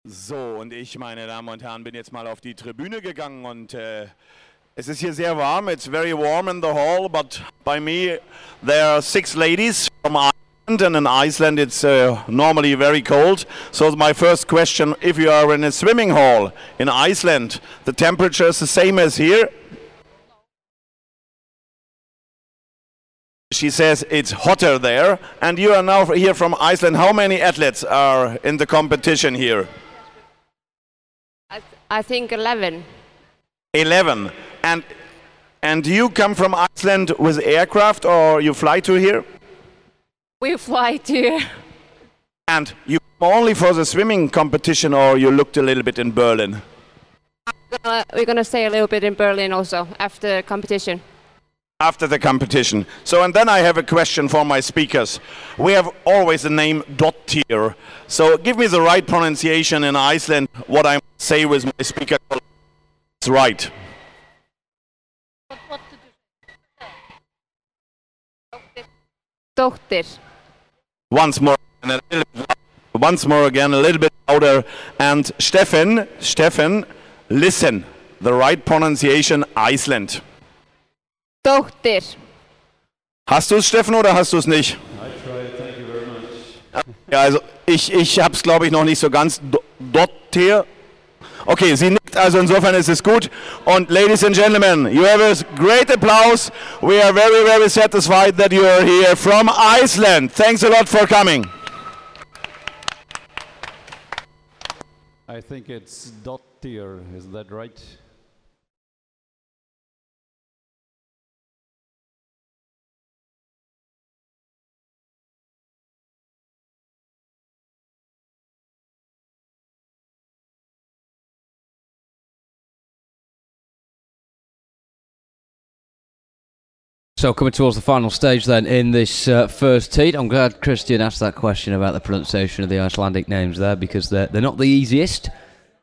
So, und ich, meine Damen und Herren, bin jetzt mal auf die Tribüne gegangen und es ist hier sehr warm. It's very warm in the hall, but by me there are 6 ladies from Iceland, and in Iceland it's normally very cold. So my first question, if you are in a swimming hall in Iceland, the temperature is the same as here? She says it's hotter there, and you are now here from Iceland. How many athletes are in the competition here? I think 11. 11. And you come from Iceland with aircraft, or you fly to here? We fly to. And you come only for the swimming competition, or you looked a little bit in Berlin? We're gonna stay a little bit in Berlin also after competition. After the competition. So, and then I have a question for my speakers. We have always the name Dottir. So give me the right pronunciation in Iceland, what I say with my speaker. It's right. Dottir. Once more, and a little bit, once more again, a little bit louder. And Steffen, listen. The right pronunciation, Iceland. Dottir. Hast du es, Steffen, oder hast du es nicht? Ja, also ich habe es, glaube ich, noch nicht so ganz. Dottir. Okay, sie nickt, also insofern ist es gut. Und ladies and gentlemen, you have a great applause. We are very, very satisfied that you are here from Iceland. Thanks a lot for coming. I think it's Dottir, is that right? So coming towards the final stage then in this first heat. I'm glad Christian asked that question about the pronunciation of the Icelandic names there, because they're not the easiest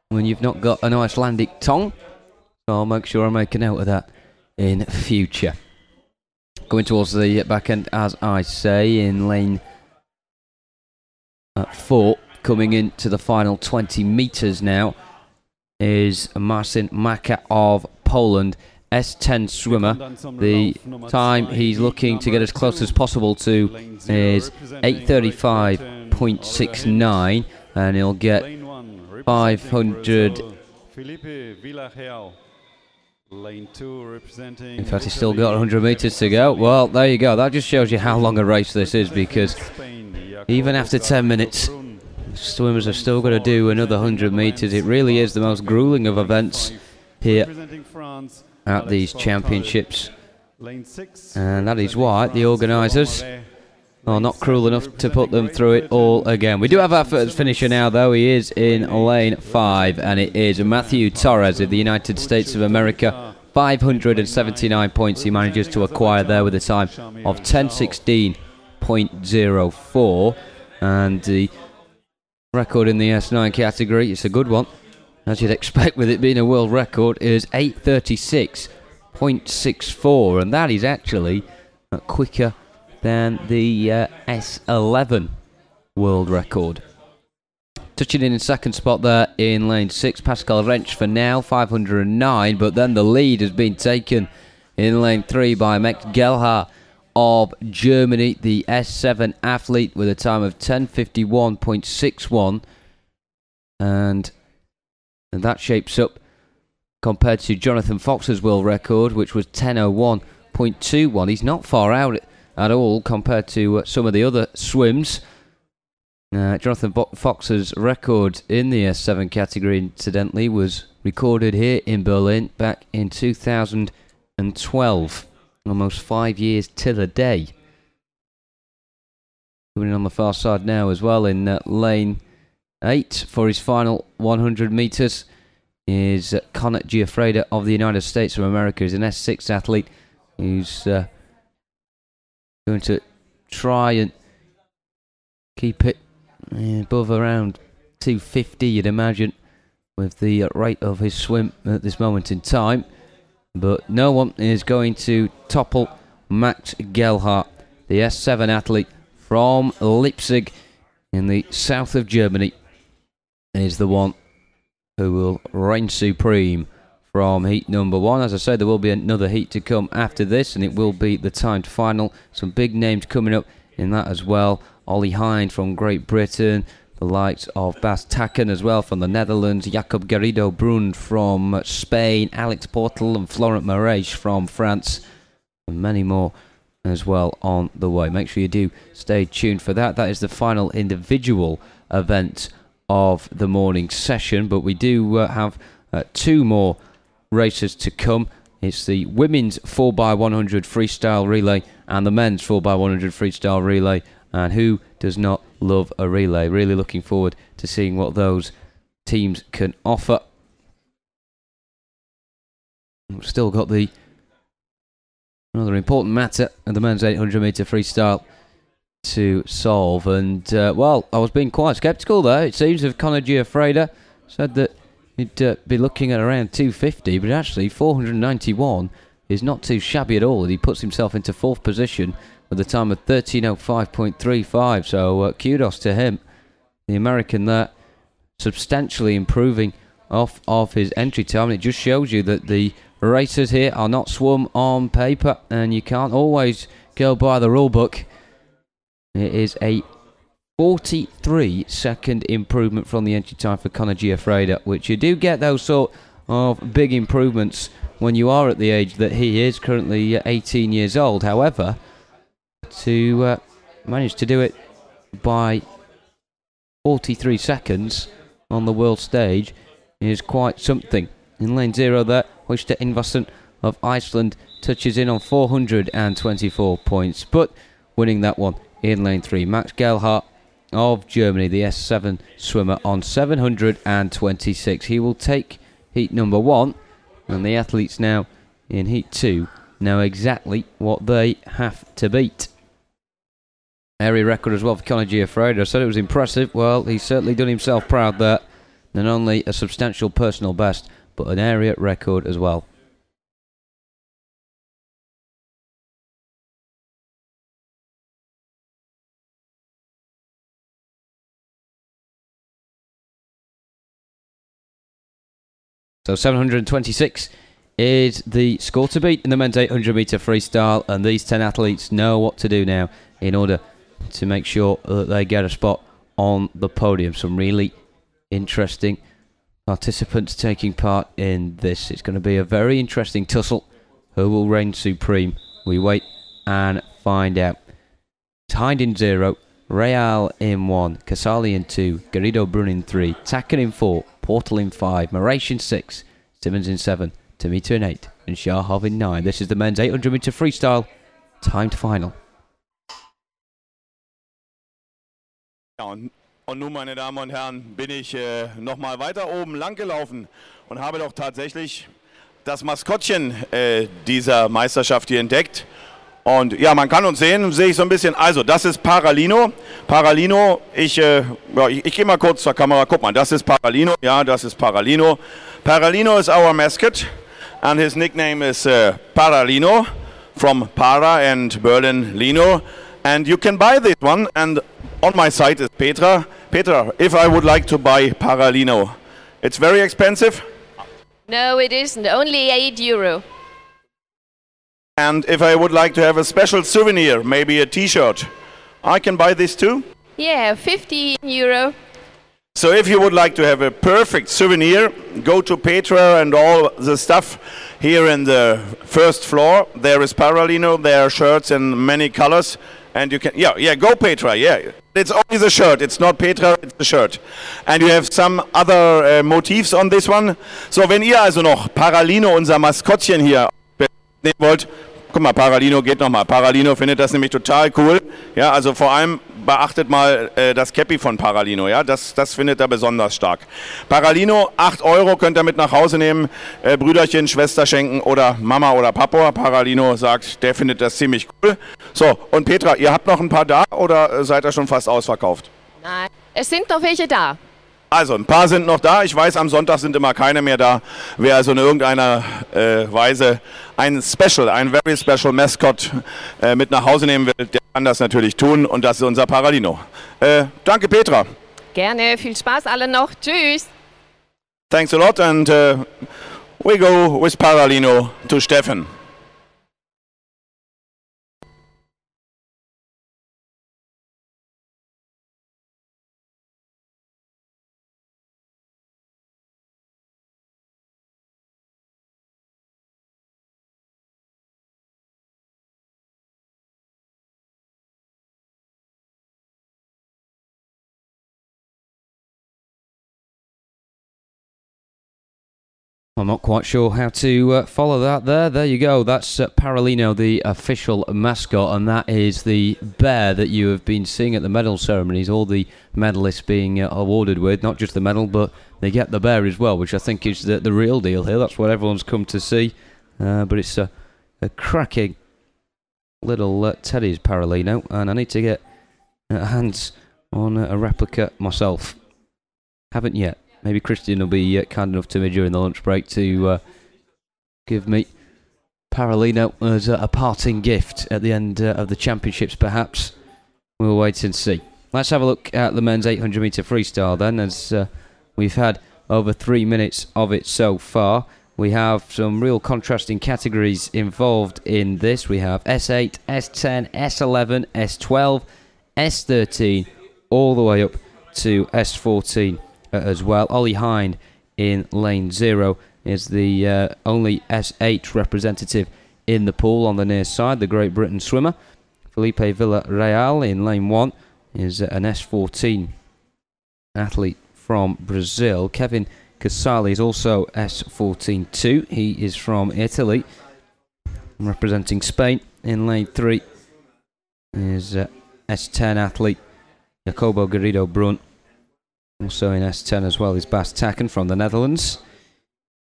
when you've not got an Icelandic tongue. So I'll make sure I make a note of that in future. Going towards the back end, as I say, in lane 4, coming into the final 20 metres now, is Marcin Maka of Poland. S10 swimmer. The time he's looking to get as close as possible to is 8:35.69, and he'll get 500. In fact, he's still got 100 metres to go. Well, there you go. That just shows you how long a race this is, because even after 10 minutes, swimmers have still got to do another 100 metres. It really is the most grueling of events here at these championships, and that is why the organisers are not cruel enough to put them through it all again. We do have our first finisher now, though. He is in lane 5, and it is Matthew Torres of the United States of America. 579 points he manages to acquire there with a time of 10:16.04, and the record in the S9 category, it's a good one, as you'd expect with it being a world record, is 8:36.64, and that is actually quicker than the S11 world record. Touching in second spot there in lane 6, Pascal Rensch for now, 509, but then the lead has been taken in lane 3 by Max Gelhar of Germany, the S7 athlete, with a time of 10:51.61, and that shapes up compared to Jonathan Fox's world record, which was 10:01.21. He's not far out at all compared to some of the other swims. Jonathan Fox's record in the S7 category, incidentally, was recorded here in Berlin back in 2012. Almost 5 years to the day. Coming in on the far side now as well in lane 8 for his final 100 metres is Connor Giuffreda of the United States of America. He's an S6 athlete who's going to try and keep it above around 250, you'd imagine, with the rate of his swim at this moment in time. But no one is going to topple Max Gelhar, the S7 athlete from Leipzig in the south of Germany. is the one who will reign supreme from heat number 1. As I said, there will be another heat to come after this, and it will be the timed final. Some big names coming up in that as well. Ollie Hind from Great Britain, the likes of Bas Takken as well from the Netherlands, Jacob Garrido Brun from Spain, Alex Portal and Florent Marais from France, and many more as well on the way. Make sure you do stay tuned for that. That is the final individual event of the morning session, but we do have 2 more races to come. It's the women's 4x100 freestyle relay and the men's 4x100 freestyle relay, and who does not love a relay? Really looking forward to seeing what those teams can offer. We've still got another important matter of the men's 800 metre freestyle to solve, and well, I was being quite sceptical there. It seems of Conor Giuffreda. Said that he'd be looking at around 250, but actually 491 is not too shabby at all, and he puts himself into 4th position with a time of 13:05.35, so kudos to him. The American there substantially improving off of his entry time, and it just shows you that the racers here are not swum on paper, and you can't always go by the rule book. It is a 43-second improvement from the entry time for Conor Giuffreda, which you do get those sort of big improvements when you are at the age that he is, currently 18 years old. However, to manage to do it by 43 seconds on the world stage is quite something. In lane 0 there, Høystein Ingvarsson of Iceland touches in on 424 points, but winning that one in lane 3. Max Gelhardt of Germany, the S7 swimmer, on 726. He will take heat number 1, and the athletes now in heat 2 know exactly what they have to beat. Area record as well for Conor Giuffreda. I said it was impressive. Well, he's certainly done himself proud there. Not only a substantial personal best, but an area record as well. So 726 is the score to beat in the men's 800 metre freestyle, and these 10 athletes know what to do now in order to make sure that they get a spot on the podium. Some really interesting participants taking part in this. It's going to be a very interesting tussle. Who will reign supreme? We wait and find out. Hind in 0, Real in 1, Casali in 2, Garrido Brun in 3, Takken in 4, Portal in 5, Marais in 6, Simmons in 7, Tomita in 8, and Sharhov in 9. This is the men's 800 metre freestyle timed final. Ja, und nun, meine Damen und Herren, bin ich nochmal weiter oben lang gelaufen und habe doch tatsächlich das Maskottchen dieser Meisterschaft hier entdeckt. Und ja, man kann uns sehen, sehe ich so ein bisschen. Also, das ist Paralino. Paralino, ich gehe mal kurz zur Kamera. Guck mal, das ist Paralino. Ja, das ist Paralino. Paralino is our mascot, and his nickname is Paralino, from Para and Berlin Lino. And you can buy this one, and on my site is Petra. Petra, if I would like to buy Paralino, it's very expensive? No, it isn't. Only €8. And if I would like to have a special souvenir, maybe a t-shirt, I can buy this too? Yeah, €15. So if you would like to have a perfect souvenir, go to Petra and all the stuff here in the first floor. There is Paralino, there are shirts in many colors. And you can, yeah, go Petra, yeah. It's only the shirt, it's not Petra, it's the shirt. And you have some other motifs on this one. So, wenn ihr also noch Paralino, unser Maskottchen hier, nehmen wollt, guck mal, Paralino geht nochmal. Paralino findet das nämlich total cool. Ja, also vor allem beachtet mal das Käppi von Paralino, ja, das findet er besonders stark. Paralino, 8 € könnt ihr mit nach Hause nehmen, Brüderchen, Schwester schenken oder Mama oder Papa. Paralino sagt, der findet das ziemlich cool. So, und Petra, ihr habt noch ein paar da oder seid ihr schon fast ausverkauft? Nein, es sind noch welche da. Also, ein paar sind noch da. Ich weiß, am Sonntag sind immer keine mehr da. Wer also in irgendeiner Weise ein very special Mascot mit nach Hause nehmen will, der kann das natürlich tun. Und das ist unser Paralino. Danke, Petra. Gerne, viel Spaß alle noch. Tschüss. Thanks a lot, and we go with Paralino to Steffen. I'm not quite sure how to follow that there. There you go. That's Paralino, the official mascot, and that is the bear that you have been seeing at the medal ceremonies. All the medalists being awarded with, not just the medal, but they get the bear as well, which I think is the real deal here. That's what everyone's come to see. But it's a cracking little teddy's Paralino, and I need to get hands on a replica myself. Haven't yet. Maybe Christian will be kind enough to me during the lunch break to give me Paralino as a parting gift at the end of the championships, perhaps. We'll wait and see. Let's have a look at the men's 800 metre freestyle then, as we've had over 3 minutes of it so far. We have some real contrasting categories involved in this. We have S8, S10, S11, S12, S13, all the way up to S14. As well. Ollie Hind in lane 0 is the only S8 representative in the pool on the near side, the Great Britain swimmer. Felipe Villarreal in lane 1 is an S14 athlete from Brazil. Kevin Casali is also S14 too. He is from Italy, representing Spain. In lane 3 is S10 athlete Jacobo Garrido Brun. Also in S10 as well is Bas Takken from the Netherlands.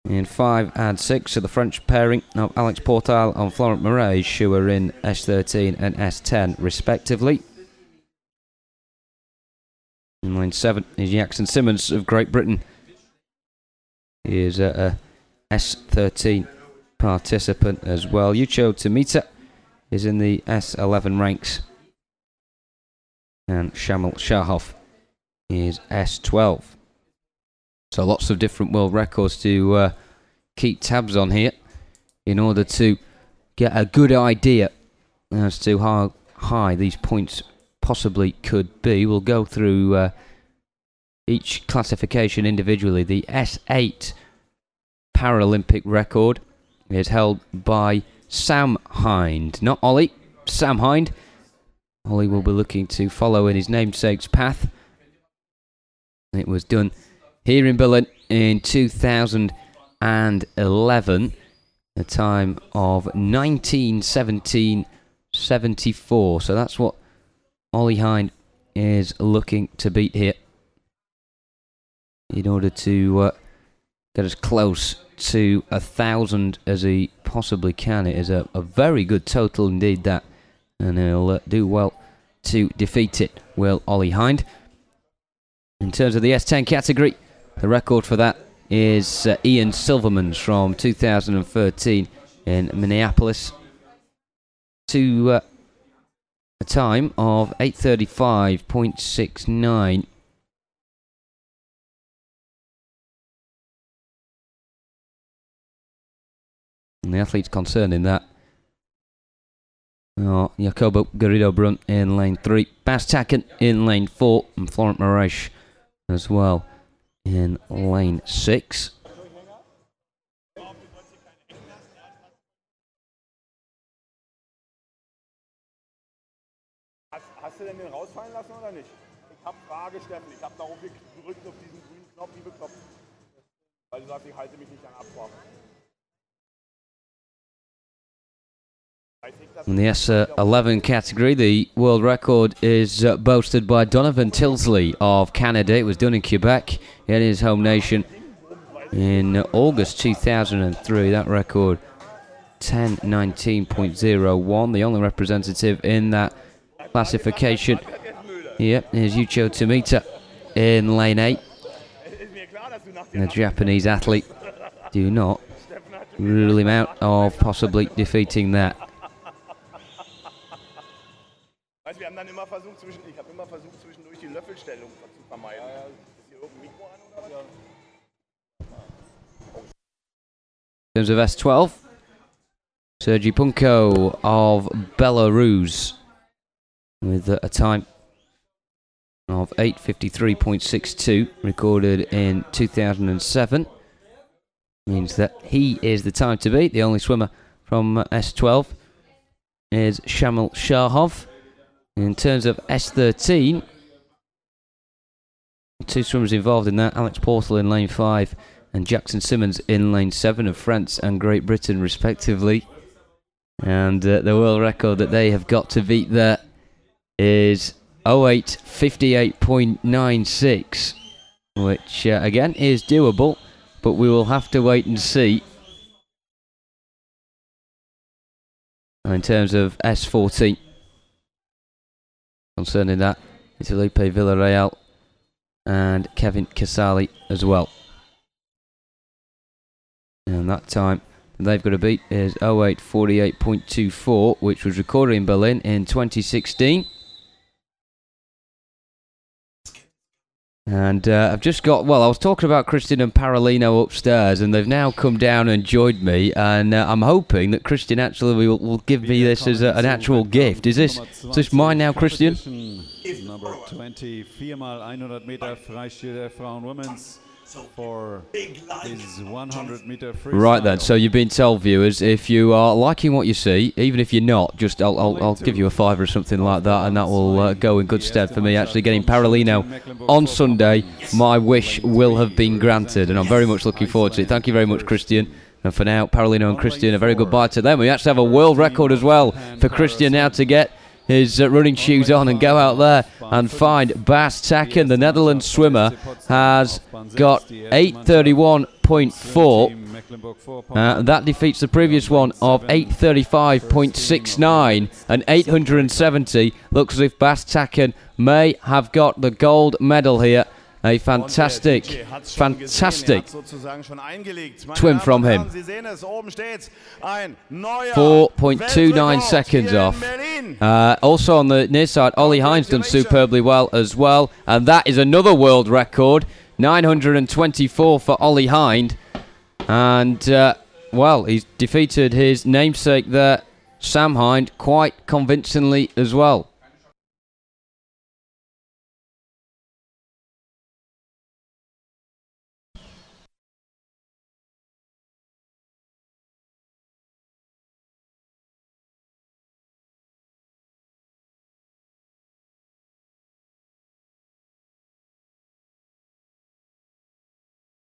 In 5 and 6 are the French pairing of Alex Portal and Florent Moraes, who are in S13 and S10 respectively. In lane 7 is Jackson Simmons of Great Britain. He is a S13 participant as well. Yucho Tomita is in the S11 ranks. And Shamil Shahov is S12. So lots of different world records to keep tabs on here in order to get a good idea as to how high these points possibly could be. We'll go through each classification individually. The S8 Paralympic record is held by Sam Hind, not Ollie, Sam Hind. Ollie will be looking to follow in his namesake's path. It was done here in Berlin in 2011, a time of 19:17.74. So that's what Ollie Hind is looking to beat here in order to get as close to 1,000 as he possibly can. It is a very good total indeed, that, and he'll do well to defeat it, will Ollie Hind. In terms of the S10 category, the record for that is Ian Silverman's from 2013 in Minneapolis, to a time of 8:35.69. And the athletes concerned in that are Jacobo Garrido Brun in lane 3, Bas Takken in lane 4, and Florent Moraes as well in lane 6. Hast du denn den rausfallen lassen oder nicht? Ich habe Frage, Steffen. Ich habe darauf gedrückt auf diesen grünen Knopf, wie bekloppt. Weil du sagst, ich halte mich nicht an Absprache. In the S11 category, the world record is boasted by Donovan Tilsley of Canada. It was done in Quebec, in his home nation, in August 2003. That record, 10:19.01. The only representative in that classification. Yep, here's Yucho Tomita in lane 8. And the Japanese athlete, do not rule him out of possibly defeating that. dann immer versucht, ich habe immer versucht, zwischendurch die Löffelstellung zu vermeiden. Ist hier irgendein Mikro an oder was? In terms of S12, Sergei Punko of Belarus with a time of 8:53.62 recorded in 2007. Means that he is the time to beat. The only swimmer from S12 is Shamil Shahov. In terms of S13, two swimmers involved in that, Alex Portal in lane 5 and Jackson Simmons in lane 7 of France and Great Britain respectively. And the world record that they have got to beat there is 08:58.96, which again is doable, but we will have to wait and see. In terms of S14, concerning that, it's Felipe Villarreal and Kevin Casali as well. And that time they've got to beat is 08:48.24, which was recorded in Berlin in 2016. And I've just got, well, I was talking about Christian and Parolino upstairs, and they've now come down and joined me, and I'm hoping that Christian actually will give me this as an actual gift. Is this mine now, Christian? Number 20, 4x100 Meter Freistil der Frauen Women's for his 100 meter freestyle. Right then, so you've been told, viewers, if you are liking what you see, even if you're not, just I'll give you a $5 or something like that, and that will go in good stead for me actually getting Parolino on Sunday. My wish will have been granted, and I'm very much looking forward to it. Thank you very much, Christian. And for now, Parolino and Christian, a very good bye to them. We actually have a world record as well for Christian now to get his running shoes on and go out there and find Bas Takken. The Netherlands swimmer has got 8:31.4. That defeats the previous one of 8:35.69 and 870. Looks as if Bas Takken may have got the gold medal here. A fantastic swim from him. 4.29 seconds off. Also on the near side, Ollie Hines done superbly well as well. And that is another world record. 924 for Ollie Hind. And, well, he's defeated his namesake there, Sam Hind, quite convincingly as well.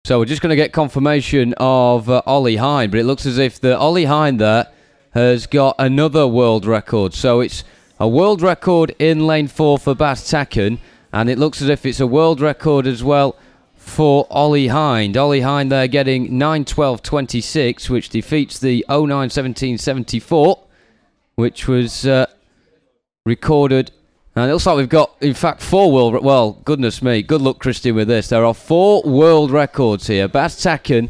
So we're just going to get confirmation of Ollie Hind, but it looks as if the Ollie Hind there has got another world record. So it's a world record in lane 4 for Bas Takken, and it looks as if it's a world record as well for Ollie Hind. Ollie Hind there getting 9:12.26, which defeats the 09:17.74, which was recorded. And it looks like we've got, in fact, 4 world... Well, goodness me. Good luck, Christian, with this. There are 4 world records here. Bas Takken,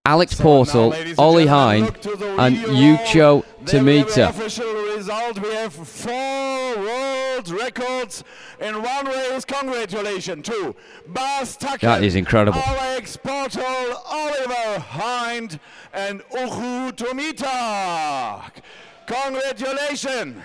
Alex Portal, Ollie Hind, and Yucho Tomita. The official result, we have 4 world records in one race. Congratulations to Bas Takken. That is incredible. Alex Portal, Oliver Hind, and Yucho Tomita. Congratulations.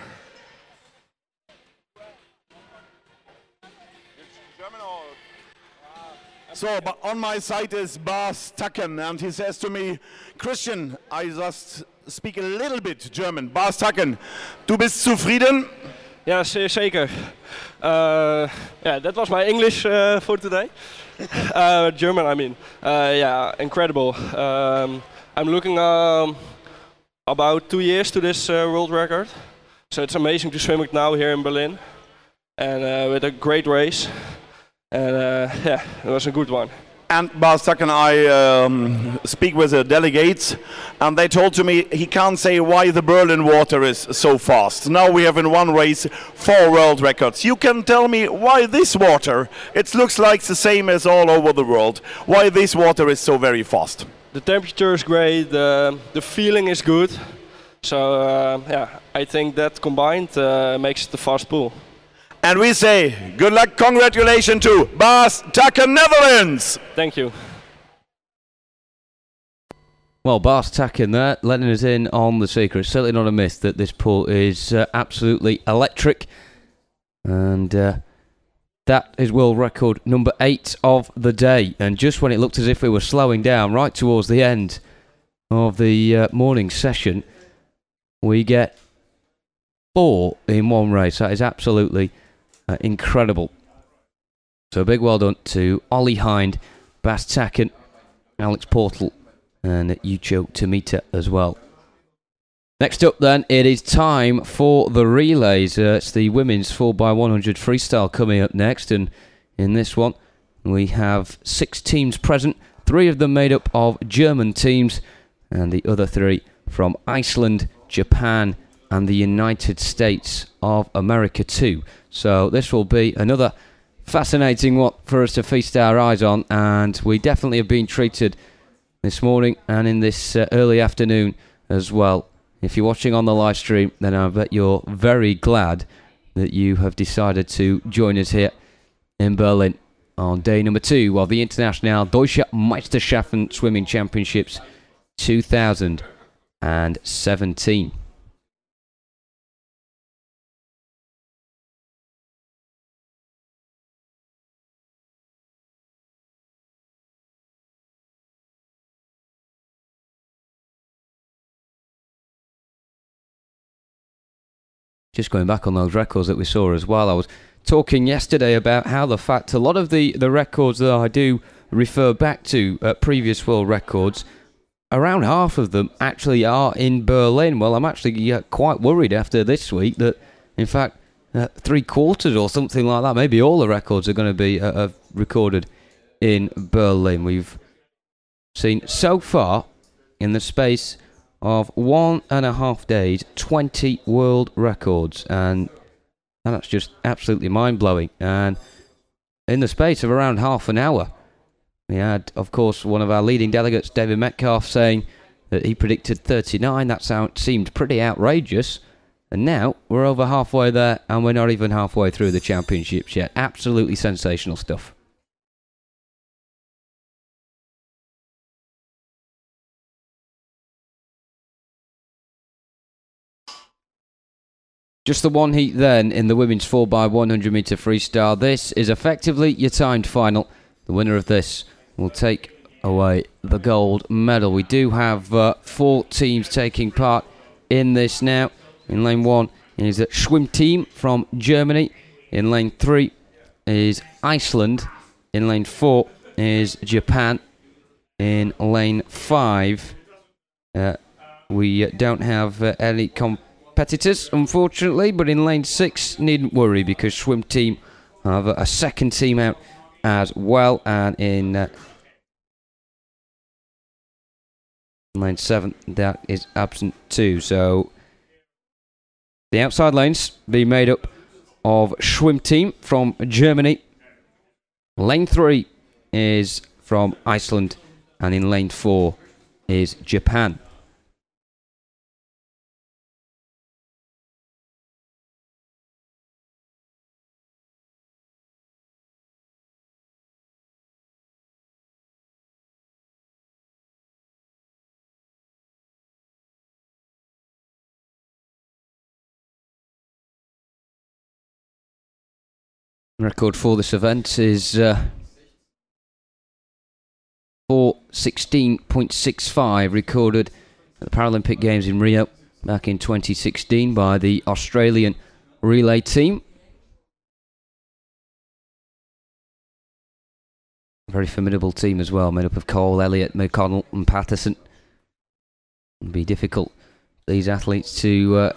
So, on my side is Bas Takken, and he says to me, Christian, I just speak a little bit German. Bas Takken, du bist zufrieden? Ja, zeker. Yeah, that was my English for today. German, I mean. Yeah, incredible. I'm looking about 2 years to this world record. So it's amazing to swim it now here in Berlin. And with a great race. And yeah, it was a good one. And Bas Takken, I speak with the delegates, and they told to me he can't say why the Berlin water is so fast. Now we have in one race 4 world records. You can tell me why this water, it looks like the same as all over the world, why this water is so very fast. The temperature is great, the feeling is good. So yeah, I think that combined makes it a fast pool. And we say good luck, congratulations to Bas Takken, Netherlands. Thank you. Well, Bas Takken there, letting us in on the secret. Certainly not a myth that this pool is absolutely electric. And that is world record number 8 of the day. And just when it looked as if we were slowing down right towards the end of the morning session, we get 4 in one race. That is absolutely incredible. So a big well done to Ollie Hind, Bas Takken, Alex Portal and Yucho Tomita as well. Next up then, it is time for the relays. It's the women's 4x100 freestyle coming up next, and in this one we have 6 teams present, 3 of them made up of German teams and the other 3 from Iceland, Japan and the United States of America too. So this will be another fascinating one for us to feast our eyes on, and we definitely have been treated this morning and in this early afternoon as well. If you're watching on the live stream, then I bet you're very glad that you have decided to join us here in Berlin on day number 2 of the International Deutsche Meisterschaften Swimming Championships 2017. Just going back on those records that we saw as well, I was talking yesterday about how the fact a lot of the records that I do refer back to previous world records, around half of them actually are in Berlin. Well, I'm actually quite worried after this week that, in fact, 3/4 or something like that, maybe all the records are going to be recorded in Berlin. We've seen so far in the space of 1.5 days, 20 world records, and that's just absolutely mind-blowing. And in the space of around half an hour, we had, of course, one of our leading delegates, David Metcalf, saying that he predicted 39. That seemed pretty outrageous. And now we're over halfway there, and we're not even halfway through the championships yet. Absolutely sensational stuff. Just the one heat then in the women's 4x100 metre freestyle. This is effectively your timed final. The winner of this will take away the gold medal. We do have 4 teams taking part in this now. In lane 1 is the Schwimmen team from Germany. In lane 3 is Iceland. In lane 4 is Japan. In lane 5 we don't have any competitors, unfortunately, but in lane 6, needn't worry, because Schwimmen team have a second team out as well, and in lane 7 that is absent too. So the outside lanes be made up of Schwimmen team from Germany. Lane 3 is from Iceland, and in lane 4 is Japan. Record for this event is 4:16.65, recorded at the Paralympic Games in Rio back in 2016 by the Australian relay team. Very formidable team as well, made up of Cole, Elliott, McConnell and Patterson. It'll be difficult for these athletes to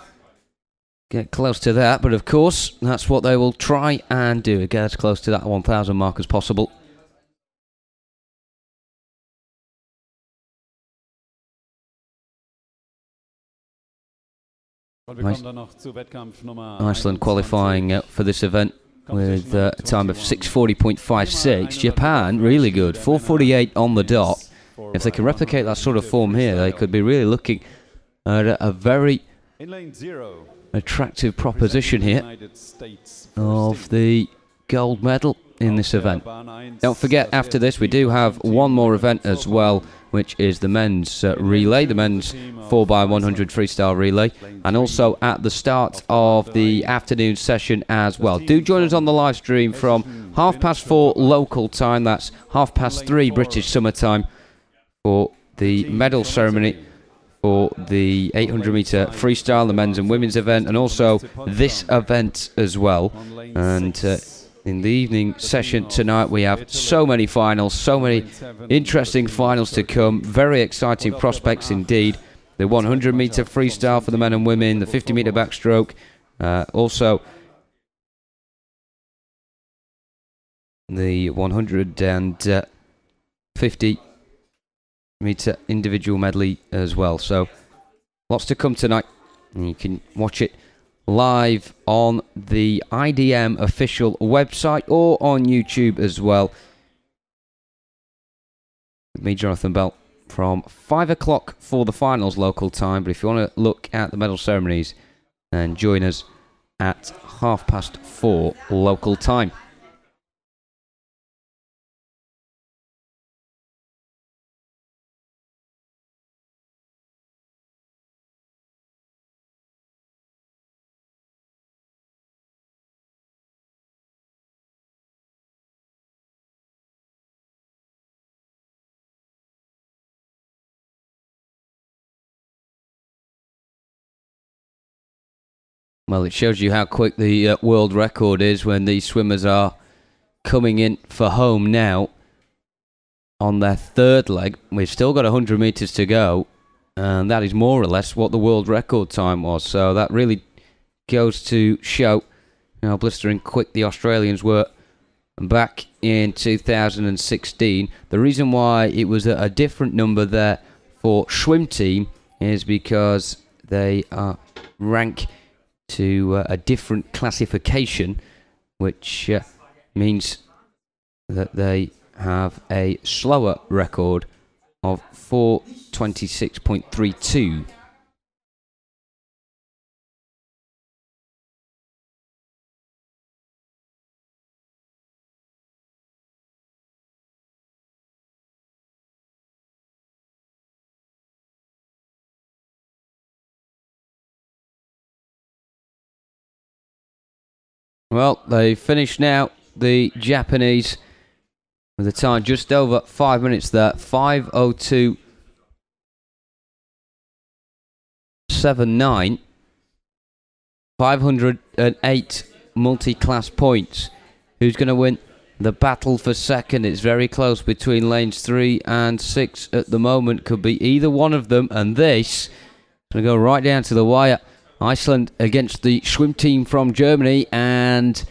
get close to that, but of course that's what they will try and do, get as close to that 1,000 mark as possible. Iceland qualifying for this event with a time of 6:40.56. Japan, really good, 4:48 on the dot. If they can replicate that sort of form here, they could be really looking a very In lane 0. attractive proposition here of the gold medal in this event. Don't forget, after this we do have one more event as well, which is the men's relay, the men's 4x100 freestyle relay, and also at the start of the afternoon session as well. Do join us on the live stream from 4:30 local time, that's 3:30 British summer time, for the medal ceremony for the 800 meter freestyle, the men's and women's event, and also this event as well. And in the evening session tonight we have so many finals, so many interesting finals to come, very exciting prospects indeed. The 100 meter freestyle for the men and women, the 50 meter backstroke, also the 150 meter individual medley as well. So lots to come tonight, and you can watch it live on the IDM official website or on YouTube as well. With me, Jonathan Bell, from 5 o'clock for the finals local time. But if you want to look at the medal ceremonies, then join us at 4:30 local time. Well, it shows you how quick the world record is when these swimmers are coming in for home now on their third leg. We've still got 100 metres to go, and that is more or less what the world record time was. So that really goes to show how blistering quick the Australians were back in 2016. The reason why it was a different number there for Schwimmen team is because they are ranked to a different classification, which means that they have a slower record of 4:26.32. Well, they finished now, the Japanese, with a time just over 5 minutes there, 5:02.79, 508 multi-class points. Who's going to win the battle for second? It's very close between lanes 3 and 6 at the moment. Could be either one of them, and this is going to go right down to the wire. Iceland against the Schwimmen team from Germany, and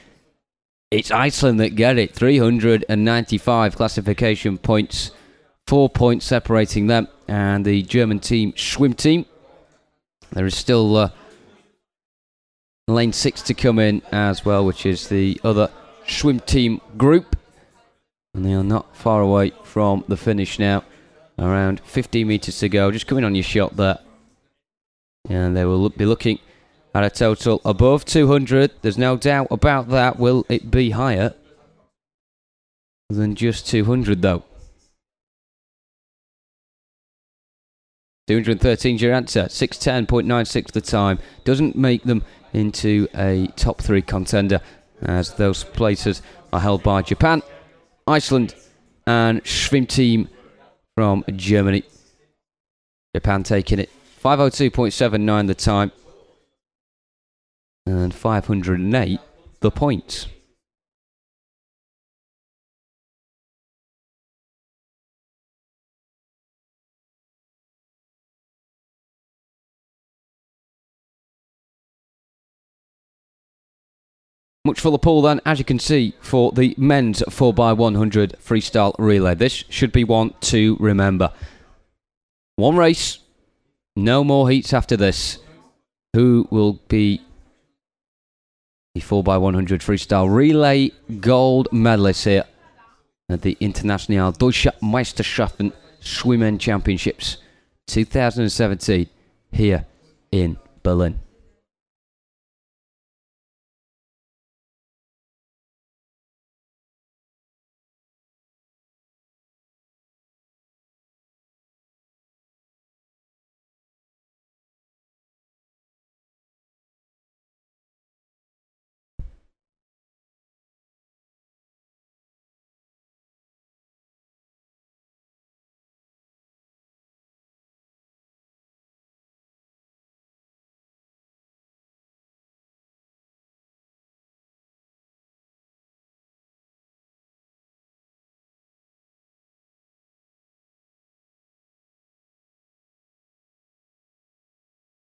it's Iceland that get it. 395 classification points, 4 points separating them and the German team, Schwimmen team. There is still lane 6 to come in as well, which is the other Schwimmen team group, and they are not far away from the finish now. Around 15 metres to go, just coming on your shot there. And they will be looking at a total above 200. There's no doubt about that. Will it be higher than just 200 though? 213 is your answer. 6:10.96 the time. Doesn't make them into a top 3 contender, as those places are held by Japan, Iceland and Schwimmen team from Germany. Japan taking it. 5:02.79 the time, and 508 the points. Much fuller pool then, as you can see, for the men's 4x100 freestyle relay. This should be one to remember. One race, no more heats after this. Who will be the 4x100 freestyle relay gold medalist here at the International Deutsche Meisterschaften Schwimmen Championships 2017 here in Berlin.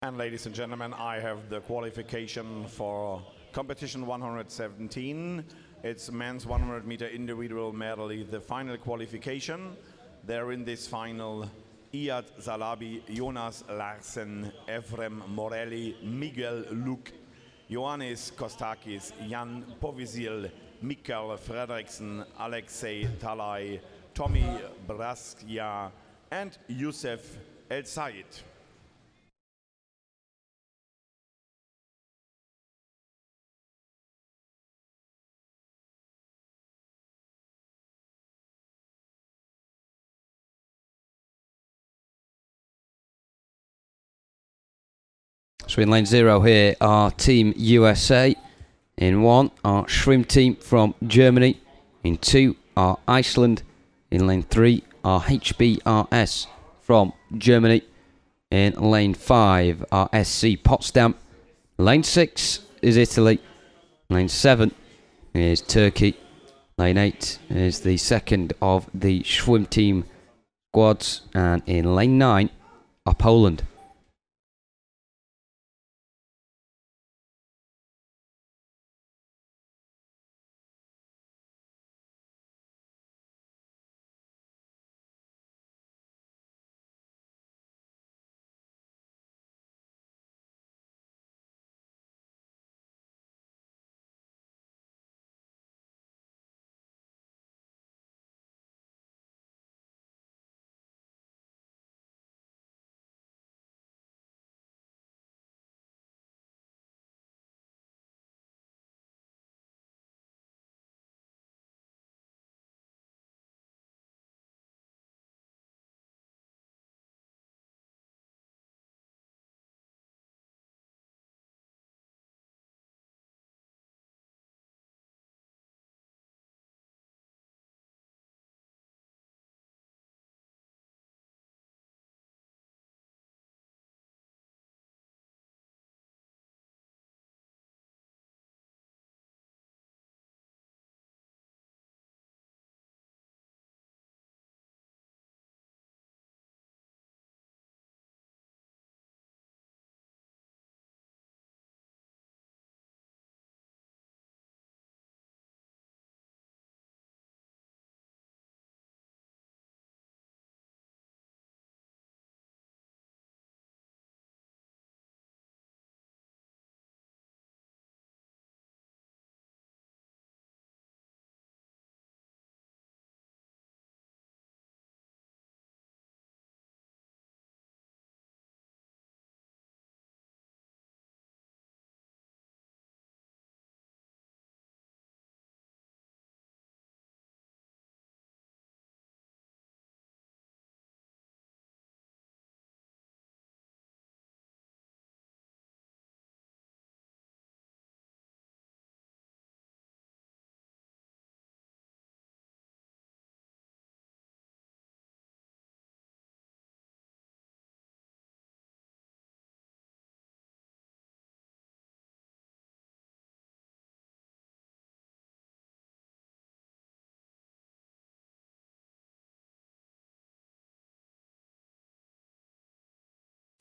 And ladies and gentlemen, I have the qualification for competition 117. It's men's 100 meter individual medley, the final qualification. They're in this final Iyad Salabi, Jonas Larsen, Efrem Morelli, Miguel Luke, Ioannis Kostakis, Jan Povisil, Mikael Fredriksen, Alexei Talay, Tommy Braskia, and Youssef El Sayed. So in lane 0 here are Team USA. In 1 are Schwimmen team from Germany. In 2 are Iceland. In lane 3 are HBRS from Germany. In lane 5 are SC Potsdam. Lane 6 is Italy. Lane 7 is Turkey. Lane 8 is the second of the Schwimmen team squads. And in lane 9 are Poland.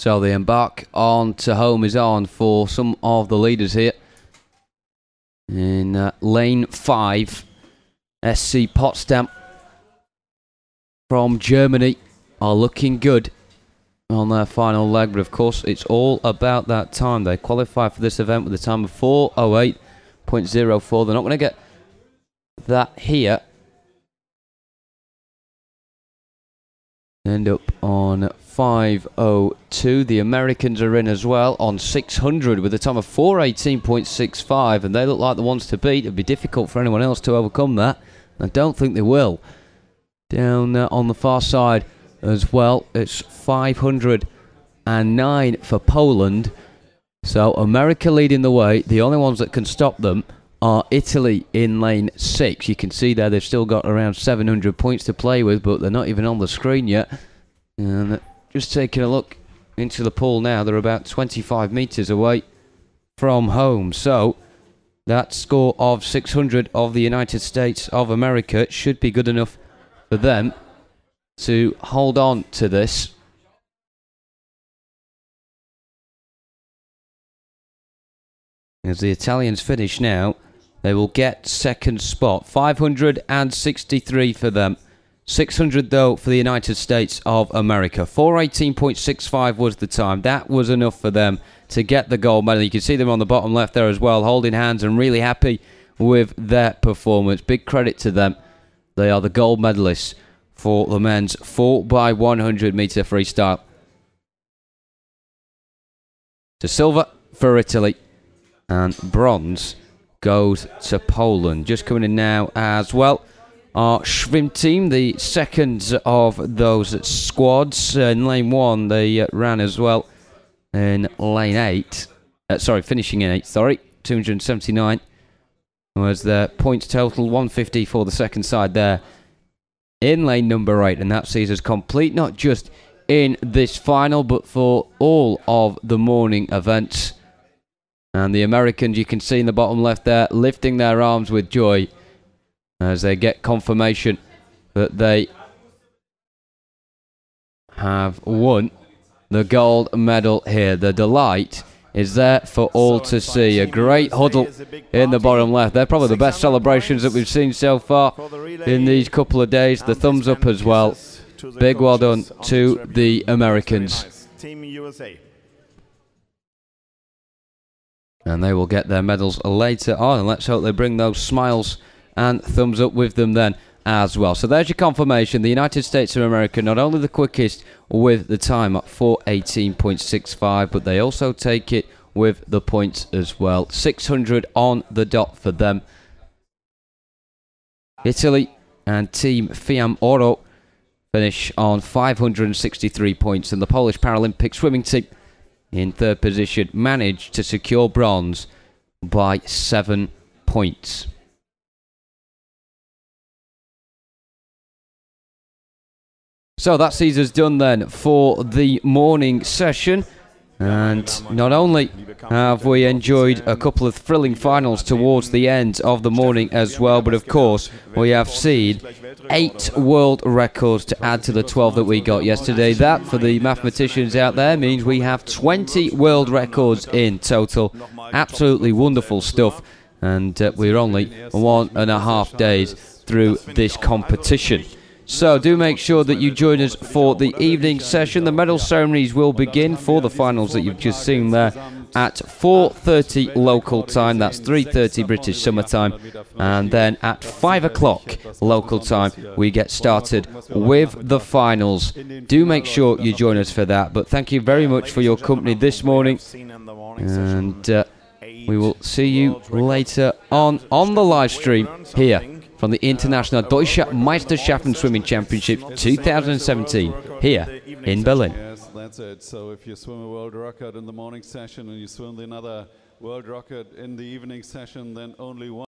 So they embark on to home is on for some of the leaders here. In lane 5, SC Potsdam from Germany are looking good on their final leg, but of course it's all about that time. They qualify for this event with a time of 4:08.04. They're not going to get that here End up on 5:02. The Americans are in as well on 600 with a time of 4:18.65, and they look like the ones to beat. It'd be difficult for anyone else to overcome that. I don't think they will. Down on the far side as well, it's 509 for Poland. So America leading the way. The only ones that can stop them are Italy in lane 6. You can see there they've still got around 700 points to play with, but they're not even on the screen yet. And just taking a look into the pool now, they're about 25 metres away from home. So that score of 600 of the United States of America should be good enough for them to hold on to this. As the Italians finish now, they will get second spot. 563 for them. 600 though for the United States of America. 4:18.65 was the time. That was enough for them to get the gold medal. You can see them on the bottom left there as well, holding hands and really happy with their performance. Big credit to them. They are the gold medalists for the men's 4x100 metre freestyle. To silver for Italy, and bronze goes to Poland. Just coming in now as well, our Schwimmen team, the second of those squads. In lane 1, they ran as well in lane 8. Finishing in 8, 279 was their points total. 150 for the second side there in lane number 8. And that sees us complete, not just in this final, but for all of the morning events. And the Americans, you can see in the bottom left there, lifting their arms with joy as they get confirmation that they have won the gold medal here. The delight is there for all to see. A great huddle in the bottom left. They're probably the best celebrations that we've seen so far in these couple of days. The thumbs up as well. Big well done to the Americans. Team USA. And they will get their medals later on. And let's hope they bring those smiles and thumbs up with them then as well. So there's your confirmation. The United States of America, not only the quickest with the time at 4:18.65, but they also take it with the points as well. 600 on the dot for them. Italy and Team Fiamme Oro finish on 563 points. And the Polish Paralympic swimming team in third position managed to secure bronze by 7 points. So that sees us done then for the morning session. And not only have we enjoyed a couple of thrilling finals towards the end of the morning as well, but of course we have seen 8 world records to add to the 12 that we got yesterday. That, for the mathematicians out there, means we have 20 world records in total. Absolutely wonderful stuff. And we're only 1.5 days through this competition. So do make sure that you join us for the evening session. The medal ceremonies will begin for the finals that you've just seen there at 4:30 local time. That's 3:30 British summer time. And then at 5 o'clock local time, we get started with the finals. Do make sure you join us for that. But thank you very much for your company this morning. And we will see you later on the live stream here from the International Deutsche Meisterschaften Swimming Championship 2017 here in Berlin. Yes, that's it. So if you swim a world record in the morning session and you swim another world record in the evening session, then only one